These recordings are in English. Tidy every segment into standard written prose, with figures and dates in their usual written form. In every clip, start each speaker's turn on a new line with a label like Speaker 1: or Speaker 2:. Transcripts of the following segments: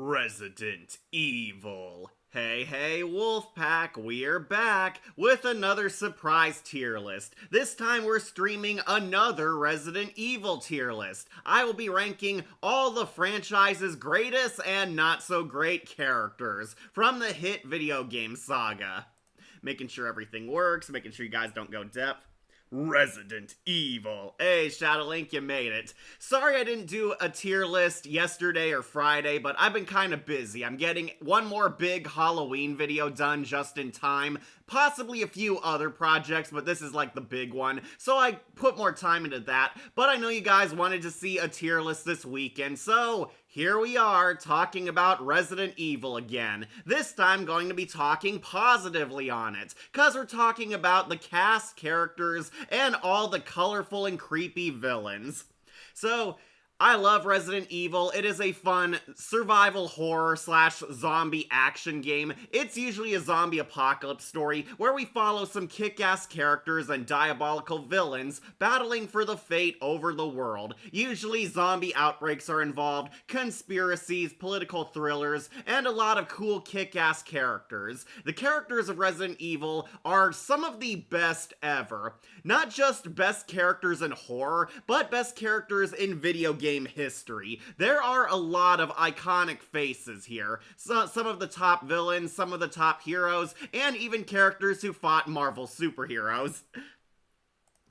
Speaker 1: Resident Evil. Hey, Wolfpack, we're back with another surprise tier list. This time we're streaming another Resident Evil tier list. I will be ranking all the franchise's greatest and not so great characters from the hit video game saga. Making sure everything works, making sure you guys don't go deaf. Resident Evil. Hey, Shadowlink, you made it. Sorry I didn't do a tier list yesterday or Friday, but I've been kind of busy. I'm getting one more big Halloween video done just in time, possibly a few other projects, but this is like the big one, so I put more time into that. But I know you guys wanted to see a tier list this weekend, so here we are talking about Resident Evil again. This time going to be talking positively on it, cause we're talking about the cast, characters, and all the colorful and creepy villains. So, I love Resident Evil. It is a fun survival horror slash zombie action game. It's usually a zombie apocalypse story where we follow some kick-ass characters and diabolical villains battling for the fate over the world. Usually zombie outbreaks are involved, conspiracies, political thrillers, and a lot of cool kick-ass characters. The characters of Resident Evil are some of the best ever. Not just best characters in horror, but best characters in video game history. There are a lot of iconic faces here. Some of the top villains, some of the top heroes, and even characters who fought Marvel superheroes.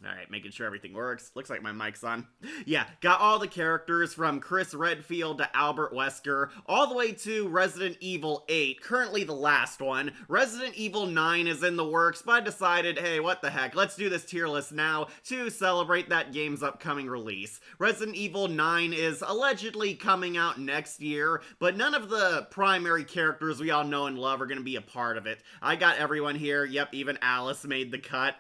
Speaker 1: Alright, making sure everything works. Looks like my mic's on. Yeah, got all the characters from Chris Redfield to Albert Wesker, all the way to Resident Evil 8, currently the last one. Resident Evil 9 is in the works, but I decided, hey, what the heck, let's do this tier list now to celebrate that game's upcoming release. Resident Evil 9 is allegedly coming out next year, but none of the primary characters we all know and love are going to be a part of it. I got everyone here. Yep, even Alice made the cut.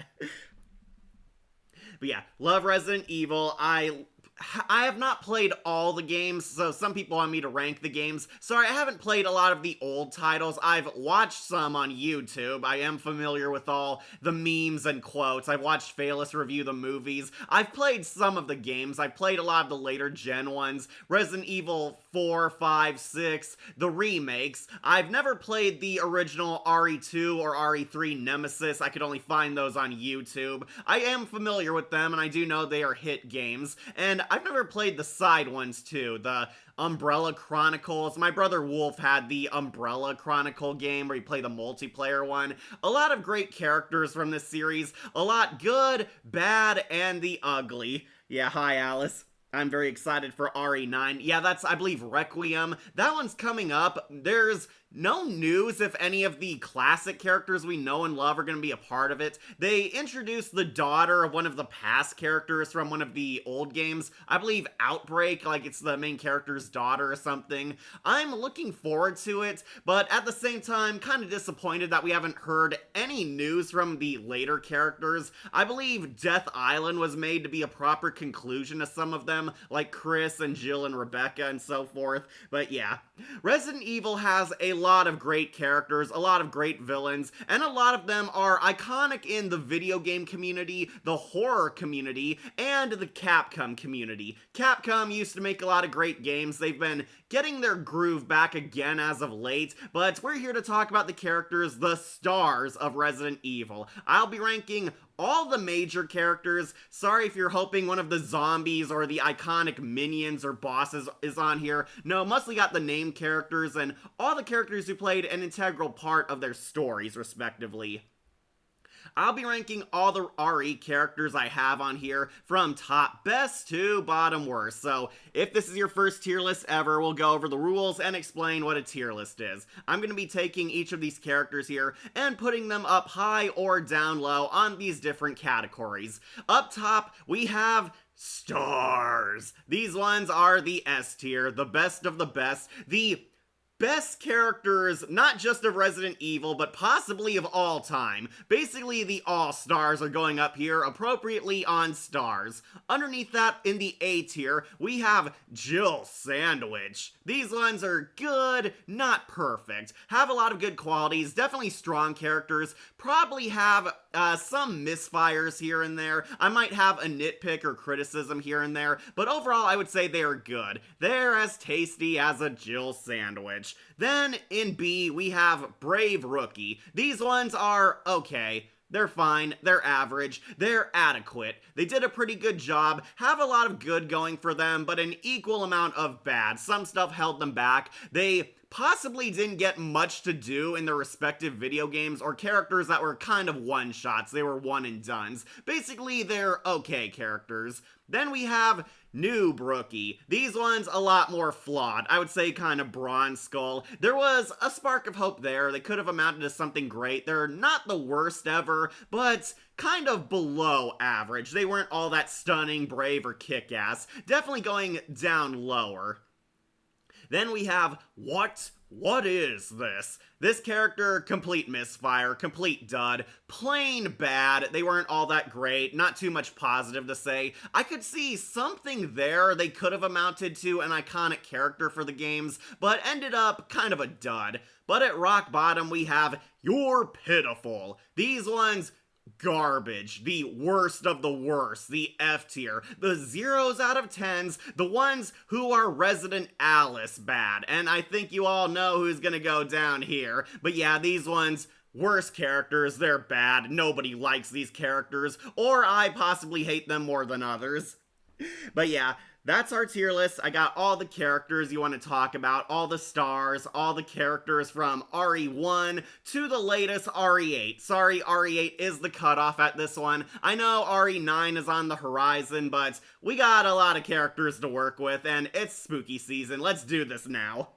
Speaker 1: But yeah, love Resident Evil. I have not played all the games, so some people want me to rank the games. Sorry, I haven't played a lot of the old titles. I've watched some on YouTube. I am familiar with all the memes and quotes. I've watched Phaelus review the movies. I've played some of the games. I've played a lot of the later gen ones. Resident Evil 4, 5, 6, the remakes. I've never played the original RE2 or RE3 Nemesis. I could only find those on YouTube. I am familiar with them, and I do know they are hit games. And I've never played the side ones too, the Umbrella Chronicles. My brother Wolf had the Umbrella Chronicle game where you play the multiplayer one. A lot of great characters from this series. A lot good, bad, and the ugly. Yeah, hi Alice. I'm very excited for RE9. Yeah, that's, I believe, Requiem. That one's coming up. There's no news if any of the classic characters we know and love are going to be a part of it. They introduced the daughter of one of the past characters from one of the old games. I believe Outbreak, like it's the main character's daughter or something. I'm looking forward to it, but at the same time, kind of disappointed that we haven't heard any news from the later characters. I believe Death Island was made to be a proper conclusion to some of them, like Chris and Jill and Rebecca and so forth. But yeah, Resident Evil has a lot of great characters, a lot of great villains, and a lot of them are iconic in the video game community, the horror community, and the Capcom community. Capcom used to make a lot of great games. They've been getting their groove back again as of late, but we're here to talk about the characters, the stars of Resident Evil. I'll be ranking all the major characters. Sorry if you're hoping one of the zombies or the iconic minions or bosses is on here. No, mostly got the named characters and all the characters who played an integral part of their stories, respectively. I'll be ranking all the RE characters I have on here from top best to bottom worst. So if this is your first tier list ever, we'll go over the rules and explain what a tier list is. I'm going to be taking each of these characters here and putting them up high or down low on these different categories. Up top, we have stars. These ones are the S tier, the best of the best, the best characters, not just of Resident Evil, but possibly of all time. Basically, the all-stars are going up here appropriately on stars. Underneath that, in the A tier, we have Jill Sandwich. These ones are good, not perfect. Have a lot of good qualities, definitely strong characters, probably have some misfires here and there. I might have a nitpick or criticism here and there, but overall I would say they are good. They're as tasty as a Jill sandwich. Then in B, we have Brave Rookie. These ones are okay. They're fine, they're average, they're adequate. They did a pretty good job, have a lot of good going for them, but an equal amount of bad. Some stuff held them back. They possibly didn't get much to do in their respective video games, or characters that were kind of one-shots. They were one and dones. Basically, they're okay characters. Then we have Noob Rookie. These ones a lot more flawed. I would say kind of Bronze Skull. There was a spark of hope there. They could have amounted to something great. They're not the worst ever, but kind of below average. They weren't all that stunning, brave, or kick-ass. Definitely going down lower. Then we have What is this? This character, complete misfire, complete dud, plain bad. They weren't all that great, not too much positive to say. I could see something there they could have amounted to an iconic character for the games, but ended up kind of a dud. But at rock bottom, we have You're Pitiful. These ones, garbage, the worst of the worst, the F tier, the 0s out of 10s, the ones who are Resident Alice bad, and I think you all know who's gonna go down here. But yeah, these ones, worst characters, they're bad, nobody likes these characters, or I possibly hate them more than others. But yeah, that's our tier list. I got all the characters you want to talk about, all the stars, all the characters from RE1 to the latest RE8. Sorry, RE8 is the cutoff at this one. I know RE9 is on the horizon, but we got a lot of characters to work with, and it's spooky season. Let's do this now.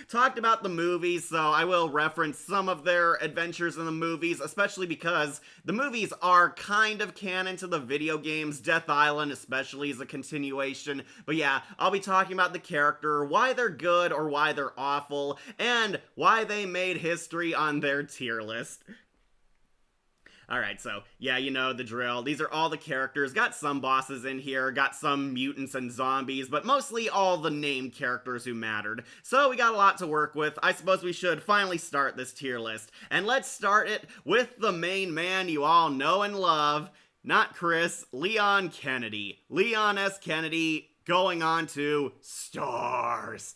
Speaker 1: Talked about the movies, so I will reference some of their adventures in the movies, especially because the movies are kind of canon to the video games. Death Island especially is a continuation. But yeah, I'll be talking about the character, why they're good or why they're awful, and why they made history on their tier list. Alright, so, yeah, you know the drill. These are all the characters. Got some bosses in here, got some mutants and zombies, but mostly all the named characters who mattered. So we got a lot to work with. I suppose we should finally start this tier list. And let's start it with the main man you all know and love. Not Chris, Leon Kennedy. Leon S. Kennedy going on to stars.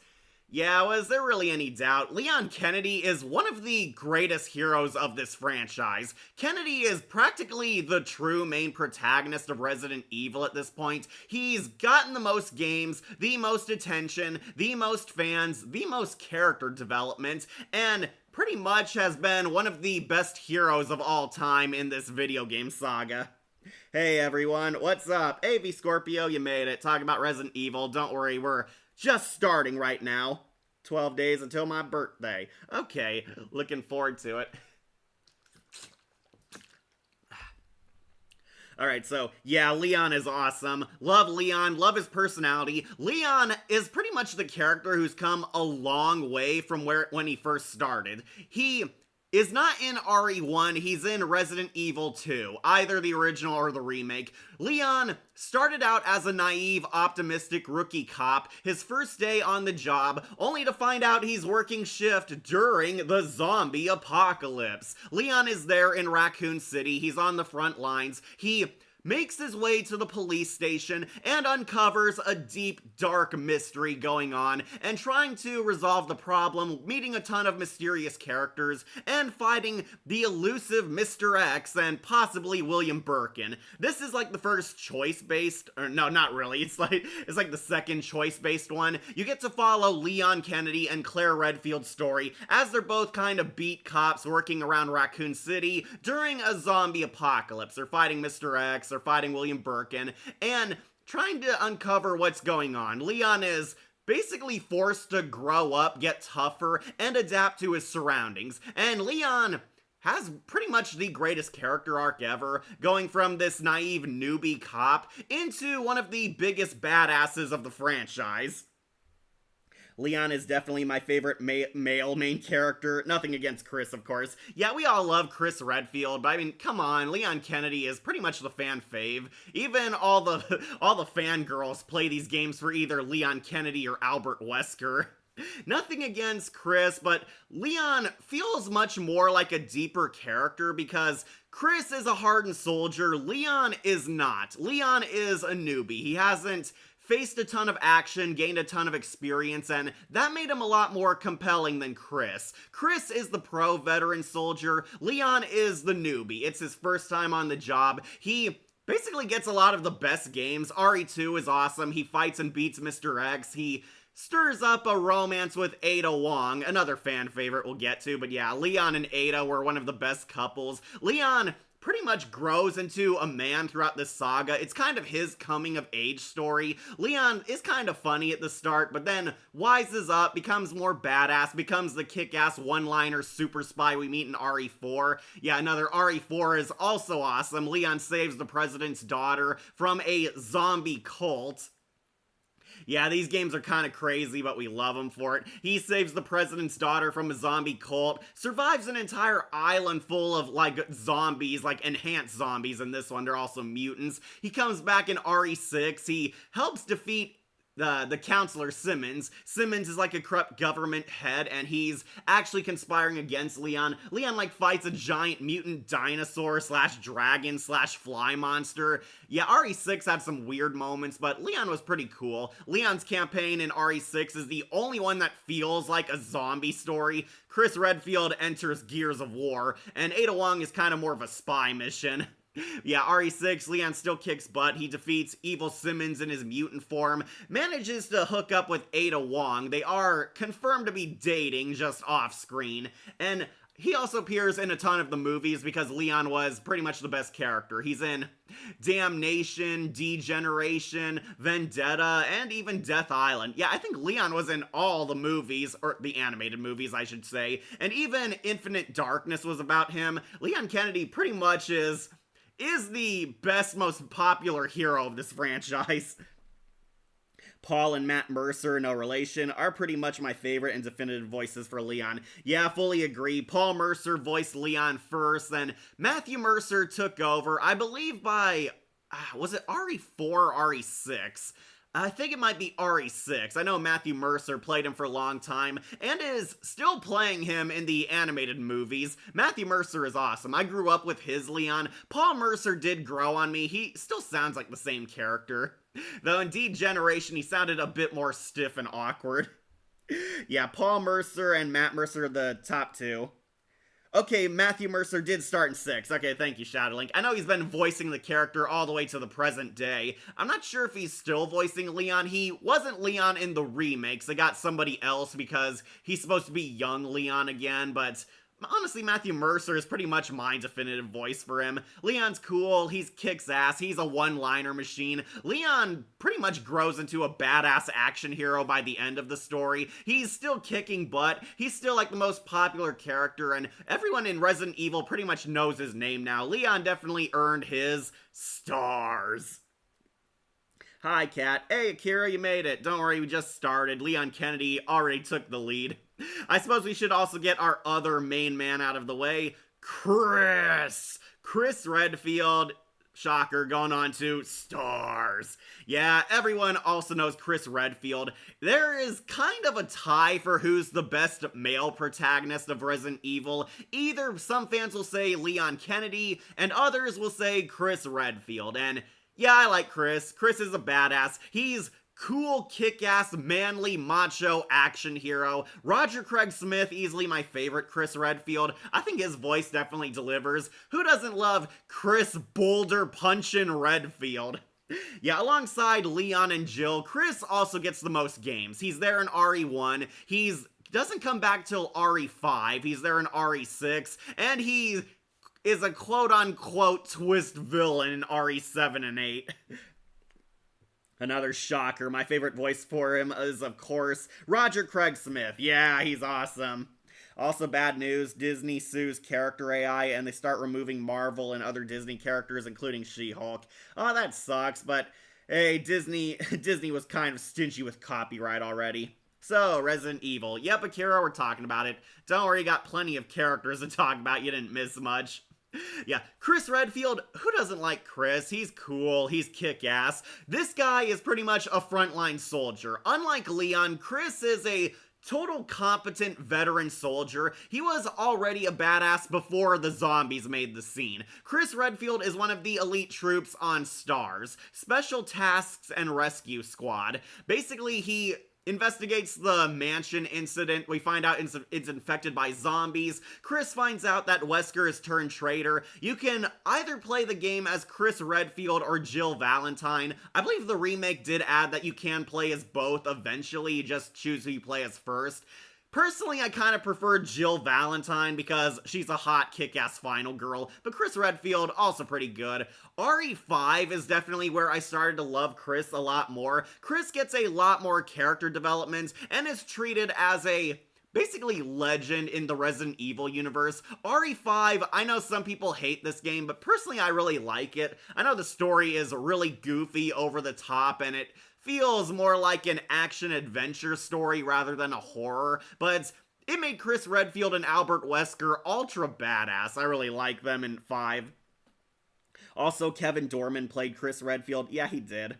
Speaker 1: Yeah, was there really any doubt? Leon Kennedy is one of the greatest heroes of this franchise. Kennedy is practically the true main protagonist of Resident Evil at this point. He's gotten the most games, the most attention, the most fans, the most character development, and pretty much has been one of the best heroes of all time in this video game saga. Hey everyone, what's up? AV Scorpio, you made it. Talking about Resident Evil, don't worry, we're just starting right now. 12 days until my birthday. Okay, looking forward to it. Alright, so, yeah, Leon is awesome. Love Leon, love his personality. Leon is pretty much the character who's come a long way from when he first started. He is not in RE1, he's in Resident Evil 2, either the original or the remake. Leon started out as a naive, optimistic rookie cop, his first day on the job, only to find out he's working shift during the zombie apocalypse. Leon is there in Raccoon City, he's on the front lines, he makes his way to the police station and uncovers a deep, dark mystery going on and trying to resolve the problem, meeting a ton of mysterious characters and fighting the elusive Mr. X and possibly William Birkin. This is like the first choice-based, or no, not really, it's like the second choice-based one. You get to follow Leon Kennedy and Claire Redfield's story as they're both kind of beat cops working around Raccoon City during a zombie apocalypse. They're fighting Mr. X, they're fighting William Birkin, and trying to uncover what's going on. Leon is basically forced to grow up, get tougher, and adapt to his surroundings. And Leon has pretty much the greatest character arc ever, going from this naive newbie cop into one of the biggest badasses of the franchise. Leon is definitely my favorite male main character. Nothing against Chris, of course. Yeah, we all love Chris Redfield, but I mean, come on, Leon Kennedy is pretty much the fan fave. Even all the fangirls play these games for either Leon Kennedy or Albert Wesker. Nothing against Chris, but Leon feels much more like a deeper character because Chris is a hardened soldier, Leon is not. Leon is a newbie. He hasn't faced a ton of action, gained a ton of experience, and that made him a lot more compelling than Chris. Chris is the pro veteran soldier, Leon is the newbie. It's his first time on the job. He basically gets a lot of the best games. RE2 is awesome. He fights and beats Mr. X. He stirs up a romance with Ada Wong, another fan favorite we'll get to, but yeah, Leon and Ada were one of the best couples. Leon pretty much grows into a man throughout this saga. It's kind of his coming of age story. Leon is kind of funny at the start, but then wises up, becomes more badass, becomes the kick-ass one-liner super spy we meet in RE4. Yeah, another RE4 is also awesome. Leon saves the president's daughter from a zombie cult. Yeah, these games are kind of crazy, but we love him for it. He saves the president's daughter from a zombie cult, survives an entire island full of, like, zombies, like, enhanced zombies in this one. They're also mutants. He comes back in RE6. He helps defeat the counselor Simmons. Simmons is like a corrupt government head, and he's actually conspiring against Leon. Leon, like, fights a giant mutant dinosaur slash dragon slash fly monster. Yeah, RE6 had some weird moments, but Leon was pretty cool. Leon's campaign in RE6 is the only one that feels like a zombie story. Chris Redfield enters Gears of War, and Ada Wong is kind of more of a spy mission. Yeah, RE6, Leon still kicks butt. He defeats Evil Simmons in his mutant form, manages to hook up with Ada Wong. They are confirmed to be dating, just off-screen, and he also appears in a ton of the movies because Leon was pretty much the best character. He's in Damnation, Degeneration, Vendetta, and even Death Island. Yeah, I think Leon was in all the movies, or the animated movies, I should say, and even Infinite Darkness was about him. Leon Kennedy pretty much is the best, most popular hero of this franchise. Paul and Matt Mercer, no relation, are pretty much my favorite and definitive voices for Leon. Yeah, fully agree. Paul Mercer voiced Leon first, then Matthew Mercer took over, I believe by, was it RE4 or RE6? I think it might be RE6. I know Matthew Mercer played him for a long time, and is still playing him in the animated movies. Matthew Mercer is awesome. I grew up with his Leon. Paul Mercer did grow on me. He still sounds like the same character. Though in Degeneration, he sounded a bit more stiff and awkward. Yeah, Paul Mercer and Matt Mercer are the top two. Okay, Matthew Mercer did start in 6. Okay, thank you, Shadowlink. I know he's been voicing the character all the way to the present day. I'm not sure if he's still voicing Leon. He wasn't Leon in the remakes. They got somebody else because he's supposed to be young Leon again, but honestly, Matthew Mercer is pretty much my definitive voice for him. Leon's cool, he's kicks ass, he's a one-liner machine. Leon pretty much grows into a badass action hero by the end of the story. He's still kicking butt, he's still like the most popular character, and everyone in Resident Evil pretty much knows his name now. Leon definitely earned his stars. Hi, Kat. Hey, Akira, you made it. Don't worry, we just started. Leon Kennedy already took the lead. I suppose we should also get our other main man out of the way, Chris. Chris Redfield, shocker, going on to stars. Yeah, everyone also knows Chris Redfield. There is kind of a tie for who's the best male protagonist of Resident Evil. Either some fans will say Leon Kennedy, and others will say Chris Redfield. And yeah, I like Chris. Chris is a badass. He's cool, kick-ass, manly, macho action hero. Roger Craig Smith, easily my favorite Chris Redfield. I think his voice definitely delivers. Who doesn't love Chris Boulder Punchin' Redfield? Yeah, alongside Leon and Jill, Chris also gets the most games. He's there in RE1, doesn't come back till RE5, he's there in RE6, and he is a quote-unquote twist villain in RE7 and 8. Another shocker, my favorite voice for him is, of course, Roger Craig Smith. Yeah, he's awesome. Also, bad news, Disney sues character AI, and they start removing Marvel and other Disney characters, including She-Hulk. Oh, that sucks, but hey, Disney was kind of stingy with copyright already. So, Resident Evil. Yep, Akira, we're talking about it. Don't worry, you got plenty of characters to talk about, you didn't miss much. Yeah, Chris Redfield, who doesn't like Chris? He's cool, he's kick-ass. This guy is pretty much a frontline soldier. Unlike Leon, Chris is a total competent veteran soldier. He was already a badass before the zombies made the scene. Chris Redfield is one of the elite troops on STARS, Special Tasks and Rescue Squad. Basically, he investigates the mansion incident. We find out it's infected by zombies. Chris finds out that Wesker is turned traitor. You can either play the game as Chris Redfield or Jill Valentine. I believe the remake did add that you can play as both eventually. You just choose who you play as first. Personally, I kind of prefer Jill Valentine because she's a hot kick-ass final girl, but Chris Redfield, also pretty good. RE5 is definitely where I started to love Chris a lot more. Chris gets a lot more character development and is treated as a basically legend in the Resident Evil universe. RE5, I know some people hate this game, but personally I really like it. I know the story is really goofy, over the top, and it feels more like an action-adventure story rather than a horror, but it made Chris Redfield and Albert Wesker ultra badass. I really like them in 5. Also, Kevin Dorman played Chris Redfield. Yeah, he did.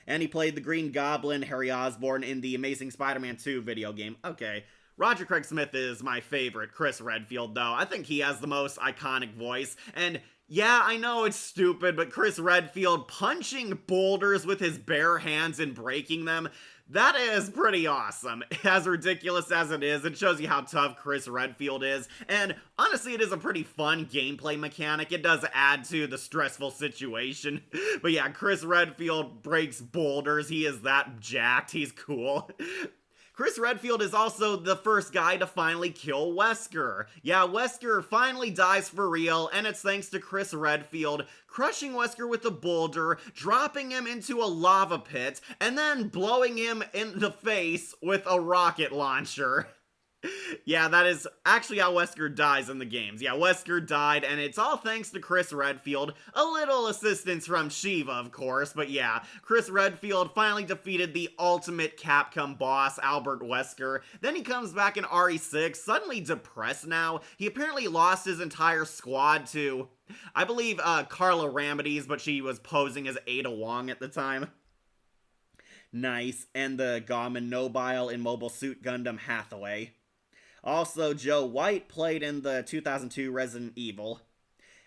Speaker 1: And he played the Green Goblin, Harry Osborn, in the Amazing Spider-Man 2 video game. Okay. Roger Craig Smith is my favorite Chris Redfield, though. I think he has the most iconic voice, and yeah, I know it's stupid, but Chris Redfield punching boulders with his bare hands and breaking them, that is pretty awesome. As ridiculous as it is, it shows you how tough Chris Redfield is, and honestly, it is a pretty fun gameplay mechanic. It does add to the stressful situation. But yeah, Chris Redfield breaks boulders. He is that jacked. He's cool. Chris Redfield is also the first guy to finally kill Wesker. Yeah, Wesker finally dies for real, and it's thanks to Chris Redfield crushing Wesker with a boulder, dropping him into a lava pit, and then blowing him in the face with a rocket launcher. Yeah, that is actually how Wesker dies in the games. Yeah, Wesker died, and it's all thanks to Chris Redfield. A little assistance from Shiva, of course, but yeah, Chris Redfield finally defeated the ultimate Capcom boss, Albert Wesker. Then he comes back in RE6, suddenly depressed now. He apparently lost his entire squad to, I believe, Carla Ramades, but she was posing as Ada Wong at the time. Nice. And the Garmin Nobile in Mobile Suit Gundam Hathaway. Also, Joe White played in the 2002 Resident Evil.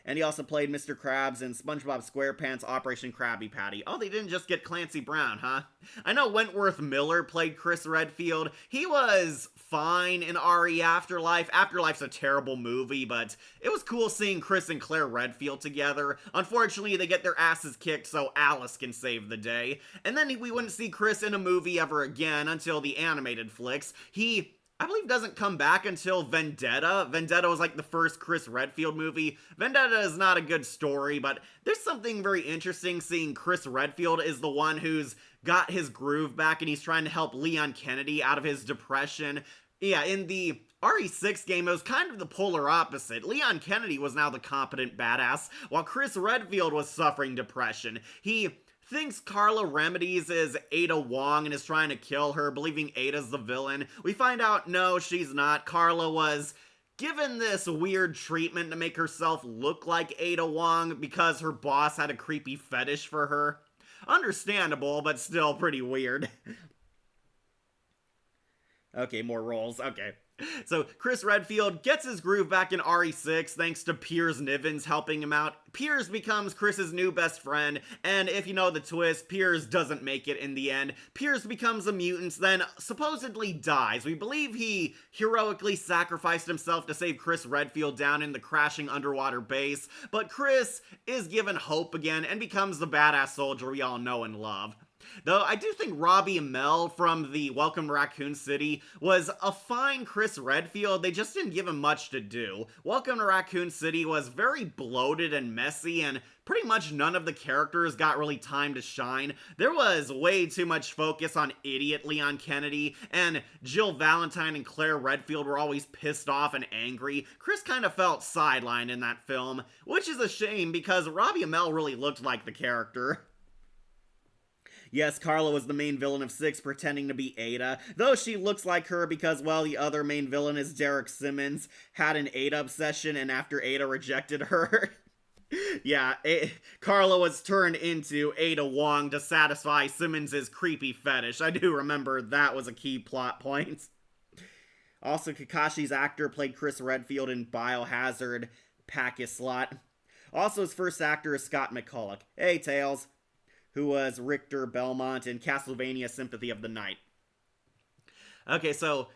Speaker 1: And he also played Mr. Krabs in SpongeBob SquarePants Operation Krabby Patty. Oh, they didn't just get Clancy Brown, huh? I know Wentworth Miller played Chris Redfield. He was fine in RE Afterlife. Afterlife's a terrible movie, but it was cool seeing Chris and Claire Redfield together. Unfortunately, they get their asses kicked so Alice can save the day. And then we wouldn't see Chris in a movie ever again until the animated flicks. He, I believe, doesn't come back until Vendetta. Vendetta was like the first Chris Redfield movie. Vendetta is not a good story, but there's something very interesting seeing Chris Redfield is the one who's got his groove back and he's trying to help Leon Kennedy out of his depression. Yeah, in the RE6 game, it was kind of the polar opposite. Leon Kennedy was now the competent badass, while Chris Redfield was suffering depression. He thinks Carla Ramades is Ada Wong and is trying to kill her, believing Ada's the villain. We find out, no, she's not. Carla was given this weird treatment to make herself look like Ada Wong because her boss had a creepy fetish for her. Understandable, but still pretty weird. Okay, more rolls. Okay. So, Chris Redfield gets his groove back in RE6 thanks to Piers Nivens helping him out. Piers becomes Chris's new best friend, and if you know the twist, Piers doesn't make it in the end. Piers becomes a mutant, then supposedly dies. We believe he heroically sacrificed himself to save Chris Redfield down in the crashing underwater base, but Chris is given hope again and becomes the badass soldier we all know and love. Though I do think Robbie Amell from the Welcome to Raccoon City was a fine Chris Redfield. They just didn't give him much to do. Welcome to Raccoon City was very bloated and messy, and pretty much none of the characters got really time to shine. There was way too much focus on idiot Leon Kennedy, and Jill Valentine and Claire Redfield were always pissed off and angry. Chris kind of felt sidelined in that film, which is a shame because Robbie Amell really looked like the character. Yes, Carla was the main villain of 6 pretending to be Ada, though she looks like her because, well, the other main villain is Derek Simmons, had an Ada obsession, and after Ada rejected her, yeah, Carla was turned into Ada Wong to satisfy Simmons' creepy fetish. I do remember that was a key plot point. Also, Kakashi's actor played Chris Redfield in Biohazard Pakislot. Also, his first actor is Scott McCulloch. Hey, Tails. Who was Richter Belmont in Castlevania Symphony of the Night. Okay, so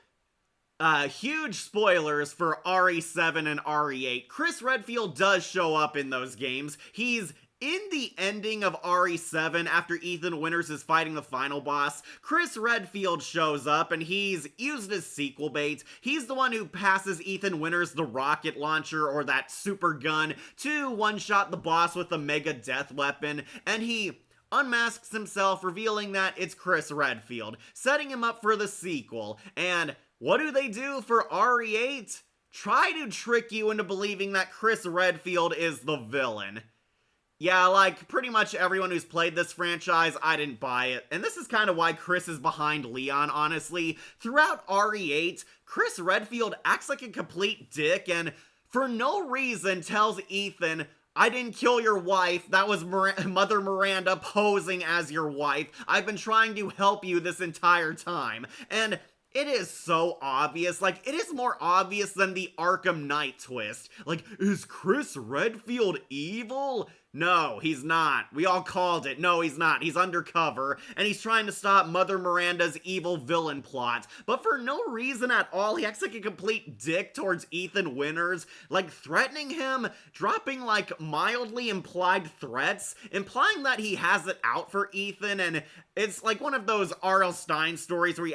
Speaker 1: huge spoilers for RE7 and RE8. Chris Redfield does show up in those games. He's in the ending of RE7 after Ethan Winters is fighting the final boss. Chris Redfield shows up and he's used as sequel bait. He's the one who passes Ethan Winters the rocket launcher or that super gun to one-shot the boss with a mega death weapon, and he unmasks himself, revealing that it's Chris Redfield, setting him up for the sequel. And what do they do for RE8? Try to trick you into believing that Chris Redfield is the villain. Yeah, like, pretty much everyone who's played this franchise, I didn't buy it. And this is kind of why Chris is behind Leon, honestly. Throughout RE8, Chris Redfield acts like a complete dick and, for no reason, tells Ethan, I didn't kill your wife, that was Mother Miranda posing as your wife. I've been trying to help you this entire time. And it is so obvious. Like, it is more obvious than the Arkham Knight twist. Like, is Chris Redfield evil? No, he's not. We all called it. No, he's not. He's undercover, and he's trying to stop Mother Miranda's evil villain plot. But for no reason at all, he acts like a complete dick towards Ethan Winters, like threatening him, dropping like mildly implied threats, implying that he has it out for Ethan, and it's like one of those R.L. Stine stories where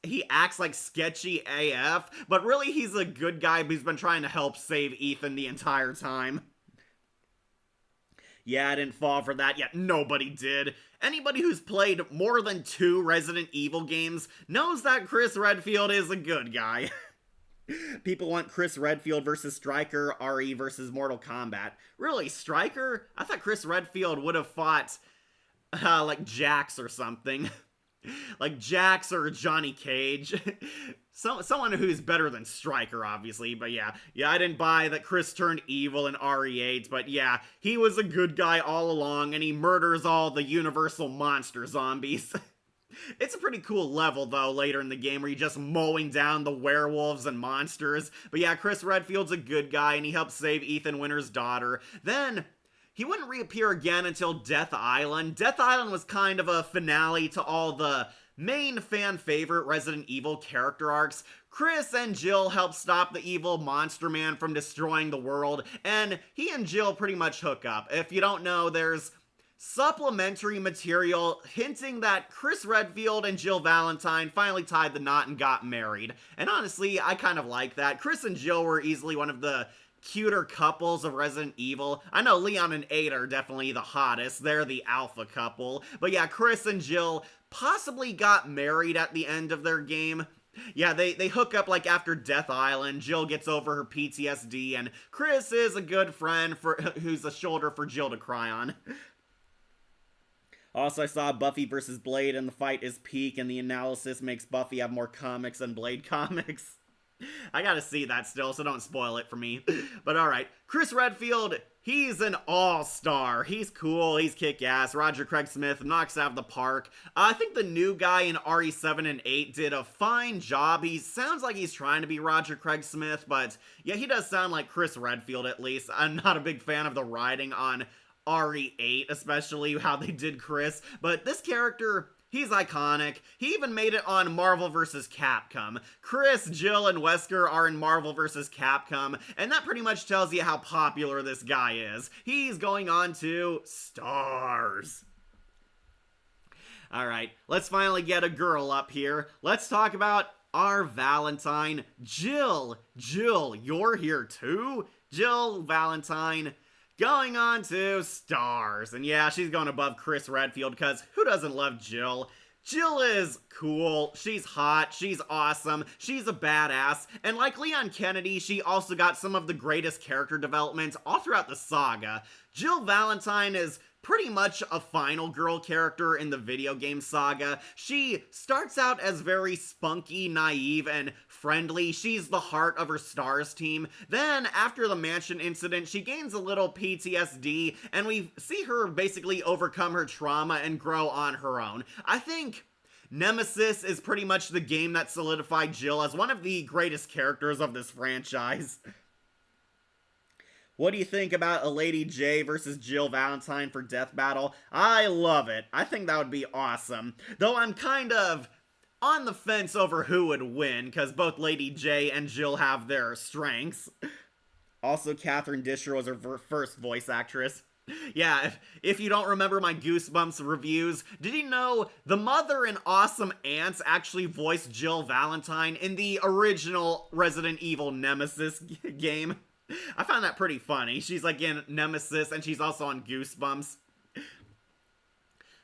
Speaker 1: he acts like sketchy AF, but really he's a good guy who's been trying to help save Ethan the entire time. Yeah, I didn't fall for that, yet nobody did. Anybody who's played more than 2 Resident Evil games knows that Chris Redfield is a good guy. People want Chris Redfield versus Stryker, RE versus Mortal Kombat. Really, Stryker? I thought Chris Redfield would have fought, like Jax or something. Like Jax or Johnny Cage. Someone who's better than Stryker, obviously, but yeah, I didn't buy that Chris turned evil in RE8, but yeah, he was a good guy all along, and he murders all the Universal monster zombies. It's a pretty cool level, though, later in the game, where you're just mowing down the werewolves and monsters, but yeah, Chris Redfield's a good guy, and he helps save Ethan Winters' daughter. Then he wouldn't reappear again until Death Island. Death Island was kind of a finale to all the main fan favorite Resident Evil character arcs. Chris and Jill help stop the evil Monster Man from destroying the world, and he and Jill pretty much hook up. If you don't know, there's supplementary material hinting that Chris Redfield and Jill Valentine finally tied the knot and got married. And honestly, I kind of like that. Chris and Jill were easily one of the cuter couples of Resident Evil. I know Leon and Ada are definitely the hottest. They're the alpha couple. But yeah, Chris and Jill possibly got married at the end of their game. Yeah, they hook up like after Death Island. Jill gets over her PTSD, and Chris is a good friend who's a shoulder for Jill to cry on. Also, I saw Buffy vs. Blade, and the fight is peak, and the analysis makes Buffy have more comics than Blade comics. I gotta see that still, so don't spoil it for me. But alright, Chris Redfield, he's an all-star. He's cool, he's kick-ass. Roger Craig Smith knocks out of the park. I think the new guy in RE7 and 8 did a fine job. He sounds like he's trying to be Roger Craig Smith, but yeah, he does sound like Chris Redfield at least. I'm not a big fan of the writing on RE8, especially how they did Chris, but this character, he's iconic. He even made it on Marvel vs. Capcom. Chris, Jill, and Wesker are in Marvel vs. Capcom, and that pretty much tells you how popular this guy is. He's going on to stars. Alright, let's finally get a girl up here. Let's talk about our Valentine, Jill. Jill, you're here too? Jill Valentine, going on to stars. And yeah, she's going above Chris Redfield, because who doesn't love Jill? Jill is cool, she's hot, she's awesome, she's a badass, and like Leon Kennedy, she also got some of the greatest character development all throughout the saga. Jill Valentine is pretty much a final girl character in the video game saga. She starts out as very spunky, naive, and friendly. She's the heart of her STARS team. Then, after the mansion incident, she gains a little PTSD, and we see her basically overcome her trauma and grow on her own. I think Nemesis is pretty much the game that solidified Jill as one of the greatest characters of this franchise. What do you think about a Lady J versus Jill Valentine for Death Battle? I love it. I think that would be awesome. Though I'm kind of on the fence over who would win, because both Lady J and Jill have their strengths. Also, Catherine Disher was her first voice actress. Yeah, if you don't remember my Goosebumps reviews, did you know the mother in Awesome Ants actually voiced Jill Valentine in the original Resident Evil Nemesis game? I found that pretty funny. She's like in Nemesis and she's also on Goosebumps.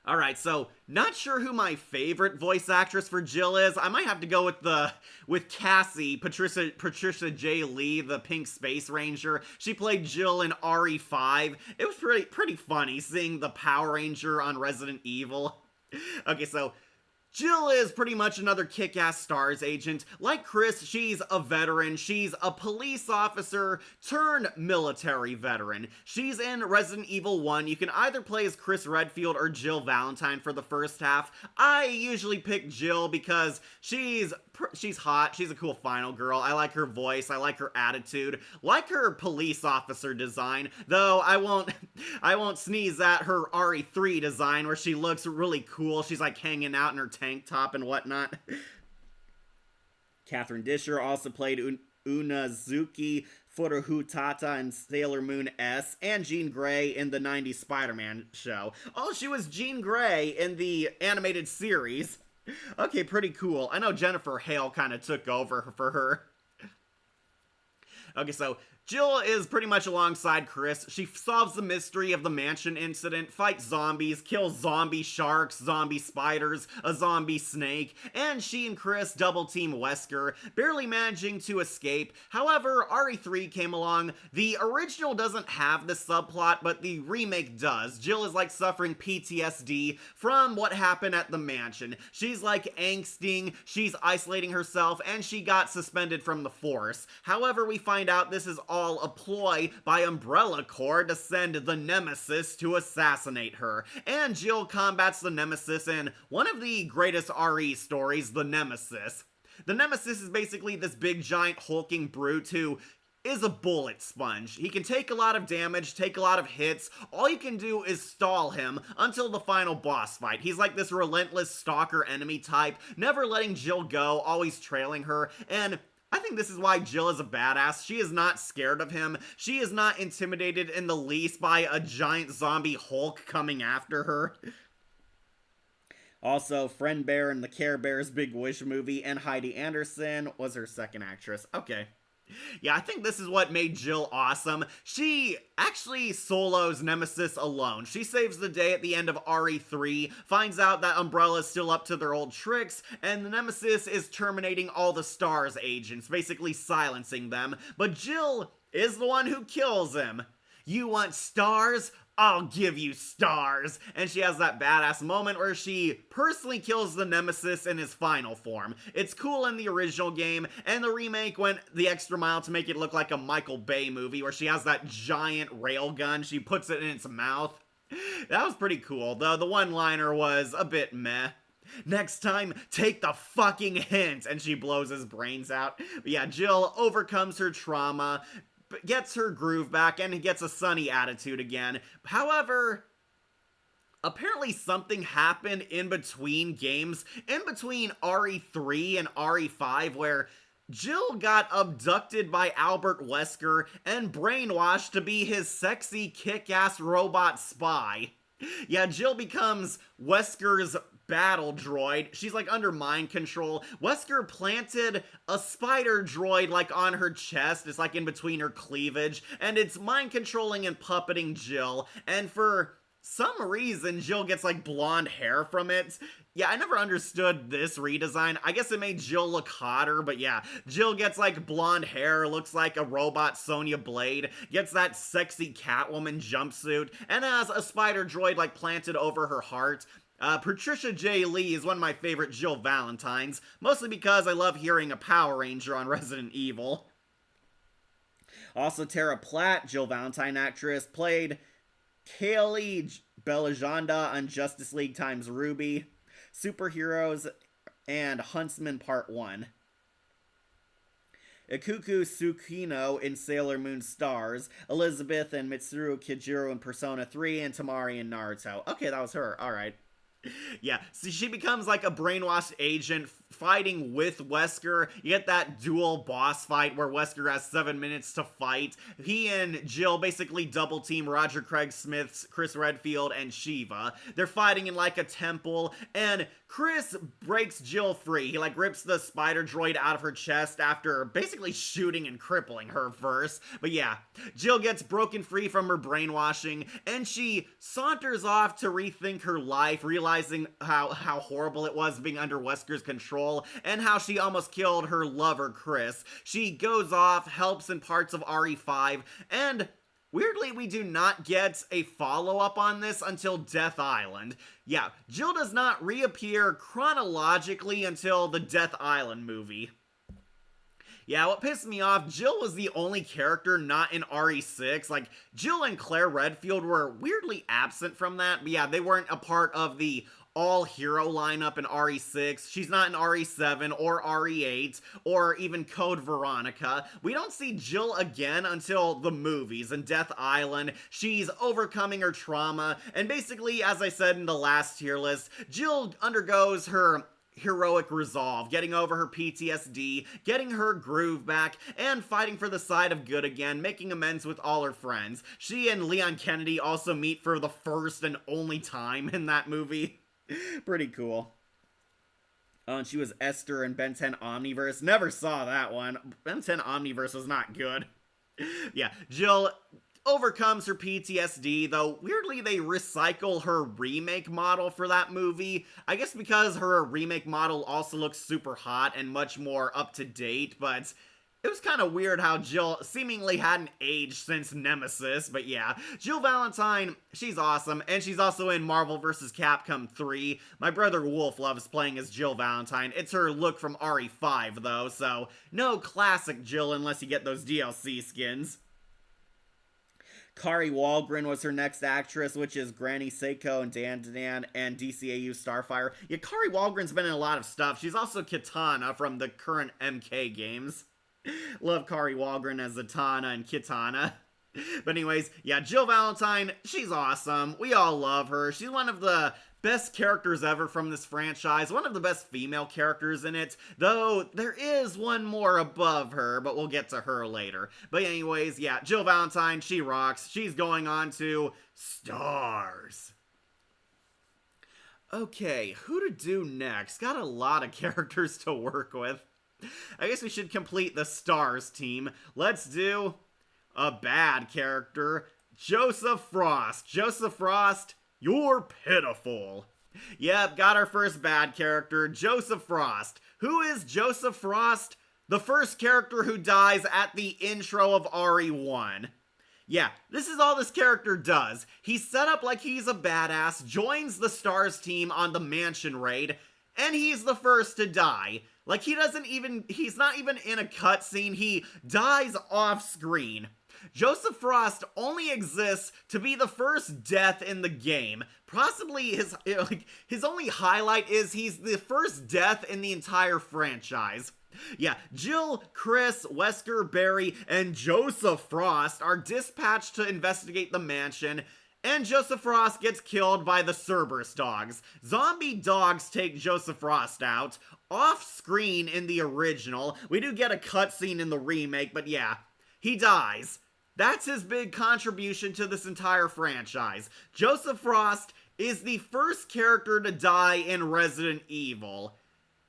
Speaker 1: Alright, so not sure who my favorite voice actress for Jill is. I might have to go with Cassie, Patricia J. Lee, the Pink Space Ranger. She played Jill in RE5. It was pretty funny seeing the Power Ranger on Resident Evil. Okay, so Jill is pretty much another kick-ass STARS agent. Like Chris, she's a veteran. She's a police officer turned military veteran. She's in Resident Evil 1. You can either play as Chris Redfield or Jill Valentine for the first half. I usually pick Jill because she's hot. She's a cool final girl. I like her voice. I like her attitude. Like her police officer design. Though I won't sneeze at her RE3 design where she looks really cool. She's like hanging out in her tank top and whatnot. Catherine Disher also played Unazuki Furuhutata in Sailor Moon S, and Jean Grey in the 90s Spider-Man show. Oh, she was Jean Grey in the animated series. Okay, pretty cool. I know Jennifer Hale kind of took over for her. Okay, so Jill is pretty much alongside Chris. She solves the mystery of the mansion incident, fights zombies, kills zombie sharks, zombie spiders, a zombie snake, and she and Chris double team Wesker, barely managing to escape. However, RE3 came along. The original doesn't have this subplot, but the remake does. Jill is like suffering PTSD from what happened at the mansion. She's like angsting, she's isolating herself, and she got suspended from the force. However, we find out this is all a ploy by Umbrella Corps to send the Nemesis to assassinate her. And Jill combats the Nemesis in one of the greatest RE stories, The Nemesis. The Nemesis is basically this big giant hulking brute who is a bullet sponge. He can take a lot of damage, take a lot of hits. All you can do is stall him until the final boss fight. He's like this relentless stalker enemy type, never letting Jill go, always trailing her, and I think this is why Jill is a badass. She is not scared of him. She is not intimidated in the least by a giant zombie Hulk coming after her. Also, Friend Bear in the Care Bears Big Wish movie, and Heidi Anderson was her second actress. Okay. Yeah, I think this is what made Jill awesome. She actually solos Nemesis alone. She saves the day at the end of RE3, finds out that Umbrella is still up to their old tricks, and the Nemesis is terminating all the STARS agents, basically silencing them. But Jill is the one who kills him. You want stars? I'll give you stars. And she has that badass moment where she personally kills the Nemesis in his final form. It's cool in the original game, and the remake went the extra mile to make it look like a Michael Bay movie where she has that giant railgun. She puts it in its mouth. That was pretty cool, though the one-liner was a bit meh. Next time, take the fucking hint, and she blows his brains out. But yeah, Jill overcomes her trauma, gets her groove back, and gets a sunny attitude again. However, apparently something happened in between games, in between RE3 and RE5, where Jill got abducted by Albert Wesker and brainwashed to be his sexy kick-ass robot spy. Yeah, Jill becomes Wesker's battle droid. She's like under mind control. Wesker planted a spider droid like on her chest. It's like in between her cleavage, and it's mind controlling and puppeting Jill. And for some reason, Jill gets like blonde hair from it. Yeah, I never understood this redesign. I guess it made Jill look hotter, but yeah, Jill gets like blonde hair, looks like a robot Sonya Blade, gets that sexy Catwoman jumpsuit, and has a spider droid like planted over her heart. Patricia J. Lee is one of my favorite Jill Valentines, mostly because I love hearing a Power Ranger on Resident Evil. Also, Tara Platt, Jill Valentine actress, played Kaylee Belajonda on Justice League x Ruby. Superheroes, and Huntsman Part 1. Ikuku Tsukino in Sailor Moon Stars, Elizabeth and Mitsuru Kijiro in Persona 3, and Tamari in Naruto. Okay, that was her. Alright. Yeah, so she becomes like a brainwashed agent fighting with Wesker. You get that dual boss fight where Wesker has 7 minutes to fight. He and Jill basically double team Roger Craig Smith's Chris Redfield and Shiva. They're fighting in like a temple, and Chris breaks Jill free. He like rips the spider droid out of her chest after basically shooting and crippling her first. But yeah, Jill gets broken free from her brainwashing, and she saunters off to rethink her life, realizing how horrible it was being under Wesker's control, and how she almost killed her lover, Chris. She goes off, helps in parts of RE5, and weirdly, we do not get a follow-up on this until Death Island. Yeah, Jill does not reappear chronologically until the Death Island movie. Yeah, what pissed me off, Jill was the only character not in RE6. Like, Jill and Claire Redfield were weirdly absent from that, but yeah, they weren't a part of the all-hero lineup in RE6. She's not in RE7 or RE8 or even Code Veronica. We don't see Jill again until the movies. In Death Island, she's overcoming her trauma, and basically, as I said in the last tier list, Jill undergoes her heroic resolve, getting over her PTSD, getting her groove back, and fighting for the side of good again, making amends with all her friends. She and Leon Kennedy also meet for the first and only time in that movie. Pretty cool. Oh, and she was Esther in Ben 10 Omniverse. Never saw that one. Ben 10 Omniverse was not good. Yeah, Jill overcomes her PTSD, though weirdly they recycle her remake model for that movie. I guess because her remake model also looks super hot and much more up to date, but it was kind of weird how Jill seemingly hadn't aged since Nemesis, but yeah. Jill Valentine, she's awesome, and she's also in Marvel vs. Capcom 3. My brother Wolf loves playing as Jill Valentine. It's her look from RE5, though, so no classic Jill unless you get those DLC skins. Kari Walgren was her next actress, which is Granny Seiko and Dan Dan and DCAU Starfire. Yeah, Kari Walgren's been in a lot of stuff. She's also Kitana from the current MK games. Love Kari Walgren as Zatanna and Kitana. But anyways, yeah, Jill Valentine, she's awesome. We all love her. She's one of the best characters ever from this franchise. One of the best female characters in it. Though, there is one more above her, but we'll get to her later. But anyways, yeah, Jill Valentine, she rocks. She's going on to Stars. Okay, who to do next? Got a lot of characters to work with. I guess we should complete the Stars team. Let's do a bad character, Joseph Frost. Joseph Frost, you're pitiful. Yep, got our first bad character, Joseph Frost. Who is Joseph Frost? The first character who dies at the intro of RE1. Yeah, this is all this character does. He's set up like he's a badass, joins the Stars team on the mansion raid, and he's the first to die. Like, he's not even in a cutscene, he dies off screen. Joseph Frost only exists to be the first death in the game. Possibly his only highlight is he's the first death in the entire franchise. Yeah, Jill, Chris, Wesker, Barry, and Joseph Frost are dispatched to investigate the mansion, and Joseph Frost gets killed by the Cerberus dogs. Zombie dogs take Joseph Frost out, off-screen in the original. We do get a cutscene in the remake, but yeah, he dies. That's his big contribution to this entire franchise. Joseph Frost is the first character to die in Resident Evil.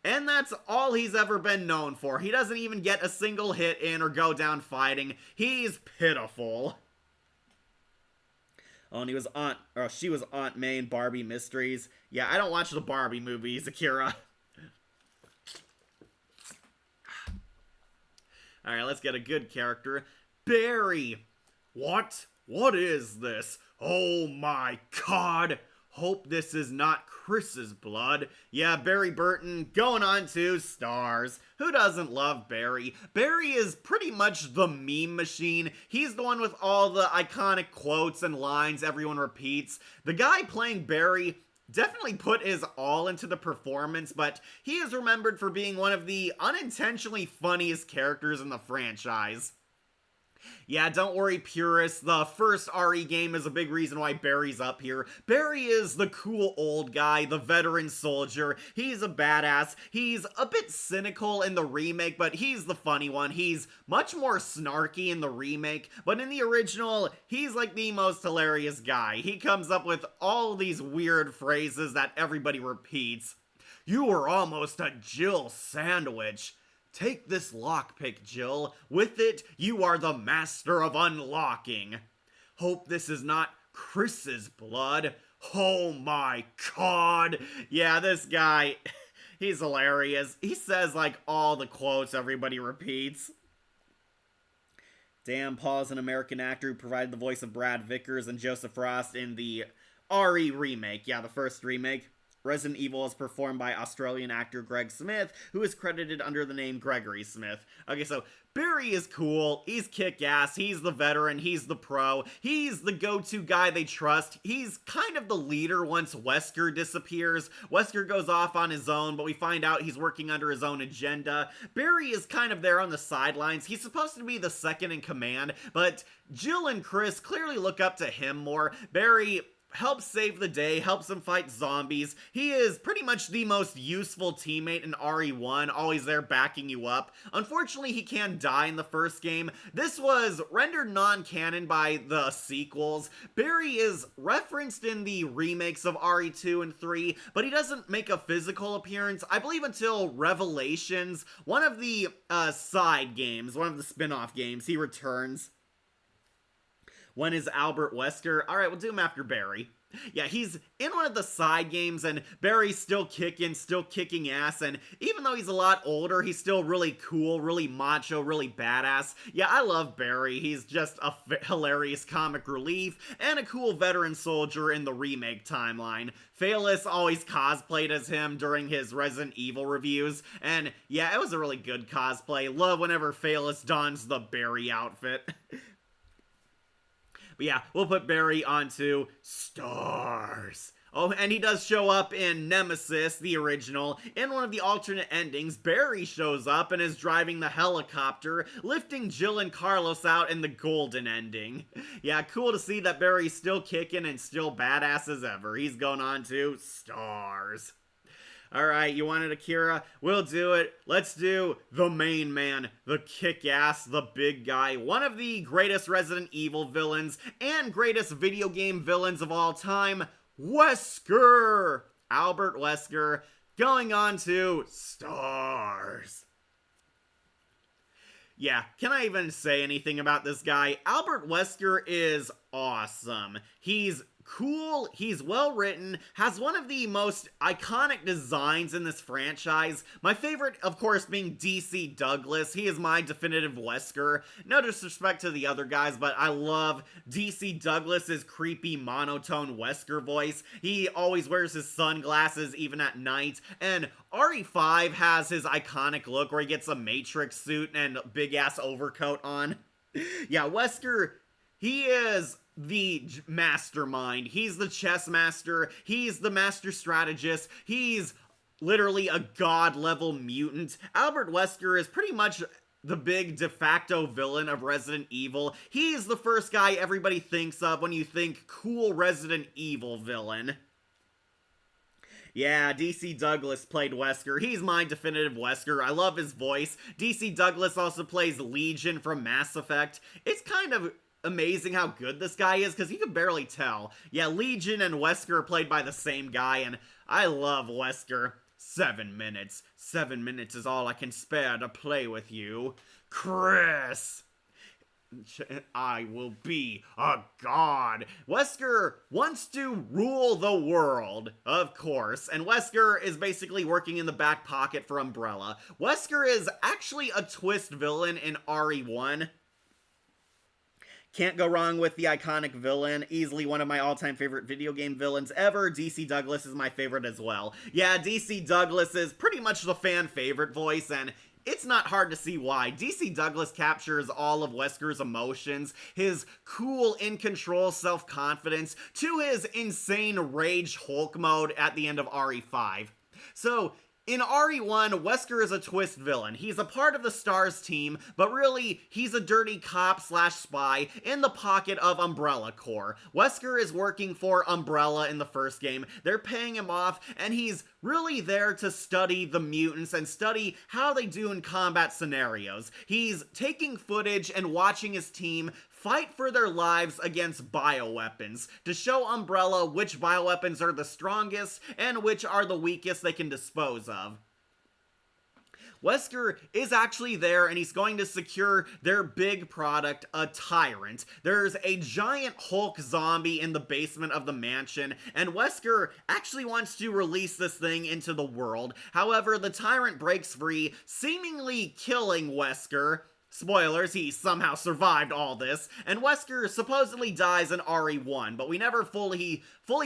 Speaker 1: And that's all he's ever been known for. He doesn't even get a single hit in or go down fighting. He's pitiful. Oh, and she was Aunt May in Barbie Mysteries. Yeah, I don't watch the Barbie movies, Akira. Alright, let's get a good character. Barry! What? What is this? Oh my god! Hope this is not Chris's blood. Yeah, Barry Burton going on to Stars. Who doesn't love Barry? Barry is pretty much the meme machine. He's the one with all the iconic quotes and lines everyone repeats. The guy playing Barry definitely put his all into the performance, but he is remembered for being one of the unintentionally funniest characters in the franchise. Yeah, don't worry, purists. The first RE game is a big reason why Barry's up here. Barry is the cool old guy, the veteran soldier. He's a badass. He's a bit cynical in the remake, but he's the funny one. He's much more snarky in the remake, but in the original, he's like the most hilarious guy. He comes up with all these weird phrases that everybody repeats. You were almost a Jill sandwich. Take this lockpick, Jill. With it, you are the master of unlocking. Hope this is not Chris's blood. Oh my god. Yeah, this guy, he's hilarious. He says like all the quotes everybody repeats. Dan Paul is an American actor who provided the voice of Brad Vickers and Joseph Frost in the RE remake. Yeah, the first remake. Resident Evil is performed by Australian actor Greg Smith, who is credited under the name Gregory Smith. Okay, so Barry is cool, he's kick-ass, he's the veteran, he's the pro, he's the go-to guy they trust, he's kind of the leader once Wesker disappears. Wesker goes off on his own, but we find out he's working under his own agenda. Barry is kind of there on the sidelines, he's supposed to be the second in command, but Jill and Chris clearly look up to him more. Barry helps save the day, helps him fight zombies. He is pretty much the most useful teammate in RE1, always there backing you up. Unfortunately, he can die in the first game. This was rendered non-canon by the sequels. Barry is referenced in the remakes of RE2 and 3, but he doesn't make a physical appearance, I believe, until Revelations, one of the side games, one of the spin-off games. He returns. When is Albert Wesker? Alright, we'll do him after Barry. Yeah, he's in one of the side games, and Barry's still kicking ass, and even though he's a lot older, he's still really cool, really macho, really badass. Yeah, I love Barry. He's just a hilarious comic relief, and a cool veteran soldier in the remake timeline. Phaelus always cosplayed as him during his Resident Evil reviews, and yeah, it was a really good cosplay. Love whenever Phaelus dons the Barry outfit. But yeah, we'll put Barry onto stars. Oh, and he does show up in Nemesis, the original. In one of the alternate endings, Barry shows up and is driving the helicopter, lifting Jill and Carlos out in the golden ending. Yeah, cool to see that Barry's still kicking and still badass as ever. He's going on to stars. Alright, you wanted Akira? We'll do it. Let's do the main man, the kick-ass, the big guy, one of the greatest Resident Evil villains and greatest video game villains of all time, Wesker! Albert Wesker, going on to stars. Yeah, can I even say anything about this guy? Albert Wesker is awesome. He's cool, he's well written, has one of the most iconic designs in this franchise. My favorite, of course, being DC Douglas. He is my definitive Wesker. No disrespect to the other guys, but I love DC Douglas's creepy monotone Wesker voice. He always wears his sunglasses even at night, and RE5 has his iconic look where he gets a Matrix suit and big ass overcoat on. Yeah, Wesker, he is the mastermind. He's the chess master. He's the master strategist. He's literally a god-level mutant. Albert Wesker is pretty much the big de facto villain of Resident Evil. He's the first guy everybody thinks of when you think cool Resident Evil villain. Yeah, DC Douglas played Wesker. He's my definitive Wesker. I love his voice. DC Douglas also plays Legion from Mass Effect. It's kind of amazing how good this guy is, because you can barely tell. Yeah, Legion and Wesker are played by the same guy, and I love Wesker. 7 minutes. 7 minutes is all I can spare to play with you. Chris! I will be a god. Wesker wants to rule the world, of course, and Wesker is basically working in the back pocket for Umbrella. Wesker is actually a twist villain in RE1. Can't go wrong with the iconic villain. Easily one of my all-time favorite video game villains ever. DC Douglas is my favorite as well. Yeah, DC Douglas is pretty much the fan favorite voice, and it's not hard to see why. DC Douglas captures all of Wesker's emotions, his cool, in-control self-confidence, to his insane rage Hulk mode at the end of RE5. So, in RE1, Wesker is a twist villain. He's a part of the STARS team, but really, he's a dirty cop slash spy in the pocket of Umbrella Corps. Wesker is working for Umbrella in the first game. They're paying him off, and he's really there to study the mutants and study how they do in combat scenarios. He's taking footage and watching his team fight for their lives against bioweapons to show Umbrella which bioweapons are the strongest and which are the weakest they can dispose of. Wesker is actually there, and he's going to secure their big product, a Tyrant. There's a giant Hulk zombie in the basement of the mansion, and Wesker actually wants to release this thing into the world. However, the Tyrant breaks free, seemingly killing Wesker. Spoilers, he somehow survived all this, and Wesker supposedly dies in RE1, but we never fully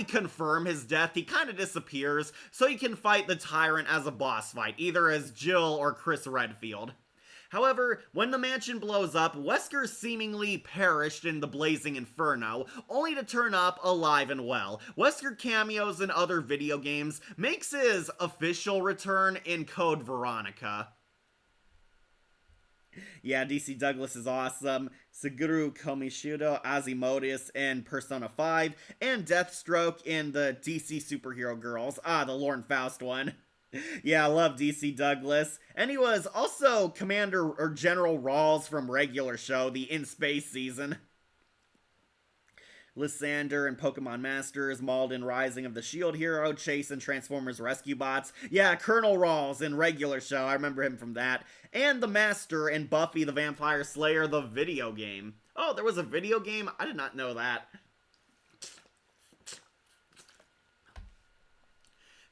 Speaker 1: confirm his death. He kind of disappears, so he can fight the Tyrant as a boss fight, either as Jill or Chris Redfield. However, when the mansion blows up, Wesker seemingly perished in the blazing inferno, only to turn up alive and well. Wesker cameos in other video games, makes his official return in Code Veronica. Yeah, DC Douglas is awesome. Suguru Komishido, Asimodeus in Persona 5, and Deathstroke in the DC Superhero Girls. The Lorne Faust one. Yeah, I love DC Douglas. And he was also Commander or General Rawls from regular show, the In Space season. Lysander and Pokemon Masters, Malden Rising of the Shield Hero, Chase and Transformers Rescue Bots. Yeah, Colonel Rawls in regular show, I remember him from that. And the Master in Buffy the Vampire Slayer, the video game. Oh, there was a video game? I did not know that.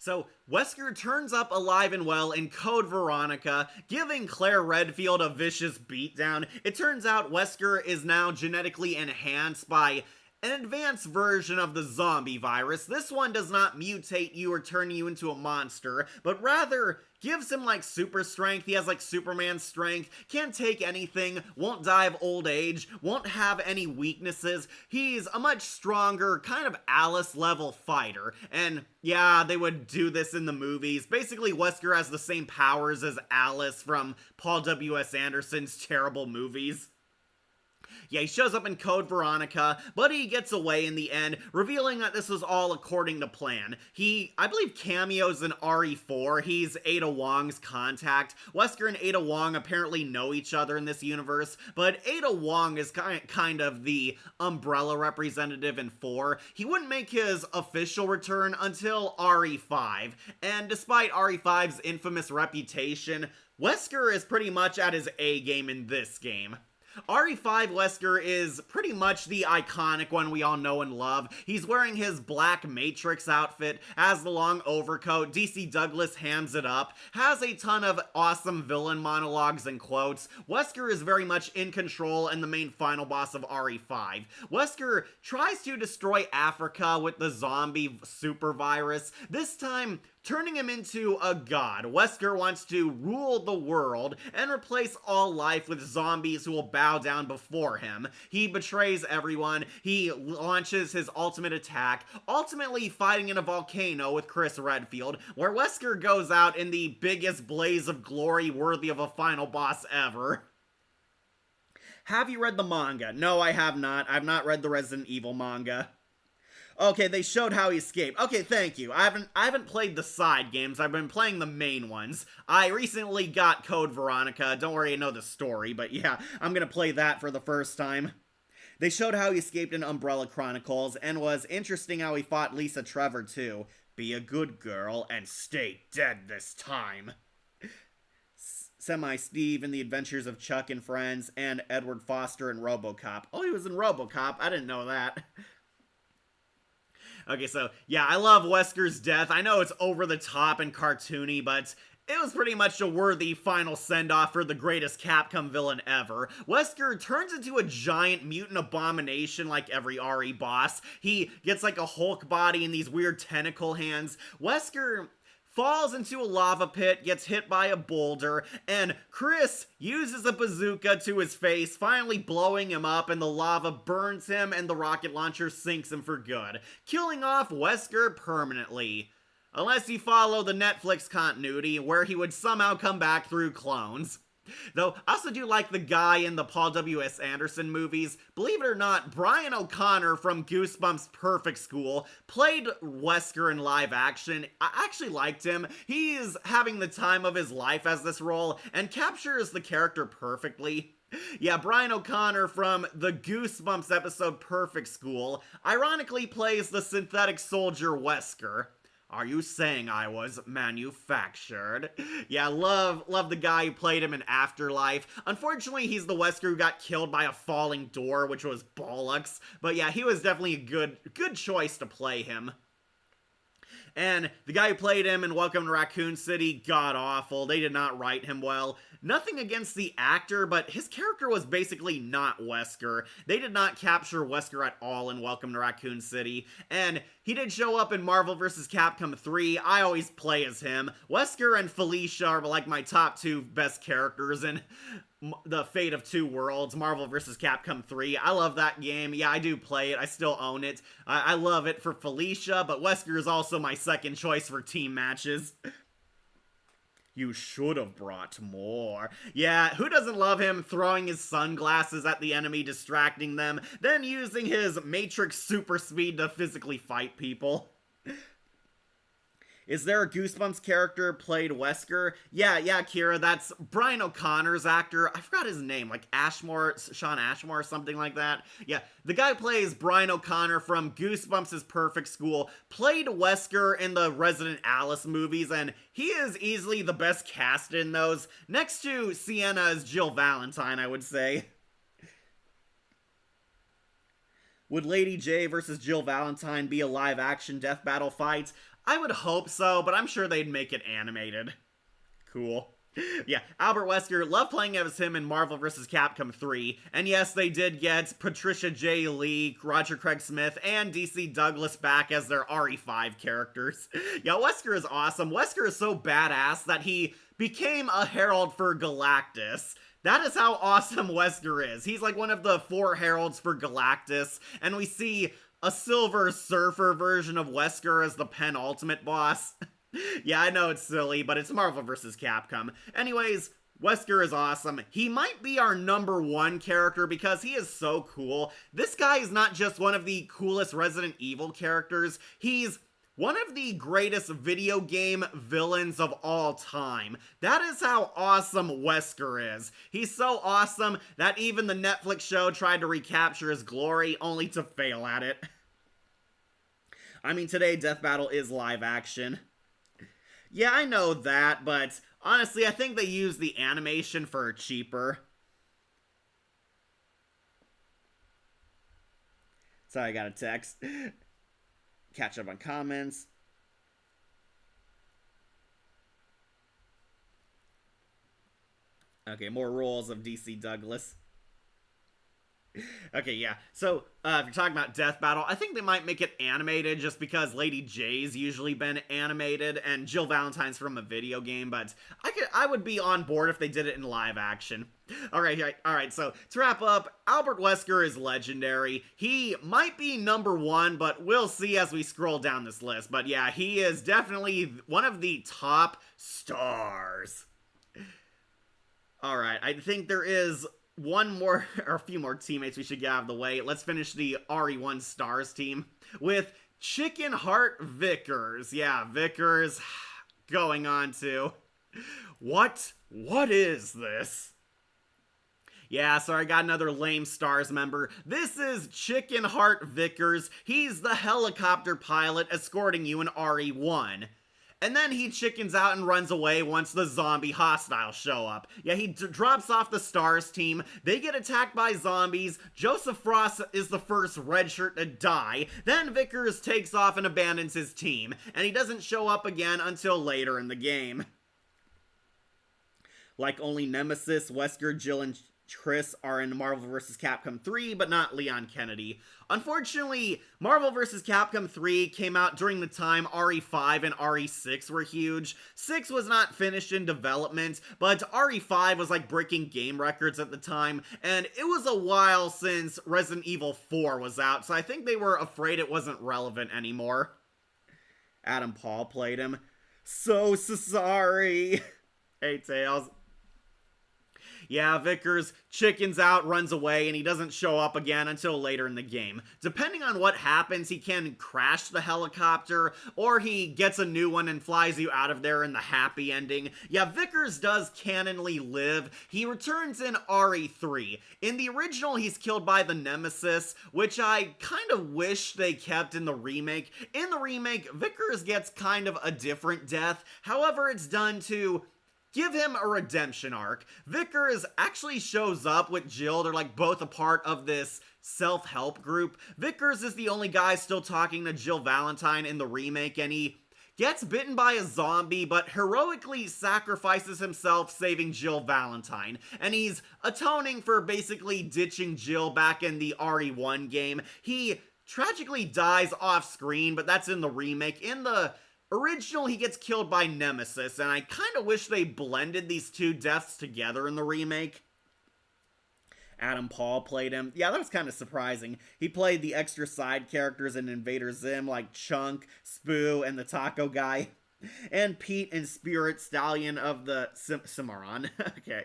Speaker 1: So, Wesker turns up alive and well in Code Veronica, giving Claire Redfield a vicious beatdown. It turns out Wesker is now genetically enhanced by an advanced version of the zombie virus. This one does not mutate you or turn you into a monster, but rather gives him like super strength. He has like Superman strength, can't take anything, won't die of old age, won't have any weaknesses. He's a much stronger, kind of Alice level fighter. And yeah, they would do this in the movies. Basically, Wesker has the same powers as Alice from Paul W.S. Anderson's terrible movies. Yeah, he shows up in Code Veronica, but he gets away in the end, revealing that this was all according to plan. He, I believe, cameos in RE4. He's Ada Wong's contact. Wesker and Ada Wong apparently know each other in this universe, but Ada Wong is kind of the Umbrella representative in 4. He wouldn't make his official return until RE5, and despite RE5's infamous reputation, Wesker is pretty much at his A game in this game. RE5 Wesker is pretty much the iconic one we all know and love. He's wearing his black Matrix outfit, has the long overcoat, DC Douglas hams it up, has a ton of awesome villain monologues and quotes. Wesker is very much in control and the main final boss of RE5. Wesker tries to destroy Africa with the zombie super virus, this time turning him into a god. Wesker wants to rule the world and replace all life with zombies who will bow down before him. He betrays everyone, he launches his ultimate attack, ultimately fighting in a volcano with Chris Redfield, where Wesker goes out in the biggest blaze of glory worthy of a final boss ever. Have you read the manga? No, I have not. I've not read the Resident Evil manga. Okay, they showed how he escaped. Okay, thank you. I haven't played the side games. I've been playing the main ones. I recently got Code Veronica. Don't worry, I know the story, but yeah, I'm gonna play that for the first time. They showed how he escaped in Umbrella Chronicles, and was interesting how he fought Lisa Trevor too. Be a good girl and stay dead this time. Semi-Steve in The Adventures of Chuck and Friends, and Edward Foster in RoboCop. Oh, he was in RoboCop. I didn't know that. Okay, so, yeah, I love Wesker's death. I know it's over the top and cartoony, but it was pretty much a worthy final send-off for the greatest Capcom villain ever. Wesker turns into a giant mutant abomination like every RE boss. He gets like a Hulk body and these weird tentacle hands. Wesker falls into a lava pit, gets hit by a boulder, and Chris uses a bazooka to his face, finally blowing him up, and the lava burns him and the rocket launcher sinks him for good, killing off Wesker permanently. Unless you follow the Netflix continuity, where he would somehow come back through clones. Though, I also do like the guy in the Paul W.S. Anderson movies. Believe it or not, Brian O'Connor from Goosebumps Perfect School played Wesker in live action. I actually liked him. He is having the time of his life as this role, and captures the character perfectly. Yeah, Brian O'Connor from the Goosebumps episode Perfect School ironically plays the synthetic soldier Wesker. Are you saying I was manufactured? Yeah, love the guy who played him in Afterlife. Unfortunately, he's the Wesker who got killed by a falling door, which was bollocks. But yeah, he was definitely a good choice to play him. And the guy who played him in Welcome to Raccoon City, god-awful. They did not write him well. Nothing against the actor, but his character was basically not Wesker. They did not capture Wesker at all in Welcome to Raccoon City. And he did show up in Marvel vs. Capcom 3. I always play as him. Wesker and Felicia are like my top two best characters in the Fate of Two Worlds, Marvel vs. Capcom 3. I love that game. Yeah, I do play it. I still own it. I love it for Felicia, but Wesker is also my second choice for team matches. You should have brought more. Yeah, who doesn't love him throwing his sunglasses at the enemy, distracting them, then using his Matrix super speed to physically fight people? Is there a Goosebumps character played Wesker? Yeah, Kira, that's Brian O'Connor's actor. I forgot his name, like Shawn Ashmore or something like that. Yeah, the guy who plays Brian O'Connor from Goosebumps' Perfect School, played Wesker in the Resident Alice movies, and he is easily the best cast in those, next to Sienna as Jill Valentine, I would say. Would Lady J versus Jill Valentine be a live-action death battle fight? I would hope so, but I'm sure they'd make it animated. Cool. Yeah, Albert Wesker, love playing as him in Marvel vs. Capcom 3. And yes, they did get Patricia J. Lee, Roger Craig Smith, and DC Douglas back as their RE5 characters. Yeah, Wesker is awesome. Wesker is so badass that he became a herald for Galactus. That is how awesome Wesker is. He's like one of the 4 heralds for Galactus, and we see a Silver Surfer version of Wesker as the penultimate boss. Yeah, I know it's silly, but it's Marvel vs. Capcom. Anyways, Wesker is awesome. He might be our number 1 character because he is so cool. This guy is not just one of the coolest Resident Evil characters, he's one of the greatest video game villains of all time. That is how awesome Wesker is. He's so awesome that even the Netflix show tried to recapture his glory, only to fail at it. I mean, today Death Battle is live action. Yeah, I know that, but honestly, I think they used the animation for cheaper. Sorry, I got a text. Catch up on comments. Okay, more roles of DC Douglas. Okay, yeah. So, if you're talking about Death Battle, I think they might make it animated just because Lady J's usually been animated and Jill Valentine's from a video game, but I would be on board if they did it in live action. Alright, so to wrap up, Albert Wesker is legendary. He might be number 1, but we'll see as we scroll down this list. But yeah, he is definitely one of the top stars. Alright, I think there is one more, or a few more teammates we should get out of the way. Let's finish the RE1 Stars team with Chicken Heart Vickers. Yeah, Vickers going on to... What is this? Yeah, sorry, I got another lame Stars member. This is Chicken Heart Vickers. He's the helicopter pilot escorting you in RE1. And then he chickens out and runs away once the zombie hostiles show up. Yeah, he drops off the Stars team. They get attacked by zombies. Joseph Frost is the first red shirt to die. Then Vickers takes off and abandons his team. And he doesn't show up again until later in the game. Like only Nemesis, Wesker, Jill, and Chris are in Marvel vs. Capcom 3, but not Leon Kennedy. Unfortunately, Marvel vs. Capcom 3 came out during the time RE5 and RE6 were huge. 6 was not finished in development, but RE5 was like breaking game records at the time, and it was a while since Resident Evil 4 was out, so I think they were afraid it wasn't relevant anymore. Adam Paul played him. So sorry. Hey, Tails. Yeah, Vickers chickens out, runs away, and he doesn't show up again until later in the game. Depending on what happens, he can crash the helicopter, or he gets a new one and flies you out of there in the happy ending. Yeah, Vickers does canonly live. He returns in RE3. In the original, he's killed by the Nemesis, which I kind of wish they kept in the remake. In the remake, Vickers gets kind of a different death. However, it's done to give him a redemption arc. Vickers actually shows up with Jill. They're like both a part of this self-help group. Vickers is the only guy still talking to Jill Valentine in the remake, and he gets bitten by a zombie, but heroically sacrifices himself saving Jill Valentine. And he's atoning for basically ditching Jill back in the RE1 game. He tragically dies off screen, but that's in the remake. In the original, he gets killed by Nemesis, and I kind of wish they blended these two deaths together in the remake. Adam Paul played him. Yeah, that was kind of surprising. He played the extra side characters in Invader Zim, like Chunk, Spoo, and the Taco Guy. And Pete and Spirit Stallion of the Cimarron. Okay.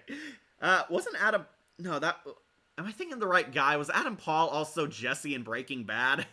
Speaker 1: Wasn't Adam... No, that... Am I thinking the right guy? Was Adam Paul also Jesse in Breaking Bad?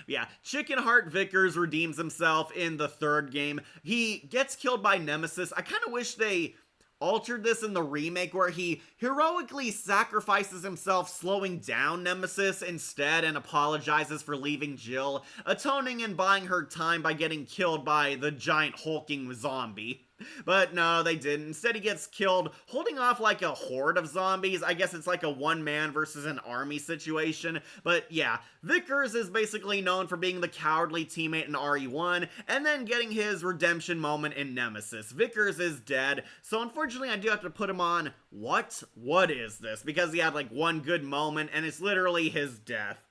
Speaker 1: Yeah, Chickenheart Vickers redeems himself in the third game. He gets killed by Nemesis. I kind of wish they altered this in the remake where he heroically sacrifices himself slowing down Nemesis instead and apologizes for leaving Jill, atoning and buying her time by getting killed by the giant hulking zombie. But no, they didn't. Instead, he gets killed holding off like a horde of zombies. I guess it's like a one-man versus an army situation. But yeah, Vickers is basically known for being the cowardly teammate in RE1, and then getting his redemption moment in Nemesis. Vickers is dead, so unfortunately I do have to put him on What is this? Because he had like one good moment, and it's literally his death.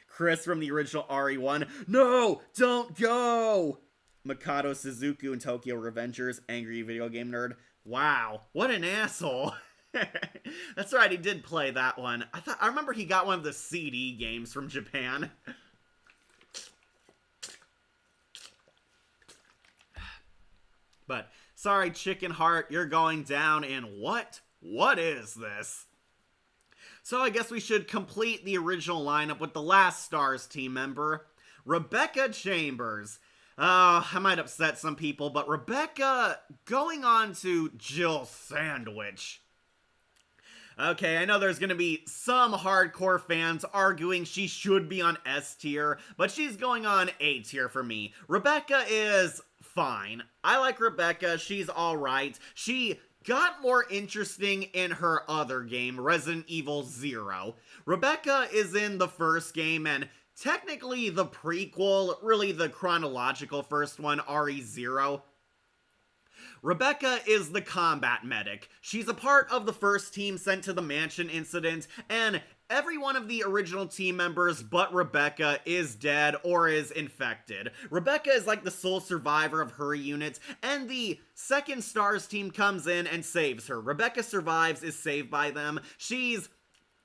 Speaker 1: Chris from the original RE1. No! Don't go! Mikado Suzuku in Tokyo Revengers, angry video game nerd. Wow, what an asshole. That's right, he did play that one. I remember he got one of the CD games from Japan. But, sorry Chicken Heart, you're going down in what? What is this? So I guess we should complete the original lineup with the last Stars team member, Rebecca Chambers. I might upset some people, but Rebecca going on to Jill Sandwich. Okay, I know there's gonna be some hardcore fans arguing she should be on S tier, but she's going on A tier for me. Rebecca is fine. I like Rebecca, she's alright. She got more interesting in her other game, Resident Evil 0. Rebecca is in the first game, and technically the prequel, really the chronological first one, RE0. Rebecca is the combat medic. She's a part of the first team sent to the mansion incident, and every one of the original team members but Rebecca is dead or is infected. Rebecca is like the sole survivor of her unit, and the second Stars team comes in and saves her. Rebecca survives, is saved by them. She's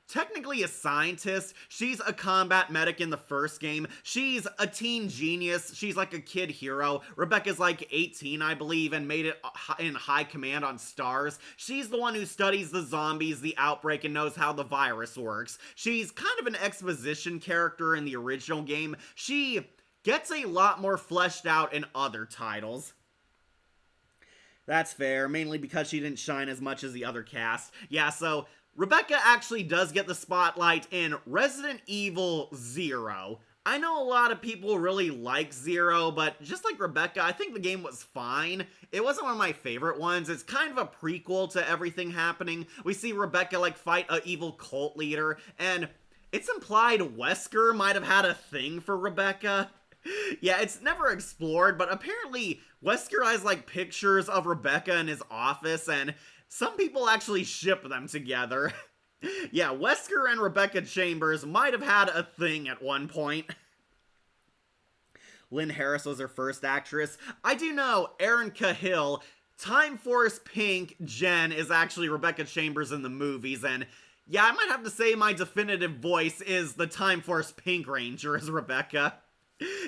Speaker 1: technically a scientist. She's a combat medic in the first game. She's a teen genius. She's like a kid hero. Rebecca's like 18, I believe, and made it in high command on Stars. She's the one who studies the zombies, the outbreak, and knows how the virus works. She's kind of an exposition character in the original game. She gets a lot more fleshed out in other titles. That's fair, mainly because she didn't shine as much as the other cast. Yeah, so Rebecca actually does get the spotlight in Resident Evil 0. I know a lot of people really like 0, but just like Rebecca, I think the game was fine. It wasn't one of my favorite ones. It's kind of a prequel to everything happening. We see Rebecca like fight an evil cult leader, and it's implied Wesker might have had a thing for Rebecca. Yeah, it's never explored, but apparently Wesker has like pictures of Rebecca in his office, and some people actually ship them together. Yeah, Wesker and Rebecca Chambers might have had a thing at one point. Lynn Harris was her first actress. I do know Erin Cahill, Time Force Pink Jen is actually Rebecca Chambers in the movies, and yeah, I might have to say my definitive voice is the Time Force Pink Ranger as Rebecca.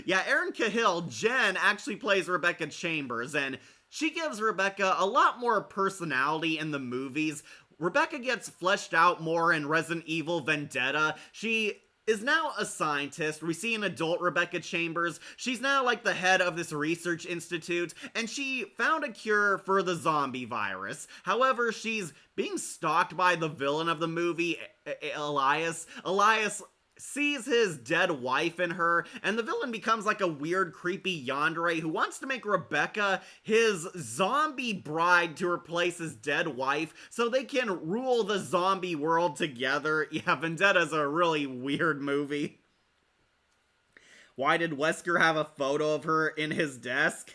Speaker 1: Yeah, Erin Cahill, Jen, actually plays Rebecca Chambers, and she gives Rebecca a lot more personality in the movies. Rebecca gets fleshed out more in Resident Evil Vendetta. She is now a scientist. We see an adult Rebecca Chambers. She's now like the head of this research institute, and she found a cure for the zombie virus. However, she's being stalked by the villain of the movie, Elias. Elias sees his dead wife in her, and the villain becomes like a weird, creepy yandere who wants to make Rebecca his zombie bride to replace his dead wife so they can rule the zombie world together. Yeah, Vendetta's a really weird movie. Why did Wesker have a photo of her in his desk?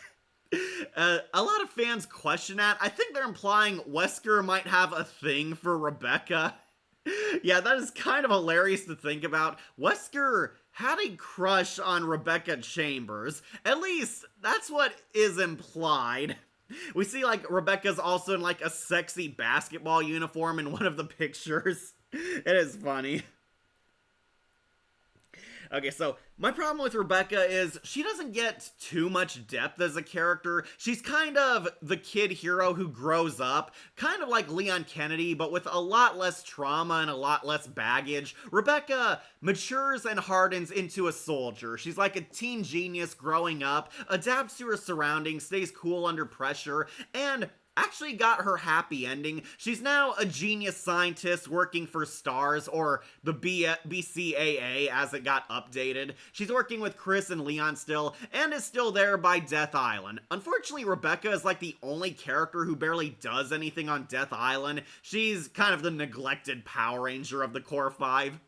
Speaker 1: A lot of fans question that. I think they're implying Wesker might have a thing for Rebecca. Yeah, that is kind of hilarious to think about. Wesker had a crush on Rebecca Chambers. At least, that's what is implied. We see, like, Rebecca's also in, like, a sexy basketball uniform in one of the pictures. It is funny. Okay, so my problem with Rebecca is she doesn't get too much depth as a character. She's kind of the kid hero who grows up, kind of like Leon Kennedy, but with a lot less trauma and a lot less baggage. Rebecca matures and hardens into a soldier. She's like a teen genius growing up, adapts to her surroundings, stays cool under pressure, and actually got her happy ending. She's now a genius scientist working for STARS, or the BCAA as it got updated. She's working with Chris and Leon still, and is still there by Death Island. Unfortunately, Rebecca is like the only character who barely does anything on Death Island. She's kind of the neglected Power Ranger of the Core 5.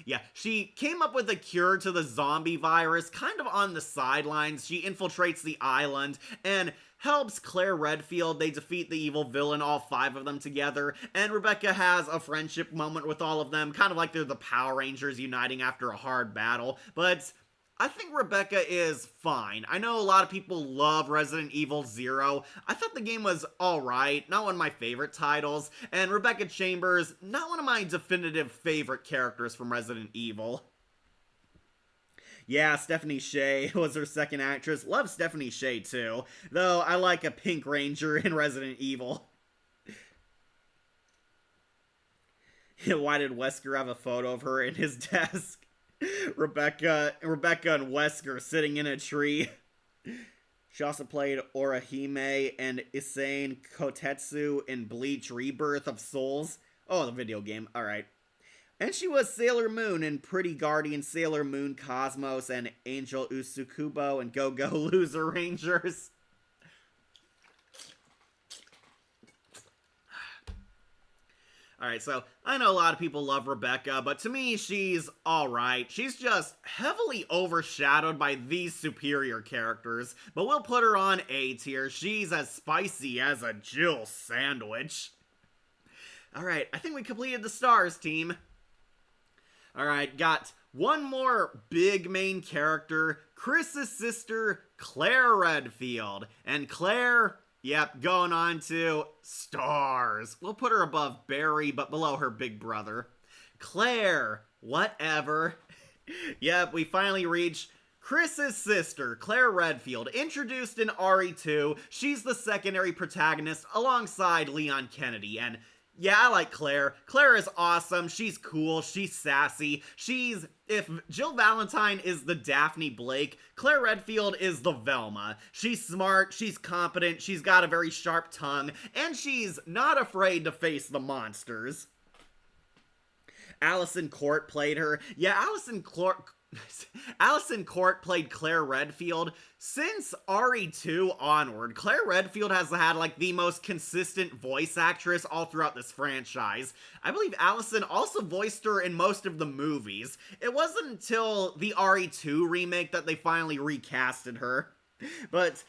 Speaker 1: Yeah, she came up with a cure to the zombie virus, kind of on the sidelines. She infiltrates the island and helps Claire Redfield. They defeat the evil villain, all 5 of them together, and Rebecca has a friendship moment with all of them, kind of like they're the Power Rangers uniting after a hard battle. But I think Rebecca is fine. I know a lot of people love Resident Evil 0. I thought the game was alright, not one of my favorite titles, and Rebecca Chambers, not one of my definitive favorite characters from Resident Evil. Yeah, Stephanie Sheh was her second actress. Love Stephanie Sheh too, though I like a Pink Ranger in Resident Evil. Why did Wesker have a photo of her in his desk? Rebecca and Wesker sitting in a tree. She also played Orihime and Issane Kotetsu in Bleach Rebirth of Souls. Oh, the video game. Alright. And she was Sailor Moon in Pretty Guardian, Sailor Moon Cosmos, and Angel Usukubo and Go-Go Loser Rangers. Alright, so I know a lot of people love Rebecca, but to me, she's alright. She's just heavily overshadowed by these superior characters, but we'll put her on A tier. She's as spicy as a Jill sandwich. Alright, I think we completed the stars, team. Alright, got one more big main character, Chris's sister, Claire Redfield. And Claire, yep, going on to stars. We'll put her above Barry, but below her big brother. Claire, whatever. Yep, we finally reached Chris's sister, Claire Redfield, introduced in RE2. She's the secondary protagonist alongside Leon Kennedy, and yeah, I like Claire. Claire is awesome. She's cool. She's sassy. If Jill Valentine is the Daphne Blake, Claire Redfield is the Velma. She's smart, she's competent, she's got a very sharp tongue, and she's not afraid to face the monsters. Allison Court played her. Yeah, Allison Allison Court played Claire Redfield. Since RE2 onward, Claire Redfield has had like the most consistent voice actress all throughout this franchise. I believe Allison also voiced her in most of the movies. It wasn't until the RE2 remake that they finally recasted her. But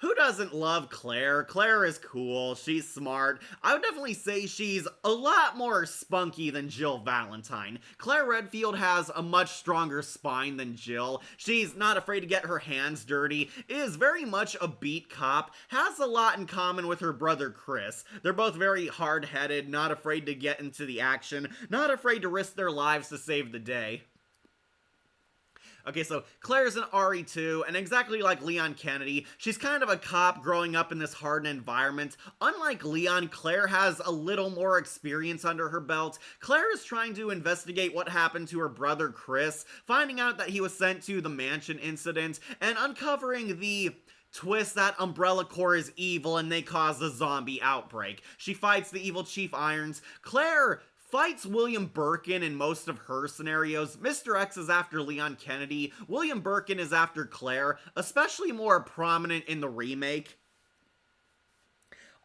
Speaker 1: who doesn't love Claire? Claire is cool, she's smart. I would definitely say she's a lot more spunky than Jill Valentine. Claire Redfield has a much stronger spine than Jill. She's not afraid to get her hands dirty, is very much a beat cop, has a lot in common with her brother Chris. They're both very hard-headed, not afraid to get into the action, not afraid to risk their lives to save the day. Okay, so Claire's in RE2, and exactly like Leon Kennedy, she's kind of a cop growing up in this hardened environment. Unlike Leon, Claire has a little more experience under her belt. Claire is trying to investigate what happened to her brother Chris, finding out that he was sent to the mansion incident, and uncovering the twist that Umbrella Corps is evil and they caused a zombie outbreak. She fights the evil Chief Irons. Claire fights William Birkin in most of her scenarios. Mr. X is after Leon Kennedy. William Birkin is after Claire, especially more prominent in the remake.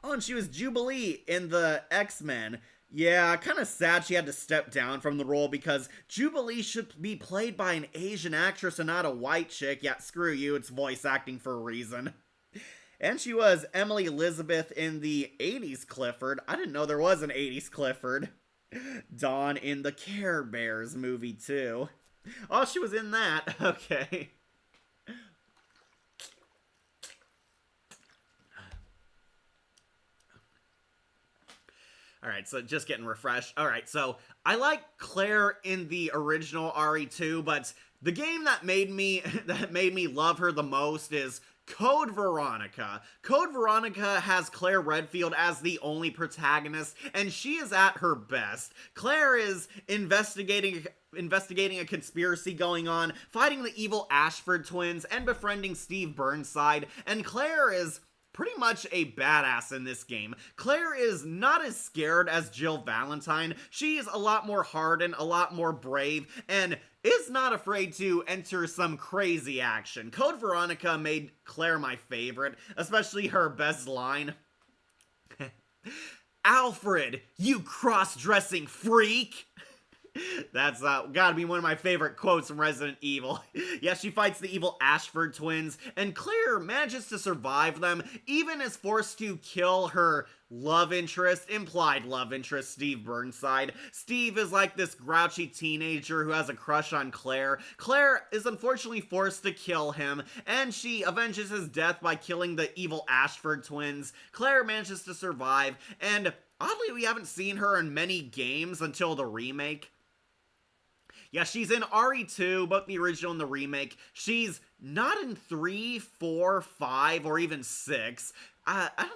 Speaker 1: Oh, and she was Jubilee in the X-Men. Yeah, kind of sad she had to step down from the role because Jubilee should be played by an Asian actress and not a white chick. Yeah, screw you, it's voice acting for a reason. And she was Emily Elizabeth in the 80s Clifford. I didn't know there was an 80s Clifford. Dawn in the Care Bears movie, too. Oh, she was in that. Okay. Alright, so just getting refreshed. Alright, so I like Claire in the original RE2, but the game that made me love her the most is Code Veronica. Code Veronica has Claire Redfield as the only protagonist, and she is at her best. Claire is investigating a conspiracy going on, fighting the evil Ashford twins, and befriending Steve Burnside, and Claire is pretty much a badass in this game. Claire is not as scared as Jill Valentine. She's a lot more hardened, a lot more brave, and is not afraid to enter some crazy action. Code Veronica made Claire my favorite, especially her best line. Alfred, you cross-dressing freak! That's gotta be one of my favorite quotes from Resident Evil. Yeah, she fights the evil Ashford twins, and Claire manages to survive them, even is forced to kill her implied love interest, Steve Burnside. Steve is like this grouchy teenager who has a crush on Claire. Claire is unfortunately forced to kill him, and she avenges his death by killing the evil Ashford twins. Claire manages to survive, and oddly, we haven't seen her in many games until the remake. Yeah, she's in RE2, both the original and the remake. She's not in 3, 4, 5, or even 6. I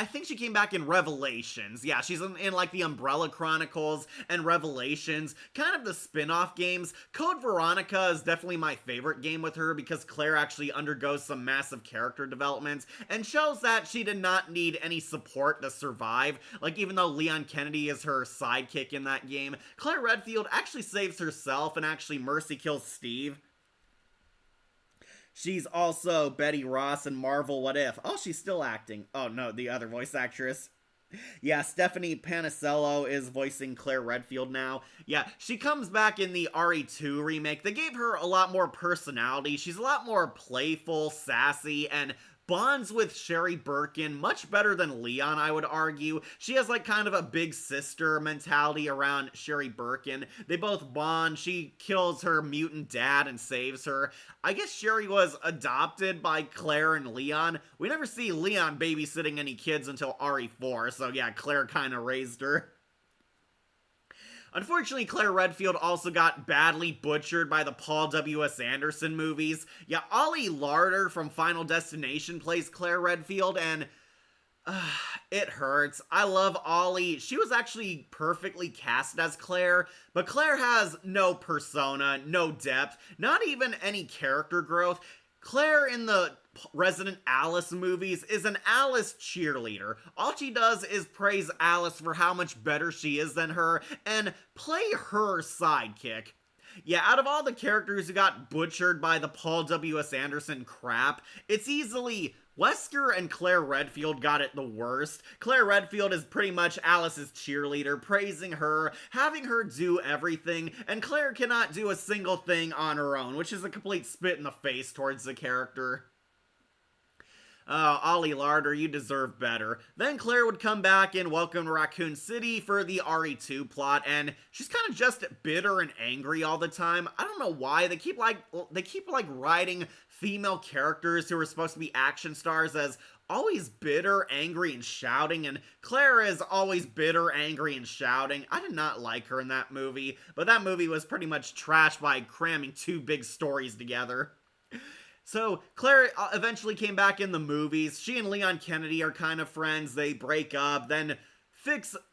Speaker 1: think she came back in Revelations. Yeah, she's in like the Umbrella Chronicles and Revelations, kind of the spin-off games. Code Veronica is definitely my favorite game with her because Claire actually undergoes some massive character development and shows that she did not need any support to survive. Like, even though Leon Kennedy is her sidekick in that game, Claire Redfield actually saves herself and actually mercy kills Steve. She's also Betty Ross in Marvel What If. Oh, she's still acting. Oh, no, the other voice actress. Yeah, Stephanie Panicello is voicing Claire Redfield now. Yeah, she comes back in the RE2 remake. They gave her a lot more personality. She's a lot more playful, sassy, and bonds with Sherry Birkin much better than Leon, I would argue. She has like kind of a big sister mentality around Sherry Birkin. They both bond. She kills her mutant dad and saves her. I guess Sherry was adopted by Claire and Leon. We never see Leon babysitting any kids until RE4, so yeah, Claire kind of raised her. Unfortunately, Claire Redfield also got badly butchered by the Paul W.S. Anderson movies. Yeah, Ollie Larder from Final Destination plays Claire Redfield, and it hurts. I love Ollie. She was actually perfectly cast as Claire, but Claire has no persona, no depth, not even any character growth. Claire in the Resident Alice movies is an Alice cheerleader. All she does is praise Alice for how much better she is than her and play her sidekick. Yeah, out of all the characters who got butchered by the Paul W.S. Anderson crap, it's easily Wesker and Claire Redfield got it the worst. Claire Redfield is pretty much Alice's cheerleader, praising her, having her do everything, and Claire cannot do a single thing on her own, which is a complete spit in the face towards the character. Oh, Ollie Larder, you deserve better. Then Claire would come back in Welcome to Raccoon City for the RE2 plot, and she's kind of just bitter and angry all the time. I don't know why. They keep writing female characters who are supposed to be action stars as always bitter, angry, and shouting, and Claire is always bitter, angry, and shouting. I did not like her in that movie, but that movie was pretty much trashed by cramming two big stories together. So, Claire eventually came back in the movies. She and Leon Kennedy are kind of friends. They break up, then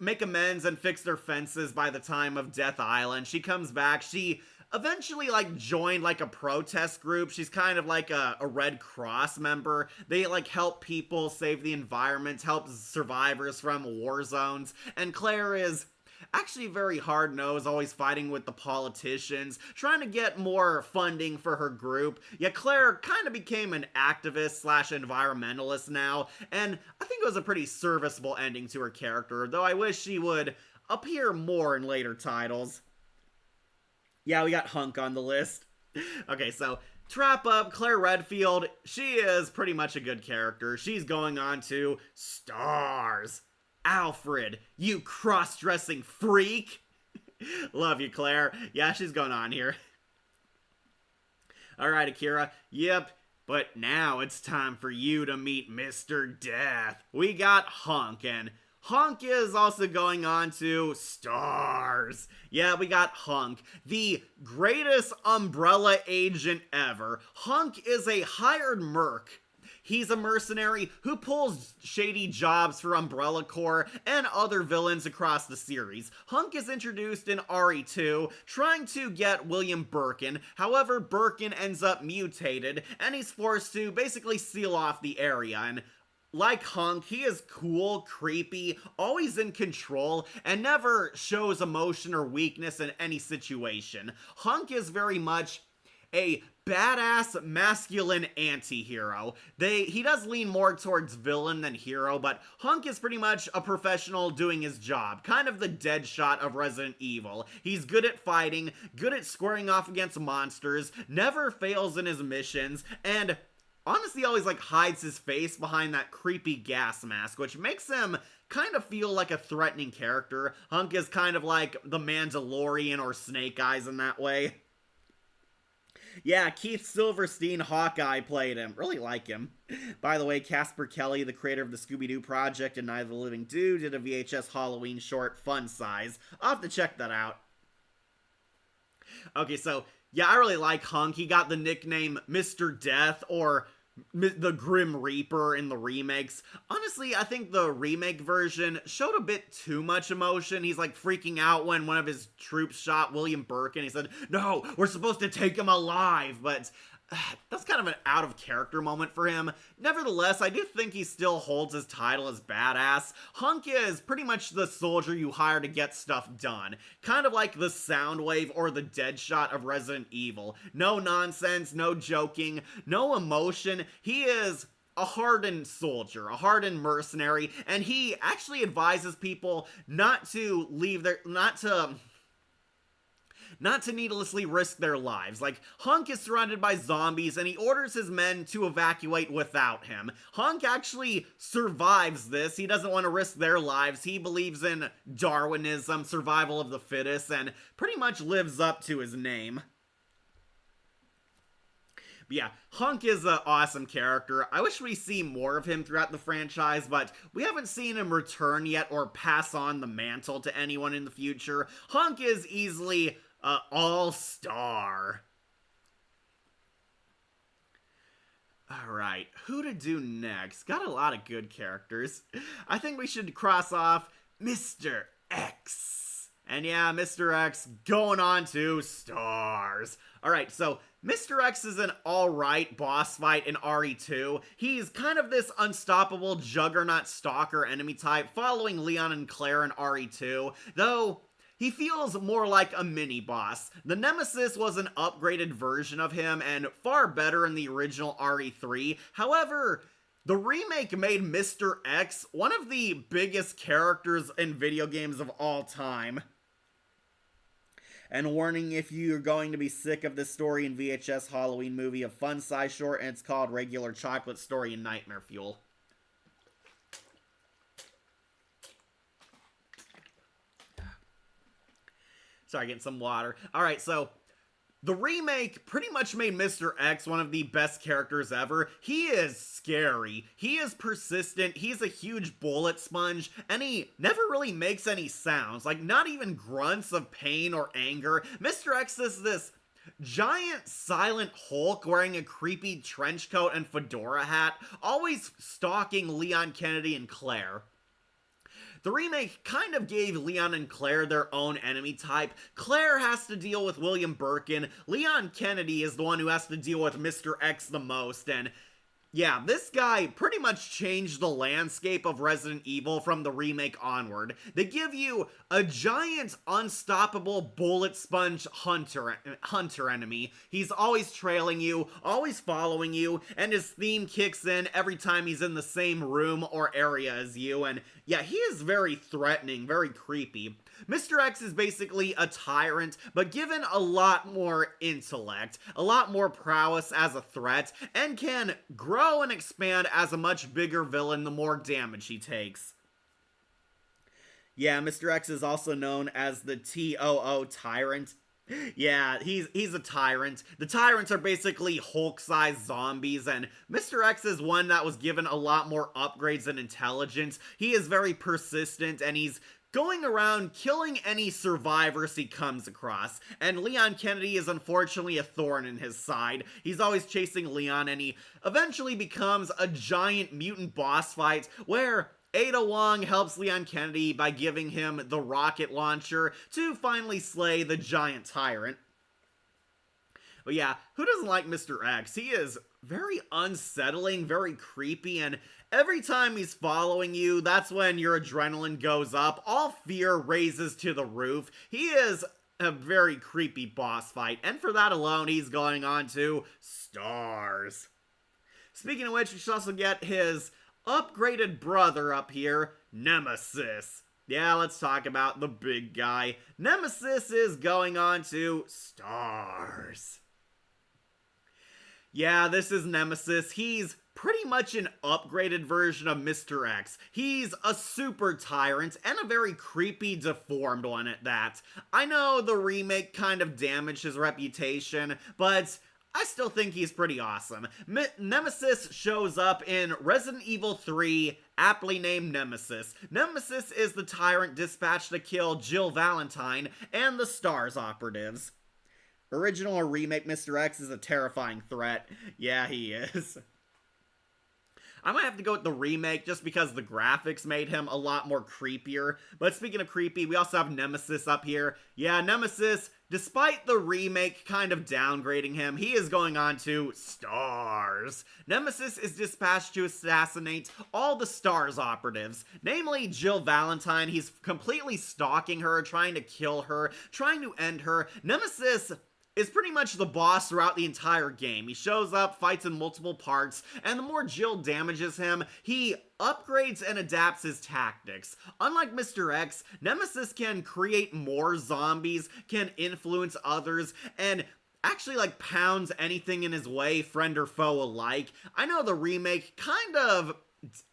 Speaker 1: make amends and fix their fences by the time of Death Island. She comes back. She eventually, joined, a protest group. She's kind of like a Red Cross member. They, help people save the environment, help survivors from war zones. And Claire is actually very hard-nosed, always fighting with the politicians, trying to get more funding for her group. Yet Claire kind of became an activist/environmentalist now, and I think it was a pretty serviceable ending to her character, though I wish she would appear more in later titles. Yeah, we got Hunk on the list. Okay, so to wrap up, Claire Redfield, she is pretty much a good character. She's going on to Stars. Alfred, you cross-dressing freak! Love you, Claire. Yeah, she's going on here. Alright, Akira. Yep, but now it's time for you to meet Mr. Death. We got Hunk, and Hunk is also going on to Stars. Yeah, we got Hunk, the greatest Umbrella agent ever. Hunk is a hired merc. He's a mercenary who pulls shady jobs for Umbrella Corps and other villains across the series. Hunk is introduced in RE2, trying to get William Birkin. However, Birkin ends up mutated, and he's forced to basically seal off the area. And like Hunk, he is cool, creepy, always in control, and never shows emotion or weakness in any situation. Hunk is very much a badass, masculine anti-hero. He does lean more towards villain than hero, but Hunk is pretty much a professional doing his job. Kind of the Deadshot of Resident Evil. He's good at fighting, good at squaring off against monsters, never fails in his missions, and honestly always hides his face behind that creepy gas mask, which makes him kind of feel like a threatening character. Hunk is kind of like the Mandalorian or Snake Eyes in that way. Yeah, Keith Silverstein, Hawkeye, played him. Really like him. By the way, Casper Kelly, the creator of the Scooby-Doo Project and Night of the Living Do, did a VHS Halloween short, Fun Size. I'll have to check that out. Okay, so, yeah, I really like Hunk. He got the nickname Mr. Death, or the Grim Reaper in the remakes. Honestly, I think the remake version showed a bit too much emotion. He's freaking out when one of his troops shot William Birkin. He said, "No, we're supposed to take him alive," but that's kind of an out-of-character moment for him. Nevertheless, I do think he still holds his title as badass. Hunk is pretty much the soldier you hire to get stuff done. Kind of like the Soundwave or the Deadshot of Resident Evil. No nonsense, no joking, no emotion. He is a hardened soldier, a hardened mercenary, and he actually advises people not to needlessly risk their lives. Hunk is surrounded by zombies, and he orders his men to evacuate without him. Hunk actually survives this. He doesn't want to risk their lives. He believes in Darwinism, survival of the fittest, and pretty much lives up to his name. But yeah, Hunk is an awesome character. I wish we see more of him throughout the franchise, but we haven't seen him return yet or pass on the mantle to anyone in the future. Hunk is easily all-star. Alright, who to do next? Got a lot of good characters. I think we should cross off Mr. X. And yeah, Mr. X going on to Stars. Alright, so Mr. X is an alright boss fight in RE2. He's kind of this unstoppable juggernaut stalker enemy type, following Leon and Claire in RE2, though he feels more like a mini-boss. The Nemesis was an upgraded version of him and far better in the original RE3. However, the remake made Mr. X one of the biggest characters in video games of all time. And warning, if you're going to be sick of this story in VHS Halloween movie, a fun size short, and it's called Regular Chocolate Story and Nightmare Fuel. Sorry, getting some water. Alright, so the remake pretty much made Mr. X one of the best characters ever. He is scary. He is persistent. He's a huge bullet sponge, and he never really makes any sounds. Like, not even grunts of pain or anger. Mr. X is this giant silent Hulk wearing a creepy trench coat and fedora hat, always stalking Leon Kennedy and Claire. The remake kind of gave Leon and Claire their own enemy type. Claire has to deal with William Birkin. Leon Kennedy is the one who has to deal with Mr. X the most, and yeah, this guy pretty much changed the landscape of Resident Evil from the remake onward. They give you a giant, unstoppable bullet sponge hunter enemy. He's always trailing you, always following you, and his theme kicks in every time he's in the same room or area as you, and yeah, he is very threatening, very creepy. Mr. X is basically a tyrant, but given a lot more intellect, a lot more prowess as a threat, and can grow and expand as a much bigger villain the more damage he takes. Yeah, Mr. X is also known as the TOO Tyrant. Yeah, he's a tyrant. The tyrants are basically Hulk-sized zombies, and Mr. X is one that was given a lot more upgrades and intelligence. He is very persistent, and he's going around killing any survivors he comes across, and Leon Kennedy is unfortunately a thorn in his side. He's always chasing Leon, and he eventually becomes a giant mutant boss fight where Ada Wong helps Leon Kennedy by giving him the rocket launcher to finally slay the giant tyrant. But yeah, who doesn't like Mr. X? He is very unsettling, very creepy, and every time he's following you, that's when your adrenaline goes up. All fear raises to the roof. He is a very creepy boss fight, and for that alone, he's going on to stars. Speaking of which, we should also get his upgraded brother up here, Nemesis. Yeah, let's talk about the big guy. Nemesis is going on to stars. Yeah, this is Nemesis. He's pretty much an upgraded version of Mr. X. He's a super tyrant, and a very creepy, deformed one at that. I know the remake kind of damaged his reputation, but I still think he's pretty awesome. Nemesis shows up in Resident Evil 3, aptly named Nemesis. Nemesis is the tyrant dispatched to kill Jill Valentine and the STARS operatives. Original or remake Mr. X is a terrifying threat. Yeah, he is. I might have to go with the remake just because the graphics made him a lot more creepier. But speaking of creepy, we also have Nemesis up here. Yeah, Nemesis, despite the remake kind of downgrading him, he is going on to stars. Nemesis is dispatched to assassinate all the STARS operatives, namely Jill Valentine. He's completely stalking her, trying to kill her, trying to end her. Nemesis is pretty much the boss throughout the entire game. He shows up, fights in multiple parts, and the more Jill damages him, he upgrades and adapts his tactics. Unlike Mr. X, Nemesis can create more zombies, can influence others, and actually like pounds anything in his way, friend or foe alike. I know the remake kind of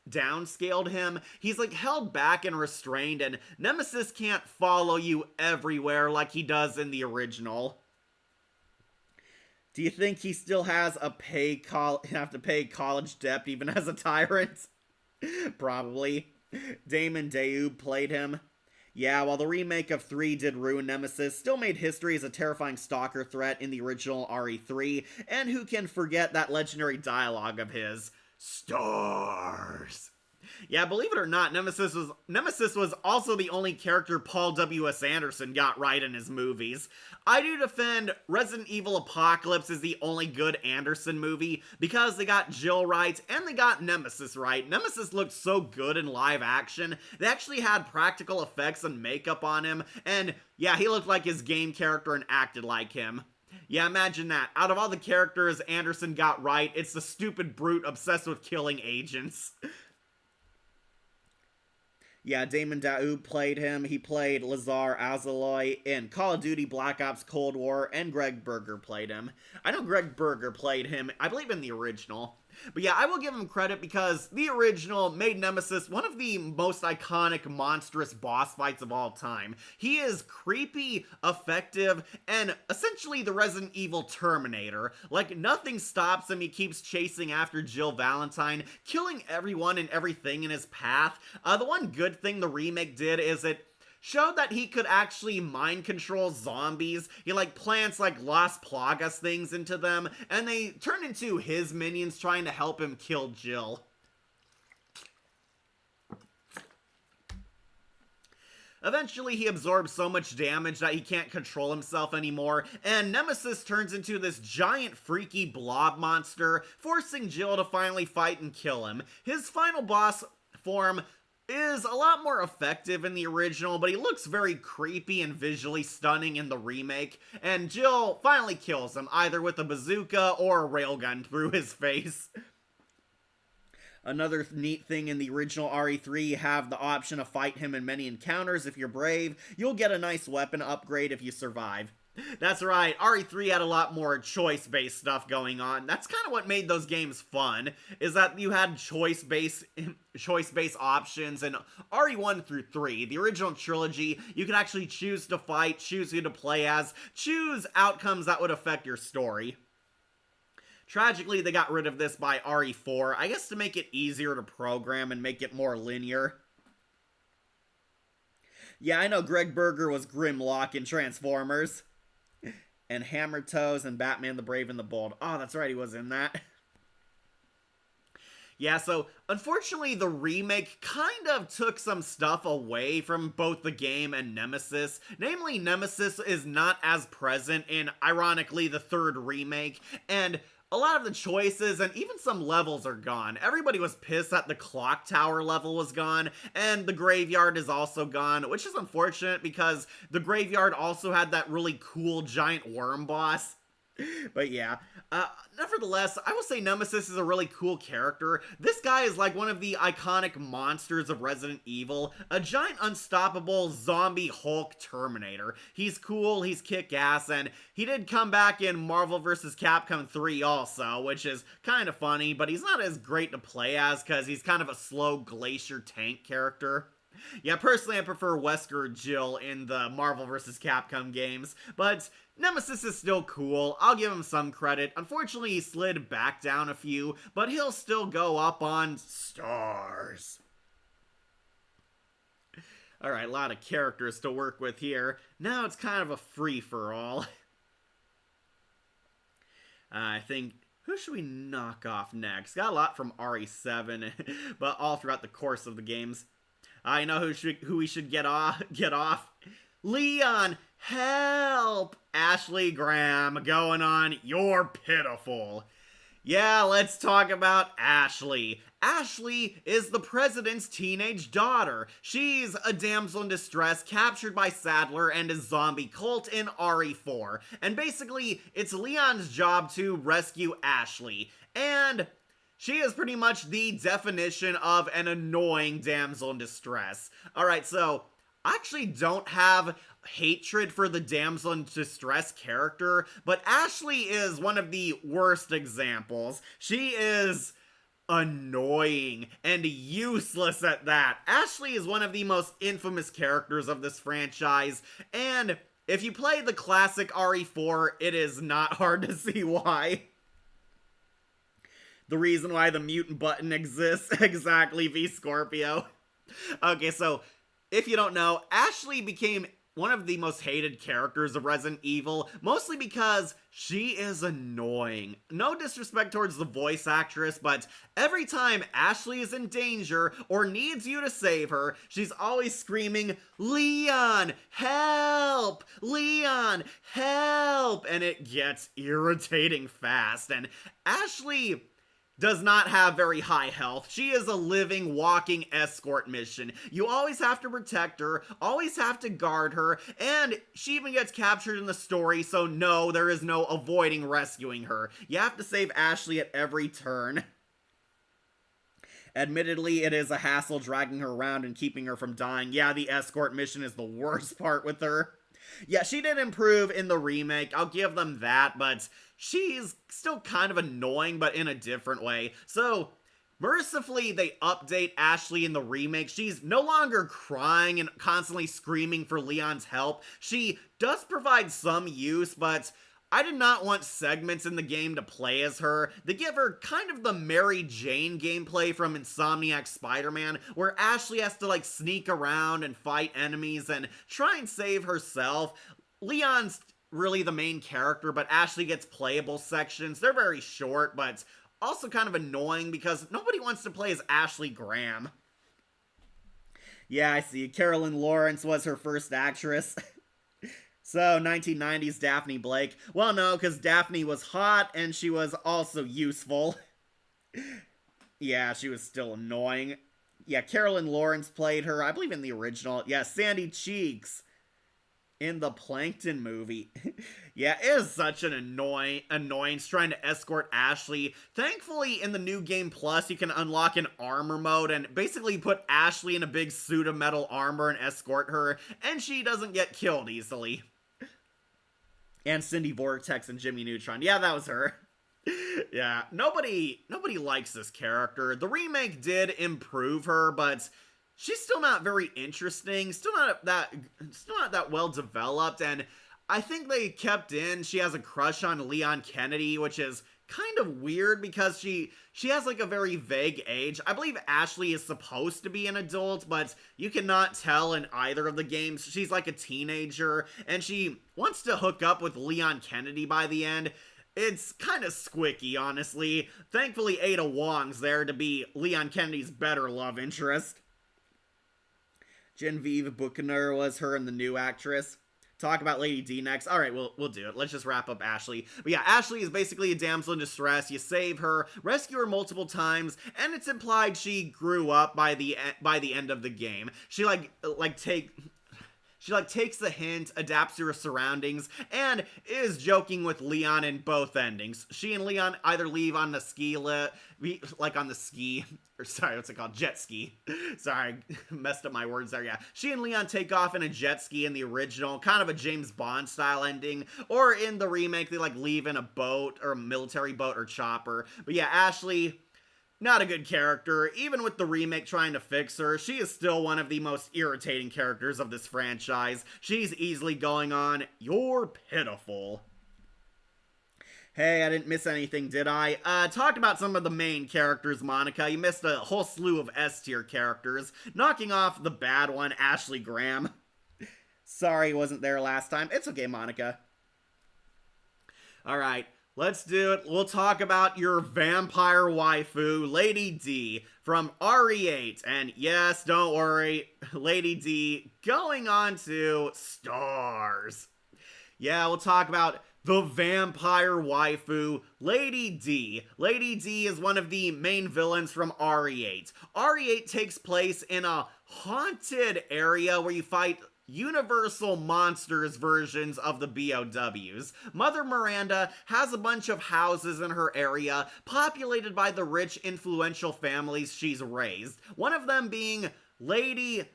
Speaker 1: downscaled him. He's like held back and restrained, and Nemesis can't follow you everywhere like he does in the original. Do you think he still has a have to pay college debt even as a tyrant? Probably. Damon Dayoub played him. Yeah, while the remake of 3 did ruin Nemesis, still made history as a terrifying stalker threat in the original RE3, and who can forget that legendary dialogue of his? Stars! Yeah, believe it or not, Nemesis was also the only character Paul W.S. Anderson got right in his movies. I do defend Resident Evil Apocalypse is the only good Anderson movie because they got Jill right and they got Nemesis right. Nemesis looked so good in live action. They actually had practical effects and makeup on him, and yeah, he looked like his game character and acted like him. Yeah, imagine that. Out of all the characters Anderson got right, it's the stupid brute obsessed with killing agents. Yeah, Damon Daoud played him. He played Lazar Azaloy in Call of Duty Black Ops Cold War, and Greg Berger played him. I know Greg Berger played him, I believe, in the original. But yeah, I will give him credit because the original made Nemesis one of the most iconic, monstrous boss fights of all time. He is creepy, effective, and essentially the Resident Evil Terminator. Like, nothing stops him. He keeps chasing after Jill Valentine, killing everyone and everything in his path. The one good thing the remake did is it showed that he could actually mind control zombies. He plants Las Plagas things into them, and they turn into his minions trying to help him kill Jill. Eventually, he absorbs so much damage that he can't control himself anymore, and Nemesis turns into this giant freaky blob monster, forcing Jill to finally fight and kill him. His final boss form is a lot more effective in the original, but he looks very creepy and visually stunning in the remake, and Jill finally kills him, either with a bazooka or a railgun through his face. Another neat thing in the original RE3, you have the option to fight him in many encounters. If you're brave, you'll get a nice weapon upgrade if you survive. That's right, RE3 had a lot more choice-based stuff going on. That's kind of what made those games fun, is that you had choice-based options in RE1 through 3. The original trilogy, you could actually choose to fight, choose who to play as, choose outcomes that would affect your story. Tragically, they got rid of this by RE4, I guess to make it easier to program and make it more linear. Yeah, I know Greg Berger was Grimlock in Transformers. And Hammer Toes and Batman the Brave and the Bold. Oh, that's right, he was in that. Yeah, so unfortunately the remake kind of took some stuff away from both the game and Nemesis. Namely, Nemesis is not as present in, ironically, the third remake, and a lot of the choices and even some levels are gone. Everybody was pissed that the clock tower level was gone, and the graveyard is also gone, which is unfortunate because the graveyard also had that really cool giant worm boss. But yeah, nevertheless, I will say Nemesis is a really cool character. This guy is like one of the iconic monsters of Resident Evil, a giant unstoppable zombie Hulk Terminator. He's cool, he's kick-ass, and he did come back in Marvel vs. Capcom 3 also, which is kind of funny, but he's not as great to play as because he's kind of a slow glacier tank character. Yeah, personally I prefer Wesker Jill in the Marvel vs. Capcom games, but Nemesis is still cool. I'll give him some credit. Unfortunately, he slid back down a few, but he'll still go up on stars. Alright, a lot of characters to work with here. Now it's kind of a free-for-all. I think, who should we knock off next? Got a lot from RE7, but all throughout the course of the games. I know who we should get off. Leon, help! Ashley Graham going on You're Pitiful. Yeah, let's talk about Ashley. Ashley is the president's teenage daughter. She's a damsel in distress captured by Sadler and his zombie cult in RE4. And basically, it's Leon's job to rescue Ashley. And she is pretty much the definition of an annoying damsel in distress. Alright, so I actually don't have hatred for the damsel in distress character, but Ashley is one of the worst examples. She is annoying and useless at that. Ashley is one of the most infamous characters of this franchise, and if you play the classic RE4, it is not hard to see why. The reason why the mutant button exists, exactly, V Scorpio. Okay, so if you don't know, Ashley became one of the most hated characters of Resident Evil, mostly because she is annoying. No disrespect towards the voice actress, but every time Ashley is in danger or needs you to save her, she's always screaming, "Leon, help! Leon, help!" And it gets irritating fast. And Ashley does not have very high health. She is a living, walking escort mission. You always have to protect her, always have to guard her, and she even gets captured in the story, so no, there is no avoiding rescuing her. You have to save Ashley at every turn. Admittedly, it is a hassle dragging her around and keeping her from dying. Yeah, the escort mission is the worst part with her. Yeah, she did improve in the remake, I'll give them that, but she's still kind of annoying, but in a different way. So, mercifully, they update Ashley in the remake. She's no longer crying and constantly screaming for Leon's help. She does provide some use, but I did not want segments in the game to play as her. They give her kind of the Mary Jane gameplay from Insomniac Spider-Man, where Ashley has to like sneak around and fight enemies and try and save herself. Leon's really the main character, but Ashley gets playable sections. They're very short, but also kind of annoying because nobody wants to play as Ashley Graham. Yeah, I see. Carolyn Lawrence was her first actress. So, 1990s Daphne Blake. Well, no, because Daphne was hot and she was also useful. Yeah, she was still annoying. Yeah, Carolyn Lawrence played her, I believe in the original. Yeah, Sandy Cheeks in the Plankton movie. Yeah, it is such an annoyance trying to escort Ashley. Thankfully, in the new game plus, you can unlock an armor mode and basically put Ashley in a big suit of metal armor and escort her, and she doesn't get killed easily. And Cindy Vortex and Jimmy Neutron. Yeah, that was her. Yeah, nobody likes this character. The remake did improve her, but she's still not very interesting. Still not that well developed, and I think they kept in she has a crush on Leon Kennedy, which is kind of weird because she has like a very vague age. I believe Ashley is supposed to be an adult, but you cannot tell in either of the games. She's like a teenager, and she wants to hook up with Leon Kennedy by the end. It's kind of squicky, honestly. Thankfully, Ada Wong's there to be Leon Kennedy's better love interest. Genevieve Buchner was her and the new actress. Talk about Lady D next. Alright, we'll do it. Let's just wrap up Ashley. But yeah, Ashley is basically a damsel in distress. You save her, rescue her multiple times, and it's implied she grew up by the end of the game. She takes the hint, adapts to her surroundings, and is joking with Leon in both endings. She and Leon either leave on the jet ski. Sorry, messed up my words there, yeah. She and Leon take off in a jet ski in the original, kind of a James Bond style ending, or in the remake, they leave in a boat, or a military boat, or chopper. But yeah, Ashley, not a good character. Even with the remake trying to fix her, she is still one of the most irritating characters of this franchise. She's easily going on, "You're pitiful." Hey, I didn't miss anything, did I? Talked about some of the main characters, Monica. You missed a whole slew of S-tier characters, knocking off the bad one, Ashley Graham. Sorry he wasn't there last time. It's okay, Monica. Alright. Let's do it. We'll talk about your vampire waifu, Lady D, from RE8. And yes, don't worry, Lady D going on to stars. Yeah, we'll talk about the vampire waifu, Lady D. Lady D is one of the main villains from RE8. RE8 takes place in a haunted area where you fight Universal Monsters versions of the BOWs. Mother Miranda has a bunch of houses in her area, populated by the rich, influential families she's raised. One of them being Lady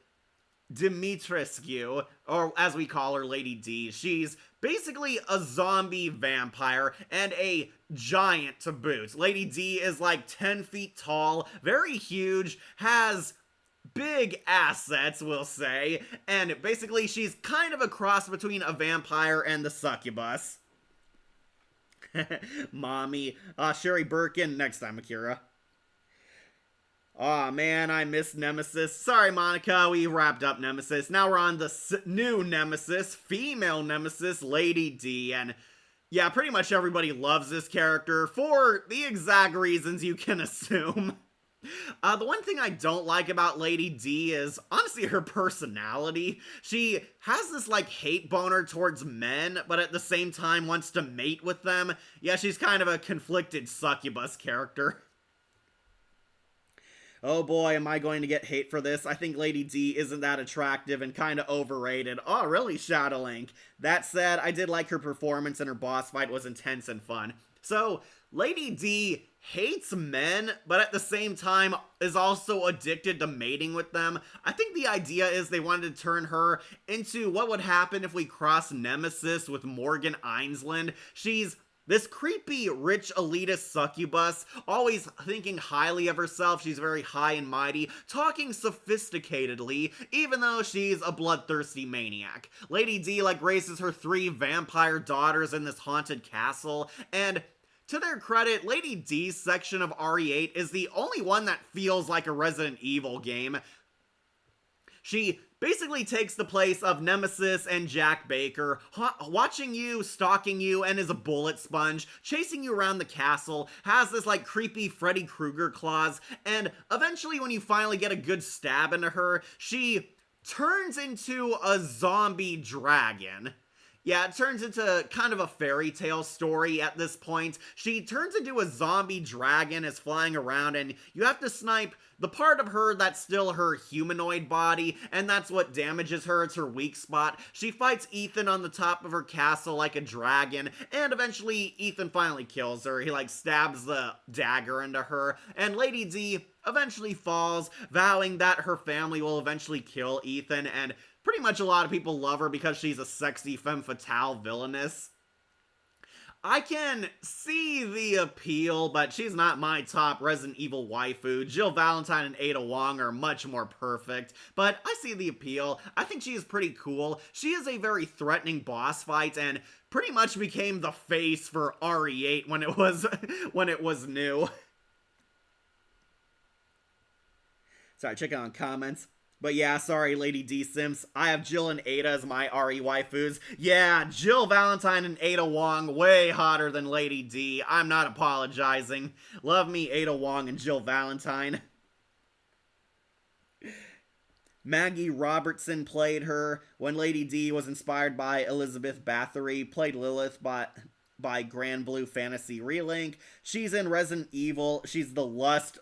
Speaker 1: Dimitrescu, or as we call her, Lady D. She's basically a zombie vampire and a giant to boot. Lady D is like 10 feet tall, very huge, has big assets, we'll say, and basically she's kind of a cross between a vampire and the succubus. Mommy. Sherry Birkin, next time, Akira. Aw, man, I miss Nemesis. Sorry, Monica, we wrapped up Nemesis. Now we're on the new Nemesis, female Nemesis, Lady D, and yeah, pretty much everybody loves this character for the exact reasons you can assume. The one thing I don't like about Lady D is, honestly, her personality. She has this, like, hate boner towards men, but at the same time wants to mate with them. Yeah, she's kind of a conflicted succubus character. Oh boy, am I going to get hate for this. I think Lady D isn't that attractive and kind of overrated. Oh, really, Shadowlink? That said, I did like her performance and her boss fight was intense and fun. So, Lady D hates men, but at the same time is also addicted to mating with them. I think the idea is they wanted to turn her into what would happen if we cross Nemesis with Morgan Ainsland. She's this creepy, rich, elitist succubus, always thinking highly of herself. She's very high and mighty, talking sophisticatedly, even though she's a bloodthirsty maniac. Lady D, like, raises her 3 vampire daughters in this haunted castle, and to their credit, Lady D's section of RE8 is the only one that feels like a Resident Evil game. She basically takes the place of Nemesis and Jack Baker, watching you, stalking you, and is a bullet sponge, chasing you around the castle, has this, like, creepy Freddy Krueger claws, and eventually when you finally get a good stab into her, she turns into a zombie dragon. Yeah, it turns into kind of a fairy tale story at this point. She turns into a zombie dragon, is flying around, and you have to snipe the part of her that's still her humanoid body, and that's what damages her. It's her weak spot. She fights Ethan on the top of her castle like a dragon, and eventually Ethan finally kills her. He, like, stabs the dagger into her, and Lady D eventually falls, vowing that her family will eventually kill Ethan, and pretty much a lot of people love her because she's a sexy femme fatale villainess. I can see the appeal, but she's not my top Resident Evil waifu. Jill Valentine and Ada Wong are much more perfect, but I see the appeal. I think she is pretty cool. She is a very threatening boss fight and pretty much became the face for RE8 when it was new. Sorry, checking on comments. But yeah, sorry, Lady D Sims. I have Jill and Ada as my RE waifus. Yeah, Jill Valentine and Ada Wong, way hotter than Lady D. I'm not apologizing. Love me Ada Wong and Jill Valentine. Maggie Robertson played her when Lady D was inspired by Elizabeth Bathory, played Lilith by Grand Blue Fantasy Relink. She's in Resident Evil. She's the Lust.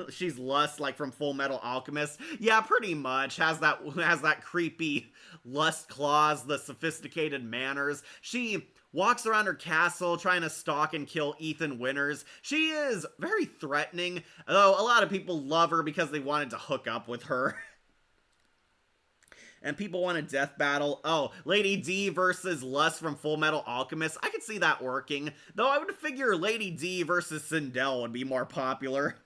Speaker 1: She's Lust, like from Full Metal Alchemist. Yeah, pretty much. Has that creepy lust claws, the sophisticated manners. She walks around her castle trying to stalk and kill Ethan Winters. She is very threatening, though a lot of people love her because they wanted to hook up with her. And people want a death battle. Oh, Lady D versus Lust from Full Metal Alchemist. I could see that working. Though I would figure Lady D versus Sindel would be more popular.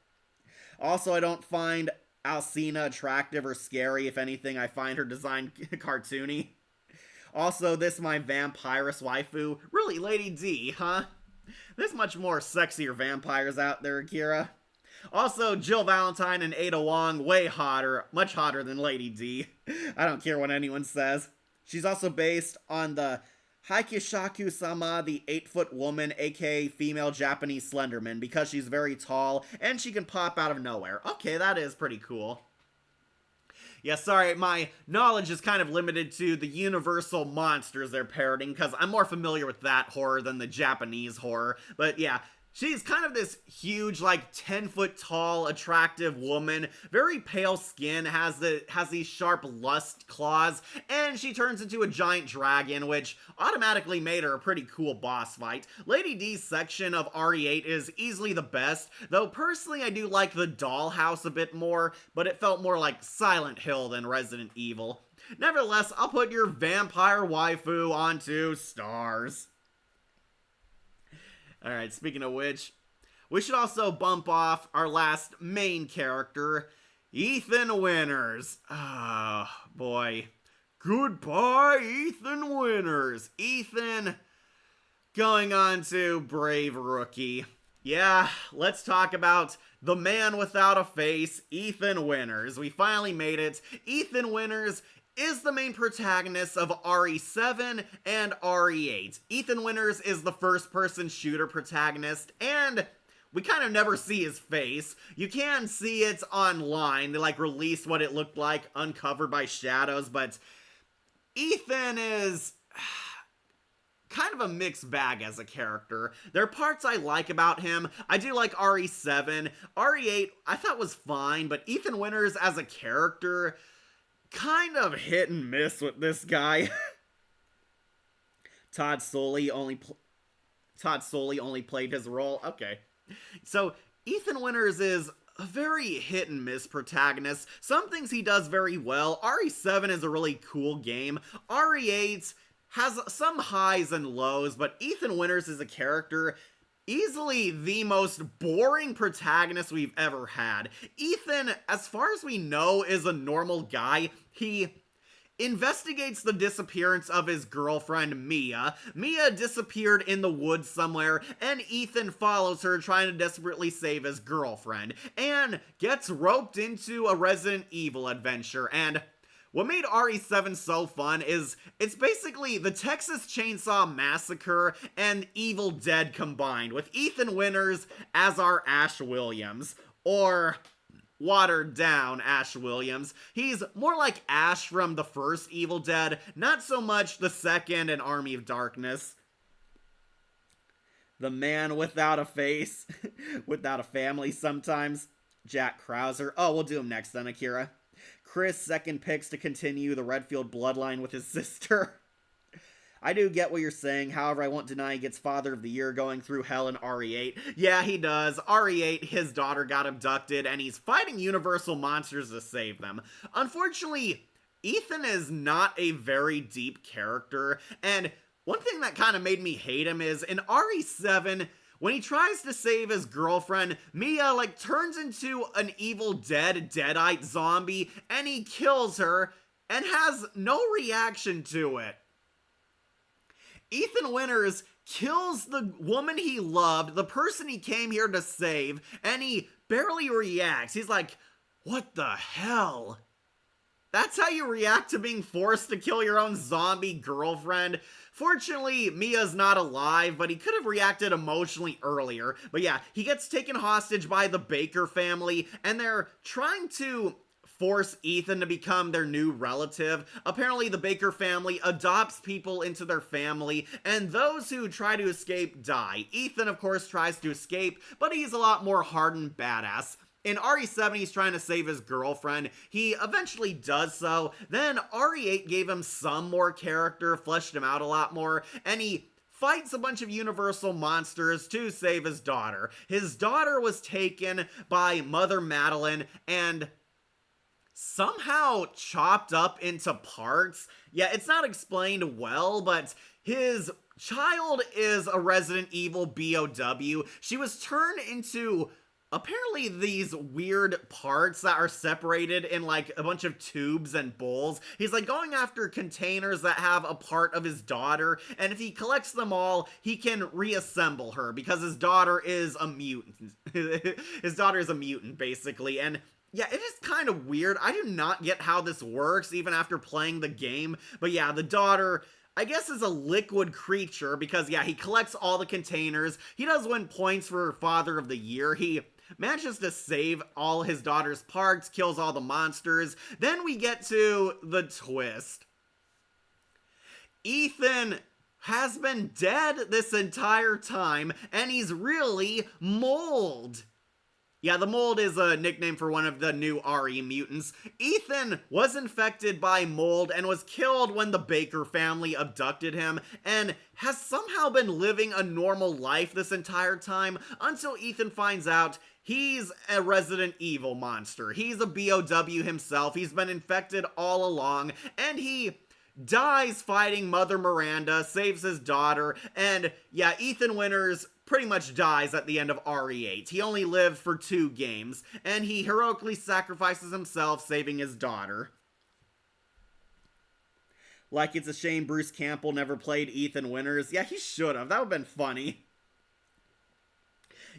Speaker 1: Also, I don't find Alcina attractive or scary. If anything, I find her design cartoony. Also, this my vampirus waifu. Really, Lady D, huh? There's much more sexier vampires out there, Akira. Also, Jill Valentine and Ada Wong, way hotter, much hotter than Lady D. I don't care what anyone says. She's also based on the Haikishaku-sama, the 8-foot woman, aka female Japanese Slenderman, because she's very tall and she can pop out of nowhere. Okay, that is pretty cool. Yeah, sorry, my knowledge is kind of limited to the Universal monsters they're parroting, because I'm more familiar with that horror than the Japanese horror. But yeah, she's kind of this huge, like, 10-foot tall, attractive woman, very pale skin, has these sharp lust claws, and she turns into a giant dragon, which automatically made her a pretty cool boss fight. Lady D's section of RE8 is easily the best, though personally I do like the dollhouse a bit more, but it felt more like Silent Hill than Resident Evil. Nevertheless, I'll put your vampire waifu on 2 stars. Alright, speaking of which, we should also bump off our last main character, Ethan Winters. Ah, boy. Goodbye, Ethan Winters. Ethan going on to Brave Rookie. Yeah, let's talk about the man without a face, Ethan Winters. We finally made it. Ethan Winters is the main protagonist of RE7 and RE8. Ethan Winters is the first-person shooter protagonist, and we kind of never see his face. You can see it online. They released what it looked like, uncovered by shadows, but Ethan is kind of a mixed bag as a character. There are parts I like about him. I do like RE7. RE8 I thought was fine, but Ethan Winters as a character, kind of hit and miss with this guy. Todd Soley only played his role. Okay. So Ethan Winters is a very hit and miss protagonist. Some things he does very well. RE7 is a really cool game. RE8 has some highs and lows, but Ethan Winters is a character easily the most boring protagonist we've ever had. Ethan, as far as we know, is a normal guy. He investigates the disappearance of his girlfriend, Mia. Mia disappeared in the woods somewhere, and Ethan follows her trying to desperately save his girlfriend, and gets roped into a Resident Evil adventure, and what made RE7 so fun is it's basically the Texas Chainsaw Massacre and Evil Dead combined, with Ethan Winters as our Ash Williams, or watered down Ash Williams. He's more like Ash from the first Evil Dead, not so much the second and Army of Darkness. The man without a face, without a family sometimes, Jack Krauser. Oh, we'll do him next then, Akira. Chris second picks to continue the Redfield bloodline with his sister. I do get what you're saying, however, I won't deny he gets Father of the Year going through hell in RE8. Yeah, he does. RE8, his daughter got abducted, and he's fighting Universal monsters to save them. Unfortunately, Ethan is not a very deep character, and one thing that kind of made me hate him is, in RE7, when he tries to save his girlfriend, Mia, turns into an Evil Dead Deadite zombie, and he kills her, and has no reaction to it. Ethan Winters kills the woman he loved, the person he came here to save, and he barely reacts. He's like, what the hell? That's how you react to being forced to kill your own zombie girlfriend? Fortunately, Mia's not alive, but he could have reacted emotionally earlier. But yeah, he gets taken hostage by the Baker family, and they're trying to force Ethan to become their new relative. Apparently, the Baker family adopts people into their family, and those who try to escape die. Ethan, of course, tries to escape, but he's a lot more hardened badass. In RE7, he's trying to save his girlfriend. He eventually does so. Then RE8 gave him some more character, fleshed him out a lot more, and he fights a bunch of Universal monsters to save his daughter. His daughter was taken by Mother Madeline and somehow chopped up into parts. Yeah, it's not explained well, but his child is a Resident Evil BOW. She was turned into apparently these weird parts that are separated in a bunch of tubes and bowls. He's going after containers that have a part of his daughter, and if he collects them all, he can reassemble her because his daughter is a mutant. His daughter is a mutant, basically, and yeah, it is kind of weird. I do not get how this works, even after playing the game, but yeah, the daughter, I guess, is a liquid creature because, yeah, he collects all the containers. He does win points for Father of the Year. He manages to save all his daughter's parts, kills all the monsters. Then we get to the twist. Ethan has been dead this entire time, and he's really Mold. Yeah, the Mold is a nickname for one of the new RE mutants. Ethan was infected by Mold and was killed when the Baker family abducted him, and has somehow been living a normal life this entire time until Ethan finds out he's a Resident Evil monster. He's a BOW himself. He's been infected all along, and he dies fighting Mother Miranda, saves his daughter, and yeah, Ethan Winters pretty much dies at the end of RE8. He only lived for 2 games, and he heroically sacrifices himself, saving his daughter. It's a shame Bruce Campbell never played Ethan Winters. Yeah, he should have. That would have been funny.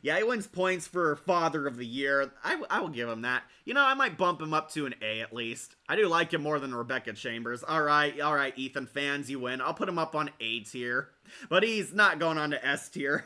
Speaker 1: Yeah, he wins points for Father of the Year. I will give him that. You know, I might bump him up to an A at least. I do like him more than Rebecca Chambers. Alright, Ethan fans, you win. I'll put him up on A tier. But he's not going on to S tier.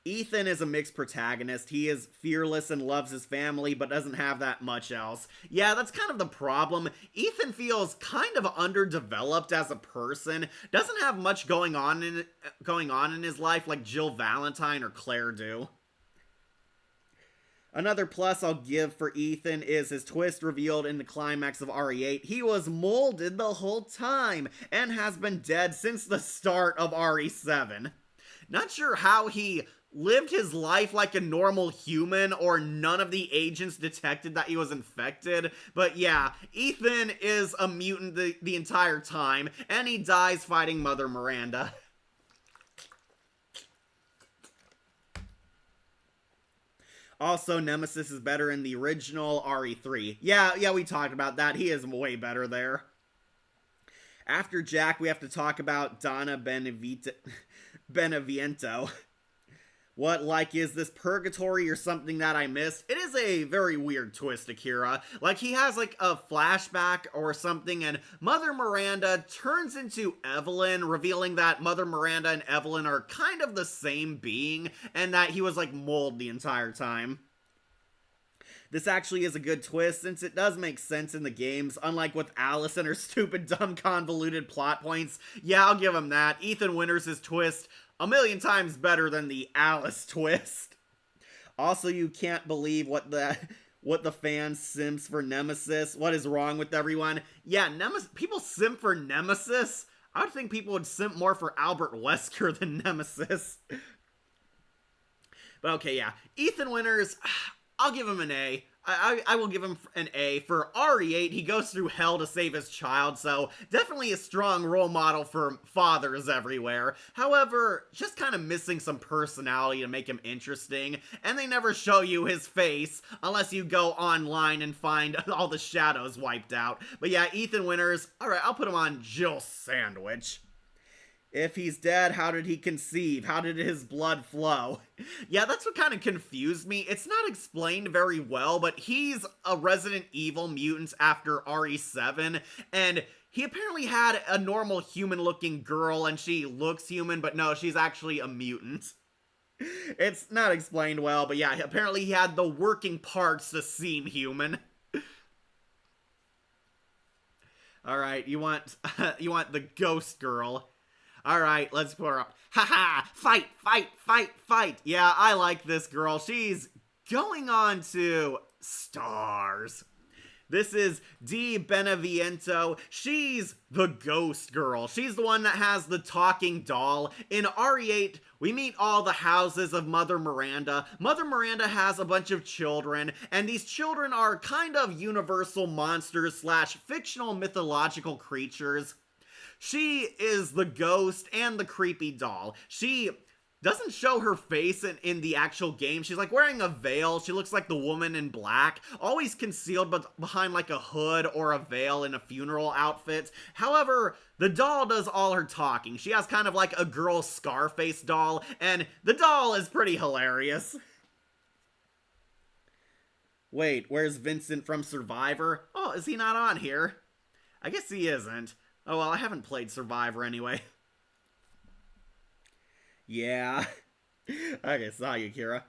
Speaker 1: Ethan is a mixed protagonist. He is fearless and loves his family, but doesn't have that much else. Yeah, that's kind of the problem. Ethan feels kind of underdeveloped as a person. Doesn't have much going on in his life like Jill Valentine or Claire do. Another plus I'll give for Ethan is his twist revealed in the climax of RE8. He was molded the whole time and has been dead since the start of RE7. Not sure how he lived his life like a normal human or none of the agents detected that he was infected. But yeah, Ethan is a mutant the entire time, and he dies fighting Mother Miranda. Also, Nemesis is better in the original RE3. Yeah, we talked about that. He is way better there. After Jack, we have to talk about Donna Beneviento. What, like, is this purgatory or something that I missed? It is a very weird twist, Akira. Like, he has, like, a flashback or something, and Mother Miranda turns into Evelyn, revealing that Mother Miranda and Evelyn are kind of the same being, and that he was, like, mold the entire time. This actually is a good twist, since it does make sense in the games, unlike with Alice and her stupid, dumb, convoluted plot points. Yeah, I'll give him that. Ethan Winters' twist a million times better than the Alice twist. Also, you can't believe what the fans sims for Nemesis. What is wrong with everyone? Yeah, people simp for Nemesis? I would think people would simp more for Albert Wesker than Nemesis. But okay, yeah. Ethan Winters, I'll give him an A. I will give him an A. For RE8, he goes through hell to save his child, so definitely a strong role model for fathers everywhere. However, just kind of missing some personality to make him interesting, and they never show you his face unless you go online and find all the shadows wiped out. But yeah, Ethan Winters, alright, I'll put him on Jill Sandwich. If he's dead, how did he conceive? How did his blood flow? Yeah, that's what kind of confused me. It's not explained very well, but he's a Resident Evil mutant after RE7, and he apparently had a normal human-looking girl, and she looks human, but no, she's actually a mutant. It's not explained well, but yeah, apparently he had the working parts to seem human. Alright, you want the ghost girl. Alright, let's put her up. Haha! Fight, fight, fight, fight! Yeah, I like this girl. She's going on to stars. This is Dee Beneviento. She's the ghost girl. She's the one that has the talking doll. In RE8, we meet all the houses of Mother Miranda. Mother Miranda has a bunch of children, and these children are kind of universal monsters / fictional mythological creatures. She is the ghost and the creepy doll. She doesn't show her face in the actual game. She's like wearing a veil. She looks like the woman in black, always concealed but behind like a hood or a veil in a funeral outfit. However, the doll does all her talking. She has kind of like a girl Scarface doll, and the doll is pretty hilarious. Wait, where's Vincent from Survivor? Oh, is he not on here? I guess he isn't. Oh, well, I haven't played Survivor anyway. Yeah. Okay, saw you, Kira.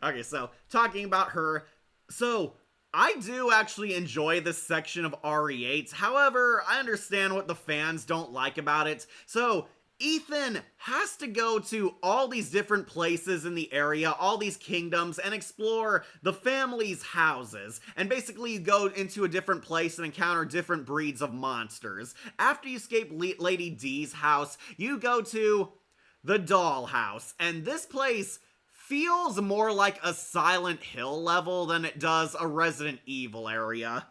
Speaker 1: Okay, so, talking about her. So, I do actually enjoy this section of RE8. However, I understand what the fans don't like about it. So, Ethan has to go to all these different places in the area, all these kingdoms, and explore the family's houses. And basically you go into a different place and encounter different breeds of monsters. After you escape Lady D's house, you go to the doll house. And this place feels more like a Silent Hill level than it does a Resident Evil area.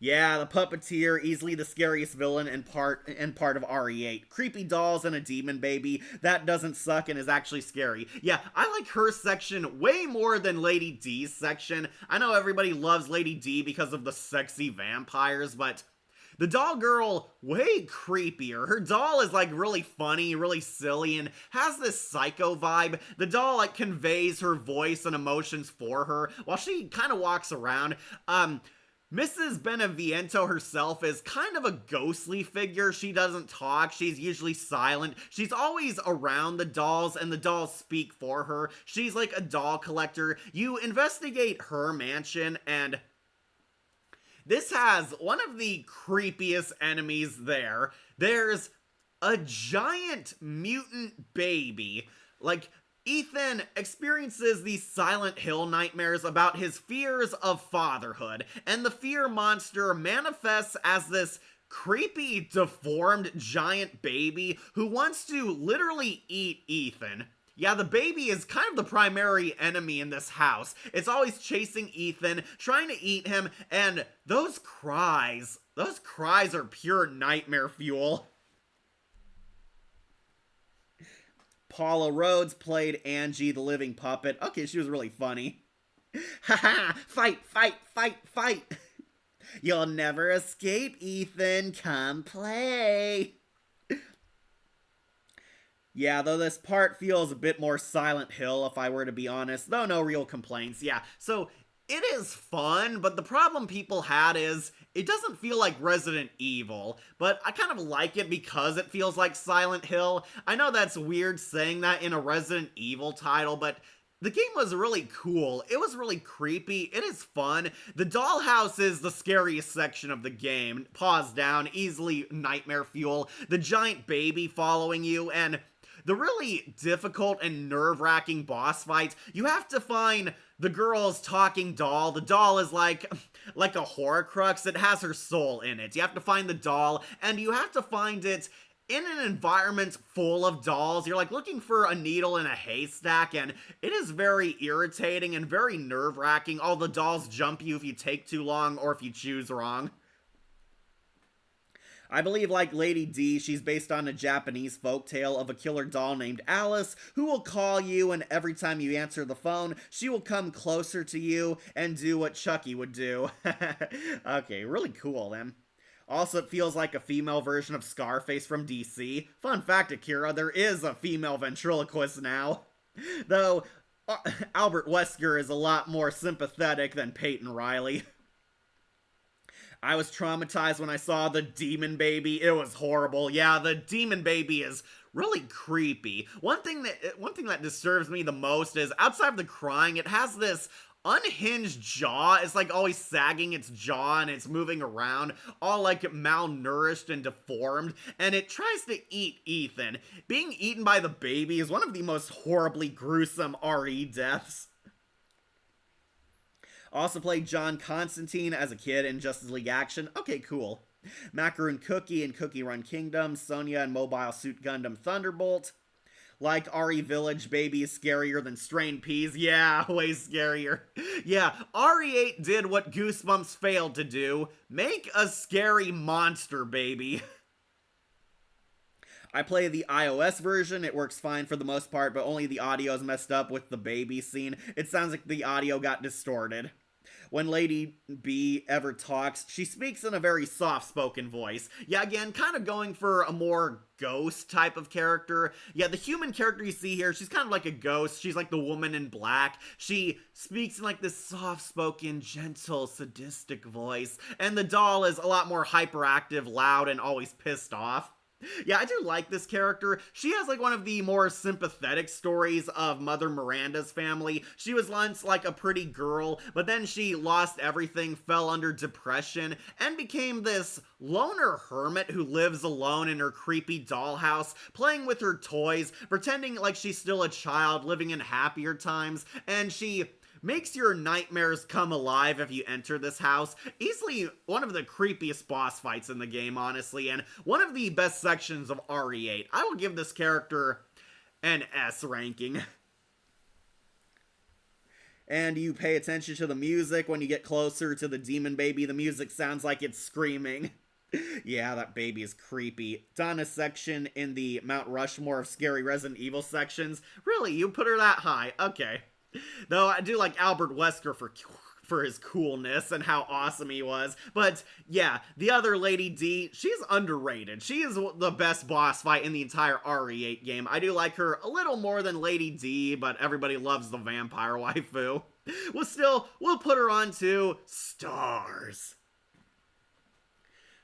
Speaker 1: Yeah, the puppeteer, easily the scariest villain and part of RE8. Creepy dolls and a demon baby. That doesn't suck and is actually scary. Yeah, I like her section way more than Lady D's section. I know everybody loves Lady D because of the sexy vampires, but The doll girl, way creepier. Her doll is like really funny, really silly, and has this psycho vibe. The doll like conveys her voice and emotions for her while she kind of walks around. Mrs. Beneviento herself is kind of a ghostly figure. She doesn't talk. She's usually silent. She's always around the dolls, and the dolls speak for her. She's like a doll collector. You investigate her mansion, and this has one of the creepiest enemies there. There's a giant mutant baby. Like, Ethan experiences these Silent Hill nightmares about his fears of fatherhood, and the fear monster manifests as this creepy, deformed giant baby who wants to literally eat Ethan. Yeah, the baby is kind of the primary enemy in this house. It's always chasing Ethan, trying to eat him, and those cries are pure nightmare fuel. Paula Rhodes played Angie the Living Puppet. Okay, she was really funny. Haha, fight, fight, fight, fight. You'll never escape, Ethan. Come play. Yeah, though this part feels a bit more Silent Hill, if I were to be honest, though no real complaints. Yeah, so it is fun, but the problem people had is it doesn't feel like Resident Evil, but I kind of like it because it feels like Silent Hill. I know that's weird saying that in a Resident Evil title, but the game was really cool. It was really creepy. It is fun. The dollhouse is the scariest section of the game. Pause down, easily nightmare fuel. The giant baby following you, and the really difficult and nerve-wracking boss fights. You have to find the girl's talking doll. The doll is like a Horcrux. It has her soul in it. You have to find the doll, and you have to find it in an environment full of dolls. You're like looking for a needle in a haystack, and it is very irritating and very nerve-wracking. All the dolls jump you if you take too long or if you choose wrong. I believe, like Lady D, she's based on a Japanese folktale of a killer doll named Alice who will call you, and every time you answer the phone, she will come closer to you and do what Chucky would do. Okay, really cool then. Also, it feels like a female version of Scarface from DC. Fun fact, Akira, there is a female ventriloquist now. Though, Albert Wesker is a lot more sympathetic than Peyton Riley. I was traumatized when I saw the demon baby. It was horrible. Yeah, the demon baby is really creepy. One thing that disturbs me the most is outside of the crying, it has this unhinged jaw. It's like always sagging its jaw, and it's moving around all like malnourished and deformed, and it tries to eat Ethan. Being eaten by the baby is one of the most horribly gruesome RE deaths. Also played John Constantine as a kid in Justice League Action. Okay, cool. Macaroon Cookie in Cookie Run Kingdom, Sonya in Mobile Suit Gundam Thunderbolt. Like RE Village, baby is scarier than strained peas. Yeah, way scarier. Yeah, RE8 did what Goosebumps failed to do. Make a scary monster, baby. I play the iOS version. It works fine for the most part, but only the audio is messed up with the baby scene. It sounds like the audio got distorted. When Lady B ever talks, she speaks in a very soft-spoken voice. Yeah, again, kind of going for a more ghost type of character. Yeah, the human character you see here, she's kind of like a ghost. She's like the woman in black. She speaks in like this soft-spoken, gentle, sadistic voice. And the doll is a lot more hyperactive, loud, and always pissed off. Yeah, I do like this character. She has like one of the more sympathetic stories of Mother Miranda's family. She was once like a pretty girl, but then she lost everything, fell under depression, and became this loner hermit who lives alone in her creepy dollhouse, playing with her toys, pretending like she's still a child, living in happier times, and she makes your nightmares come alive if you enter this house. Easily one of the creepiest boss fights in the game, honestly, and one of the best sections of RE8. I will give this character an S ranking. And you pay attention to the music when you get closer to the demon baby. The music sounds like it's screaming. Yeah, that baby is creepy. Donna's section in the Mount Rushmore of scary Resident Evil sections. Really, you put her that high? Okay. Though I do like Albert Wesker for his coolness and how awesome he was. But yeah, the other Lady D, she's underrated. She is the best boss fight in the entire RE8 game. I do like her a little more than Lady D, but everybody loves the vampire waifu. We'll put her on to stars.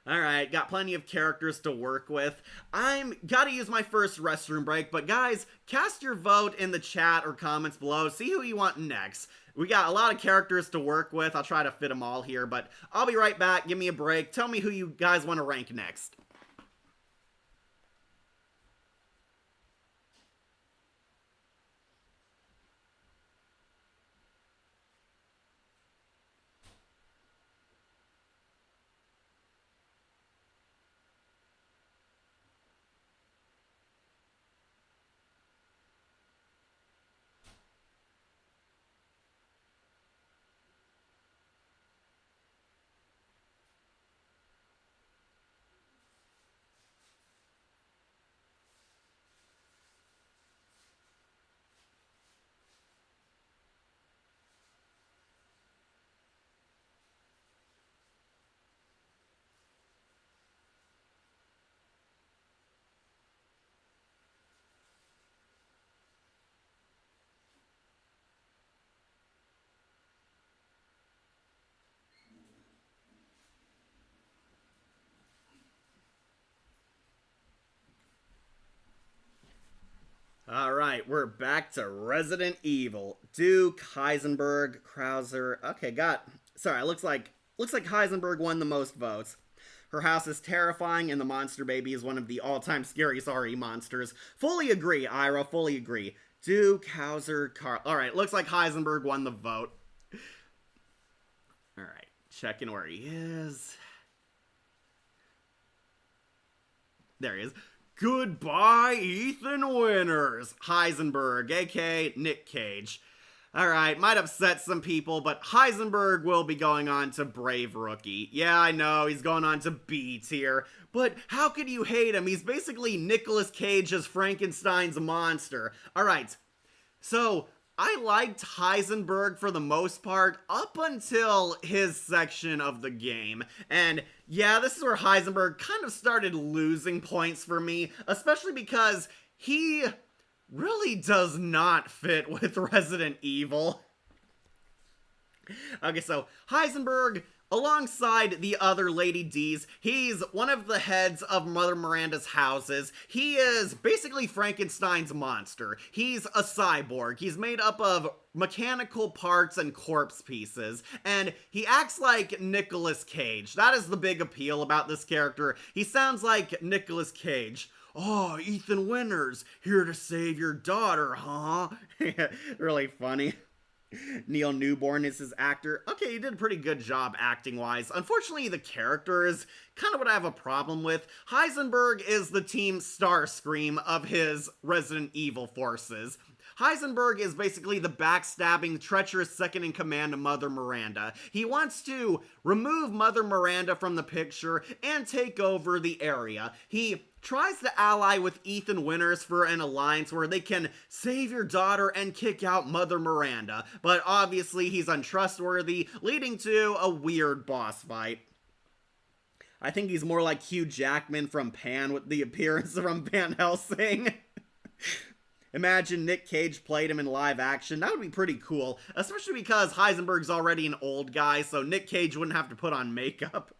Speaker 1: Alright, got plenty of characters to work with. Gotta use my first restroom break, but guys, cast your vote in the chat or comments below. See who you want next. We got a lot of characters to work with. I'll try to fit them all here, but I'll be right back. Give me a break. Tell me who you guys want to rank next. Alright, we're back to Resident Evil. Duke, Heisenberg, Krauser. Okay, sorry, looks like Heisenberg won the most votes. Her house is terrifying, and the monster baby is one of the all-time scariest RE monsters. Fully agree, Ira, fully agree. Duke, Hauser, Carl. Alright, looks like Heisenberg won the vote. Alright, checking where he is. There he is. Goodbye, Ethan Winters. Heisenberg, aka Nick Cage. Alright, might upset some people, but Heisenberg will be going on to Brave Rookie. Yeah, I know, he's going on to B tier, but how could you hate him? He's basically Nicolas Cage as Frankenstein's monster. Alright, so I liked Heisenberg for the most part up until his section of the game. And yeah, this is where Heisenberg kind of started losing points for me, especially because he really does not fit with Resident Evil. Okay, so Heisenberg, alongside the other Lady Ds, he's one of the heads of Mother Miranda's houses. He is basically Frankenstein's monster. He's a cyborg. He's made up of mechanical parts and corpse pieces, and he acts like Nicolas Cage. That is the big appeal about this character. He sounds like Nicolas Cage. Oh, Ethan Winters, here to save your daughter, huh? Really funny. Neil Newborn is his actor. Okay, he did a pretty good job acting-wise. Unfortunately, the character is kind of what I have a problem with. Heisenberg is the Team Starscream of his Resident Evil forces. Heisenberg is basically the backstabbing, treacherous second-in-command of Mother Miranda. He wants to remove Mother Miranda from the picture and take over the area. He tries to ally with Ethan Winters for an alliance where they can save your daughter and kick out Mother Miranda, but obviously he's untrustworthy, leading to a weird boss fight. I think he's more like Hugh Jackman from Pan with the appearance from Van Helsing. Imagine Nick Cage played him in live action. That would be pretty cool, especially because Heisenberg's already an old guy, so Nick Cage wouldn't have to put on makeup.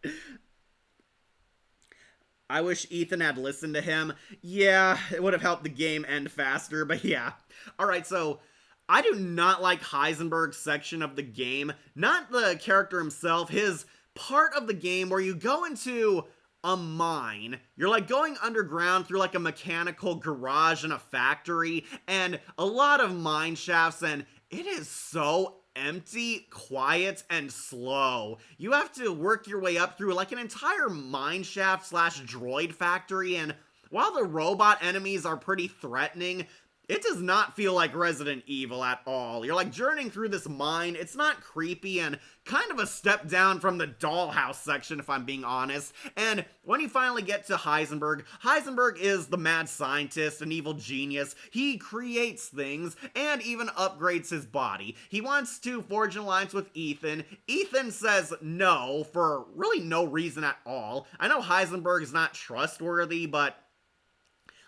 Speaker 1: I wish Ethan had listened to him. Yeah, it would have helped the game end faster, but yeah. Alright, so I do not like Heisenberg's section of the game. Not the character himself, his part of the game where you go into a mine. You're like going underground through like a mechanical garage in a factory, and a lot of mine shafts, and it is so empty, quiet, and slow. You have to work your way up through like an entire mine shaft slash droid factory, and while the robot enemies are pretty threatening, It does not feel like Resident Evil at all. You're like journeying through this mine. It's not creepy and kind of a step down from the dollhouse section, if I'm being honest. And when you finally get to Heisenberg, Heisenberg is the mad scientist, an evil genius. He creates things and even upgrades his body. He wants to forge an alliance with Ethan. Ethan says no for really no reason at all. I know Heisenberg is not trustworthy, but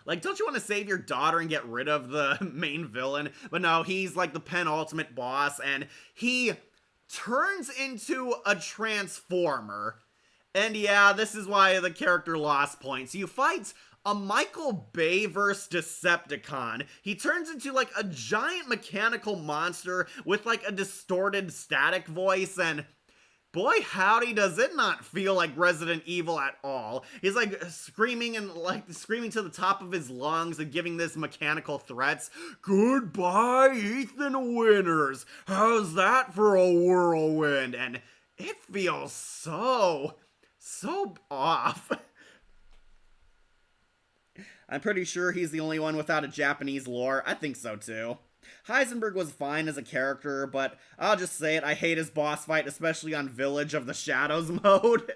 Speaker 1: like, don't you want to save your daughter and get rid of the main villain? But no, he's like the penultimate boss, and he turns into a transformer. And yeah, this is why the character lost points. You fight a Michael Bay versus Decepticon. He turns into like a giant mechanical monster with like a distorted static voice, and boy howdy does it not feel like Resident Evil at all. He's like screaming and like screaming to the top of his lungs and giving this mechanical threats. Goodbye, Ethan Winters. How's that for a whirlwind? And it feels so off. I'm pretty sure he's the only one without a Japanese lore. I think so too. Heisenberg was fine as a character, but I'll just say it, I hate his boss fight, especially on Village of the Shadows mode.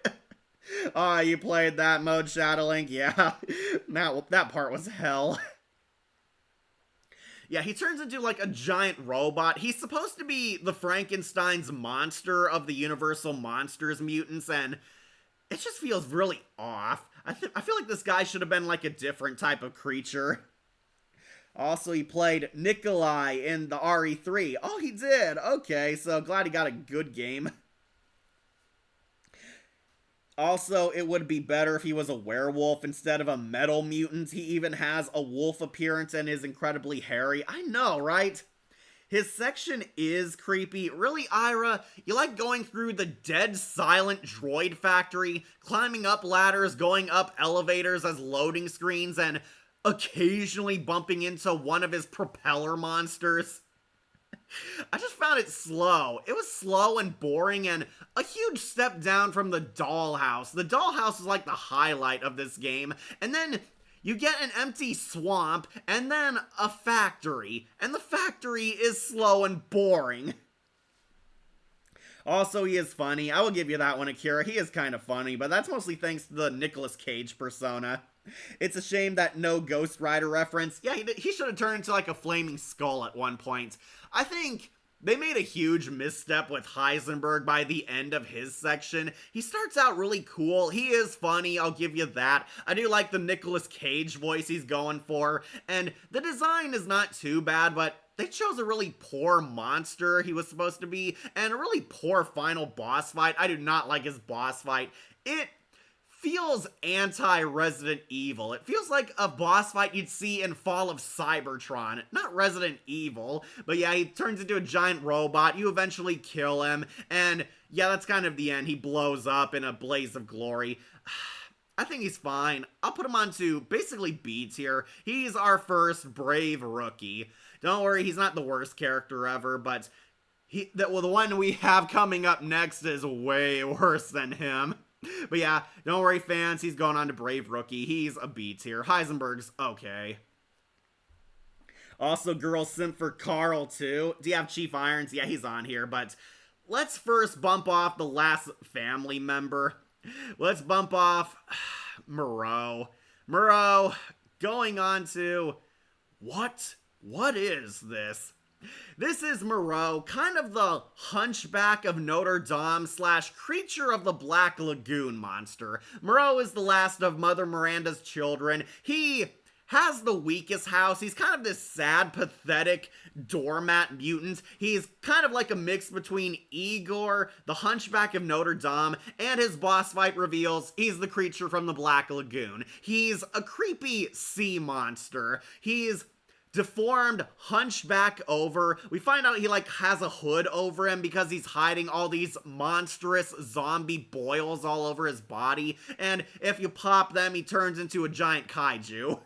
Speaker 1: Oh, you played that mode, Shadowlink? Yeah, that part was hell. Yeah, he turns into like a giant robot. He's supposed to be the Frankenstein's monster of the Universal Monsters mutants, and it just feels really off. I feel like this guy should have been like a different type of creature. Also, he played Nikolai in the RE3. Oh, he did. Okay, so glad he got a good game. Also, it would be better if he was a werewolf instead of a metal mutant. He even has a wolf appearance and is incredibly hairy. I know, right? His section is creepy. Really, Ira, you like going through the dead silent droid factory, climbing up ladders, going up elevators as loading screens, and occasionally bumping into one of his propeller monsters. I just found it slow. It was slow and boring and a huge step down from the dollhouse. The dollhouse is like the highlight of this game. And then you get an empty swamp and then a factory. And the factory is slow and boring. Also, he is funny. I will give you that one, Akira. He is kind of funny, but that's mostly thanks to the Nicolas Cage persona. It's a shame that no Ghost Rider reference. Yeah, he should have turned into like a flaming skull at one point. I think they made a huge misstep with Heisenberg by the end of his section. He starts out really cool. He is funny, I'll give you that. I do like the Nicolas Cage voice he's going for. And the design is not too bad, but they chose a really poor monster he was supposed to be, and a really poor final boss fight. I do not like his boss fight. It feels anti-Resident Evil. It feels like a boss fight you'd see in Fall of Cybertron. Not Resident Evil, but yeah, he turns into a giant robot. You eventually kill him, and yeah, that's kind of the end. He blows up in a blaze of glory. I think he's fine. I'll put him on to basically B tier. He's our first brave rookie. Don't worry, he's not the worst character ever, but the one we have coming up next is way worse than him. But yeah, don't worry, fans, he's going on to Brave Rookie. He's a B tier. Heisenberg's okay. Also, Girl Simp for Carl, too. Do you have Chief Irons? Yeah, he's on here, but let's first bump off the last family member. Let's bump off Moreau. Moreau, going on to... What is this? This is Moreau, kind of the Hunchback of Notre Dame / Creature of the Black Lagoon monster. Moreau is the last of Mother Miranda's children. He has the weakest house. He's kind of this sad, pathetic doormat mutant. He's kind of like a mix between Igor, the Hunchback of Notre Dame, and his boss fight reveals he's the creature from the Black Lagoon. He's a creepy sea monster. He's deformed, hunchback over. We find out he like has a hood over him because he's hiding all these monstrous zombie boils all over his body, and if you pop them, he turns into a giant kaiju.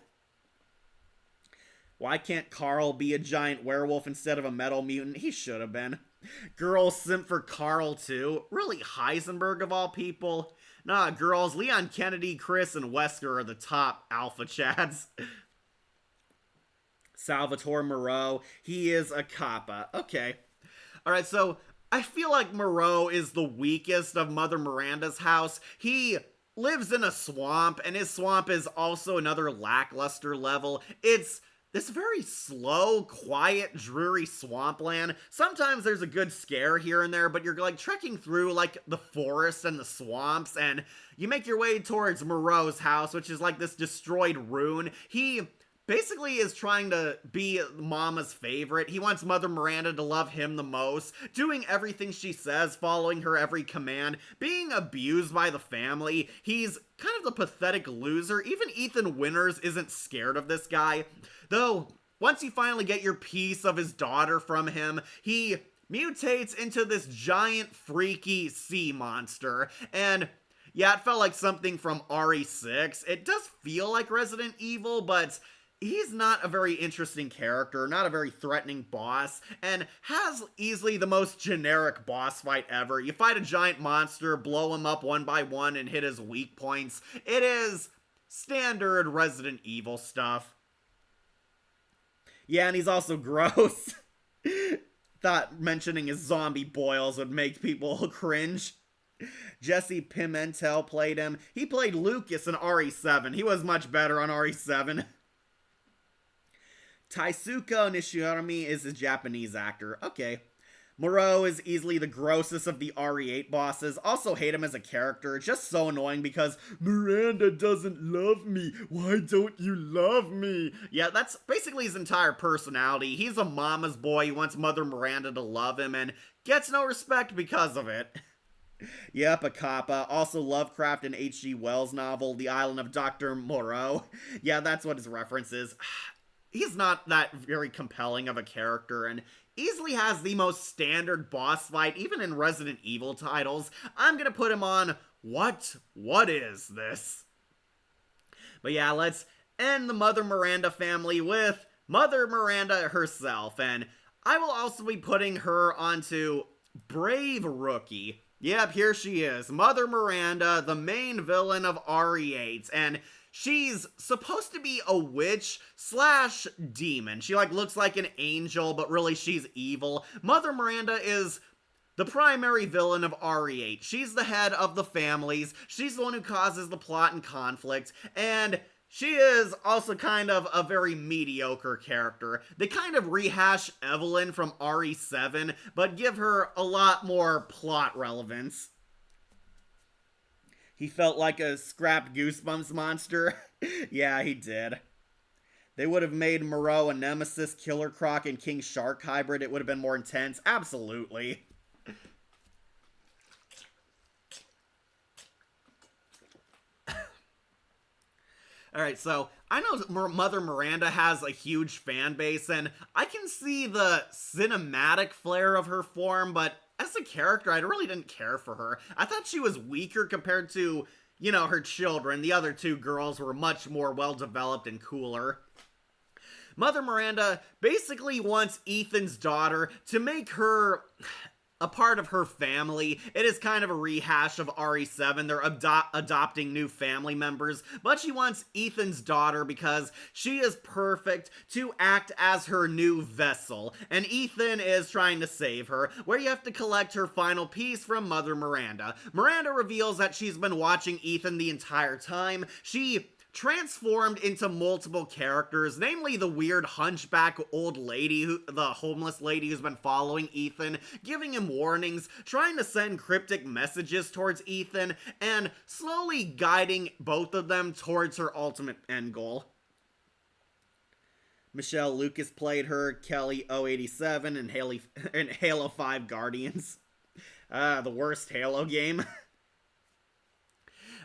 Speaker 1: Why can't Carl be a giant werewolf instead of a metal mutant? He should have been. Girl Simp for Carl too. Really, Heisenberg of all people? Nah, girls, Leon Kennedy, Chris, and Wesker are the top alpha chads. Salvatore Moreau, he is a Kappa. Okay. Alright, so I feel like Moreau is the weakest of Mother Miranda's house. He lives in a swamp, and his swamp is also another lackluster level. It's this very slow, quiet, dreary swampland. Sometimes there's a good scare here and there, but you're like trekking through like the forest and the swamps, and you make your way towards Moreau's house, which is like this destroyed ruin. He basically is trying to be Mama's favorite. He wants Mother Miranda to love him the most, doing everything she says, following her every command, being abused by the family. He's kind of the pathetic loser. Even Ethan Winters isn't scared of this guy. Though, once you finally get your piece of his daughter from him, he mutates into this giant freaky sea monster. And yeah, it felt like something from RE6. It does feel like Resident Evil, but he's not a very interesting character, not a very threatening boss, and has easily the most generic boss fight ever. You fight a giant monster, blow him up one by one, and hit his weak points. It is standard Resident Evil stuff. Yeah, and he's also gross. Thought mentioning his zombie boils would make people cringe. Jesse Pimentel played him. He played Lucas in RE7. He was much better on RE7. Taisuke Nishiyama is a Japanese actor. Okay. Moreau is easily the grossest of the RE8 bosses. Also hate him as a character. Just so annoying because Miranda doesn't love me. Why don't you love me? Yeah, that's basically his entire personality. He's a mama's boy. He wants Mother Miranda to love him and gets no respect because of it. Yep, a Kappa. Also Lovecraft and H.G. Wells' novel, The Island of Dr. Moreau. Yeah, that's what his reference is. He's not that very compelling of a character and easily has the most standard boss fight, even in Resident Evil titles. I'm gonna put him on What is this? But yeah, let's end the Mother Miranda family with Mother Miranda herself, and I will also be putting her onto Brave Rookie. Yep, here she is, Mother Miranda, the main villain of RE8, and she's supposed to be a witch slash demon. She looks like an angel, but really she's evil. Mother Miranda is the primary villain of RE8. She's the head of the families. She's the one who causes the plot and conflict, and she is also kind of a very mediocre character. They kind of rehash Evelyn from RE7, but give her a lot more plot relevance. He felt like a scrapped Goosebumps monster. Yeah, he did. They would have made Moreau a Nemesis, Killer Croc, and King Shark hybrid. It would have been more intense. Absolutely. Alright, so I know Mother Miranda has a huge fan base, and I can see the cinematic flair of her form, but as a character, I really didn't care for her. I thought she was weaker compared to, her children. The other two girls were much more well-developed and cooler. Mother Miranda basically wants Ethan's daughter to make her a part of her family. It is kind of a rehash of RE7. They're adopting new family members, but she wants Ethan's daughter because she is perfect to act as her new vessel, and Ethan is trying to save her, where you have to collect her final piece from Mother Miranda. Miranda reveals that she's been watching Ethan the entire time. She transformed into multiple characters, namely the weird hunchback old lady, the homeless lady who's been following Ethan, giving him warnings, trying to send cryptic messages towards Ethan, and slowly guiding both of them towards her ultimate end goal. Michelle Lucas played her, Kelly 087 in Halo 5 Guardians. The worst Halo game.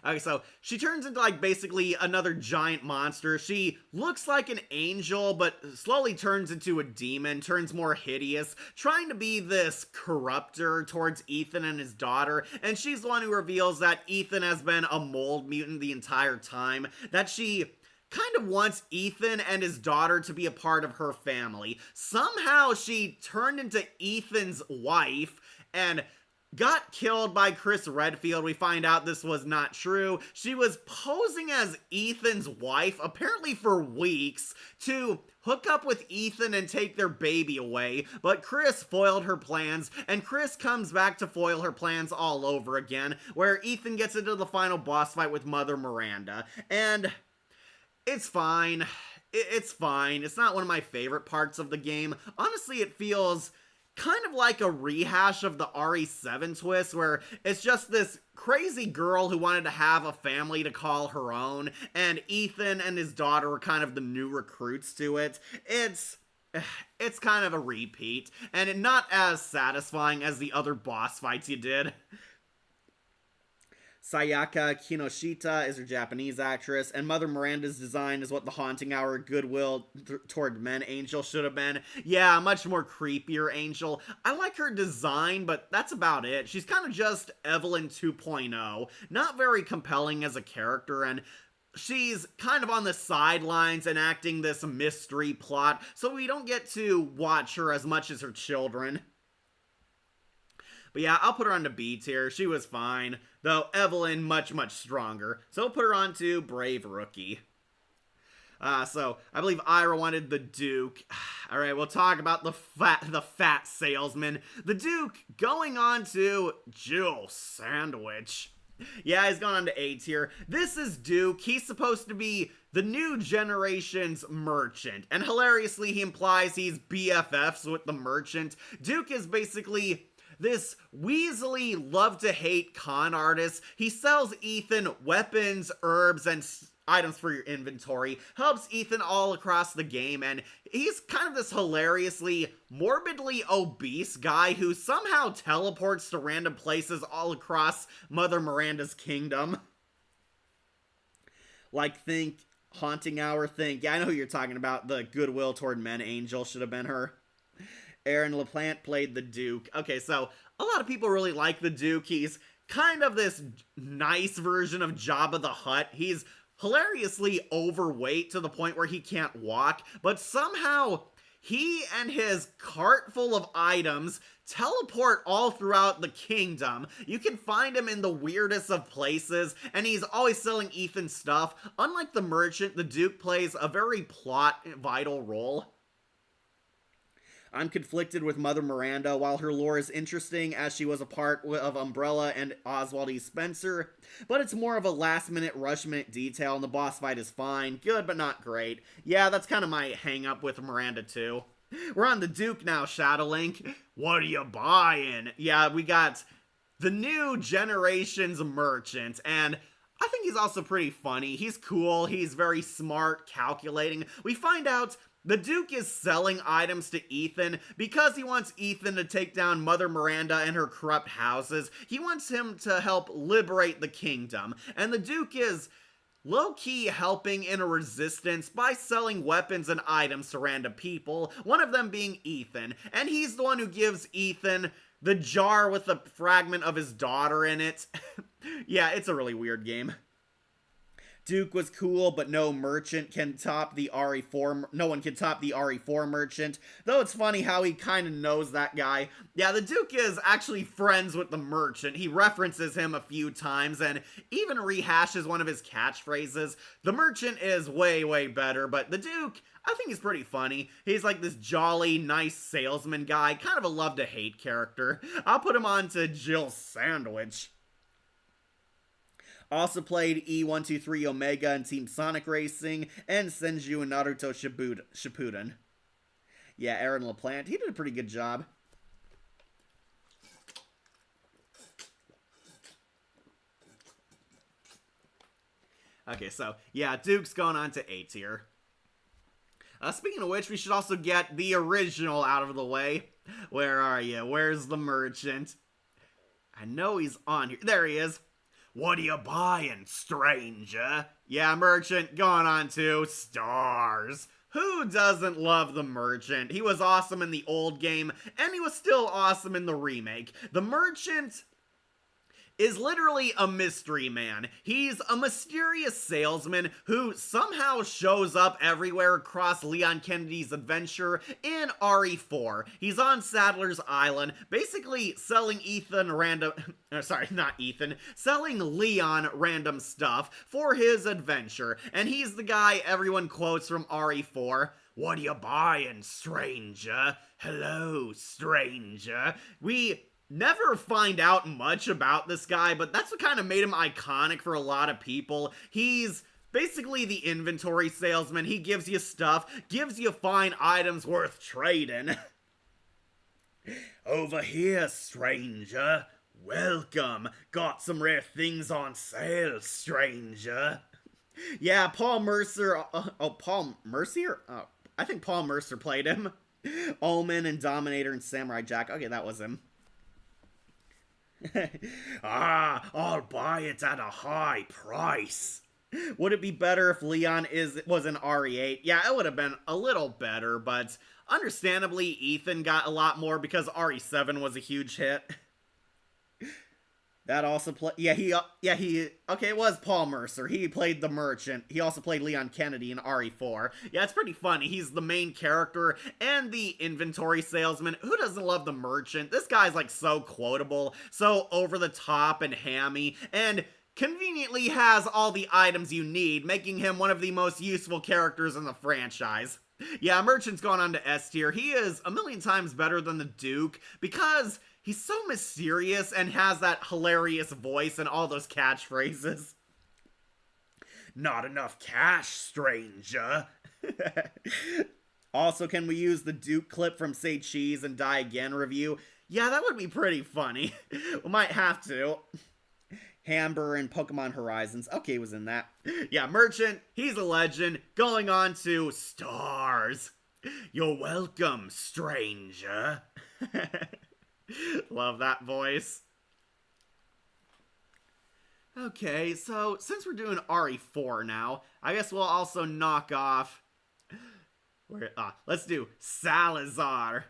Speaker 1: Okay, so she turns into basically another giant monster. She looks like an angel, but slowly turns into a demon, turns more hideous, trying to be this corruptor towards Ethan and his daughter, and she's the one who reveals that Ethan has been a mold mutant the entire time, that she kind of wants Ethan and his daughter to be a part of her family. Somehow she turned into Ethan's wife, and got killed by Chris Redfield. We find out this was not true. She was posing as Ethan's wife, apparently for weeks, to hook up with Ethan and take their baby away, but Chris foiled her plans, and Chris comes back to foil her plans all over again, where Ethan gets into the final boss fight with Mother Miranda, and it's fine. It's fine. It's not one of my favorite parts of the game. Honestly, it feels kind of like a rehash of the RE7 twist, where it's just this crazy girl who wanted to have a family to call her own, and Ethan and his daughter were kind of the new recruits to it. It's kind of a repeat, and not as satisfying as the other boss fights you did. Sayaka Kinoshita is her Japanese actress, and Mother Miranda's design is what the Haunting Hour Goodwill Toward Men angel should have been. Yeah, much more creepier angel. I like her design, but that's about it. She's kind of just Evelyn 2.0. Not very compelling as a character, and she's kind of on the sidelines enacting this mystery plot, so we don't get to watch her as much as her children. But yeah, I'll put her on to B tier. She was fine, though Evelyn much, much stronger. So I'll put her on to Brave Rookie. So I believe Ira wanted the Duke. Alright, we'll talk about the fat salesman. The Duke going on to Jill Sandwich. Yeah, he's gone on to A tier. This is Duke. He's supposed to be the new generation's merchant. And hilariously, he implies he's BFFs with the merchant. Duke is basically this weaselly, love-to-hate con artist. He sells Ethan weapons, herbs, and items for your inventory, helps Ethan all across the game, and he's kind of this hilariously, morbidly obese guy who somehow teleports to random places all across Mother Miranda's kingdom. Like, think Haunting Hour, think, yeah, I know who you're talking about, the Goodwill Toward Men angel should have been her. Aaron LaPlante played the Duke. Okay, so a lot of people really like the Duke. He's kind of this nice version of Jabba the Hutt. He's hilariously overweight to the point where he can't walk, but somehow he and his cart full of items teleport all throughout the kingdom. You can find him in the weirdest of places, and he's always selling Ethan stuff. Unlike the merchant, the Duke plays a very plot-vital role. I'm conflicted with Mother Miranda. While her lore is interesting, as she was a part of Umbrella and Oswald E. Spencer, but it's more of a last-minute, rush-minute detail, and the boss fight is fine. Good, but not great. Yeah, that's kind of my hang-up with Miranda, too. We're on the Duke now, Shadowlink. What are you buying? Yeah, we got the new generation's merchant, and I think he's also pretty funny. He's cool, he's very smart, calculating. We find out the Duke is selling items to Ethan because he wants Ethan to take down Mother Miranda and her corrupt houses. He wants him to help liberate the kingdom. And the Duke is low-key helping in a resistance by selling weapons and items to random people, one of them being Ethan. And he's the one who gives Ethan the jar with a fragment of his daughter in it. Yeah, it's a really weird game. Duke was cool, but no merchant can top the RE4. No one can top the RE4 merchant. Though it's funny how he kind of knows that guy. Yeah, the Duke is actually friends with the merchant. He references him a few times and even rehashes one of his catchphrases. The merchant is way, way better, but the Duke, I think he's pretty funny. He's like this jolly, nice salesman guy, kind of a love-to-hate character. I'll put him on to Jill Sandwich. Also played E123 Omega in Team Sonic Racing, and Senju and Naruto Shippuden. Yeah, Aaron LaPlante, he did a pretty good job. Okay, so, yeah, Duke's going on to A tier. Speaking of which, we should also get the original out of the way. Where are you? Where's the merchant? I know he's on here. There he is. What are you buying, stranger? Yeah, merchant, going on to Stars. Who doesn't love the merchant? He was awesome in the old game, and he was still awesome in the remake. The merchant is literally a mystery man. He's a mysterious salesman who somehow shows up everywhere across Leon Kennedy's adventure in RE4. He's on Sadler's Island, basically selling selling Leon random stuff for his adventure, and he's the guy everyone quotes from RE4. What are you buying, stranger? Hello, stranger. We never find out much about this guy, but that's what kind of made him iconic for a lot of people. He's basically the inventory salesman. He gives you stuff, gives you fine items worth trading. Over here, stranger. Welcome. Got some rare things on sale, stranger. Yeah, Paul Mercer. Paul Mercier? I think Paul Mercer played him. Omen and Dominator and Samurai Jack. Okay, that was him. I'll buy it at a high price. Would it be better if Leon was in RE8? Yeah, it would have been a little better, but understandably, Ethan got a lot more because RE7 was a huge hit. That also it was Paul Mercer. He played the merchant. He also played Leon Kennedy in RE4. Yeah, it's pretty funny. He's the main character and the inventory salesman. Who doesn't love the merchant? This guy's like so quotable, so over the top and hammy, and conveniently has all the items you need, making him one of the most useful characters in the franchise. Yeah, Merchant's gone on to S tier. He is a million times better than the Duke because he's so mysterious and has that hilarious voice and all those catchphrases. Not enough cash, stranger. Also, can we use the Duke clip from Say Cheese and Die Again review? Yeah, that would be pretty funny. We might have to. Hamber and Pokemon Horizons. Okay, he was in that. Yeah, Merchant, he's a legend. Going on to Stars. You're welcome, stranger. Love that voice. Okay, so since we're doing RE4 now, I guess we'll also knock off... let's do Salazar.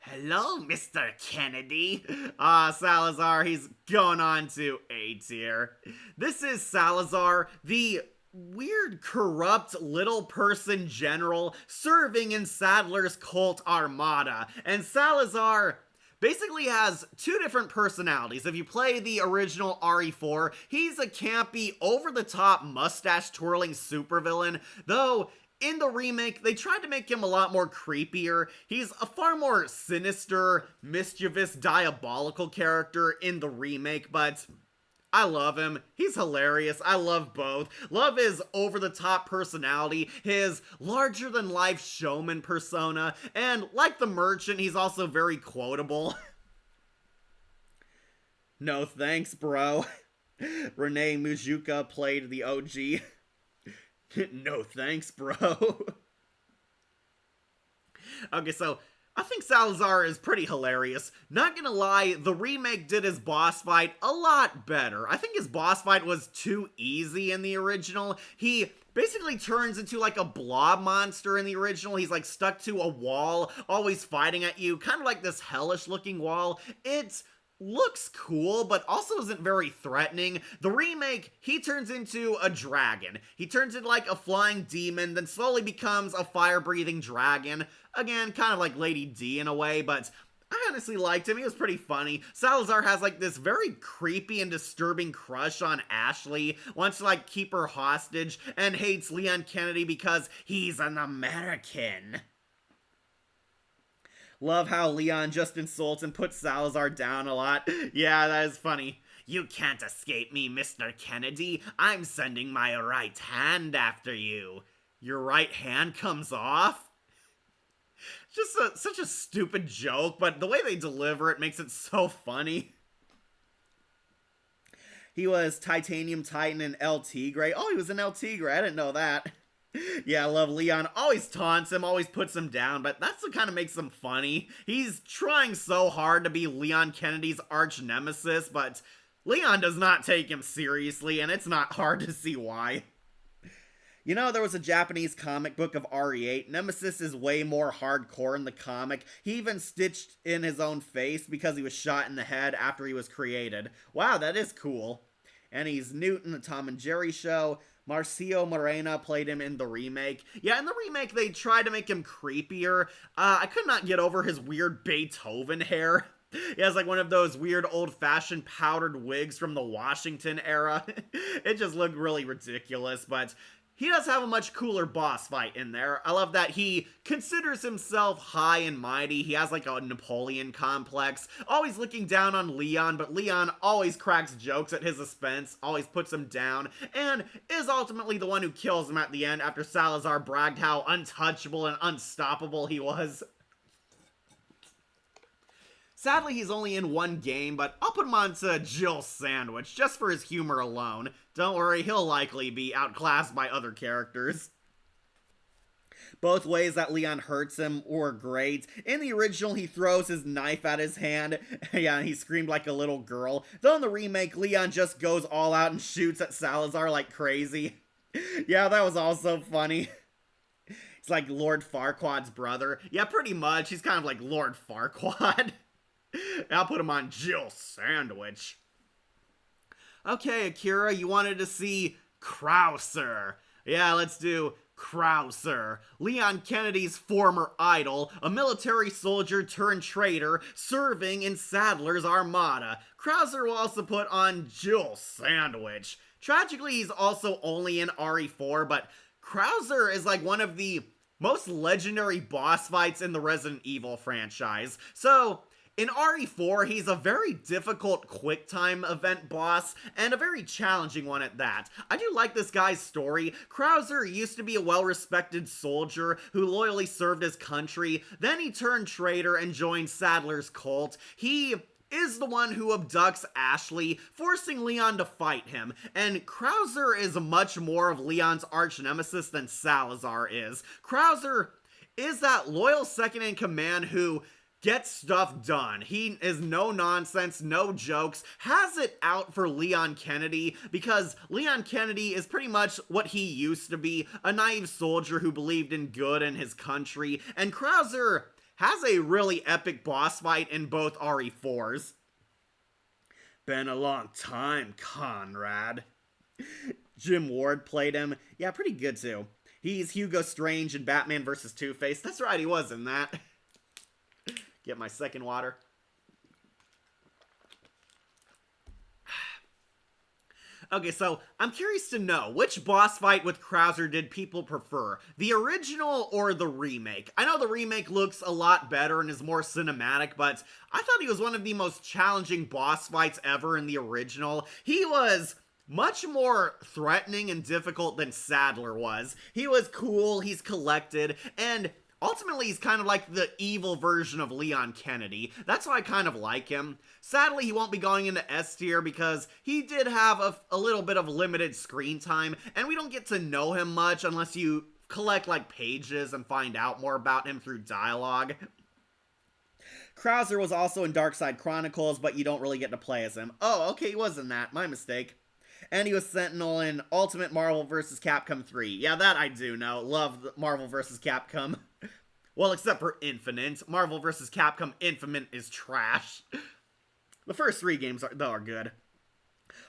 Speaker 1: Hello, Mr. Kennedy. Salazar, he's going on to A tier. This is Salazar, the weird, corrupt little person general serving in Sadler's cult armada. And Salazar basically has two different personalities. If you play the original RE4, he's a campy, over-the-top, mustache-twirling supervillain, though in the remake, they tried to make him a lot more creepier. He's a far more sinister, mischievous, diabolical character in the remake, but I love him. He's hilarious. I love both. Love his over-the-top personality, his larger-than-life showman persona, and like the Merchant, he's also very quotable. No thanks, bro. Renee Mujuka played the OG. No thanks, bro. Okay, so I think Salazar is pretty hilarious. Not gonna lie, the remake did his boss fight a lot better. I think his boss fight was too easy in the original. He basically turns into like a blob monster in the original. He's like stuck to a wall, always fighting at you, kind of like this hellish looking wall. It's looks cool, but also isn't very threatening. The remake, he turns into a dragon. He turns into like a flying demon, then slowly becomes a fire-breathing dragon. Again, kind of like Lady D in a way, but I honestly liked him. He was pretty funny. Salazar has like this very creepy and disturbing crush on Ashley, wants to like keep her hostage, and hates Leon Kennedy because he's an American. Love how Leon just insults and puts Salazar down a lot. Yeah, that is funny. You can't escape me, Mr. Kennedy. I'm sending my right hand after you. Your right hand comes off? Just such a stupid joke, but the way they deliver it makes it so funny. He was Titanium Titan and El Tigre. Oh, he was in El Tigre. I didn't know that. Yeah, I love Leon. Always taunts him, always puts him down, but that's what kind of makes him funny. He's trying so hard to be Leon Kennedy's arch nemesis, but Leon does not take him seriously, and it's not hard to see why. You know, there was a Japanese comic book of RE8. Nemesis is way more hardcore in the comic. He even stitched in his own face because he was shot in the head after he was created. Wow, that is cool. And he's Newt in the Tom and Jerry show. Marcio Morena played him in the remake. Yeah, in the remake, they tried to make him creepier. I could not get over his weird Beethoven hair. He has like one of those weird old-fashioned powdered wigs from the Washington era. It just looked really ridiculous, but he does have a much cooler boss fight in there. I love that he considers himself high and mighty. He has like a Napoleon complex, always looking down on Leon, but Leon always cracks jokes at his expense, always puts him down, and is ultimately the one who kills him at the end after Salazar bragged how untouchable and unstoppable he was. Sadly, he's only in one game, but I'll put him onto Jill Sandwich, just for his humor alone. Don't worry, he'll likely be outclassed by other characters. Both ways that Leon hurts him were great. In the original, he throws his knife at his hand. Yeah, and he screamed like a little girl. Though in the remake, Leon just goes all out and shoots at Salazar like crazy. Yeah, that was also funny. He's like Lord Farquaad's brother. Yeah, pretty much. He's kind of like Lord Farquaad. I'll put him on Jill Sandwich. Okay, Akira, you wanted to see Krauser. Yeah, let's do Krauser. Leon Kennedy's former idol, a military soldier turned traitor, serving in Sadler's Armada. Krauser will also put on Jill Sandwich. Tragically, he's also only in RE4, but Krauser is like one of the most legendary boss fights in the Resident Evil franchise. So in RE4, he's a very difficult quick-time event boss, and a very challenging one at that. I do like this guy's story. Krauser used to be a well-respected soldier who loyally served his country, then he turned traitor and joined Sadler's cult. He is the one who abducts Ashley, forcing Leon to fight him, and Krauser is much more of Leon's arch-nemesis than Salazar is. Krauser is that loyal second-in-command who gets stuff done. He is no nonsense, no jokes, has it out for Leon Kennedy, because Leon Kennedy is pretty much what he used to be, a naive soldier who believed in good in his country, and Krauser has a really epic boss fight in both RE4s. Been a long time, Conrad. Jim Ward played him. Yeah, pretty good too. He's Hugo Strange in Batman vs. Two-Face. That's right, he was in that. Get my second water. Okay, so I'm curious to know, which boss fight with Krauser did people prefer? The original or the remake? I know the remake looks a lot better and is more cinematic, but I thought he was one of the most challenging boss fights ever in the original. He was much more threatening and difficult than Sadler was. He was cool, he's collected, and ultimately, he's kind of like the evil version of Leon Kennedy. That's why I kind of like him. Sadly, he won't be going into S tier because he did have a little bit of limited screen time, and we don't get to know him much unless you collect, like, pages and find out more about him through dialogue. Krauser was also in Darkside Chronicles, but you don't really get to play as him. Oh, okay, he was in that. My mistake. And he was Sentinel in Ultimate Marvel vs. Capcom 3. Yeah, that I do know. Love Marvel vs. Capcom. Well, except for Infinite. Marvel vs. Capcom Infinite is trash. The first 3 games, are good.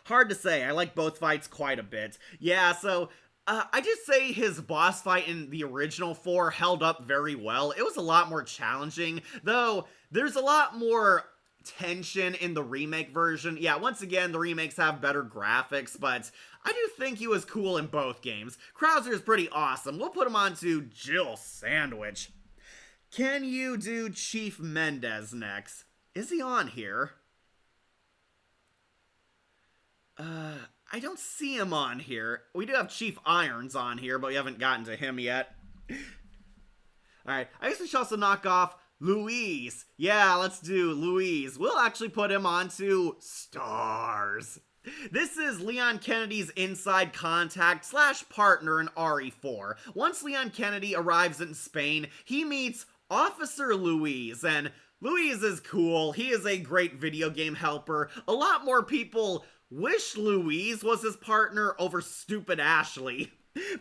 Speaker 1: Hard to say. I like both fights quite a bit. Yeah, so I just say his boss fight in the original 4 held up very well. It was a lot more challenging, though there's a lot more tension in the remake version. Yeah, once again, the remakes have better graphics, but I do think he was cool in both games. Krauser is pretty awesome. We'll put him onto Jill Sandwich. Can you do Chief Mendez next? Is he on here? I don't see him on here. We do have Chief Irons on here, but we haven't gotten to him yet. Alright, I guess we should also knock off Luis. Yeah, let's do Luis. We'll actually put him onto Stars. This is Leon Kennedy's inside contact / partner in RE4. Once Leon Kennedy arrives in Spain, he meets Officer Luis, and Luis is cool. He is a great video game helper. A lot more people wish Luis was his partner over stupid Ashley.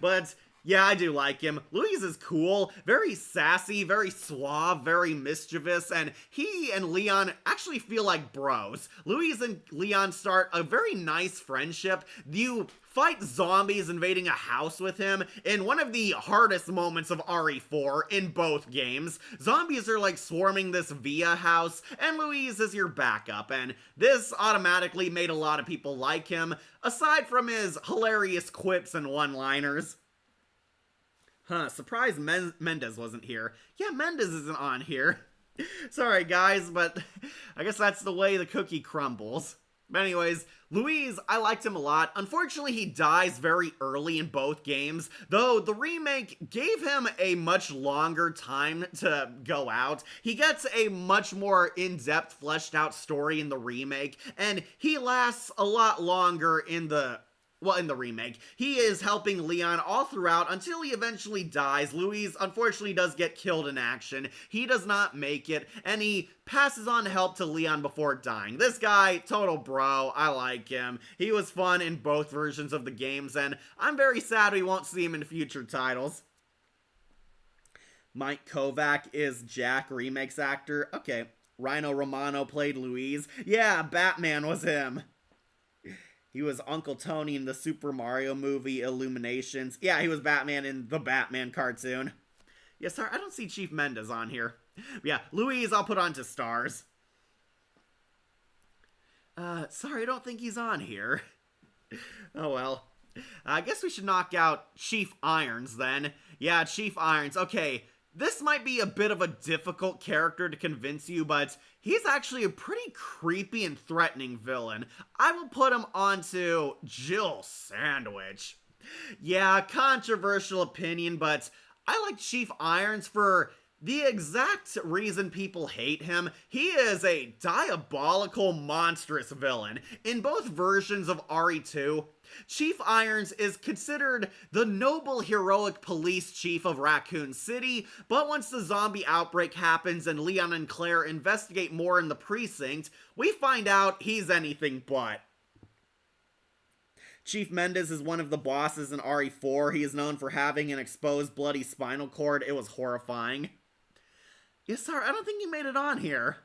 Speaker 1: But Yeah, I do like him. Louise is cool, very sassy, very suave, very mischievous, and he and Leon actually feel like bros. Louise and Leon start a very nice friendship. You fight zombies invading a house with him in one of the hardest moments of RE4 in both games. Zombies are like swarming this Via house, and Louise is your backup, and this automatically made a lot of people like him, aside from his hilarious quips and one-liners. Huh, surprised Mendez wasn't here. Yeah, Mendez isn't on here. Sorry, guys, but I guess that's the way the cookie crumbles. But anyways, Louise, I liked him a lot. Unfortunately, he dies very early in both games, though the remake gave him a much longer time to go out. He gets a much more in-depth, fleshed out story in the remake, and he lasts a lot longer in the remake. He is helping Leon all throughout until he eventually dies. Louise unfortunately does get killed in action. He does not make it, and he passes on help to Leon before dying. This guy, total bro. I like him. He was fun in both versions of the games, and I'm very sad we won't see him in future titles. Mike Kovac is Jack, remakes actor. Okay. Rhino Romano played Louise. Yeah, Batman was him. He was Uncle Tony in the Super Mario movie Illuminations. Yeah, he was Batman in the Batman cartoon. Yeah, sorry, I don't see Chief Mendez on here. Yeah, Louise, I'll put on to stars. Sorry, I don't think he's on here. Oh well. I guess we should knock out Chief Irons then. Yeah, Chief Irons. Okay, this might be a bit of a difficult character to convince you, but he's actually a pretty creepy and threatening villain. I will put him onto Jill Sandwich. Yeah, controversial opinion, but I like Chief Irons for the exact reason people hate him. He is a diabolical, monstrous villain. In both versions of RE2, Chief Irons is considered the noble, heroic police chief of Raccoon City, but once the zombie outbreak happens and Leon and Claire investigate more in the precinct, we find out he's anything but. Chief Mendez is one of the bosses in RE4. He is known for having an exposed bloody spinal cord. It was horrifying. Yes, sorry, I don't think he made it on here.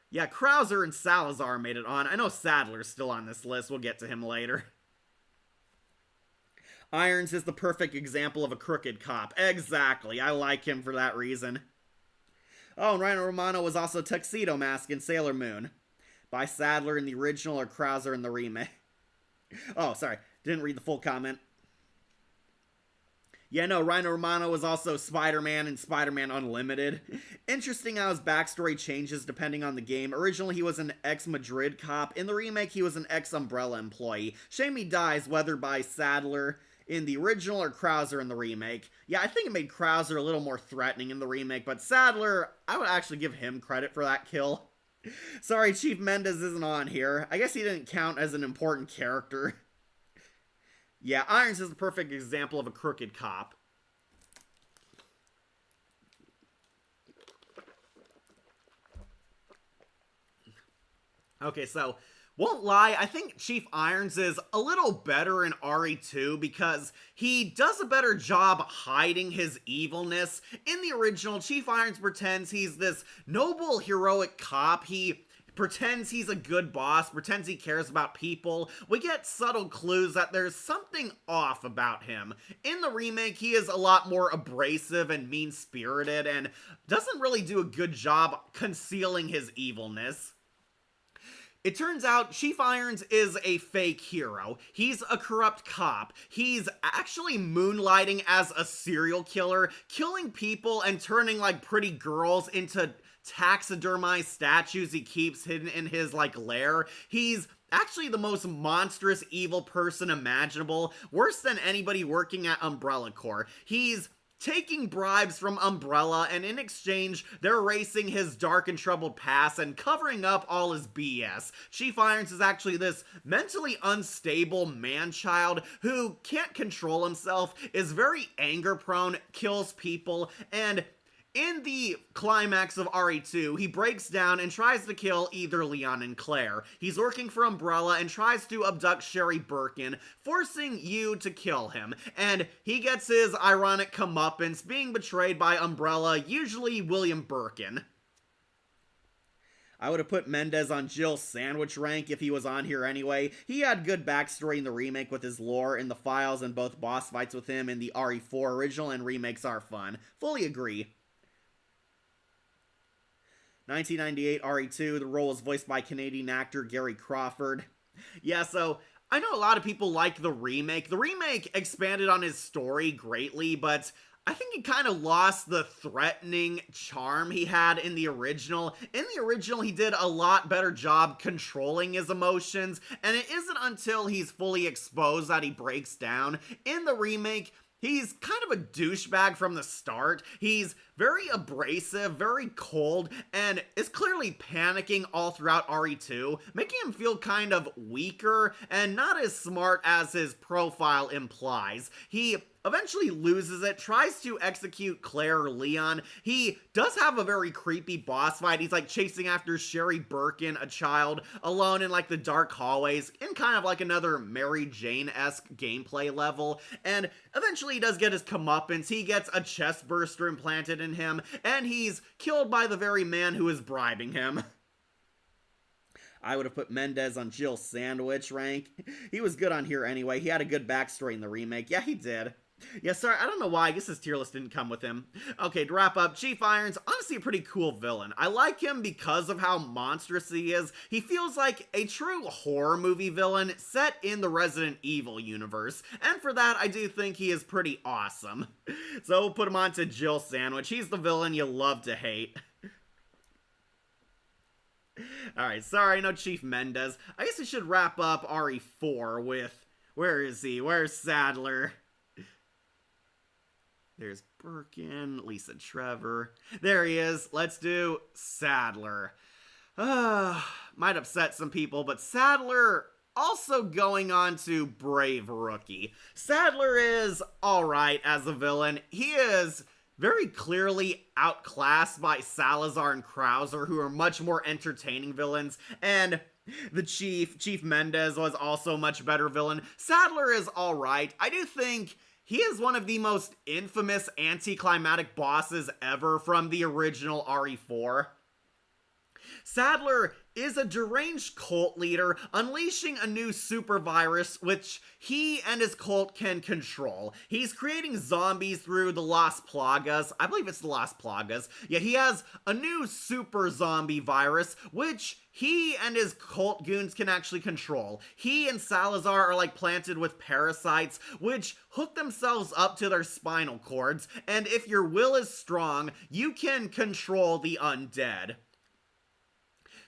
Speaker 1: Yeah, Krauser and Salazar made it on. I know Sadler's still on this list. We'll get to him later. Irons is the perfect example of a crooked cop. Exactly. I like him for that reason. Oh, and Rhino Romano was also Tuxedo Mask in Sailor Moon. By Sadler in the original or Krauser in the remake. Oh, sorry. Didn't read the full comment. Yeah, no, Rhino Romano was also Spider-Man in Spider-Man Unlimited. Interesting how his backstory changes depending on the game. Originally, he was an ex-Madrid cop. In the remake, he was an ex-Umbrella employee. Shame he dies, whether by Sadler in the original or Krauser in the remake. Yeah, I think it made Krauser a little more threatening in the remake, but Sadler, I would actually give him credit for that kill. Sorry, Chief Mendez isn't on here. I guess he didn't count as an important character. Yeah, Irons is the perfect example of a crooked cop. Okay, so, won't lie, I think Chief Irons is a little better in RE2 because he does a better job hiding his evilness. In the original, Chief Irons pretends he's this noble, heroic cop. He pretends he's a good boss, pretends he cares about people. We get subtle clues that there's something off about him. In the remake, he is a lot more abrasive and mean-spirited and doesn't really do a good job concealing his evilness. It turns out Chief Irons is a fake hero. He's a corrupt cop. He's actually moonlighting as a serial killer, killing people and turning like pretty girls into taxidermized statues he keeps hidden in his like lair. He's actually the most monstrous evil person imaginable, worse than anybody working at Umbrella Corps. He's taking bribes from Umbrella, and in exchange, they're erasing his dark and troubled past and covering up all his BS. Chief Irons is actually this mentally unstable man-child who can't control himself, is very anger-prone, kills people, and in the climax of RE2, he breaks down and tries to kill either Leon and Claire. He's working for Umbrella and tries to abduct Sherry Birkin, forcing you to kill him. And he gets his ironic comeuppance being betrayed by Umbrella, usually William Birkin. I would have put Mendez on Jill Sandwich rank if he was on here anyway. He had good backstory in the remake with his lore in the files, and both boss fights with him in the RE4 original and remakes are fun. Fully agree. 1998 RE2, the role was voiced by Canadian actor Gary Crawford. Yeah, so I know a lot of people like the remake. The remake expanded on his story greatly, but I think he kind of lost the threatening charm he had in the original. In the original, he did a lot better job controlling his emotions, and it isn't until he's fully exposed that he breaks down. In the remake, he's kind of a douchebag from the start. He's very abrasive, very cold, and is clearly panicking all throughout RE2, making him feel kind of weaker and not as smart as his profile implies. He eventually loses it, tries to execute Claire or Leon. He does have a very creepy boss fight. He's like chasing after Sherry Birkin, a child, alone in like the dark hallways, in kind of like another Mary Jane-esque gameplay level. And eventually he does get his comeuppance. He gets a chest burster implanted in him, and he's killed by the very man who is bribing him. I would have put Mendez on Jill Sandwich rank. He was good on here anyway. He had a good backstory in the remake. Yeah, he did. Yeah, sorry, I don't know why. I guess his tier list didn't come with him. Okay, to wrap up, Chief Irons, honestly a pretty cool villain. I like him because of how monstrous he is. He feels like a true horror movie villain set in the Resident Evil universe. And for that, I do think he is pretty awesome. So we'll put him on to Jill Sandwich. He's the villain you love to hate. Alright, sorry, no Chief Mendez. I guess we should wrap up RE4 with... Where is he? Where's Sadler? There's Birkin, Lisa Trevor. There he is. Let's do Sadler. Might upset some people, but Sadler also going on to Brave Rookie. Sadler is alright as a villain. He is very clearly outclassed by Salazar and Krauser, who are much more entertaining villains, and the Chief Mendez, was also a much better villain. Sadler is alright. I do think he is one of the most infamous anticlimactic bosses ever from the original RE4. Sadler is a deranged cult leader unleashing a new super virus which he and his cult can control. He's creating zombies through the Las Plagas. I believe it's the Las Plagas. Yeah, he has a new super zombie virus which he and his cult goons can actually control. He and Salazar are like planted with parasites which hook themselves up to their spinal cords, and if your will is strong, you can control the undead.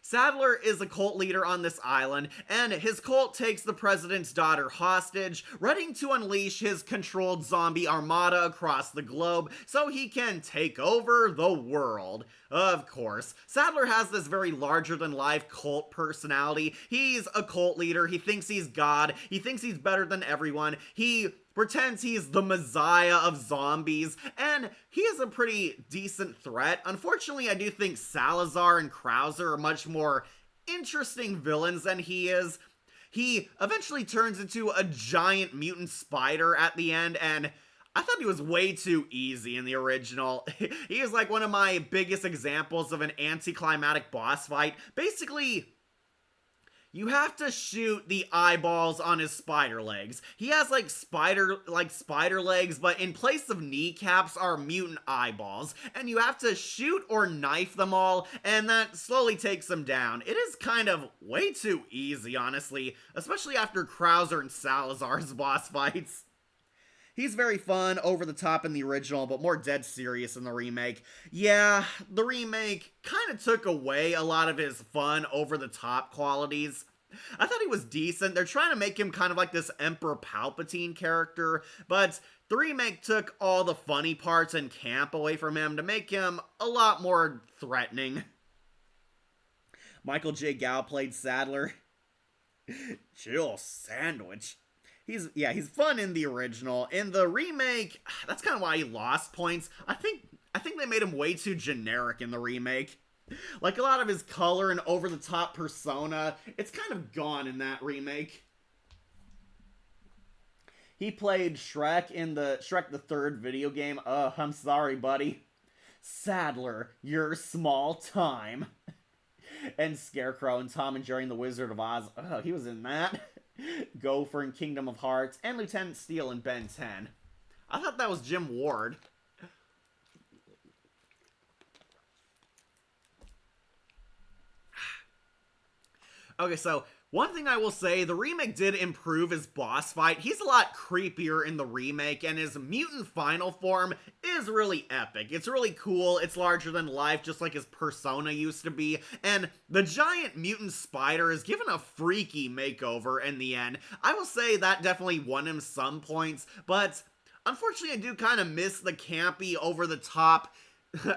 Speaker 1: Sadler is a cult leader on this island, and his cult takes the president's daughter hostage, ready to unleash his controlled zombie armada across the globe so he can take over the world. Of course, Sadler has this very larger-than-life cult personality. He's a cult leader, he thinks he's God, he thinks he's better than everyone, he pretends he's the messiah of zombies, and he is a pretty decent threat. Unfortunately, I do think Salazar and Krauser are much more interesting villains than he is. He eventually turns into a giant mutant spider at the end, and I thought he was way too easy in the original. He is like one of my biggest examples of an anticlimactic boss fight. Basically, you have to shoot the eyeballs on his spider legs. He has like spider legs, but in place of kneecaps are mutant eyeballs. And you have to shoot or knife them all, and that slowly takes them down. It is kind of way too easy, honestly, especially after Krauser and Salazar's boss fights. He's very fun, over the top in the original, but more dead serious in the remake. Yeah, the remake kind of took away a lot of his fun, over the top qualities. I thought he was decent. They're trying to make him kind of like this Emperor Palpatine character, but the remake took all the funny parts and camp away from him to make him a lot more threatening. Michael J. Gow played Sadler. Jill Sandwich. He's fun in the original. In the remake, that's kind of why he lost points. I think I think they made him way too generic in the remake. Like, a lot of his color and over-the-top persona, it's kind of gone in that remake. He played Shrek in the Shrek the Third video game. I'm sorry, buddy. Sadler, you're small time. And Scarecrow and Tom and Jerry and the Wizard of Oz. He was in that. Gopher in Kingdom of Hearts. And Lieutenant Steele in Ben 10. I thought that was Jim Ward. Okay, so one thing I will say, the remake did improve his boss fight. He's a lot creepier in the remake, and his mutant final form is really epic. It's really cool, it's larger than life, just like his persona used to be, and the giant mutant spider is given a freaky makeover in the end. I will say that definitely won him some points, but unfortunately I do kind of miss the campy, over-the-top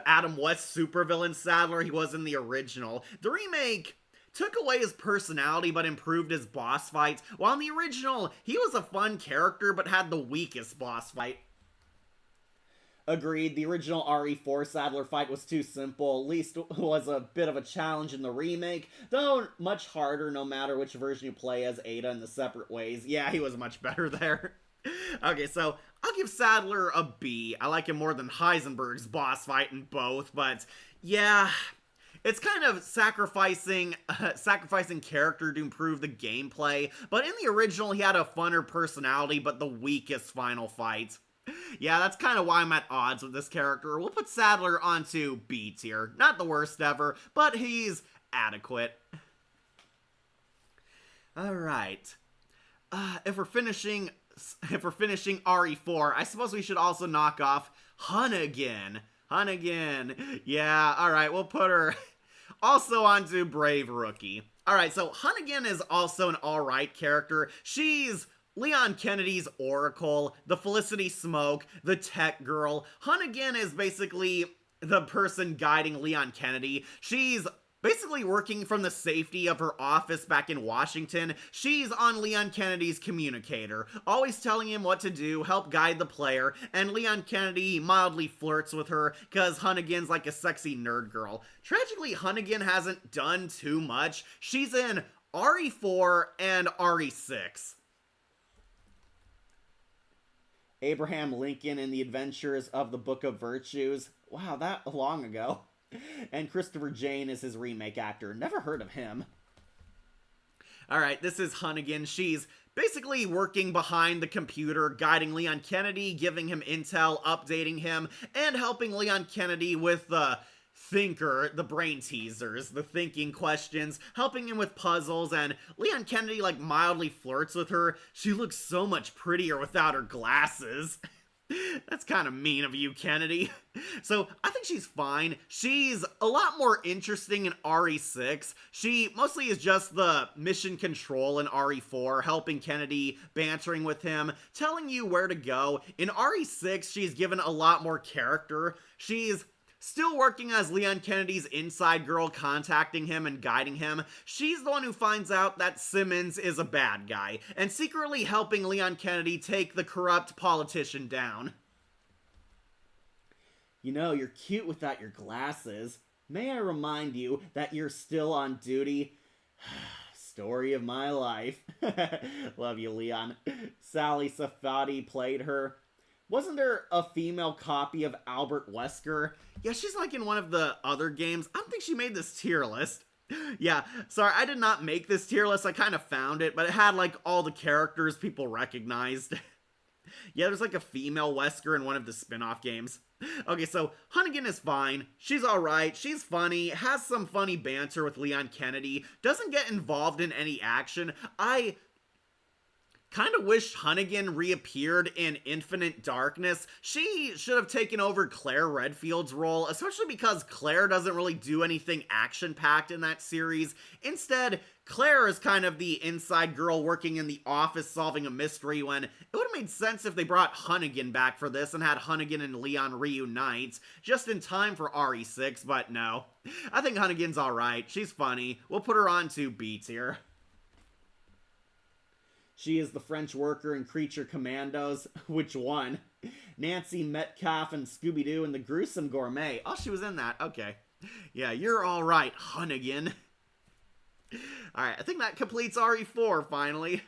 Speaker 1: Adam West supervillain Sadler he was in the original. The remake took away his personality but improved his boss fights, while in the original, he was a fun character but had the weakest boss fight. Agreed, the original RE4 Sadler fight was too simple, at least was a bit of a challenge in the remake, though much harder no matter which version you play as Ada in the separate ways. Yeah, he was much better there. Okay, so I'll give Sadler a B. I like him more than Heisenberg's boss fight in both, but yeah, it's kind of sacrificing character to improve the gameplay, but in the original he had a funner personality but the weakest final fight. Yeah, that's kind of why I'm at odds with this character. We'll put Sadler onto B tier. Not the worst ever, but he's adequate. Alright. If we're finishing RE4, I suppose we should also knock off Hunnigan. Yeah, alright, we'll put her also onto Brave Rookie. Alright, so Hunnigan is also an alright character. She's Leon Kennedy's Oracle, the Felicity Smoke, the tech girl. Hunnigan is basically the person guiding Leon Kennedy. She's basically working from the safety of her office back in Washington. She's on Leon Kennedy's communicator, always telling him what to do, help guide the player, and Leon Kennedy mildly flirts with her because Hunnigan's like a sexy nerd girl. Tragically, Hunnigan hasn't done too much. She's in RE4 and RE6. Abraham Lincoln in The Adventures of the Book of Virtues. Wow, that long ago. And Christopher Jane is his remake actor. Never heard of him. Alright, this is Hunnigan. She's basically working behind the computer, guiding Leon Kennedy, giving him intel, updating him, and helping Leon Kennedy with the thinker, the brain teasers, the thinking questions, helping him with puzzles, and Leon Kennedy, like, mildly flirts with her. She looks so much prettier without her glasses. That's kind of mean of you, Kennedy. So, I think she's fine. She's a lot more interesting in RE6. She mostly is just the mission control in RE4, helping Kennedy, bantering with him, telling you where to go. In RE6, she's given a lot more character. She's still working as Leon Kennedy's inside girl, contacting him and guiding him. She's the one who finds out that Simmons is a bad guy, and secretly helping Leon Kennedy take the corrupt politician down. You know, you're cute without your glasses. May I remind you that you're still on duty? Story of my life. Love you, Leon. Sally Safadi played her. Wasn't there a female copy of Albert Wesker? Yeah, she's like in one of the other games. I don't think she made this tier list. Yeah, sorry, I did not make this tier list. I kind of found it, but it had like all the characters people recognized. Yeah, there's like a female Wesker in one of the spin-off games. Okay, so Hunnigan is fine. She's alright. She's funny. Has some funny banter with Leon Kennedy. Doesn't get involved in any action. I kind of wished Hunnigan reappeared in Infinite Darkness. She should have taken over Claire Redfield's role, especially because Claire doesn't really do anything action-packed in that series. Instead, Claire is kind of the inside girl working in the office solving a mystery, when it would have made sense if they brought Hunnigan back for this and had Hunnigan and Leon reunite just in time for RE6, but no. I think Hunnigan's alright. She's funny. We'll put her on to B tier. She is the French worker in Creature Commandos. Which one? Nancy Metcalf and Scooby-Doo and the Gruesome Gourmet. Oh, she was in that. Okay. Yeah, you're all right, Hunnigan. All right, I think that completes RE4 finally.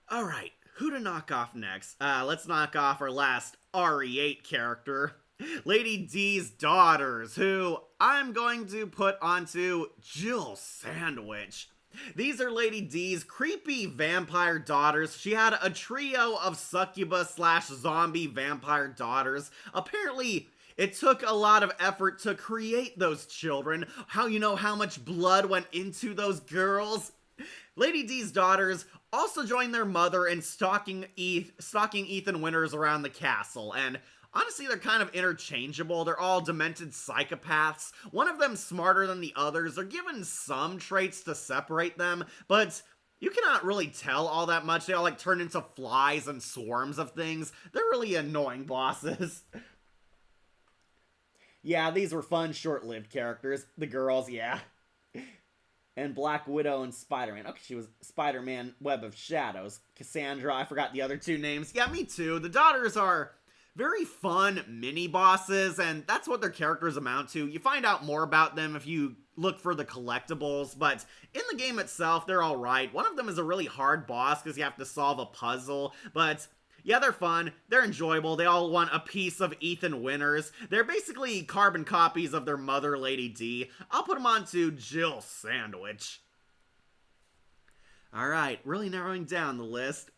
Speaker 1: All right, who to knock off next? Let's knock off our last RE8 character, Lady D's daughters, who I'm going to put onto Jill Sandwich. These are Lady D's creepy vampire daughters. She had a trio of succubus / zombie vampire daughters. Apparently, it took a lot of effort to create those children. How much blood went into those girls? Lady D's daughters also joined their mother in stalking Ethan Winters around the castle, and honestly, they're kind of interchangeable. They're all demented psychopaths. One of them's smarter than the others. They're given some traits to separate them, but you cannot really tell all that much. They all turn into flies and swarms of things. They're really annoying bosses. Yeah, these were fun, short-lived characters. The girls, yeah. And Black Widow and Spider-Man. Okay, she was Spider-Man Web of Shadows. Cassandra, I forgot the other two names. Yeah, me too. The daughters are very fun mini-bosses, and that's what their characters amount to. You find out more about them if you look for the collectibles, but in the game itself, they're alright. One of them is a really hard boss because you have to solve a puzzle, but yeah, they're fun, they're enjoyable, they all want a piece of Ethan Winters. They're basically carbon copies of their mother, Lady D. I'll put them onto Jill Sandwich. Alright, really narrowing down the list.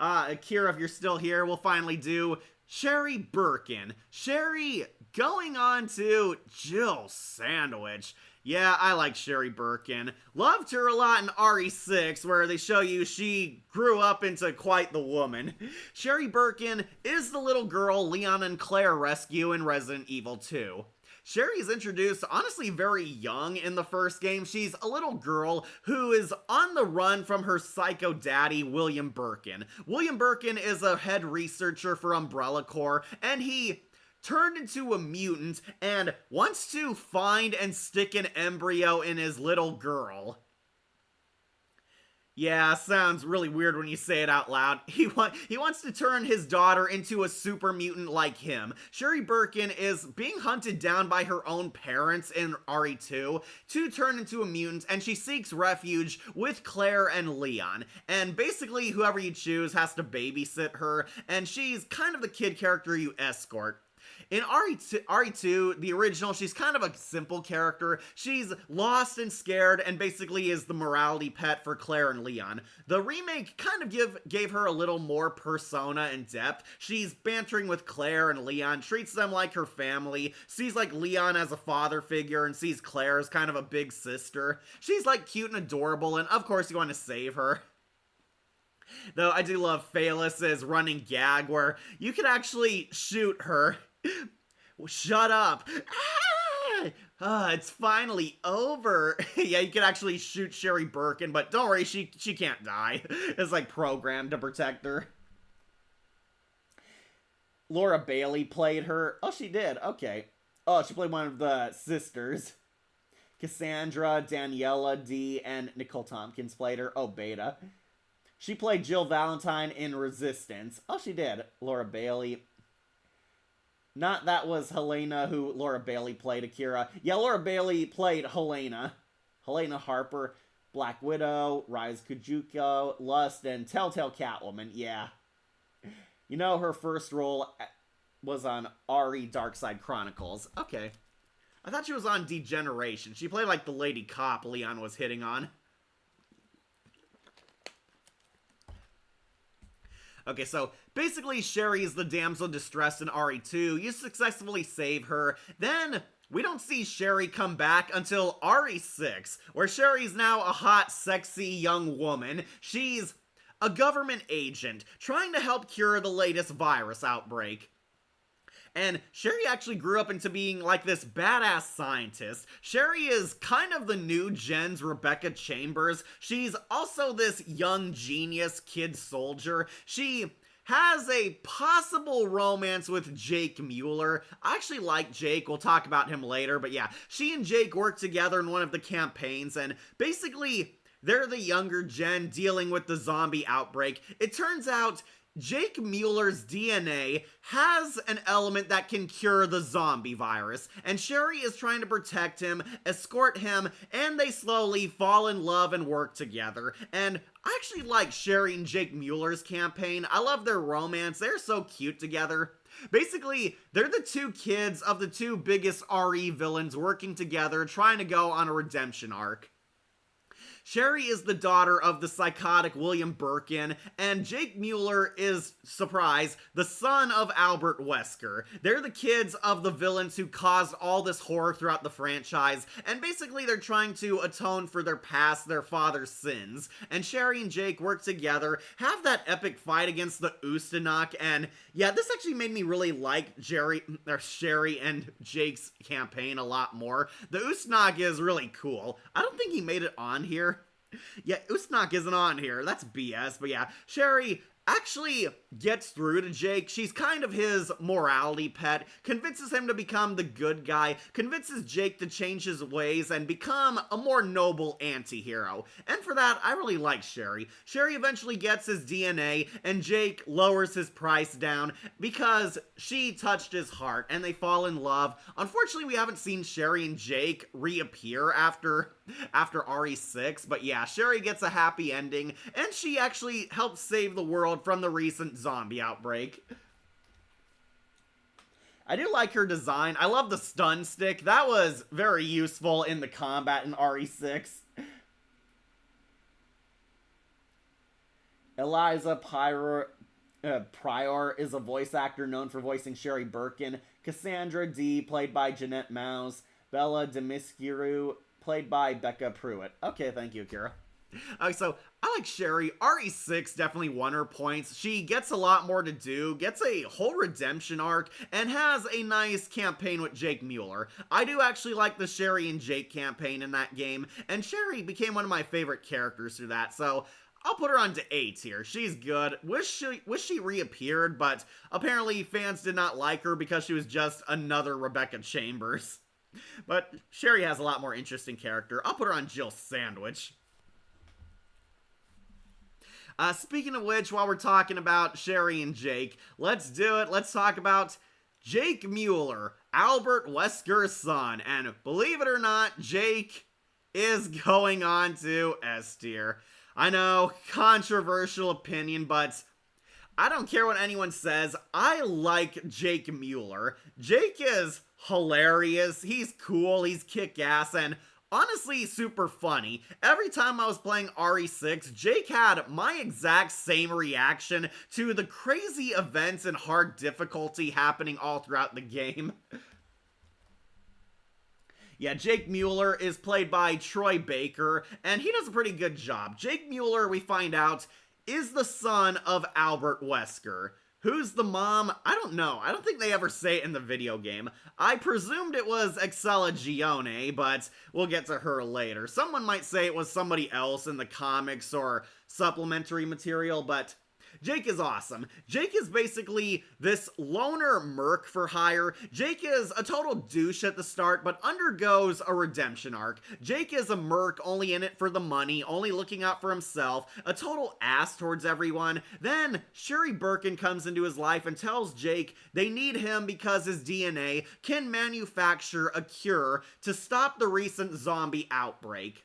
Speaker 1: Akira, if you're still here, we'll finally do Sherry Birkin. Sherry going on to Jill Sandwich. Yeah, I like Sherry Birkin. Loved her a lot in RE6, where they show you she grew up into quite the woman. Sherry Birkin is the little girl Leon and Claire rescue in Resident Evil 2. Sherry is introduced, honestly, very young in the first game. She's a little girl who is on the run from her psycho daddy, William Birkin. William Birkin is a head researcher for Umbrella Corps, and he turned into a mutant and wants to find and stick an embryo in his little girl. Yeah, sounds really weird when you say it out loud. He wants to turn his daughter into a super mutant like him. Sherry Birkin is being hunted down by her own parents in RE2 to turn into a mutant, and she seeks refuge with Claire and Leon. And basically, whoever you choose has to babysit her, and she's kind of the kid character you escort. In RE2, the original, she's kind of a simple character. She's lost and scared and basically is the morality pet for Claire and Leon. The remake kind of gave her a little more persona and depth. She's bantering with Claire and Leon, treats them like her family, sees Leon as a father figure, and sees Claire as kind of a big sister. She's cute and adorable, and of course you want to save her. Though I do love Phaelus' running gag where you can actually shoot her. Shut up. It's finally over. Yeah, you can actually shoot Sherry Birkin, but don't worry, she can't die. It's programmed to protect her. Laura Bailey played her. Oh, she did. Okay. Oh, she played one of the sisters. Cassandra, Daniela D, and Nicole Tompkins played her. Oh, Beta. She played Jill Valentine in Resistance. Oh, she did. Laura Bailey. Not that was Helena who Laura Bailey played, Akira. Yeah, Laura Bailey played Helena. Helena Harper, Black Widow, Rise Kujuko, Lust, and Telltale Catwoman. Yeah. Her first role was on RE Darkside Chronicles. Okay. I thought she was on Degeneration. She played the lady cop Leon was hitting on. Okay, so basically Sherry is the damsel in distress in RE2. You successfully save her. Then we don't see Sherry come back until RE6, where Sherry's now a hot, sexy young woman. She's a government agent trying to help cure the latest virus outbreak. And Sherry actually grew up into being this badass scientist. Sherry is kind of the new gen's Rebecca Chambers. She's also this young genius kid soldier. She has a possible romance with Jake Mueller. I actually like Jake, we'll talk about him later, but yeah, she and Jake work together in one of the campaigns, and basically, they're the younger gen dealing with the zombie outbreak. It turns out Jake Mueller's DNA has an element that can cure the zombie virus, and Sherry is trying to protect him, escort him, and they slowly fall in love and work together. And I actually like Sherry and Jake Mueller's campaign. I love their romance. They're so cute together. Basically, they're the two kids of the two biggest RE villains working together, trying to go on a redemption arc. Sherry is the daughter of the psychotic William Birkin, and Jake Mueller is, surprise, the son of Albert Wesker. They're the kids of the villains who caused all this horror throughout the franchise, and basically they're trying to atone for their past, their father's sins. And Sherry and Jake work together, have that epic fight against the Ustanok, and yeah, this actually made me really like Sherry and Jake's campaign a lot more. The Ustanok is really cool. I don't think he made it on here. Yeah, Ustanok isn't on here. That's BS. But yeah, Sherry actually gets through to Jake. She's kind of his morality pet, convinces him to become the good guy, convinces Jake to change his ways and become a more noble anti-hero. And for that, I really like Sherry. Sherry eventually gets his DNA, and Jake lowers his price down because she touched his heart, and they fall in love. Unfortunately, we haven't seen Sherry and Jake reappear after RE6, but yeah, Sherry gets a happy ending, and she actually helps save the world from the recent zombie outbreak. I do like her design. I love the stun stick. That was very useful in the combat in RE6. Eliza Pryor is a voice actor known for voicing Sherry Birkin. Cassandra D, played by Jeanette Mouse. Bella Demiskiru, played by Becca Pruitt. Okay, thank you, Kira. So, I like Sherry. RE6 definitely won her points. She gets a lot more to do, gets a whole redemption arc, and has a nice campaign with Jake Mueller. I do actually like the Sherry and Jake campaign in that game, and Sherry became one of my favorite characters through that, so I'll put her on to 8 here. She's good. Wish she reappeared, but apparently fans did not like her because she was just another Rebecca Chambers. But Sherry has a lot more interesting character. I'll put her on Jill Sandwich. Speaking of which, while we're talking about Sherry and Jake, let's do it. Let's talk about Jake Mueller, Albert Wesker's son. And believe it or not, Jake is going on to S tier. I know, controversial opinion, but I don't care what anyone says. I like Jake Mueller. Jake is hilarious. He's cool. He's kick-ass, and honestly super funny. Every time I was playing RE6, Jake had my exact same reaction to the crazy events and hard difficulty happening all throughout the game. Yeah, Jake Mueller is played by Troy Baker, and he does a pretty good job. Jake Mueller, we find out, is the son of Albert Wesker. Who's the mom? I don't know. I don't think they ever say it in the video game. I presumed it was Excella Gione, but we'll get to her later. Someone might say it was somebody else in the comics or supplementary material, but Jake is awesome. Jake is basically this loner merc for hire. Jake is a total douche at the start, but undergoes a redemption arc. Jake is a merc, only in it for the money, only looking out for himself, a total ass towards everyone. Then, Sherry Birkin comes into his life and tells Jake they need him because his DNA can manufacture a cure to stop the recent zombie outbreak.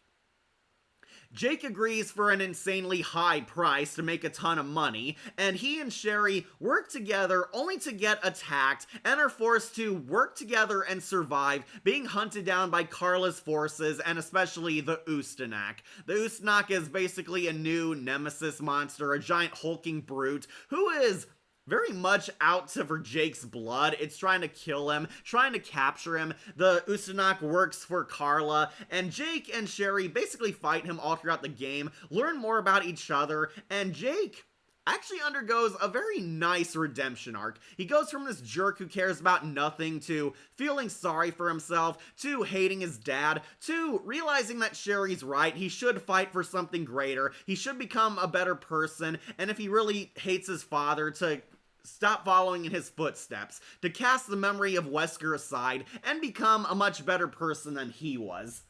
Speaker 1: Jake agrees for an insanely high price to make a ton of money, and he and Sherry work together only to get attacked and are forced to work together and survive, being hunted down by Carla's forces and especially the Ustanok. The Ustanok is basically a new nemesis monster, a giant hulking brute who is very much out for Jake's blood. It's trying to kill him, trying to capture him. The Ustanok works for Carla, and Jake and Sherry basically fight him all throughout the game, learn more about each other, and Jake actually undergoes a very nice redemption arc. He goes from this jerk who cares about nothing to feeling sorry for himself, to hating his dad, to realizing that Sherry's right, he should fight for something greater, he should become a better person, and if he really hates his father, to stop following in his footsteps, to cast the memory of Wesker aside, and become a much better person than he was.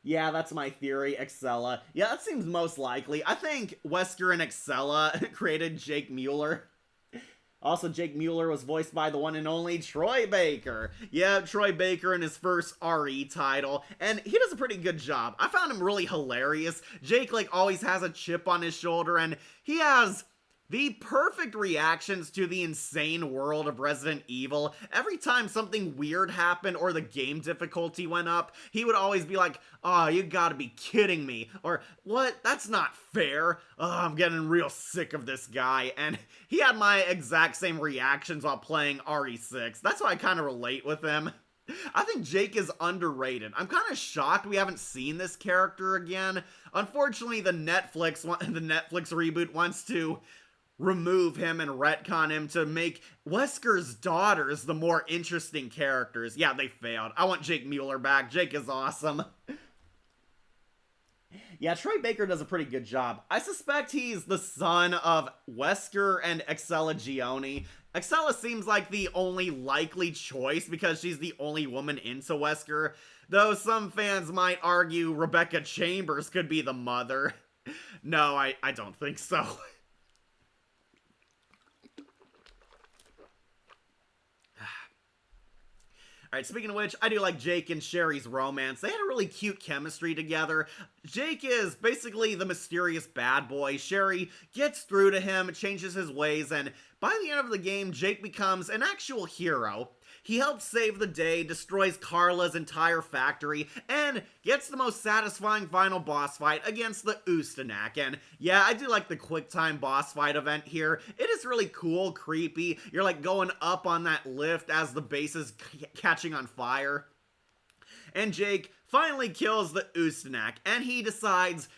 Speaker 1: Yeah, that's my theory, Excella. Yeah, that seems most likely. I think Wesker and Excella created Jake Mueller. Also, Jake Mueller was voiced by the one and only Troy Baker. Yeah, Troy Baker in his first RE title, and he does a pretty good job. I found him really hilarious. Jake, always has a chip on his shoulder, and he has the perfect reactions to the insane world of Resident Evil. Every time something weird happened or the game difficulty went up, he would always be like, "Oh, you gotta be kidding me," or "What? That's not fair. Oh, I'm getting real sick of this guy." And he had my exact same reactions while playing RE6. That's why I kind of relate with him. I think Jake is underrated. I'm kind of shocked we haven't seen this character again. Unfortunately, the Netflix reboot wants to remove him and retcon him to make Wesker's daughters the more interesting characters. Yeah, they failed. I want Jake Mueller back. Jake is awesome. Yeah, Troy Baker does a pretty good job. I suspect he's the son of Wesker and Excella Gioni. Excella seems like the only likely choice because she's the only woman into Wesker, though some fans might argue Rebecca Chambers could be the mother. No, I don't think so. Alright, speaking of which, I do like Jake and Sherry's romance. They had a really cute chemistry together. Jake is basically the mysterious bad boy. Sherry gets through to him, changes his ways, and by the end of the game, Jake becomes an actual hero. He helps save the day, destroys Carla's entire factory, and gets the most satisfying final boss fight against the Ustanak. And yeah, I do like the QuickTime boss fight event here. It is really cool, creepy. You're going up on that lift as the base is catching on fire. And Jake finally kills the Ustanak, and he decides,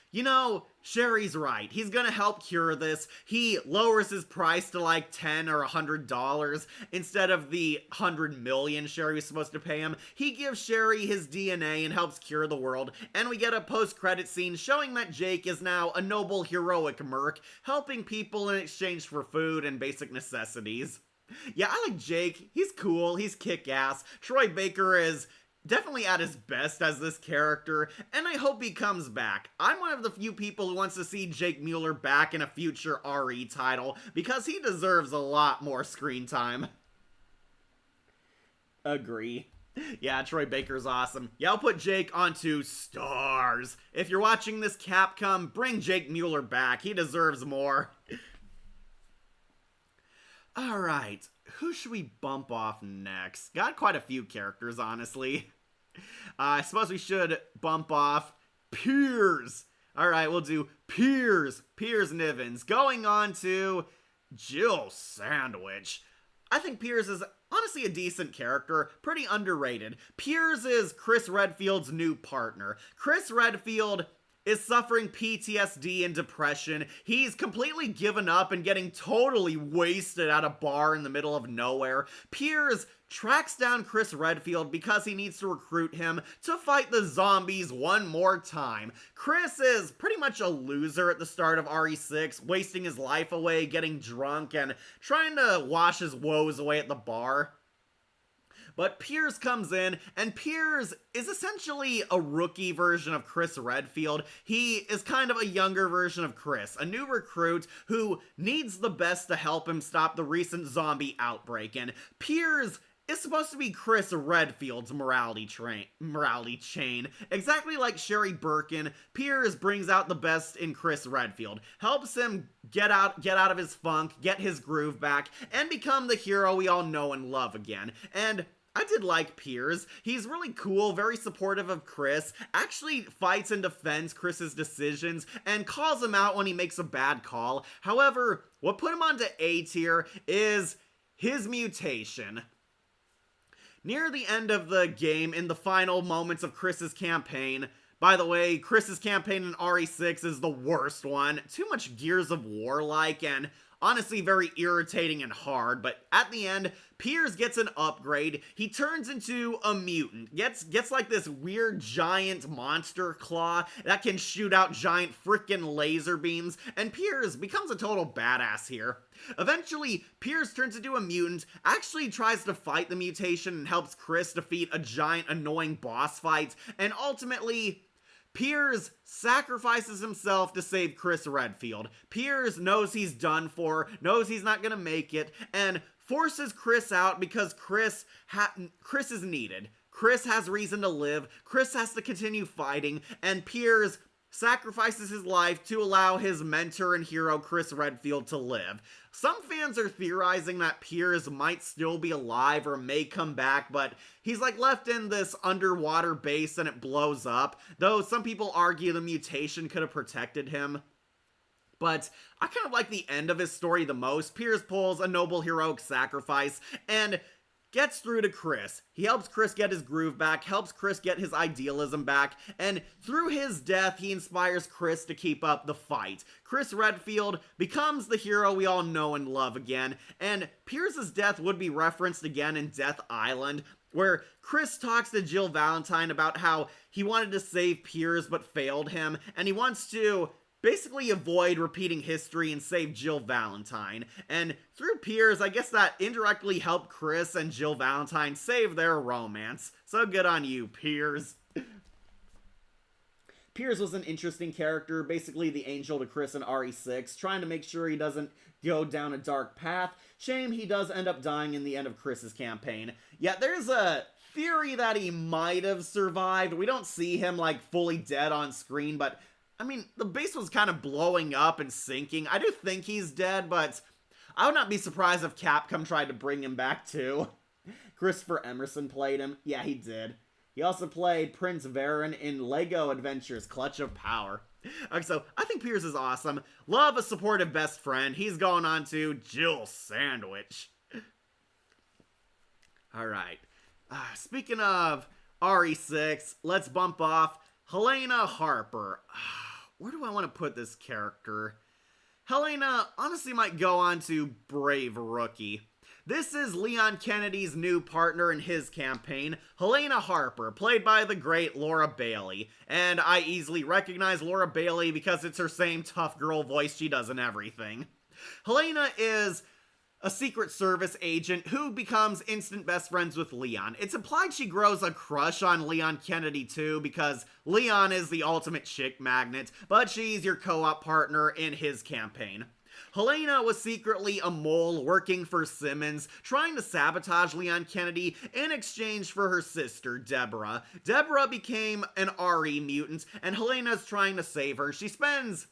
Speaker 1: Sherry's right. He's gonna help cure this. He lowers his price to $10 or $100 instead of the $100 million Sherry was supposed to pay him. He gives Sherry his DNA and helps cure the world, and we get a post-credit scene showing that Jake is now a noble, heroic merc, helping people in exchange for food and basic necessities. Yeah, I like Jake. He's cool. He's kick-ass. Troy Baker is definitely at his best as this character, and I hope he comes back. I'm one of the few people who wants to see Jake Mueller back in a future RE title, because he deserves a lot more screen time. Agree. Yeah, Troy Baker's awesome. Yeah, I'll put Jake onto stars. If you're watching this, Capcom, bring Jake Mueller back. He deserves more. Alright, who should we bump off next? Got quite a few characters, honestly. I suppose we should bump off Piers. Alright, we'll do Piers Nivens. Going on to Jill Sandwich. I think Piers is honestly a decent character, pretty underrated. Piers is Chris Redfield's new partner. Chris Redfield is suffering PTSD and depression. He's completely given up and getting totally wasted at a bar in the middle of nowhere. Piers tracks down Chris Redfield because he needs to recruit him to fight the zombies one more time. Chris is pretty much a loser at the start of RE6, wasting his life away, getting drunk, and trying to wash his woes away at the bar. But Piers comes in, and Piers is essentially a rookie version of Chris Redfield. He is kind of a younger version of Chris, a new recruit who needs the best to help him stop the recent zombie outbreak. And Piers is supposed to be Chris Redfield's morality chain. Exactly like Sherry Birkin, Piers brings out the best in Chris Redfield, helps him get out of his funk, get his groove back, and become the hero we all know and love again. And I did like Piers. He's really cool, very supportive of Chris, actually fights and defends Chris's decisions, and calls him out when he makes a bad call. However, what put him onto A tier is his mutation. Near the end of the game, in the final moments of Chris's campaign, By the way, Chris's campaign in RE6 is the worst one. Too much Gears of War-like and honestly very irritating and hard, but at the end, Piers gets an upgrade. He turns into a mutant, gets like this weird giant monster claw that can shoot out giant frickin' laser beams, and Piers becomes a total badass here. Eventually, Piers turns into a mutant, actually tries to fight the mutation and helps Chris defeat a giant annoying boss fight, and ultimately, Piers sacrifices himself to save Chris Redfield. Piers knows he's done for, knows he's not gonna make it, and forces Chris out because Chris is needed. Chris has reason to live, Chris has to continue fighting, and Piers sacrifices his life to allow his mentor and hero Chris Redfield to live. Some fans are theorizing that Piers might still be alive or may come back, but he's like left in this underwater base and it blows up, though some people argue the mutation could have protected him. But I kind of like the end of his story the most. Piers pulls a noble heroic sacrifice and gets through to Chris. He helps Chris get his groove back, helps Chris get his idealism back, and through his death, he inspires Chris to keep up the fight. Chris Redfield becomes the hero we all know and love again, and Piers' death would be referenced again in Death Island, where Chris talks to Jill Valentine about how he wanted to save Piers but failed him, and he wants to basically avoid repeating history and save Jill Valentine. And through Piers, I guess that indirectly helped Chris and Jill Valentine save their romance. So good on you, Piers. Piers was an interesting character, basically the angel to Chris in RE6, trying to make sure he doesn't go down a dark path. Shame he does end up dying in the end of Chris's campaign. Yet there's a theory that he might have survived. We don't see him like fully dead on screen, but I mean, the base was kind of blowing up and sinking. I do think he's dead, but I would not be surprised if Capcom tried to bring him back too. Christopher Emerson played him. Yeah, he did. He also played Prince Varen in LEGO Adventures Clutch of Power. Okay, so I think Piers is awesome. Love a supportive best friend. He's going on to Jill Sandwich. Alright. Speaking of RE6, let's bump off Helena Harper. Where do I want to put this character? Helena honestly might go on to Brave Rookie. This is Leon Kennedy's new partner in his campaign, Helena Harper, played by the great Laura Bailey. And I easily recognize Laura Bailey because it's her same tough girl voice she does in everything. Helena is a Secret Service agent who becomes instant best friends with Leon. It's implied she grows a crush on Leon Kennedy too, because Leon is the ultimate chick magnet, but she's your co-op partner in his campaign. Helena was secretly a mole working for Simmons, trying to sabotage Leon Kennedy in exchange for her sister, Deborah. Deborah became an RE mutant, and Helena's trying to save her. She spends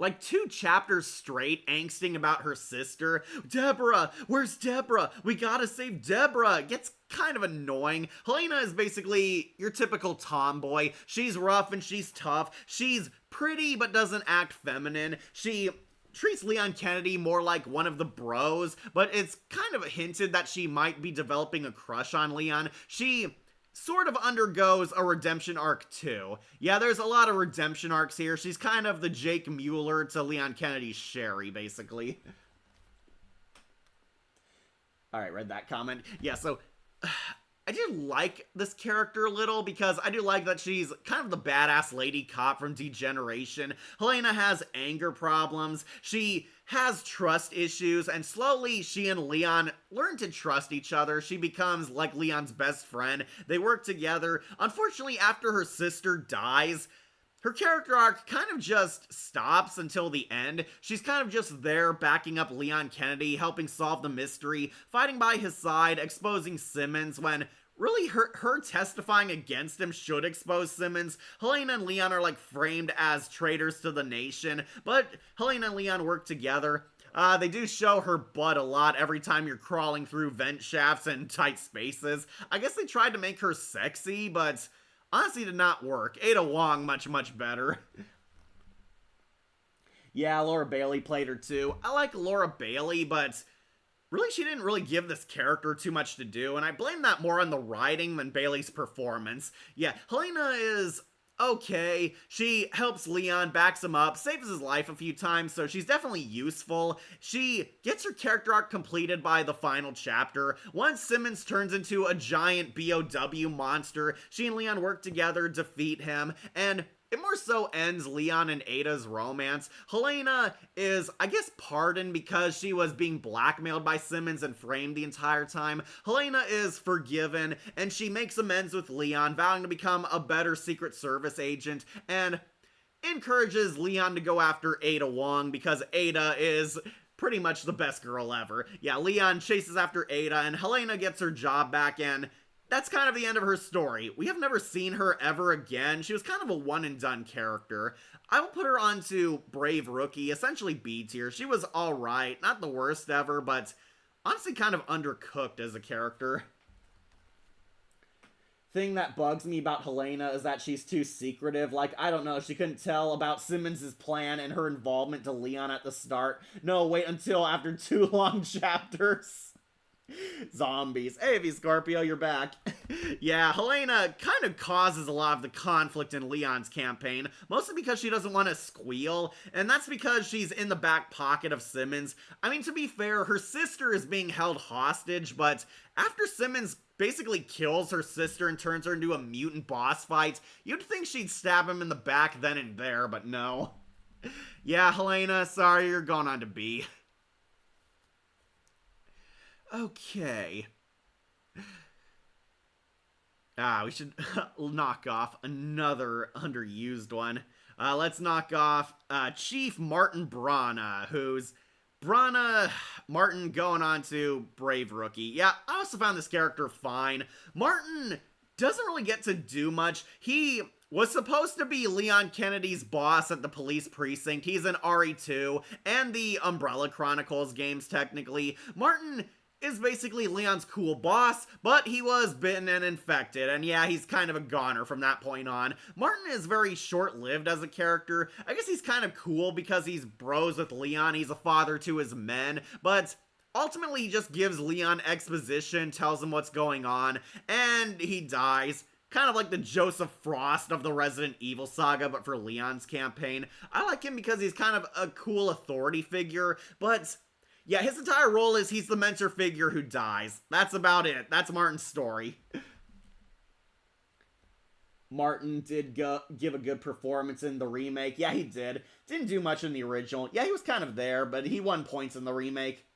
Speaker 1: like 2 chapters straight angsting about her sister. Deborah, where's Deborah? We gotta save Deborah. It gets kind of annoying. Helena is basically your typical tomboy. She's rough and she's tough. She's pretty but doesn't act feminine. She treats Leon Kennedy more like one of the bros, but it's kind of hinted that she might be developing a crush on Leon. She sort of undergoes a redemption arc too. Yeah, there's a lot of redemption arcs here. She's kind of the Jake Mueller to Leon Kennedy's Sherry, basically. Alright, read that comment. Yeah, so I do like this character a little because I do like that she's kind of the badass lady cop from Degeneration. Helena has anger problems, she has trust issues, and slowly she and Leon learn to trust each other. She becomes like Leon's best friend. They work together. Unfortunately, after her sister dies, her character arc kind of just stops until the end. She's kind of just there backing up Leon Kennedy, helping solve the mystery, fighting by his side, exposing Simmons when really her testifying against him should expose Simmons. Helena and Leon are like framed as traitors to the nation, but Helena and Leon work together. They do show her butt a lot every time you're crawling through vent shafts and tight spaces. I guess they tried to make her sexy, but honestly did not work. Ada Wong much better. Yeah, Laura Bailey played her too. I like Laura Bailey, but really she didn't really give this character too much to do, and I blame that more on the writing than Bailey's performance. Yeah, Helena is okay. She helps Leon, backs him up, saves his life a few times, so she's definitely useful. She gets her character arc completed by the final chapter. Once Simmons turns into a giant BOW monster, she and Leon work together, defeat him, and it more so ends Leon and Ada's romance. Helena is, I guess, pardoned because she was being blackmailed by Simmons and framed the entire time. Helena is forgiven, and she makes amends with Leon, vowing to become a better Secret Service agent, and encourages Leon to go after Ada Wong because Ada is pretty much the best girl ever. Yeah, Leon chases after Ada, and Helena gets her job back, and that's kind of the end of her story. We have never seen her ever again. She was kind of a one-and-done character. I will put her onto Brave Rookie, essentially B tier. She was alright, not the worst ever, but honestly kind of undercooked as a character. Thing that bugs me about Helena is that she's too secretive. Like, I don't know, she couldn't tell about Simmons' plan and her involvement to Leon at the start. No, wait until after 2 long chapters. Zombies. Hey, V Scorpio, you're back. Yeah, Helena kind of causes a lot of the conflict in Leon's campaign, mostly because she doesn't want to squeal, and that's because she's in the back pocket of Simmons. I mean, to be fair, her sister is being held hostage, but after Simmons basically kills her sister and turns her into a mutant boss fight, you'd think she'd stab him in the back then and there, but no. Yeah, Helena, sorry, you're going on to B. Okay. We should knock off another underused one. Let's knock off Chief Martin Brana, who's Brana Martin going on to Brave Rookie. Yeah, I also found this character fine. Martin doesn't really get to do much. He was supposed to be Leon Kennedy's boss at the police precinct. He's in RE2 and the Umbrella Chronicles games, technically. Martin is basically Leon's cool boss, but he was bitten and infected, and yeah, he's kind of a goner from that point on. Martin is very short-lived as a character. I guess he's kind of cool because he's bros with Leon, he's a father to his men, but ultimately he just gives Leon exposition, tells him what's going on, and he dies. Kind of like the Joseph Frost of the Resident Evil saga, but for Leon's campaign. I like him because he's kind of a cool authority figure, but yeah, his entire role is he's the mentor figure who dies. That's about it. That's Martin's story. Martin did give a good performance in the remake. Yeah, he did. Didn't do much in the original. Yeah, he was kind of there, but he won points in the remake.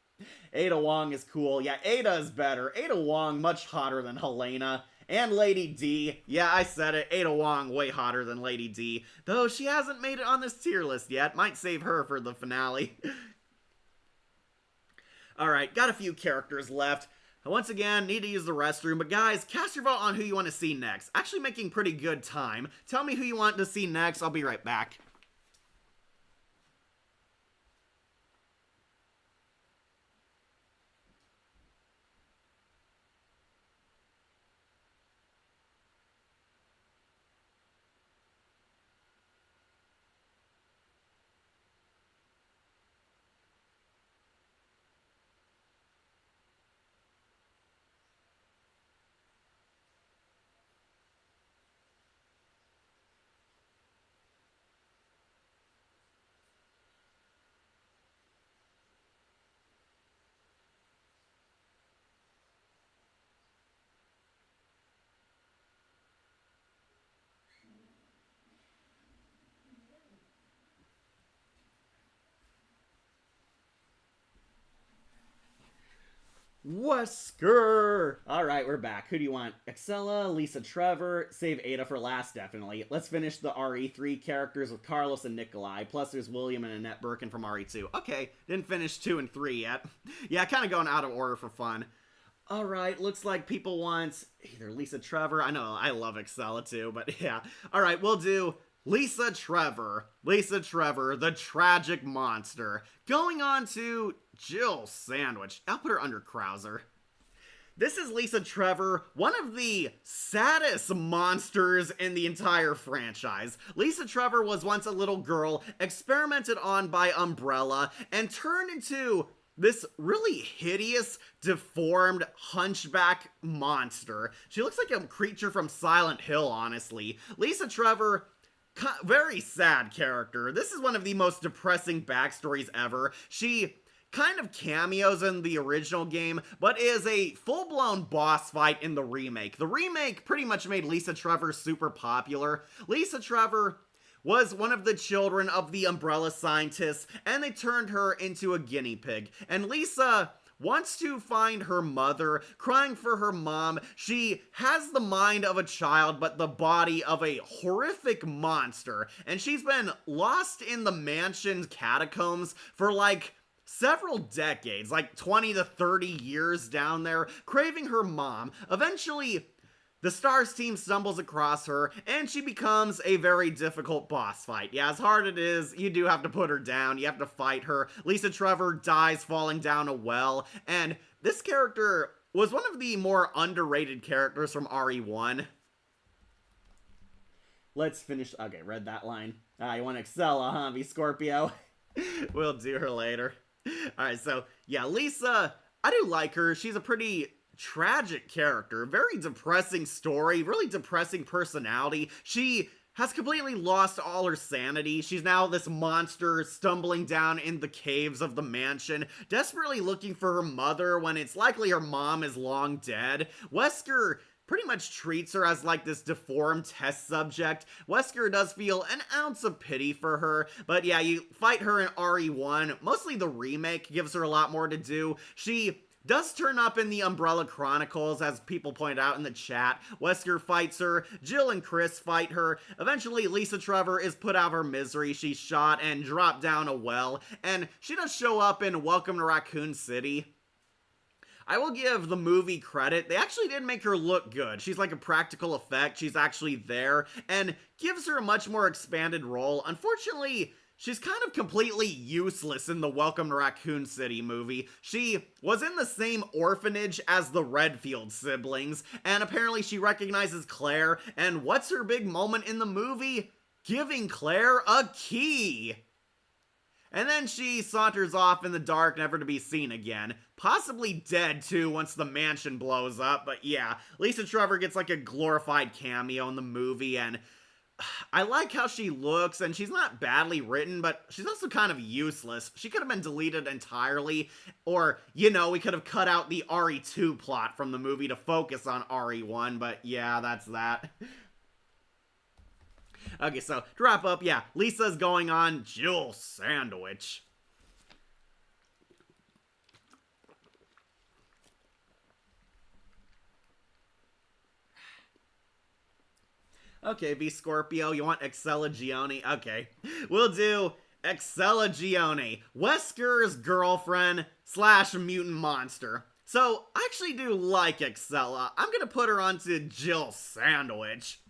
Speaker 1: Ada Wong is cool. Yeah, Ada is better. Ada Wong, much hotter than Helena. And Lady D. Yeah, I said it. Ada Wong, way hotter than Lady D. Though she hasn't made it on this tier list yet. Might save her for the finale. Alright, got a few characters left. Once again, need to use the restroom, but guys, cast your vote on who you want to see next. Actually making pretty good time. Tell me who you want to see next, I'll be right back. Wesker! Alright, we're back. Who do you want? Excella, Lisa Trevor, save Ada for last, definitely. Let's finish the RE3 characters with Carlos and Nikolai, plus there's William and Annette Birkin from RE2. Okay, didn't finish 2 and 3 yet. Yeah, kind of going out of order for fun. Alright, looks like people want either Lisa Trevor, I know, I love Excella too, but yeah. Alright, we'll do Lisa Trevor. Lisa Trevor, the tragic monster. Going on to Jill Sandwich. I'll put her under Krauser. This is Lisa Trevor, one of the saddest monsters in the entire franchise. Lisa Trevor was once a little girl, experimented on by Umbrella, and turned into this really hideous, deformed, hunchback monster. She looks like a creature from Silent Hill, honestly. Lisa Trevor, very sad character. This is one of the most depressing backstories ever. She kind of cameos in the original game, but is a full-blown boss fight in the remake. The remake pretty much made Lisa Trevor super popular. Lisa Trevor was one of the children of the Umbrella scientists, and they turned her into a guinea pig. And Lisa wants to find her mother, crying for her mom. She has the mind of a child, but the body of a horrific monster. And she's been lost in the mansion's catacombs for like several decades, like 20 to 30 years down there, craving her mom. Eventually, the STARS team stumbles across her, and she becomes a very difficult boss fight. Yeah, as hard it is, you do have to put her down, you have to fight her. Lisa Trevor dies falling down a well, and this character was one of the more underrated characters from RE1. Let's finish. Okay, read that line. You want Excella, huh, V Scorpio? We'll do her later. Alright, so, yeah, Lisa, I do like her. She's a pretty tragic character. Very depressing story. Really depressing personality. She has completely lost all her sanity. She's now this monster stumbling down in the caves of the mansion, desperately looking for her mother when it's likely her mom is long dead. Wesker pretty much treats her as like this deformed test subject. Wesker does feel an ounce of pity for her, but yeah, you fight her in RE1. Mostly the remake gives her a lot more to do. She does turn up in the Umbrella Chronicles, as people point out in the chat. Wesker fights her, Jill and Chris fight her. Eventually, Lisa Trevor is put out of her misery. She's shot and dropped down a well, and she does show up in Welcome to Raccoon City. I will give the movie credit. They actually did make her look good. She's like a practical effect. She's actually there, and gives her a much more expanded role. Unfortunately, she's kind of completely useless in the Welcome to Raccoon City movie. She was in the same orphanage as the Redfield siblings, and apparently she recognizes Claire, and what's her big moment in the movie? Giving Claire a key! And then she saunters off in the dark, never to be seen again. Possibly dead, too, once the mansion blows up, but yeah. Lisa Trevor gets like a glorified cameo in the movie, and I like how she looks, and she's not badly written, but she's also kind of useless. She could have been deleted entirely, or, you know, we could have cut out the RE2 plot from the movie to focus on RE1, but yeah, that's that. Okay, so to wrap up, yeah, Lisa's going on Jill Sandwich. Okay, V Scorpio, you want Excella Gioni? Okay, we'll do Excella Gioni, Wesker's girlfriend slash mutant monster. So, I actually do like Excella. I'm gonna put her onto Jill Sandwich.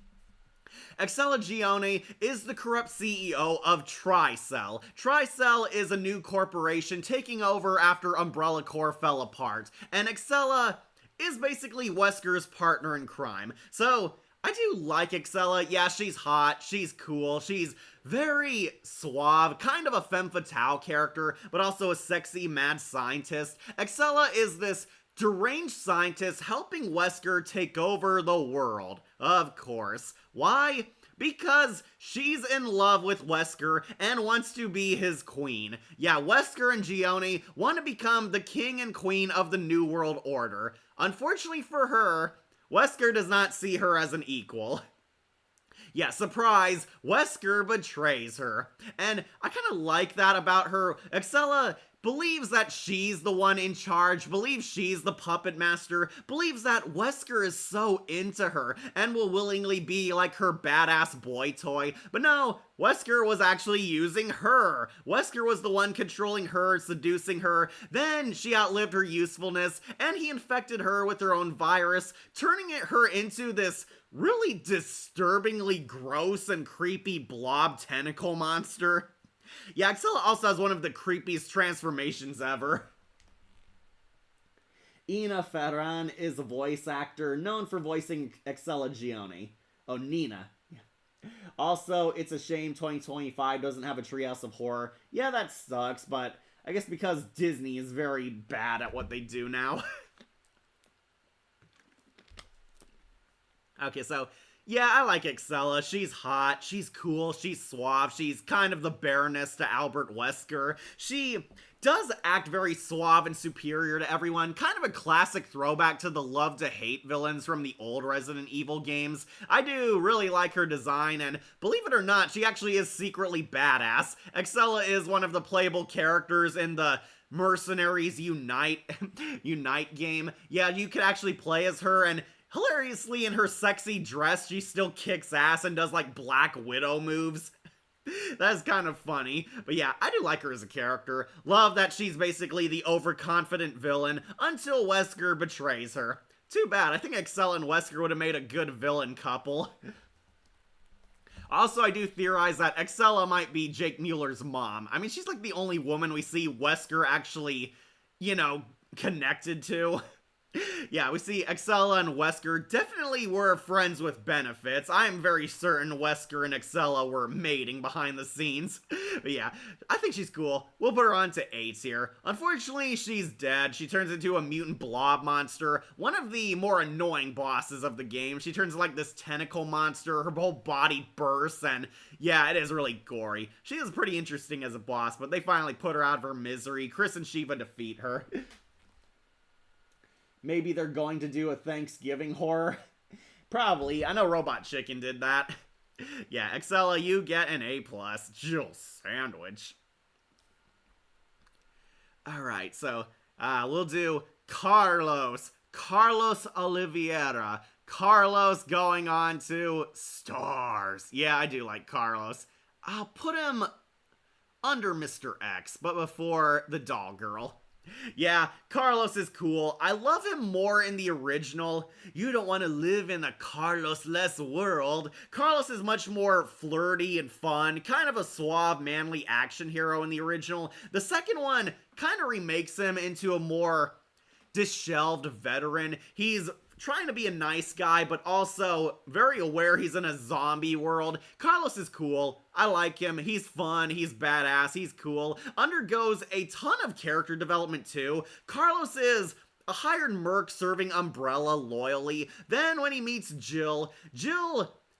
Speaker 1: Excella Gioni is the corrupt CEO of Tricell. Tricell is a new corporation taking over after Umbrella Corps fell apart, and Excella is basically Wesker's partner in crime. So, I do like Excella. Yeah, she's hot, she's cool, she's very suave, kind of a femme fatale character, but also a sexy mad scientist. Excella is this deranged scientist helping Wesker take over the world. Of course. Why? Because she's in love with Wesker and wants to be his queen. Yeah, Wesker and Gioni want to become the king and queen of the New World Order. Unfortunately for her, Wesker does not see her as an equal. Yeah, surprise, Wesker betrays her. And I kind of like that about her. Excella believes that she's the one in charge, believes she's the puppet master, believes that Wesker is so into her and will willingly be like her badass boy toy. But no, Wesker was actually using her. Wesker was the one controlling her, seducing her. Then she outlived her usefulness and he infected her with her own virus, turning her into this really disturbingly gross and creepy blob tentacle monster. Yeah, Excella also has one of the creepiest transformations ever. Ina Ferran is a voice actor known for voicing Excella Gioni. Oh, Nina. Also, it's a shame 2025 doesn't have a Treehouse of Horror. Yeah, that sucks, but I guess because Disney is very bad at what they do now. Okay, so yeah, I like Excella. She's hot, she's cool, she's suave, she's kind of the Baroness to Albert Wesker. She does act very suave and superior to everyone, kind of a classic throwback to the love to hate villains from the old Resident Evil games. I do really like her design, and believe it or not, she actually is secretly badass. Excella is one of the playable characters in the Mercenaries Unite game. Yeah, you could actually play as her, and hilariously, in her sexy dress, she still kicks ass and does like Black Widow moves. That's kind of funny. But yeah, I do like her as a character. Love that she's basically the overconfident villain until Wesker betrays her. Too bad. I think Excella and Wesker would have made a good villain couple. Also, I do theorize that Excella might be Jake Mueller's mom. I mean, she's like the only woman we see Wesker actually, connected to. Yeah, we see Excella and Wesker definitely were friends with benefits. I'm very certain Wesker and Excella were mating behind the scenes. But yeah, I think she's cool. We'll put her on to 8 here. Unfortunately, she's dead. She turns into a mutant blob monster. One of the more annoying bosses of the game. She turns like this tentacle monster. Her whole body bursts, and yeah, it is really gory. She is pretty interesting as a boss, but they finally put her out of her misery. Chris and Shiva defeat her. Maybe they're going to do a Thanksgiving horror. Probably. I know Robot Chicken did that. Yeah, Excella, you get an A+. Jill Sandwich. Alright, so we'll do Carlos. Carlos Oliveira. Carlos going on to Stars. Yeah, I do like Carlos. I'll put him under Mr. X, but before the doll girl. Yeah, Carlos is cool. I love him more in the original. You don't want to live in a Carlos-less world. Carlos is much more flirty and fun, kind of a suave, manly action hero in the original. The second one kind of remakes him into a more disheveled veteran. He's trying to be a nice guy, but also very aware he's in a zombie world. Carlos is cool. I like him. He's fun. He's badass. He's cool. Undergoes a ton of character development too. Carlos is a hired merc serving Umbrella loyally. Then when he meets Jill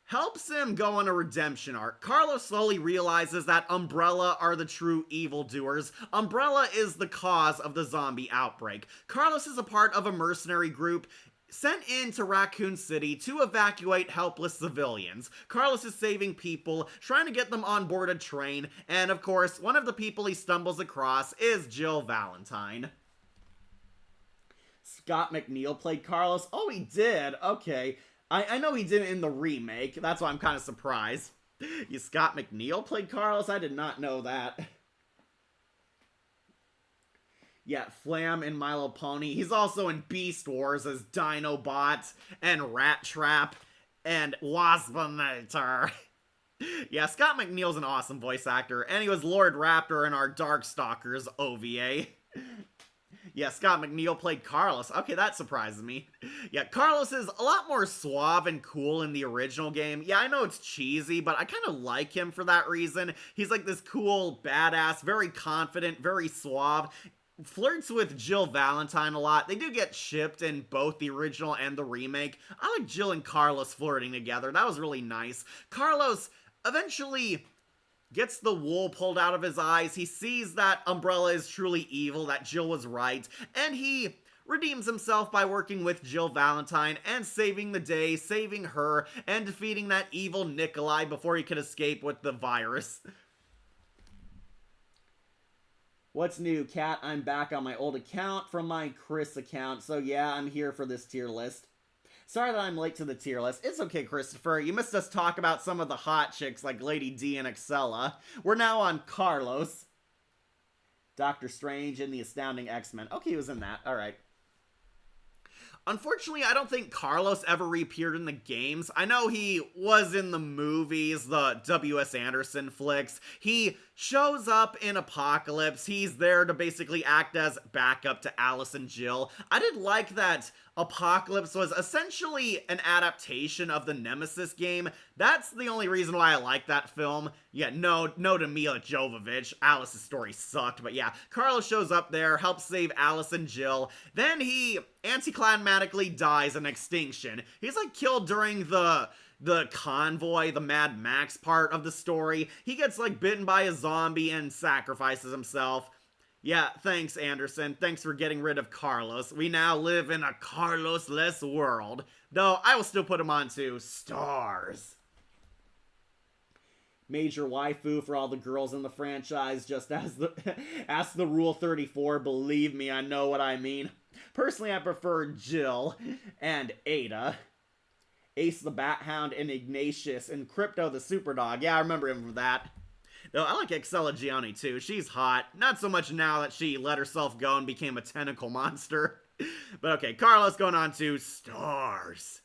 Speaker 1: helps him go on a redemption arc. Carlos slowly realizes that Umbrella are the true evildoers. Umbrella is the cause of the zombie outbreak. Carlos is a part of a mercenary group sent into Raccoon City to evacuate helpless civilians. Carlos is saving people, trying to get them on board a train, and of course, one of the people he stumbles across is Jill Valentine. Scott McNeil played Carlos? Oh, he did? Okay. I know he did it in the remake, that's why I'm kind of surprised. Scott McNeil played Carlos? I did not know that. Yeah, Flam in My Little Pony. He's also in Beast Wars as Dinobot and Rat Trap and Waspinator. Yeah, Scott McNeil's an awesome voice actor, and he was Lord Raptor in our Darkstalkers OVA. Yeah, Scott McNeil played Carlos. Okay, that surprises me. Yeah, Carlos is a lot more suave and cool in the original game. Yeah, I know it's cheesy, but I kind of like him for that reason. He's like this cool, badass, very confident, very suave. Flirts with Jill Valentine a lot. They do get shipped in both the original and the remake. I like Jill and Carlos flirting together. That was really nice. Carlos eventually gets the wool pulled out of his eyes. He sees that Umbrella is truly evil, that Jill was right, and he redeems himself by working with Jill Valentine and saving the day, saving her, and defeating that evil Nikolai before he could escape with the virus. What's new, Cat? I'm back on my old account from my Chris account, so yeah, I'm here for this tier list. Sorry that I'm late to the tier list. It's okay, Christopher. You missed us talk about some of the hot chicks like Lady D and Excella. We're now on Carlos. Doctor Strange and the Astounding X-Men. Okay, he was in that. Alright. Unfortunately, I don't think Carlos ever reappeared in the games. I know he was in the movies, the W.S. Anderson flicks. He shows up in Apocalypse. He's there to basically act as backup to Alice and Jill. I did like that Apocalypse was essentially an adaptation of the Nemesis game. That's the only reason why I like that film. Yeah, no to Mila Jovovich. Alice's story sucked, but yeah, Carlos shows up there, helps save Alice and Jill. Then he anticlimactically dies in extinction. He's like killed during the convoy, the Mad Max part of the story. He gets like bitten by a zombie and sacrifices himself. Yeah, thanks, Anderson. Thanks for getting rid of Carlos. We now live in a Carlos-less world. Though, I will still put him onto stars. Major waifu for all the girls in the franchise, just as ask the Rule 34. Believe me, I know what I mean. Personally, I prefer Jill and Ada. Ace the Bat Hound and Ignatius and Crypto the Superdog. Yeah, I remember him from that. Though I like Excella Gianni too. She's hot. Not so much now that she let herself go and became a tentacle monster. But okay, Carlos going on to stars.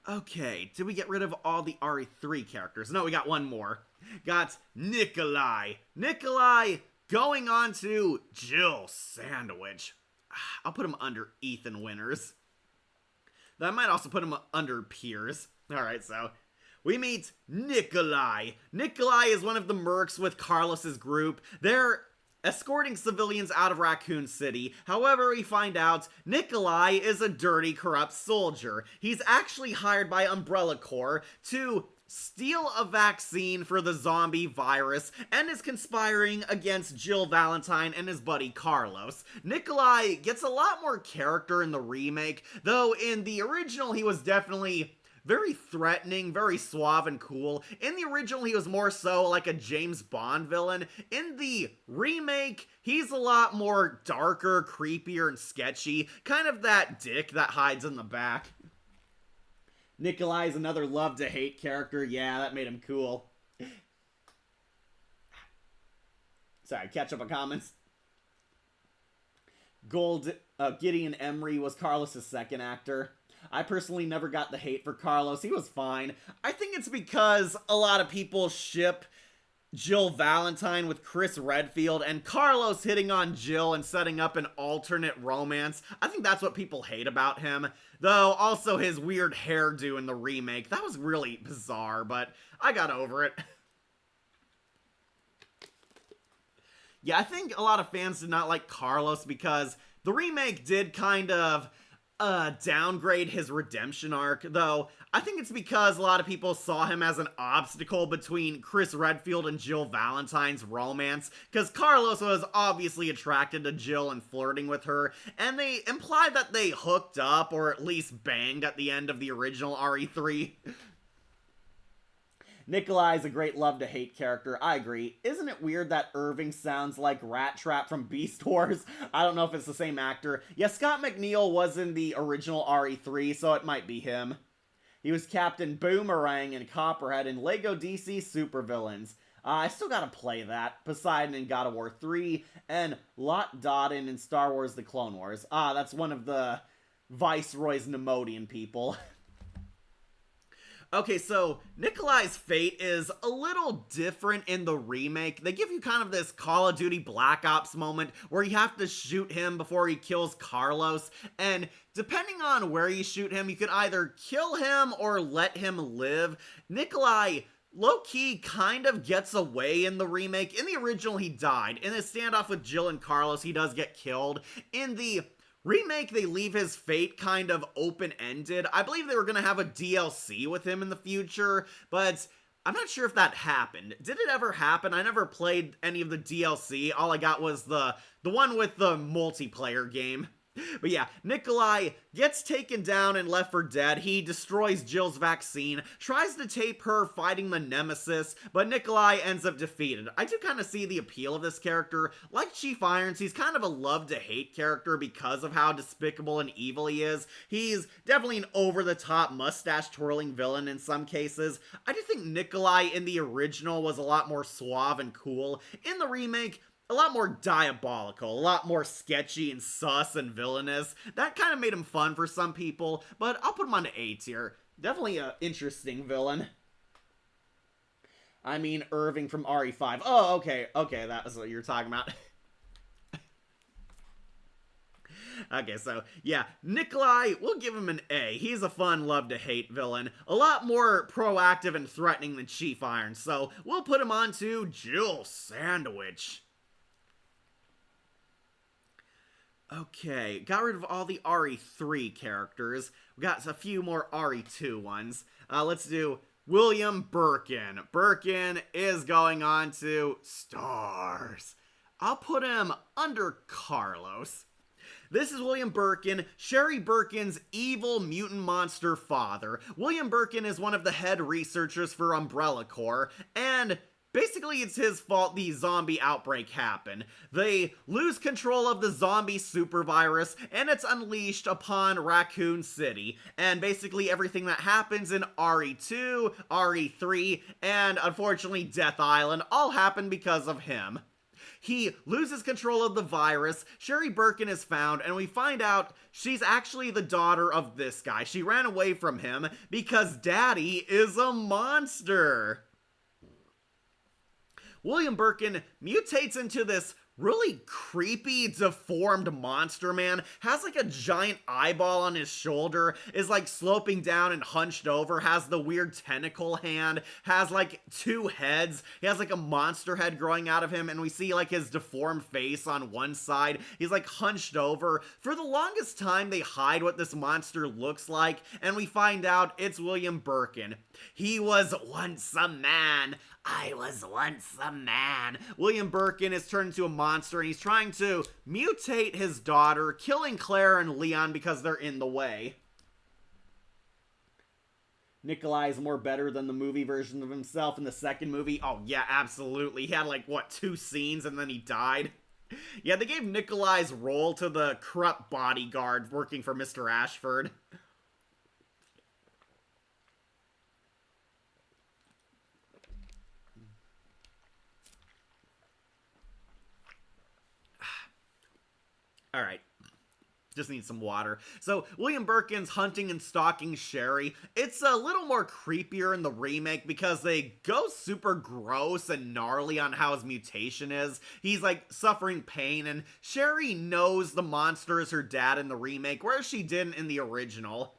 Speaker 1: Okay, did we get rid of all the RE3 characters? No, we got one more. Got Nikolai. Nikolai going on to Jill Sandwich. I'll put him under Ethan Winters. I might also put him under Piers. Alright, so we meet Nikolai. Nikolai is one of the mercs with Carlos's group. They're escorting civilians out of Raccoon City. However, we find out Nikolai is a dirty, corrupt soldier. He's actually hired by Umbrella Corps to steal a vaccine for the zombie virus and is conspiring against Jill Valentine and his buddy Carlos. Nikolai gets a lot more character in the remake, though in the original he was definitely very threatening, very suave and cool. In the original he was more so like a James Bond villain. In the remake, he's a lot more darker, creepier, and sketchy. Kind of that dick that hides in the back. Nikolai is another love-to-hate character. Yeah, that made him cool. Sorry, catch up on comments. Gideon Emery was Carlos' second actor. I personally never got the hate for Carlos. He was fine. I think it's because a lot of people ship Jill Valentine with Chris Redfield, and Carlos hitting on Jill and setting up an alternate romance. I think that's what people hate about him. Though, also his weird hairdo in the remake. That was really bizarre, but I got over it. Yeah, I think a lot of fans did not like Carlos because the remake did kind of downgrade his redemption arc, though I think it's because a lot of people saw him as an obstacle between Chris Redfield and Jill Valentine's romance, because Carlos was obviously attracted to Jill and flirting with her, and they implied that they hooked up, or at least banged at the end of the original RE3. Nikolai is a great love-to-hate character, I agree. Isn't it weird that Irving sounds like Rat Trap from Beast Wars? I don't know if it's the same actor. Yeah, Scott McNeil was in the original RE3, so it might be him. He was Captain Boomerang and Copperhead in LEGO DC Supervillains. I still gotta play that. Poseidon in God of War 3, and Lot Dodden in Star Wars The Clone Wars. That's one of the Viceroy's Nemodian people. Okay, so Nikolai's fate is a little different in the remake. They give you kind of this Call of Duty Black Ops moment where you have to shoot him before he kills Carlos, and depending on where you shoot him, you can either kill him or let him live. Nikolai low-key kind of gets away in the remake. In the original, he died. In his standoff with Jill and Carlos, he does get killed. In the remake, they leave his fate kind of open-ended. I believe they were going to have a DLC with him in the future, but I'm not sure if that happened. Did it ever happen? I never played any of the DLC. All I got was the one with the multiplayer game. But yeah, Nikolai gets taken down and left for dead. He destroys Jill's vaccine, tries to tape her fighting the Nemesis, but Nikolai ends up defeated. I do kind of see the appeal of this character. Like Chief Irons, he's kind of a love-to-hate character because of how despicable and evil he is. He's definitely an over-the-top mustache-twirling villain in some cases. I do think Nikolai in the original was a lot more suave and cool. In the remake, a lot more diabolical, a lot more sketchy and sus and villainous. That kind of made him fun for some people, but I'll put him on A tier. Definitely an interesting villain. I mean Irving from RE5. Oh, okay, that was what you're talking about. Okay, so yeah, Nikolai, we'll give him an A. He's a fun, love-to-hate villain. A lot more proactive and threatening than Chief Iron, so we'll put him on to Jill Sandwich. Okay, got rid of all the RE3 characters. We got a few more RE2 ones. Let's do William Birkin. Birkin is going on to Stars. I'll put him under Carlos. This is William Birkin, Sherry Birkin's evil mutant monster father. William Birkin is one of the head researchers for Umbrella Corps, and basically it's his fault the zombie outbreak happened. They lose control of the zombie super virus, and it's unleashed upon Raccoon City. And basically everything that happens in RE2, RE3, and unfortunately Death Island all happened because of him. He loses control of the virus, Sherry Birkin is found, and we find out she's actually the daughter of this guy. She ran away from him because Daddy is a monster. William Birkin mutates into this really creepy, deformed monster man, has like a giant eyeball on his shoulder, is like sloping down and hunched over, has the weird tentacle hand, has like two heads, he has like a monster head growing out of him, and we see like his deformed face on one side, he's like hunched over. For the longest time, they hide what this monster looks like, and we find out it's William Birkin. He was once a man. I was once a man. William Birkin is turned into a monster and he's trying to mutate his daughter, killing Claire and Leon because they're in the way. Nikolai is more better than the movie version of himself in the second movie. Oh yeah, absolutely. He had like, what, 2 scenes and then he died? Yeah, they gave Nikolai's role to the corrupt bodyguard working for Mr. Ashford. Alright. Just need some water. So, William Birkin's hunting and stalking Sherry. It's a little more creepier in the remake because they go super gross and gnarly on how his mutation is. He's like suffering pain, and Sherry knows the monster is her dad in the remake, whereas she didn't in the original.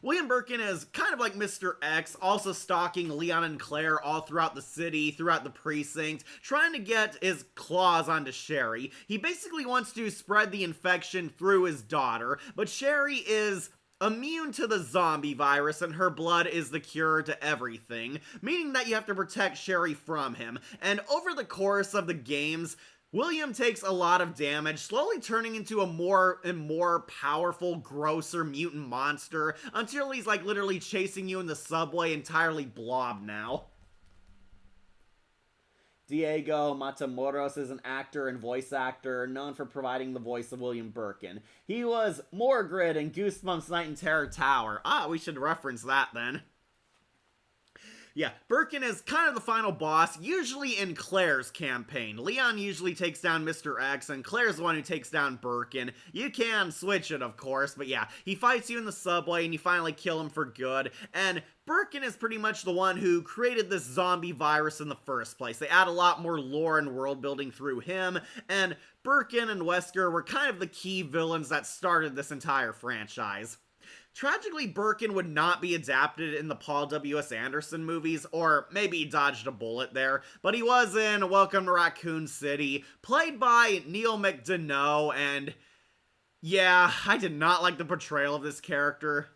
Speaker 1: William Birkin is kind of like Mr. X, also stalking Leon and Claire all throughout the city, throughout the precinct, trying to get his claws onto Sherry. He basically wants to spread the infection through his daughter, but Sherry is immune to the zombie virus and her blood is the cure to everything, meaning that you have to protect Sherry from him. And over the course of the games, William takes a lot of damage, slowly turning into a more and more powerful, grosser mutant monster, until he's like literally chasing you in the subway entirely blob now. Diego Matamoros is an actor and voice actor known for providing the voice of William Birkin. He was Morgrid in Goosebumps Night in Terror Tower. Ah, we should reference that then. Yeah, Birkin is kind of the final boss, usually in Claire's campaign. Leon usually takes down Mr. X, and Claire's the one who takes down Birkin. You can switch it, of course, but yeah, he fights you in the subway, and you finally kill him for good, and Birkin is pretty much the one who created this zombie virus in the first place. They add a lot more lore and world building through him, and Birkin and Wesker were kind of the key villains that started this entire franchise. Tragically, Birkin would not be adapted in the Paul W.S. Anderson movies, or maybe he dodged a bullet there, but he was in Welcome to Raccoon City, played by Neil McDonough, and yeah, I did not like the portrayal of this character.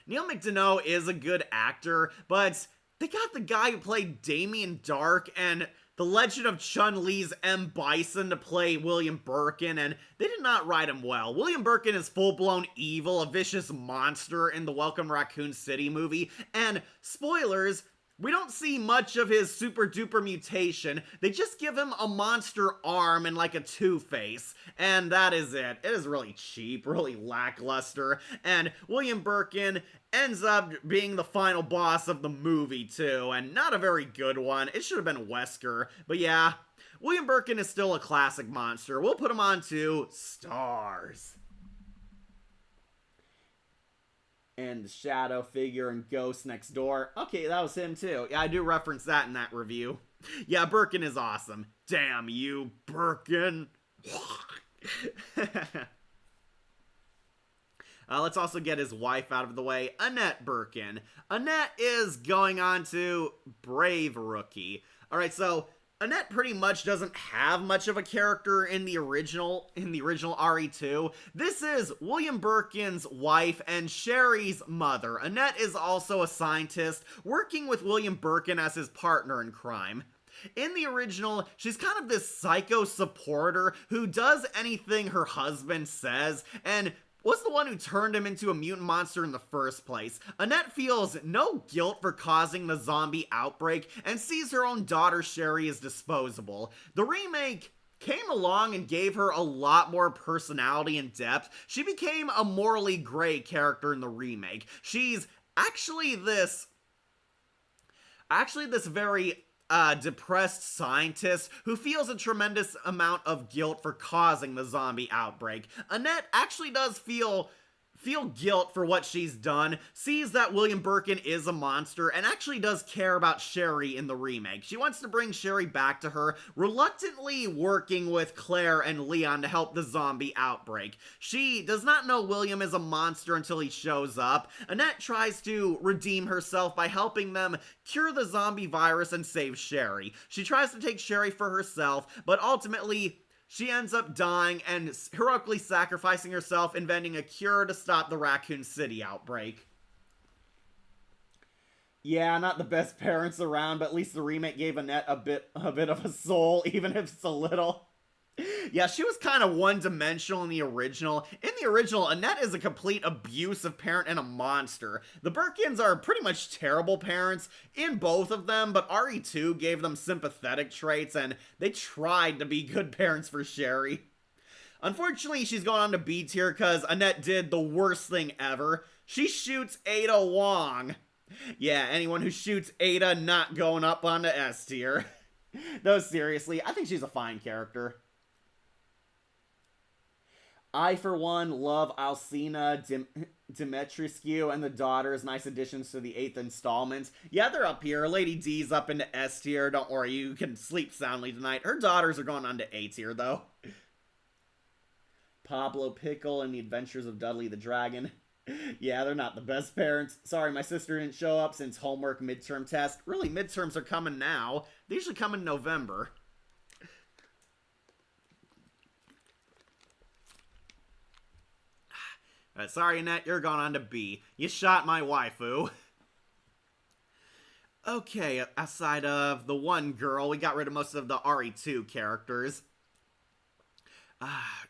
Speaker 1: Neil McDonough is a good actor, but they got the guy who played Damien Dark and The Legend of Chun-Li's M. Bison to play William Birkin, and they did not write him well. William Birkin is full-blown evil, a vicious monster in the Welcome Raccoon City movie, and spoilers, we don't see much of his super-duper mutation. They just give him a monster arm and like a Two-Face, and that is it. It is really cheap, really lackluster, and William Birkin ends up being the final boss of the movie too, and not a very good one. It should have been Wesker, but yeah, William Birkin is still a classic monster. We'll put him on to Stars. And the shadow figure and Ghost Next Door. Okay, that was him too. Yeah, I do reference that in that review. Yeah, Birkin is awesome. Damn you, Birkin. Let's also get his wife out of the way, Annette Birkin. Annette is going on to Brave Rookie. Alright, so Annette pretty much doesn't have much of a character in the original RE2. This is William Birkin's wife and Sherry's mother. Annette is also a scientist working with William Birkin as his partner in crime. In the original, she's kind of this psycho supporter who does anything her husband says, and was the one who turned him into a mutant monster in the first place. Annette feels no guilt for causing the zombie outbreak and sees her own daughter Sherry as disposable. The remake came along and gave her a lot more personality and depth. She became a morally gray character in the remake. She's actually this very depressed scientist who feels a tremendous amount of guilt for causing the zombie outbreak. Annette actually does feel guilt for what she's done, sees that William Birkin is a monster, and actually does care about Sherry in the remake. She wants to bring Sherry back to her, reluctantly working with Claire and Leon to help the zombie outbreak. She does not know William is a monster until he shows up. Annette tries to redeem herself by helping them cure the zombie virus and save Sherry. She tries to take Sherry for herself, but ultimately she ends up dying and heroically sacrificing herself, inventing a cure to stop the Raccoon City outbreak. Yeah, not the best parents around, but at least the remake gave Annette a bit of a soul, even if it's a little. Yeah, she was kind of one-dimensional in the original. In the original, Annette is a complete abusive parent and a monster. The Birkins are pretty much terrible parents in both of them, but RE2 gave them sympathetic traits, and they tried to be good parents for Sherry. Unfortunately, she's going on to B tier because Annette did the worst thing ever. She shoots Ada Wong. Yeah, anyone who shoots Ada not going up onto S tier. Though seriously, I think she's a fine character. I, for one, love Alcina, Dimitrescu, and the daughters. Nice additions to the 8th installment. Yeah, they're up here. Lady D's up into S tier. Don't worry, you can sleep soundly tonight. Her daughters are going on to A tier, though. Pablo Pickle and the Adventures of Dudley the Dragon. Yeah, they're not the best parents. Sorry, my sister didn't show up since homework midterm test. Really, midterms are coming now. They usually come in November. Sorry, Annette, you're going on to B. You shot my waifu. Okay, aside of the one girl, we got rid of most of the RE2 characters.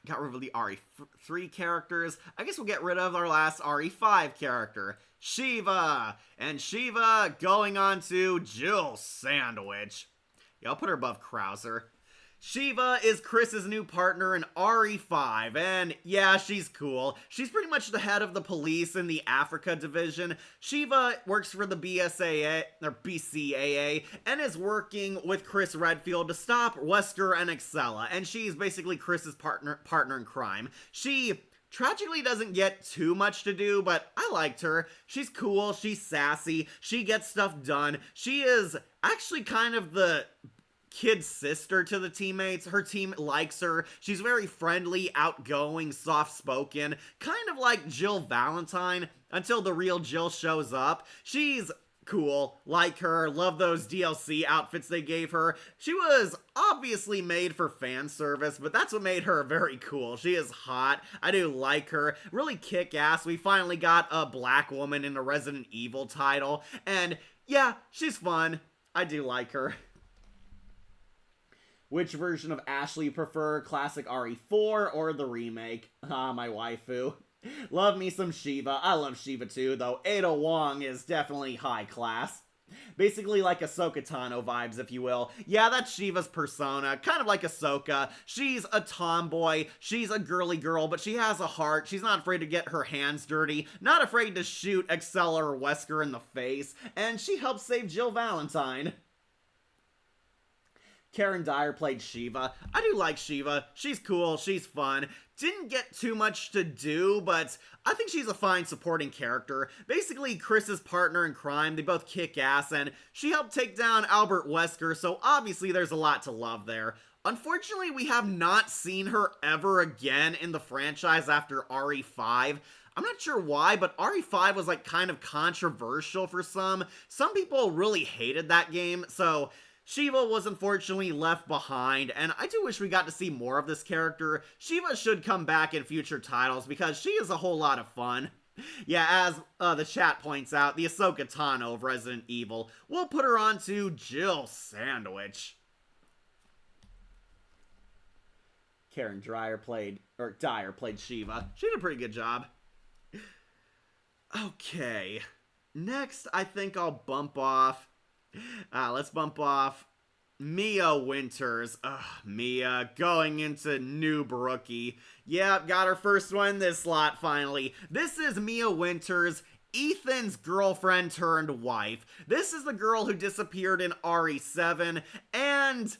Speaker 1: Got rid of the RE3 characters. I guess we'll get rid of our last RE5 character, Shiva. And Shiva going on to Jill Sandwich. Yeah, I'll put her above Krauser. Shiva is Chris's new partner in RE5, and yeah, she's cool. She's pretty much the head of the police in the Africa division. Shiva works for the BCAA, and is working with Chris Redfield to stop Wesker and Excella, and she's basically Chris's partner in crime. She tragically doesn't get too much to do, but I liked her. She's cool, she's sassy, she gets stuff done. She is actually kind of the kid sister to the teammates. Her team likes her. She's very friendly, outgoing, soft-spoken, kind of like Jill Valentine, until the real Jill shows up. She's cool, like her, love those DLC outfits they gave her. She was obviously made for fan service, but that's what made her very cool. She is hot. I do like her. Really kick-ass. We finally got a black woman in a Resident Evil title, and yeah, she's fun. I do like her. Which version of Ashley you prefer, classic RE4 or the remake? Ah, my waifu. Love me some Shiva. I love Shiva too, though Ada Wong is definitely high class. Basically like Ahsoka Tano vibes, if you will. Yeah, that's Shiva's persona, kind of like Ahsoka. She's a tomboy, she's a girly girl, but she has a heart. She's not afraid to get her hands dirty, not afraid to shoot Excella or Wesker in the face, and she helps save Jill Valentine. Karen Dyer played Shiva. I do like Shiva. She's cool. She's fun. didn't get too much to do, but I think she's a fine supporting character. Basically, Chris's partner in crime, they both kick ass, and she helped take down Albert Wesker, so obviously there's a lot to love there. Unfortunately, we have not seen her ever again in the franchise after RE5. I'm not sure why, but RE5 was like kind of controversial for some. Some people really hated that game, so Shiva was unfortunately left behind, and I do wish we got to see more of this character. Shiva should come back in future titles because she is a whole lot of fun. Yeah, as the chat points out, the Ahsoka Tano of Resident Evil. We'll put her on to Jill Sandwich. Karen Dyer played Shiva. She did a pretty good job. Okay. Next, I think I'll bump off... let's bump off Mia Winters. Mia going into Noob Rookie. Yep, got her first one in this slot finally. This is Mia Winters, Ethan's girlfriend turned wife. This is the girl who disappeared in RE7, and...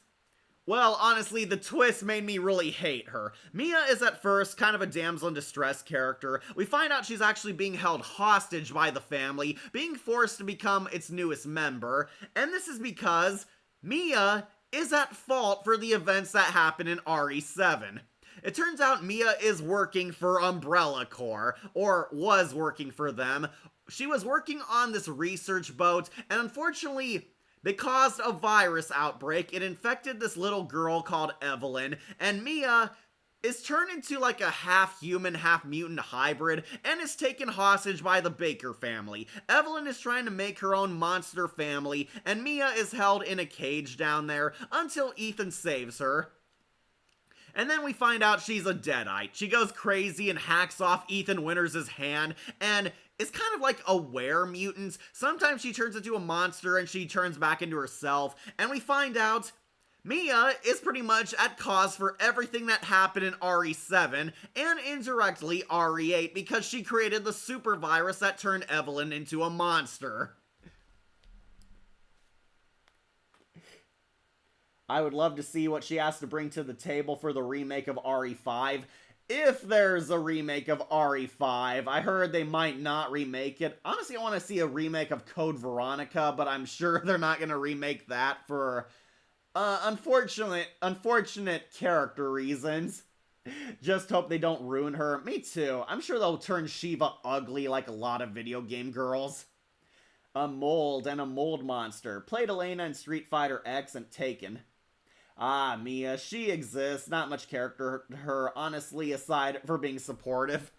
Speaker 1: well, honestly, the twist made me really hate her. Mia is at first kind of a damsel in distress character. We find out she's actually being held hostage by the family, being forced to become its newest member, and this is because Mia is at fault for the events that happen in RE7. It turns out Mia is working for Umbrella Corps, or was working for them. She was working on this research boat, and unfortunately, they caused a virus outbreak. It infected this little girl called Evelyn, and Mia is turned into like a half-human, half-mutant hybrid, and is taken hostage by the Baker family. Evelyn is trying to make her own monster family, and Mia is held in a cage down there until Ethan saves her. And then we find out she's a Deadite. She goes crazy and hacks off Ethan Winters' hand, and is kind of like a were-mutant. Sometimes she turns into a monster and she turns back into herself, and we find out Mia is pretty much at cause for everything that happened in RE7, and indirectly RE8, because she created the super virus that turned Evelyn into a monster. I would love to see what she has to bring to the table for the remake of RE5. If there's a remake of RE5, I heard they might not remake it. Honestly, I want to see a remake of Code Veronica, but I'm sure they're not going to remake that for unfortunate character reasons. Just hope they don't ruin her. Me too. I'm sure they'll turn Shiva ugly like a lot of video game girls. A mold and a mold monster. Played Elena in Street Fighter X and Taken. Ah, Mia, she exists. Not much character her, honestly, aside for being supportive.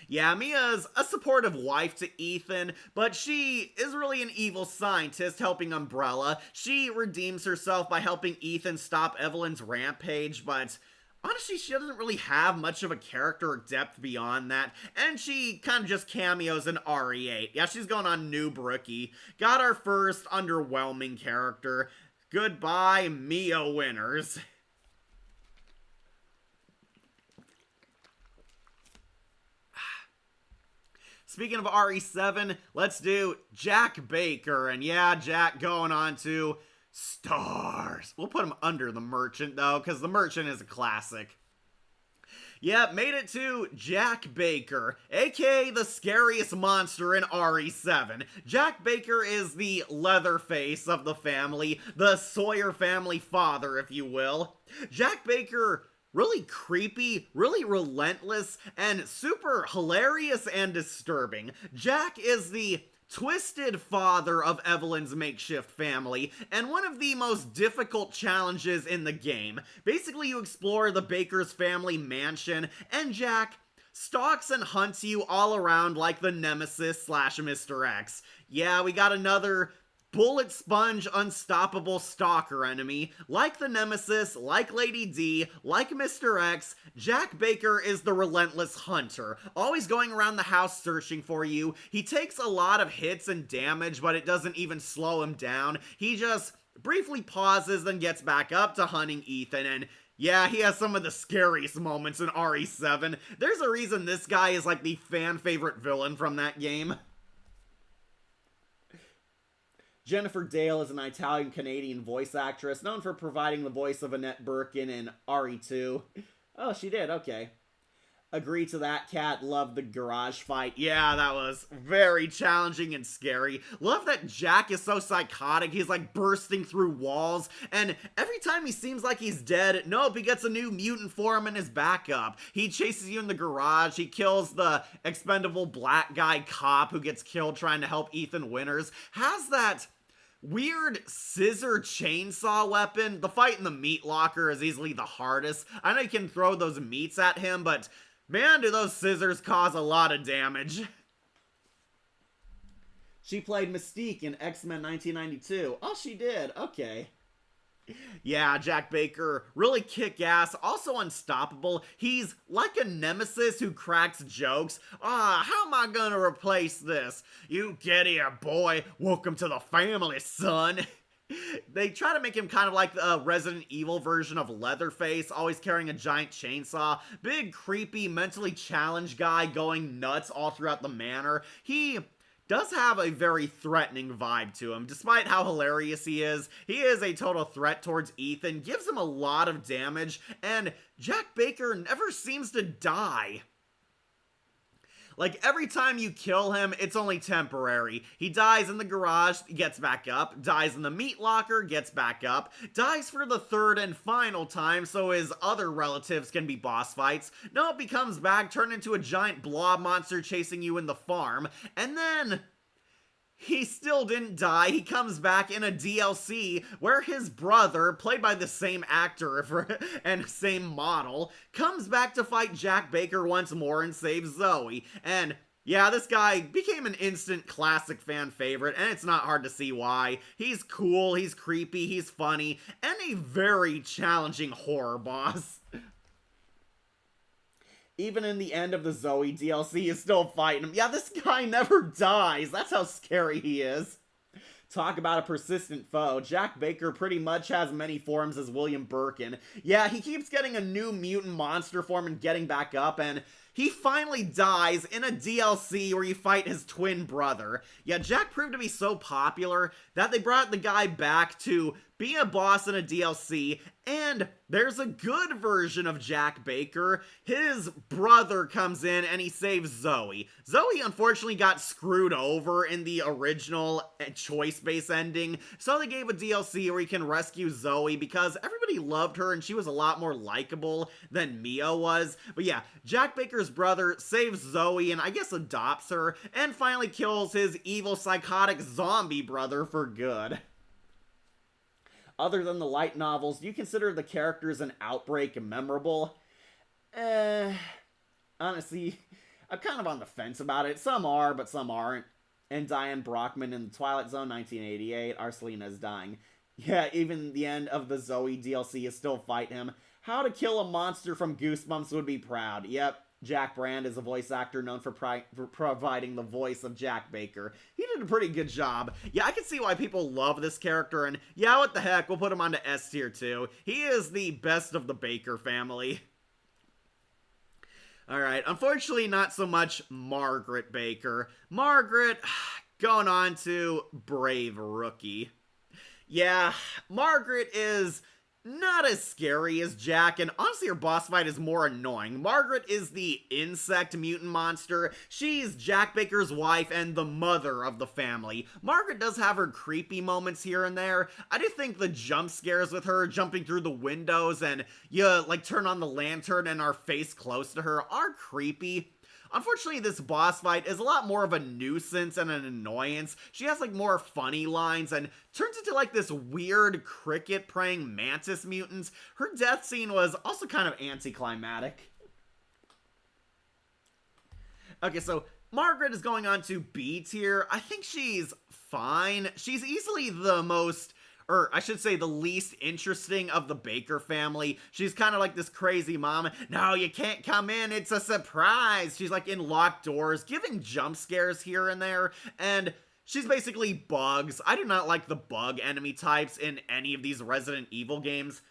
Speaker 1: Yeah, Mia's a supportive wife to Ethan, but she is really an evil scientist helping Umbrella. She redeems herself by helping Ethan stop Evelyn's rampage, but honestly, she doesn't really have much of a character or depth beyond that, and she kind of just cameos in RE8. Yeah, she's going on Noob Rookie. Got our first underwhelming character. Goodbye, Mia Winters. Speaking of RE7, let's do Jack Baker. And yeah, Jack going on to Stars. We'll put him under the Merchant, though, because the Merchant is a classic. Yep, made it to Jack Baker, aka the scariest monster in RE7. Jack Baker is the Leatherface of the family, the Sawyer family father, if you will. Jack Baker, really creepy, really relentless, and super hilarious and disturbing. Jack is the twisted father of Evelyn's makeshift family, and one of the most difficult challenges in the game. Basically, you explore the Baker's family mansion, and Jack stalks and hunts you all around like the Nemesis slash Mr. X. Yeah, we got another bullet sponge unstoppable stalker enemy. Like the Nemesis, like Lady D, like Mr. X, Jack Baker is the relentless hunter, always going around the house searching for you. He takes a lot of hits and damage, but it doesn't even slow him down. He just briefly pauses, then gets back up to hunting Ethan, and yeah, he has some of the scariest moments in RE7. There's a reason this guy is like the fan favorite villain from that game. Jennifer Dale is an Italian-Canadian voice actress known for providing the voice of Annette Birkin in RE2. Oh, she did. Okay. Agree to that, Cat. Love the garage fight. Yeah, that was very challenging and scary. Love that Jack is so psychotic. He's like bursting through walls, and every time he seems like he's dead, nope, he gets a new mutant form in his backup. He chases you in the garage. He kills the expendable black guy cop who gets killed trying to help Ethan Winters. Has that weird scissor chainsaw weapon. The fight in the meat locker is easily the hardest. I know you can throw those meats at him, but man, do those scissors cause a lot of damage. She played Mystique in X-Men 1992. Oh, she did. Okay. Yeah, Jack Baker, really kick-ass, also unstoppable. He's like a nemesis who cracks jokes. How am I gonna replace this? You get here, boy. Welcome to the family, son. They try to make him kind of like the Resident Evil version of Leatherface, always carrying a giant chainsaw. Big, creepy, mentally challenged guy going nuts all throughout the manor. He does have a very threatening vibe to him. Despite how hilarious he is a total threat towards Ethan, gives him a lot of damage, and Jack Baker never seems to die. Like, every time you kill him, it's only temporary. He dies in the garage, gets back up, dies in the meat locker, gets back up, dies for the third and final time so his other relatives can be boss fights. Nope, he comes back, turned into a giant blob monster chasing you in the farm, and then he still didn't die. He comes back in a DLC where his brother, played by the same actor and same model, comes back to fight Jack Baker once more and save Zoe. And yeah, this guy became an instant classic fan favorite, and it's not hard to see why. He's cool, he's creepy, he's funny, and a very challenging horror boss. Even in the end of the Zoe DLC, is still fighting him. Yeah, this guy never dies. That's how scary he is. Talk about a persistent foe. Jack Baker pretty much has many forms as William Birkin. Yeah, he keeps getting a new mutant monster form and getting back up, and he finally dies in a DLC where you fight his twin brother. Yeah, Jack proved to be so popular that they brought the guy back to be a boss in a DLC, and there's a good version of Jack Baker. His brother comes in and he saves Zoe. Zoe unfortunately got screwed over in the original choice-based ending, so they gave a DLC where you can rescue Zoe because everybody loved her and she was a lot more likable than Mia was. But yeah, Jack Baker's brother saves Zoe and I guess adopts her, and finally kills his evil psychotic zombie brother for good. Other than the light novels, do you consider the characters in Outbreak memorable? Honestly, I'm kind of on the fence about it. Some are, but some aren't. And Diane Brockman in The Twilight Zone 1988, Arcelina is dying. Yeah, even the end of the Zoe DLC is still fight him. How to Kill a Monster from Goosebumps would be proud. Yep, Jack Brand is a voice actor known for providing the voice of Jack Baker. He did a pretty good job. Yeah, I can see why people love this character, and yeah, what the heck, we'll put him onto S tier too. He is the best of the Baker family. Alright, unfortunately not so much Margaret Baker. Margaret, going on to Brave Rookie. Yeah, Margaret is not as scary as Jack, and honestly her boss fight is more annoying. Margaret is the insect mutant monster. She's Jack Baker's wife and the mother of the family. Margaret does have her creepy moments here and there. I do think the jump scares with her jumping through the windows and you like turn on the lantern and are face close to her are creepy. Unfortunately, this boss fight is a lot more of a nuisance and an annoyance. She has like more funny lines and turns into like this weird cricket praying mantis mutant. Her death scene was also kind of anticlimactic. Okay, so Margaret is going on to B tier. I think she's fine. She's easily the most, or I should say the least interesting of the Baker family. She's kind of like this crazy mom. No, you can't come in. It's a surprise. She's like in locked doors, giving jump scares here and there. And she's basically bugs. I do not like the bug enemy types in any of these Resident Evil games.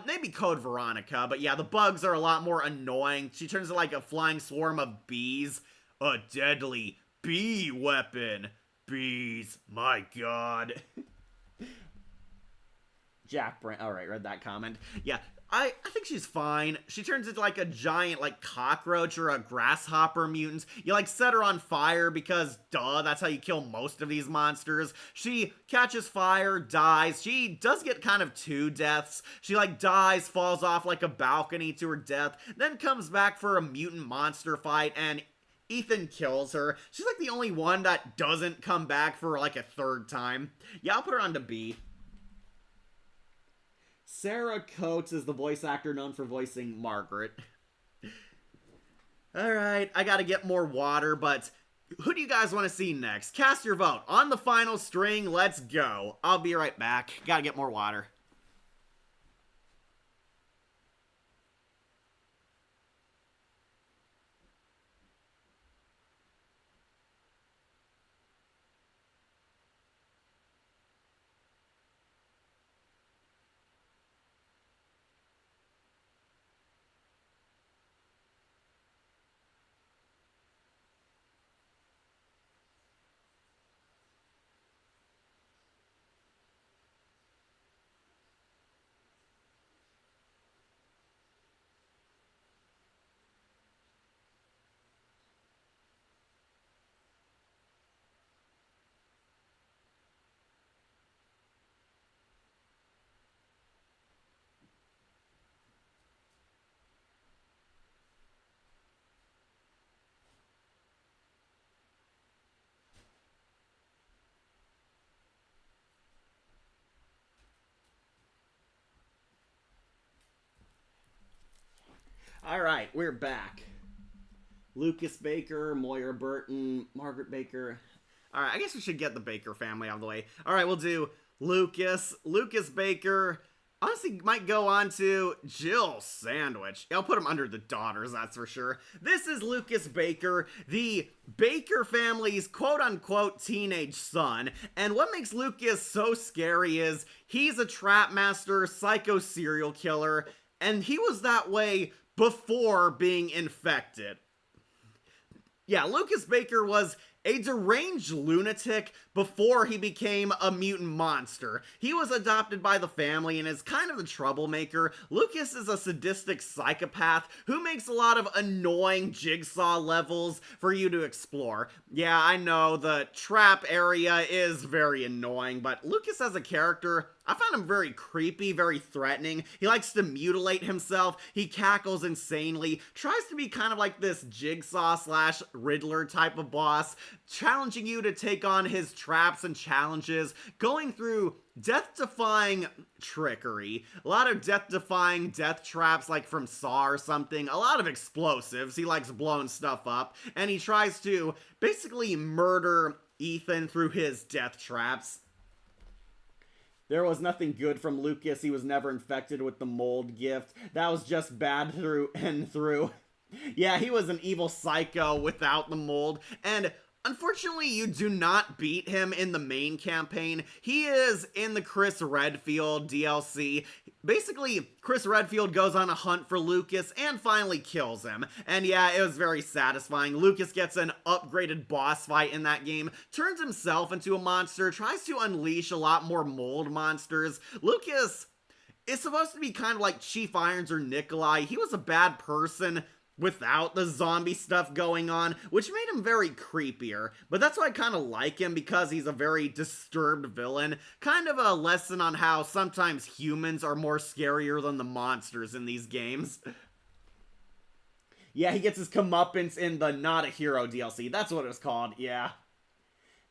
Speaker 1: Maybe Code Veronica, but yeah, the bugs are a lot more annoying. She turns into like a flying swarm of bees. A deadly bee weapon. Bees. My God. Jack Brand. Alright, read that comment. Yeah, I think she's fine. She turns into like a giant like cockroach or a grasshopper mutant. You like set her on fire because duh, that's how you kill most of these monsters. She catches fire, dies. She does get kind of two deaths. She like dies, falls off like a balcony to her death, then comes back for a mutant monster fight and Ethan kills her. She's like the only one that doesn't come back for like a third time. Yeah, I'll put her on to B. Sarah Coates is the voice actor known for voicing Margaret. Alright, I gotta get more water, but who do you guys want to see next? Cast your vote. On the final string, let's go. I'll be right back. Gotta get more water. Alright, we're back. Lucas Baker, Moira Burton, Margaret Baker. Alright, I guess we should get the Baker family out of the way. Alright, we'll do Lucas Baker. Honestly, might go on to Jill Sandwich. I'll put him under the daughters, that's for sure. This is Lucas Baker, the Baker family's quote-unquote teenage son. And what makes Lucas so scary is he's a trap master, psycho serial killer, and he was that way before being infected. Yeah, Lucas Baker was a deranged lunatic before he became a mutant monster. He was adopted by the family and is kind of the troublemaker. Lucas is a sadistic psychopath who makes a lot of annoying jigsaw levels for you to explore. Yeah, I know the trap area is very annoying, but Lucas as a character, I found him very creepy, very threatening. He likes to mutilate himself. He cackles insanely. Tries to be kind of like this Jigsaw slash Riddler type of boss, challenging you to take on his traps and challenges, going through death-defying trickery, a lot of death-defying death traps like from Saw or something, a lot of explosives. He likes blowing stuff up, and he tries to basically murder Ethan through his death traps. There was nothing good from Lucas. He was never infected with the mold gift. That was just bad through and through. Yeah, he was an evil psycho without the mold. And unfortunately, you do not beat him in the main campaign. He is in the Chris Redfield DLC. Basically, Chris Redfield goes on a hunt for Lucas and finally kills him. And yeah, it was very satisfying. Lucas gets an upgraded boss fight in that game, turns himself into a monster, tries to unleash a lot more mold monsters. Lucas is supposed to be kind of like Chief Irons or Nikolai. He was a bad person without the zombie stuff going on, which made him very creepier. But that's why I kind of like him, because he's a very disturbed villain. Kind of a lesson on how sometimes humans are more scarier than the monsters in these games. Yeah, he gets his comeuppance in the Not a Hero DLC. That's what it was called, yeah.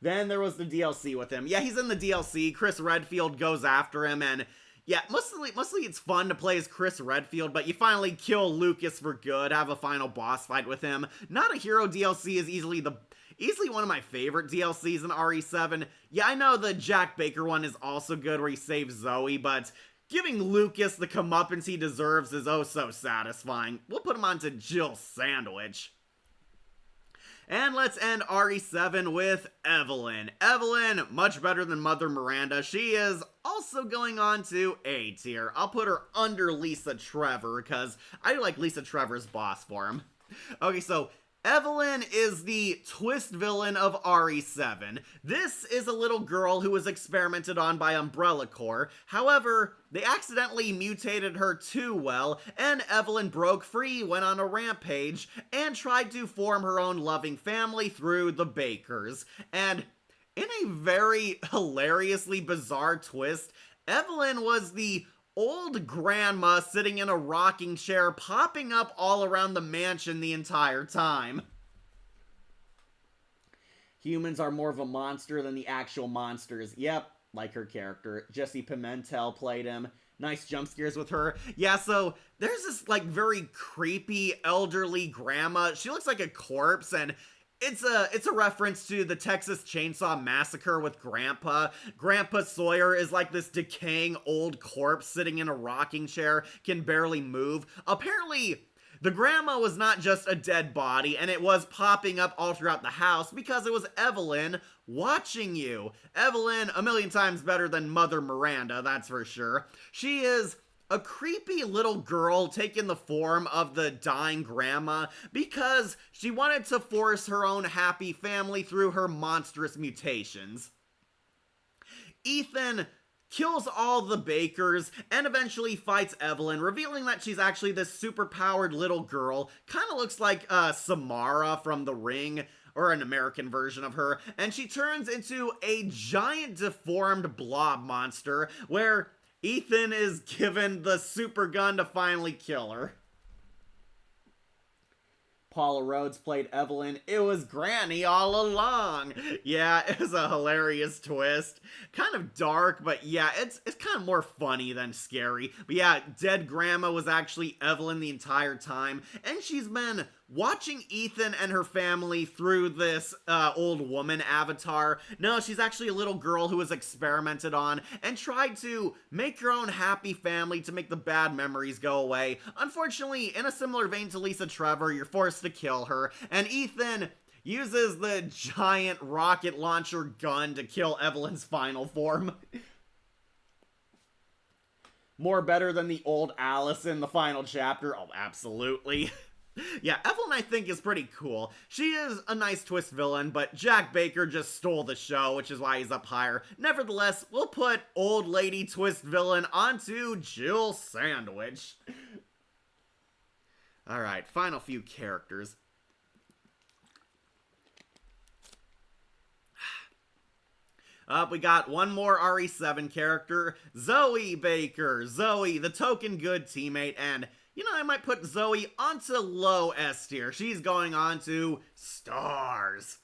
Speaker 1: Then there was the DLC with him. Yeah, he's in the DLC. Chris Redfield goes after him, and yeah, mostly it's fun to play as Chris Redfield, but you finally kill Lucas for good, have a final boss fight with him. Not a Hero DLC is easily one of my favorite DLCs in RE7. Yeah, I know the Jack Baker one is also good where he saves Zoe, but giving Lucas the comeuppance he deserves is oh so satisfying. We'll put him onto Jill Sandwich. And let's end RE7 with Evelyn. Evelyn, much better than Mother Miranda. She is also going on to A tier. I'll put her under Lisa Trevor because I like Lisa Trevor's boss form. Okay, so Evelyn is the twist villain of RE7. This is a little girl who was experimented on by Umbrella Corps. However, they accidentally mutated her too well, and Evelyn broke free, went on a rampage, and tried to form her own loving family through the Bakers. And in a very hilariously bizarre twist, Evelyn was the old grandma sitting in a rocking chair, popping up all around the mansion the entire time. Humans are more of a monster than the actual monsters. Yep, like her character. Jesse Pimentel played him. Nice jump scares with her. Yeah, so there's this like very creepy elderly grandma. She looks like a corpse, and it's a reference to the Texas Chainsaw Massacre with Grandpa. Grandpa Sawyer is like this decaying old corpse sitting in a rocking chair, can barely move. Apparently, the grandma was not just a dead body, and it was popping up all throughout the house because it was Evelyn watching you. Evelyn, a million times better than Mother Miranda, that's for sure. She is a creepy little girl taking the form of the dying grandma because she wanted to force her own happy family through her monstrous mutations. Ethan kills all the Bakers and eventually fights Evelyn, revealing that she's actually this superpowered little girl. Kind of looks like Samara from The Ring, or an American version of her, and she turns into a giant deformed blob monster where Ethan is given the super gun to finally kill her. Paula Rhodes played Evelyn. It was Granny all along. Yeah, it was a hilarious twist. Kind of dark, but yeah, it's kind of more funny than scary. But yeah, dead grandma was actually Evelyn the entire time, and she's been watching Ethan and her family through this old woman avatar. No, she's actually a little girl who was experimented on and tried to make her own happy family to make the bad memories go away. Unfortunately, in a similar vein to Lisa Trevor, you're forced to kill her, and Ethan uses the giant rocket launcher gun to kill Evelyn's final form. More better than the old Alice in the final chapter? Oh, absolutely. Yeah, Evelyn I think is pretty cool. She is a nice twist villain, but Jack Baker just stole the show, which is why he's up higher. Nevertheless, we'll put old lady twist villain onto Jill Sandwich. Alright, final few characters. We got one more RE7 character, Zoe Baker. Zoe, the token good teammate, and you know, I might put Zoe onto low S tier. She's going on to stars.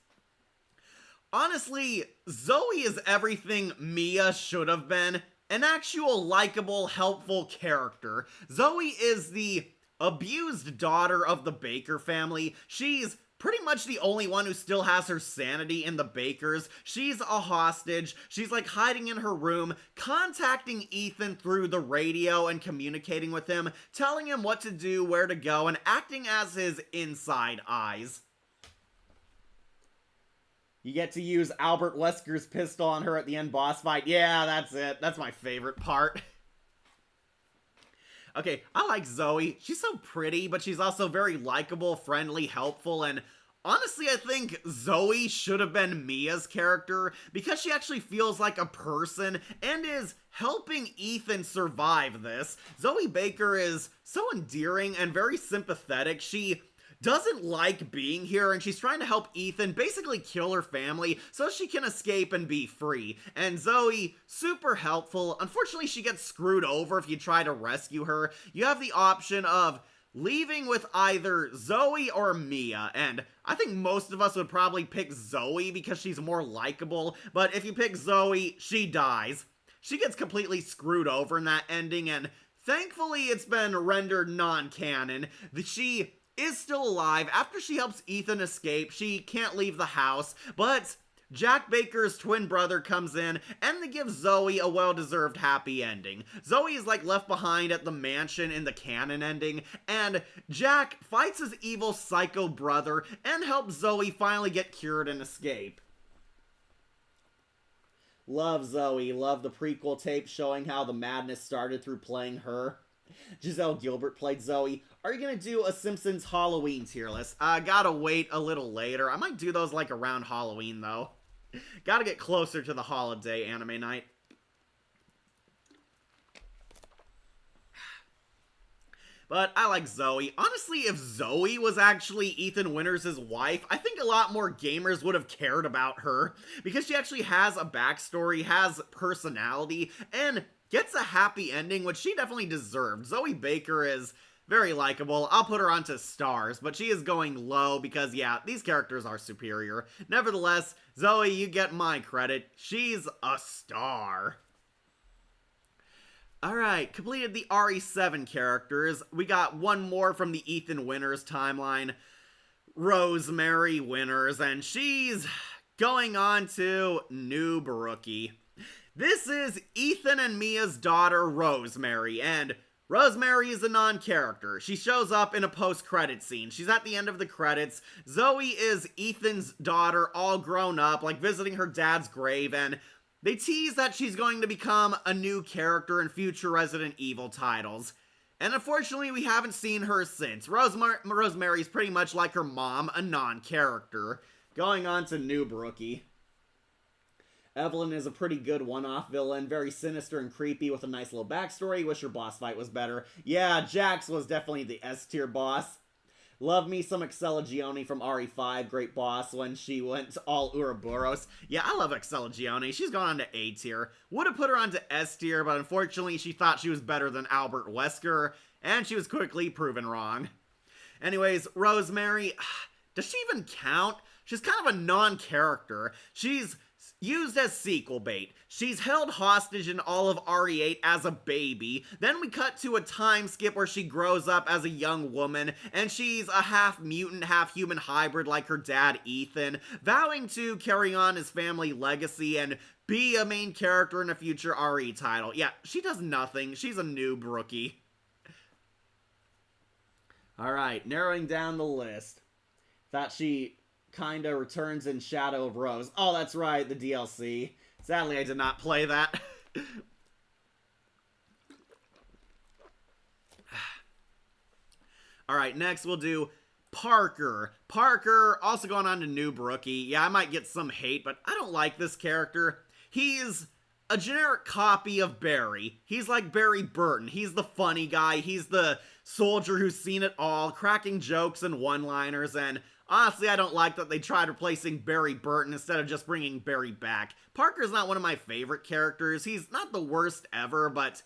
Speaker 1: Honestly, Zoe is everything Mia should have been. An actual likable, helpful character. Zoe is the abused daughter of the Baker family. She's pretty much the only one who still has her sanity in the Bakers. She's a hostage. She's like hiding in her room, contacting Ethan through the radio and communicating with him, telling him what to do, where to go, and acting as his inside eyes. You get to use Albert Wesker's pistol on her at the end boss fight. Yeah, that's it. That's my favorite part. Okay, I like Zoe. She's so pretty, but she's also very likable, friendly, helpful, and honestly, I think Zoe should have been Mia's character because she actually feels like a person and is helping Ethan survive this. Zoe Baker is so endearing and very sympathetic. She doesn't like being here, and she's trying to help Ethan basically kill her family so she can escape and be free. And Zoe, super helpful. Unfortunately, she gets screwed over if you try to rescue her. You have the option of leaving with either Zoe or Mia, and I think most of us would probably pick Zoe because she's more likable, but if you pick Zoe, she dies. She gets completely screwed over in that ending, and thankfully it's been rendered non-canon. She is still alive. After she helps Ethan escape, she can't leave the house, but Jack Baker's twin brother comes in, and they give Zoe a well-deserved happy ending. Zoe is like left behind at the mansion in the canon ending, and Jack fights his evil psycho brother and helps Zoe finally get cured and escape. Love Zoe, love the prequel tape showing how the madness started through playing her. Giselle Gilbert played Zoe. Are you gonna do a Simpsons Halloween tier list? Gotta wait a little later. I might do those like around Halloween though. Gotta get closer to the holiday anime night. But I like Zoe. Honestly, if Zoe was actually Ethan Winters' wife, I think a lot more gamers would have cared about her. Because she actually has a backstory, has personality, and gets a happy ending, which she definitely deserved. Zoe Baker is very likable. I'll put her onto stars, but she is going low because, yeah, these characters are superior. Nevertheless, Zoe, you get my credit. She's a star. Alright, completed the RE7 characters. We got one more from the Ethan Winters timeline. Rosemary Winters, and she's going on to Noob Rookie. This is Ethan and Mia's daughter, Rosemary, and Rosemary is a non-character. She shows up in a post-credit scene. She's at the end of the credits. Zoe is Ethan's daughter, all grown up, like visiting her dad's grave, and they tease that she's going to become a new character in future Resident Evil titles. And unfortunately, we haven't seen her since. Rosemary's pretty much like her mom, a non-character. Going on to Noob Rookie. Evelyn is a pretty good one-off villain, very sinister and creepy with a nice little backstory. Wish her boss fight was better. Yeah, Jax was definitely the S-tier boss. Love me some Excella from RE5, great boss when she went all Ouroboros. Yeah, I love Excella. She's gone on to A tier. Would have put her onto S tier, but unfortunately she thought she was better than Albert Wesker, and she was quickly proven wrong. Anyways, Rosemary, does she even count? She's kind of a non-character. She's used as sequel bait. She's held hostage in all of RE8 as a baby. Then we cut to a time skip where she grows up as a young woman, and she's a half-mutant, half-human hybrid like her dad, Ethan, vowing to carry on his family legacy and be a main character in a future RE title. Yeah, she does nothing. She's a Noob Rookie. Alright, narrowing down the list. Thought she kinda returns in Shadow of Rose. Oh, that's right, the DLC. Sadly, I did not play that. Alright, next we'll do Parker. Parker, also going on to Noob Rookie. Yeah, I might get some hate, but I don't like this character. He's a generic copy of Barry. He's like Barry Burton. He's the funny guy. He's the soldier who's seen it all, cracking jokes and one-liners, and honestly, I don't like that they tried replacing Barry Burton instead of just bringing Barry back. Parker's not one of my favorite characters. He's not the worst ever, but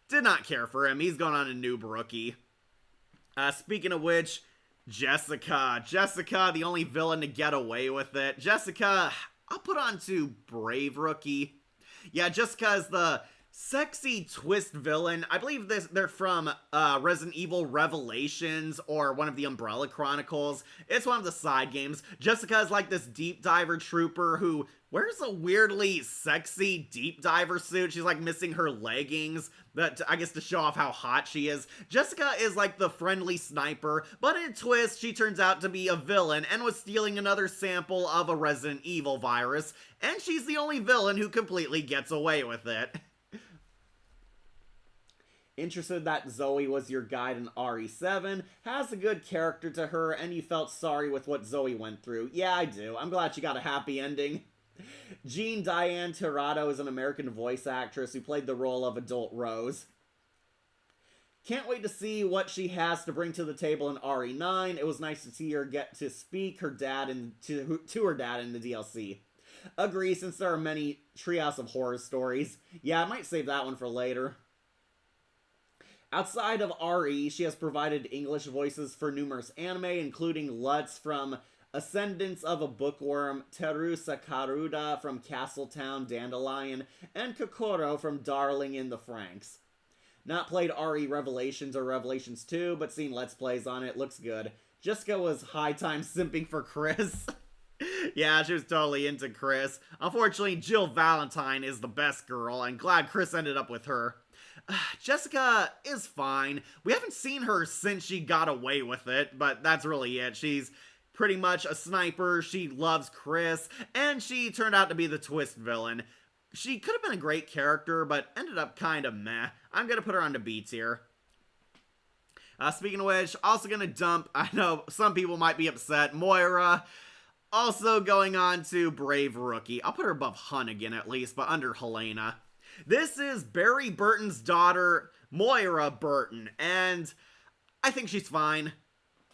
Speaker 1: did not care for him. He's going on a Noob Rookie. Speaking of which, Jessica. Jessica, the only villain to get away with it. Jessica, I'll put on to Brave Rookie. Yeah, Jessica is the sexy twist villain. I believe they're from Resident Evil Revelations or one of the Umbrella Chronicles. It's one of the side games. Jessica is like this deep diver trooper who wears a weirdly sexy deep diver suit. She's like missing her leggings, but I guess to show off how hot she is. Jessica is like the friendly sniper, but in twist, she turns out to be a villain and was stealing another sample of a Resident Evil virus, and she's the only villain who completely gets away with it. Interested that Zoe was your guide in RE7, has a good character to her, and you felt sorry with what Zoe went through. Yeah, I do. I'm glad she got a happy ending. Jean Diane Tirado is an American voice actress who played the role of adult Rose. Can't wait to see what she has to bring to the table in RE9. It was nice to see her get to speak her dad to her dad in the DLC. Agree, since there are many Treehouse of Horror stories. Yeah, I might save that one for later. Outside of RE, she has provided English voices for numerous anime, including Lutz from Ascendance of a Bookworm, Teru Sakaruda from Castletown Dandelion, and Kokoro from Darling in the Franxx. Not played RE Revelations or Revelations 2, but seen Let's Plays on it. Looks good. Jessica was high time simping for Chris. Yeah, she was totally into Chris. Unfortunately, Jill Valentine is the best girl, and glad Chris ended up with her. Jessica is fine. We haven't seen her since she got away with it, but that's really it. She's pretty much a sniper, she loves Chris, and she turned out to be the twist villain. She could have been a great character, but ended up kind of meh. I'm gonna put her on to B tier. Speaking of which, also gonna dump, I know some people might be upset, Moira. Also going on to Brave Rookie. I'll put her above Hunnigan at least, but under Helena. This is Barry Burton's daughter, Moira Burton, and I think she's fine.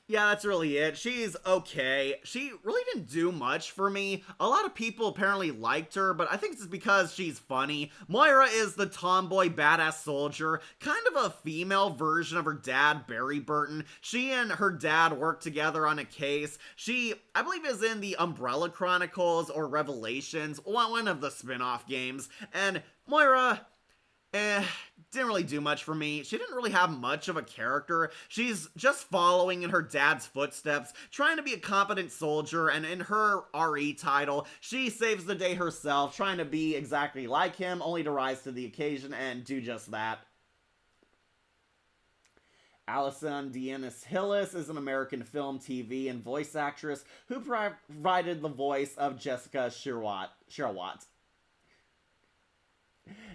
Speaker 1: Yeah, that's really it. She's okay. She really didn't do much for me. A lot of people apparently liked her, but I think it's because she's funny. Moira is the tomboy badass soldier, kind of a female version of her dad, Barry Burton. She and her dad work together on a case. She, I believe, is in the Umbrella Chronicles or Revelations, one of the spin-off games. And Moira, didn't really do much for me. She didn't really have much of a character. She's just following in her dad's footsteps, trying to be a competent soldier, and in her RE title, she saves the day herself, trying to be exactly like him, only to rise to the occasion and do just that. Alison Deanis Hillis is an American film, TV, and voice actress who provided the voice of Jessica Sherwatt.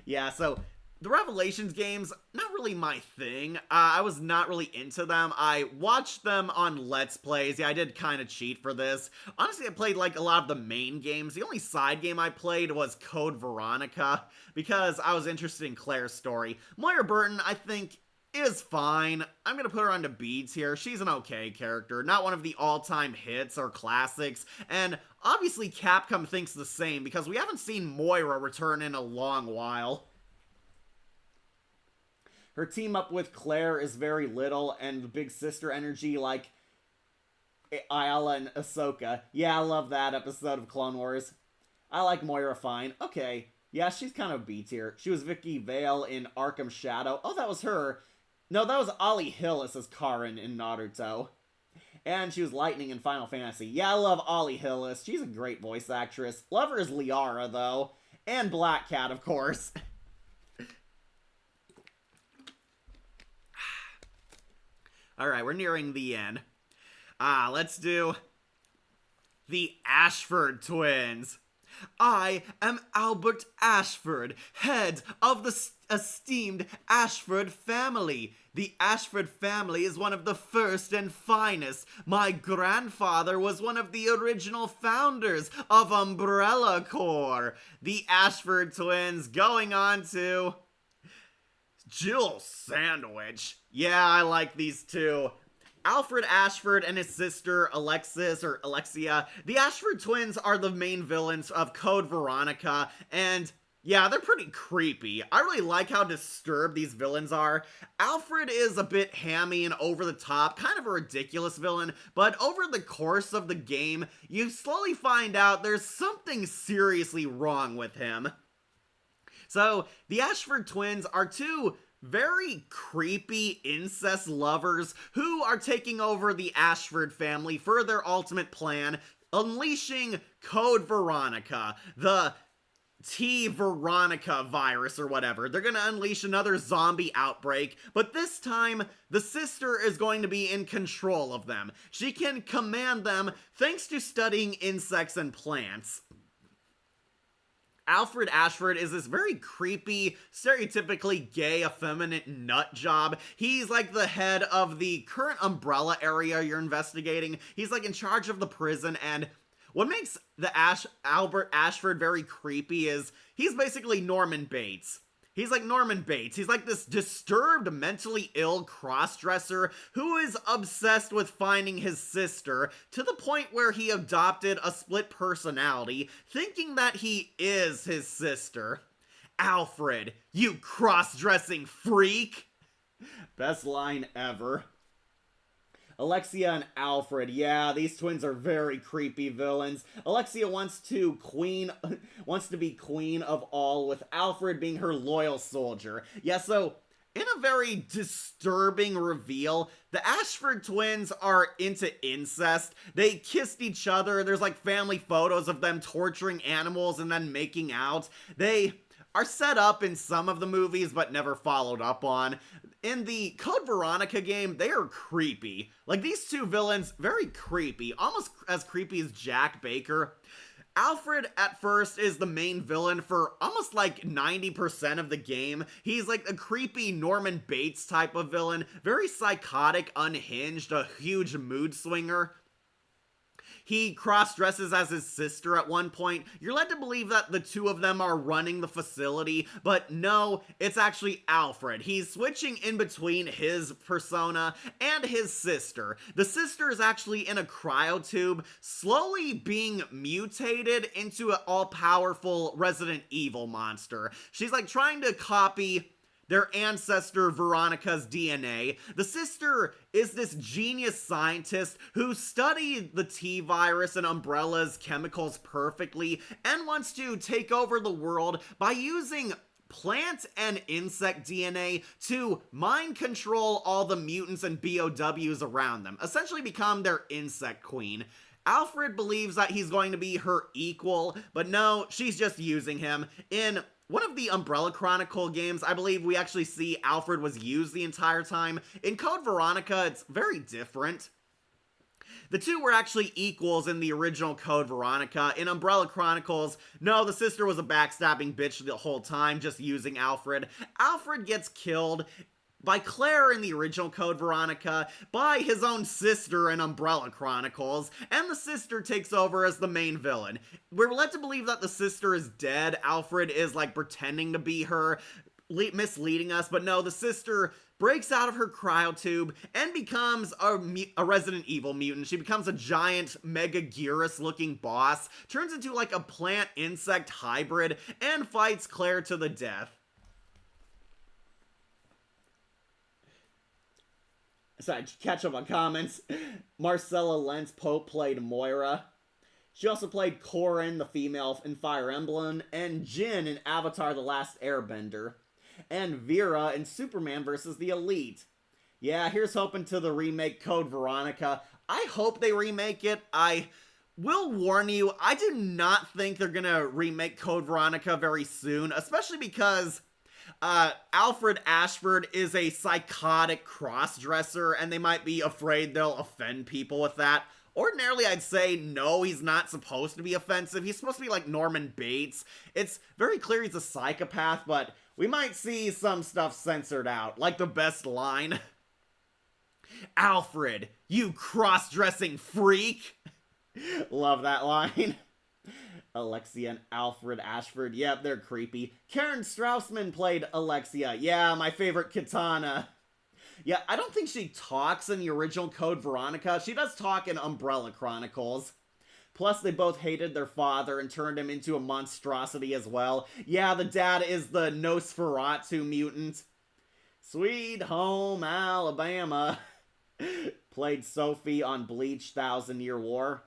Speaker 1: Yeah, so the Revelations games, not really my thing. I was not really into them. I watched them on Let's Plays. Yeah, I did kind of cheat for this. Honestly, I played like a lot of the main games. The only side game I played was Code Veronica, because I was interested in Claire's story. Moira Burton, I think, is fine. I'm gonna put her on to B tier. She's an okay character, not one of the all-time hits or classics, and obviously Capcom thinks the same, because we haven't seen Moira return in a long while. Her team up with Claire is very little, and big sister energy like Ayala and Ahsoka. Yeah, I love that episode of Clone Wars. I like Moira fine. Okay, yeah, she's kind of B tier. She was Vicky Vale in Arkham Shadow. Oh, that was her. No, that was Ollie Hillis as Karin in Naruto. And she was Lightning in Final Fantasy. Yeah, I love Ollie Hillis. She's a great voice actress. Love her as Liara, though. And Black Cat, of course. Alright, we're nearing the end. Let's do the Ashford twins. I am Albert Ashford, head of the esteemed Ashford family. The Ashford family is one of the first and finest. My grandfather was one of the original founders of Umbrella Corps. The Ashford twins going on to Jill Sandwich. Yeah, I like these two. Alfred Ashford and his sister Alexia. The Ashford twins are the main villains of Code Veronica, and yeah, they're pretty creepy. I really like how disturbed these villains are. Alfred is a bit hammy and over the top, kind of a ridiculous villain, but over the course of the game, you slowly find out there's something seriously wrong with him. So, the Ashford twins are two very creepy incest lovers who are taking over the Ashford family for their ultimate plan, unleashing Code Veronica, the T Veronica virus or whatever. They're gonna unleash another zombie outbreak, but this time, the sister is going to be in control of them. She can command them thanks to studying insects and plants. Alfred Ashford is this very creepy, stereotypically gay, effeminate nut job. He's like the head of the current Umbrella area you're investigating. He's like in charge of the prison, and what makes the Albert Ashford very creepy is he's basically Norman Bates. He's like Norman Bates. He's like this disturbed, mentally ill crossdresser who is obsessed with finding his sister to the point where he adopted a split personality, thinking that he is his sister. Alfred, you cross-dressing freak! Best line ever. Alexia and Alfred, yeah, these twins are very creepy villains. Alexia wants to be queen of all, with Alfred being her loyal soldier. Yeah, so in a very disturbing reveal, the Ashford twins are into incest. They kissed each other. There's like family photos of them torturing animals and then making out. They are set up in some of the movies but never followed up on. In the Code Veronica game, they are creepy. Like, these two villains, very creepy. Almost as creepy as Jack Baker. Alfred at first is the main villain for almost like 90% of the game. He's like a creepy Norman Bates type of villain, very psychotic, unhinged, a huge mood swinger. He cross-dresses as his sister at one point. You're led to believe that the two of them are running the facility, but no, it's actually Alfred. He's switching in between his persona and his sister. The sister is actually in a cryotube, slowly being mutated into an all-powerful Resident Evil monster. She's like trying to copy their ancestor Veronica's DNA. The sister is this genius scientist who studied the T-virus and Umbrella's chemicals perfectly and wants to take over the world by using plant and insect DNA to mind control all the mutants and BOWs around them, essentially become their insect queen. Alfred believes that he's going to be her equal, but no, she's just using him. In one of the Umbrella Chronicle games, I believe we actually see Alfred was used the entire time. In Code Veronica, it's very different. The two were actually equals in the original Code Veronica. In Umbrella Chronicles, no, the sister was a backstabbing bitch the whole time, just using Alfred. Alfred gets killed by Claire in the original Code Veronica, by his own sister in Umbrella Chronicles, and the sister takes over as the main villain. We're led to believe that the sister is dead. Alfred is like pretending to be her, misleading us, but no, the sister breaks out of her cryotube and becomes a Resident Evil mutant. She becomes a giant Megaguirus looking boss, turns into like a plant insect hybrid, and fights Claire to the death. Sorry, catch up on comments. Marcella Lentz Pope played Moira. She also played Corrin, the female in Fire Emblem, and Jin in Avatar The Last Airbender, and Vera in Superman vs. the Elite. Yeah, here's hoping to the remake Code Veronica. I hope they remake it. I will warn you, I do not think they're gonna remake Code Veronica very soon, especially because Alfred Ashford is a psychotic cross-dresser, and they might be afraid they'll offend people with that. Ordinarily, I'd say, no, he's not supposed to be offensive. He's supposed to be like Norman Bates. It's very clear he's a psychopath, but we might see some stuff censored out, like the best line. Alfred, you cross-dressing freak! Love that line. Alexia and Alfred Ashford. Yep, they're creepy. Karen Strausman played Alexia. Yeah, my favorite Katana. Yeah, I don't think she talks in the original Code Veronica. She does talk in Umbrella Chronicles. Plus, they both hated their father and turned him into a monstrosity as well. Yeah, the dad is the Nosferatu mutant. Sweet Home Alabama. Played Sophie on Bleach 1000-Year War.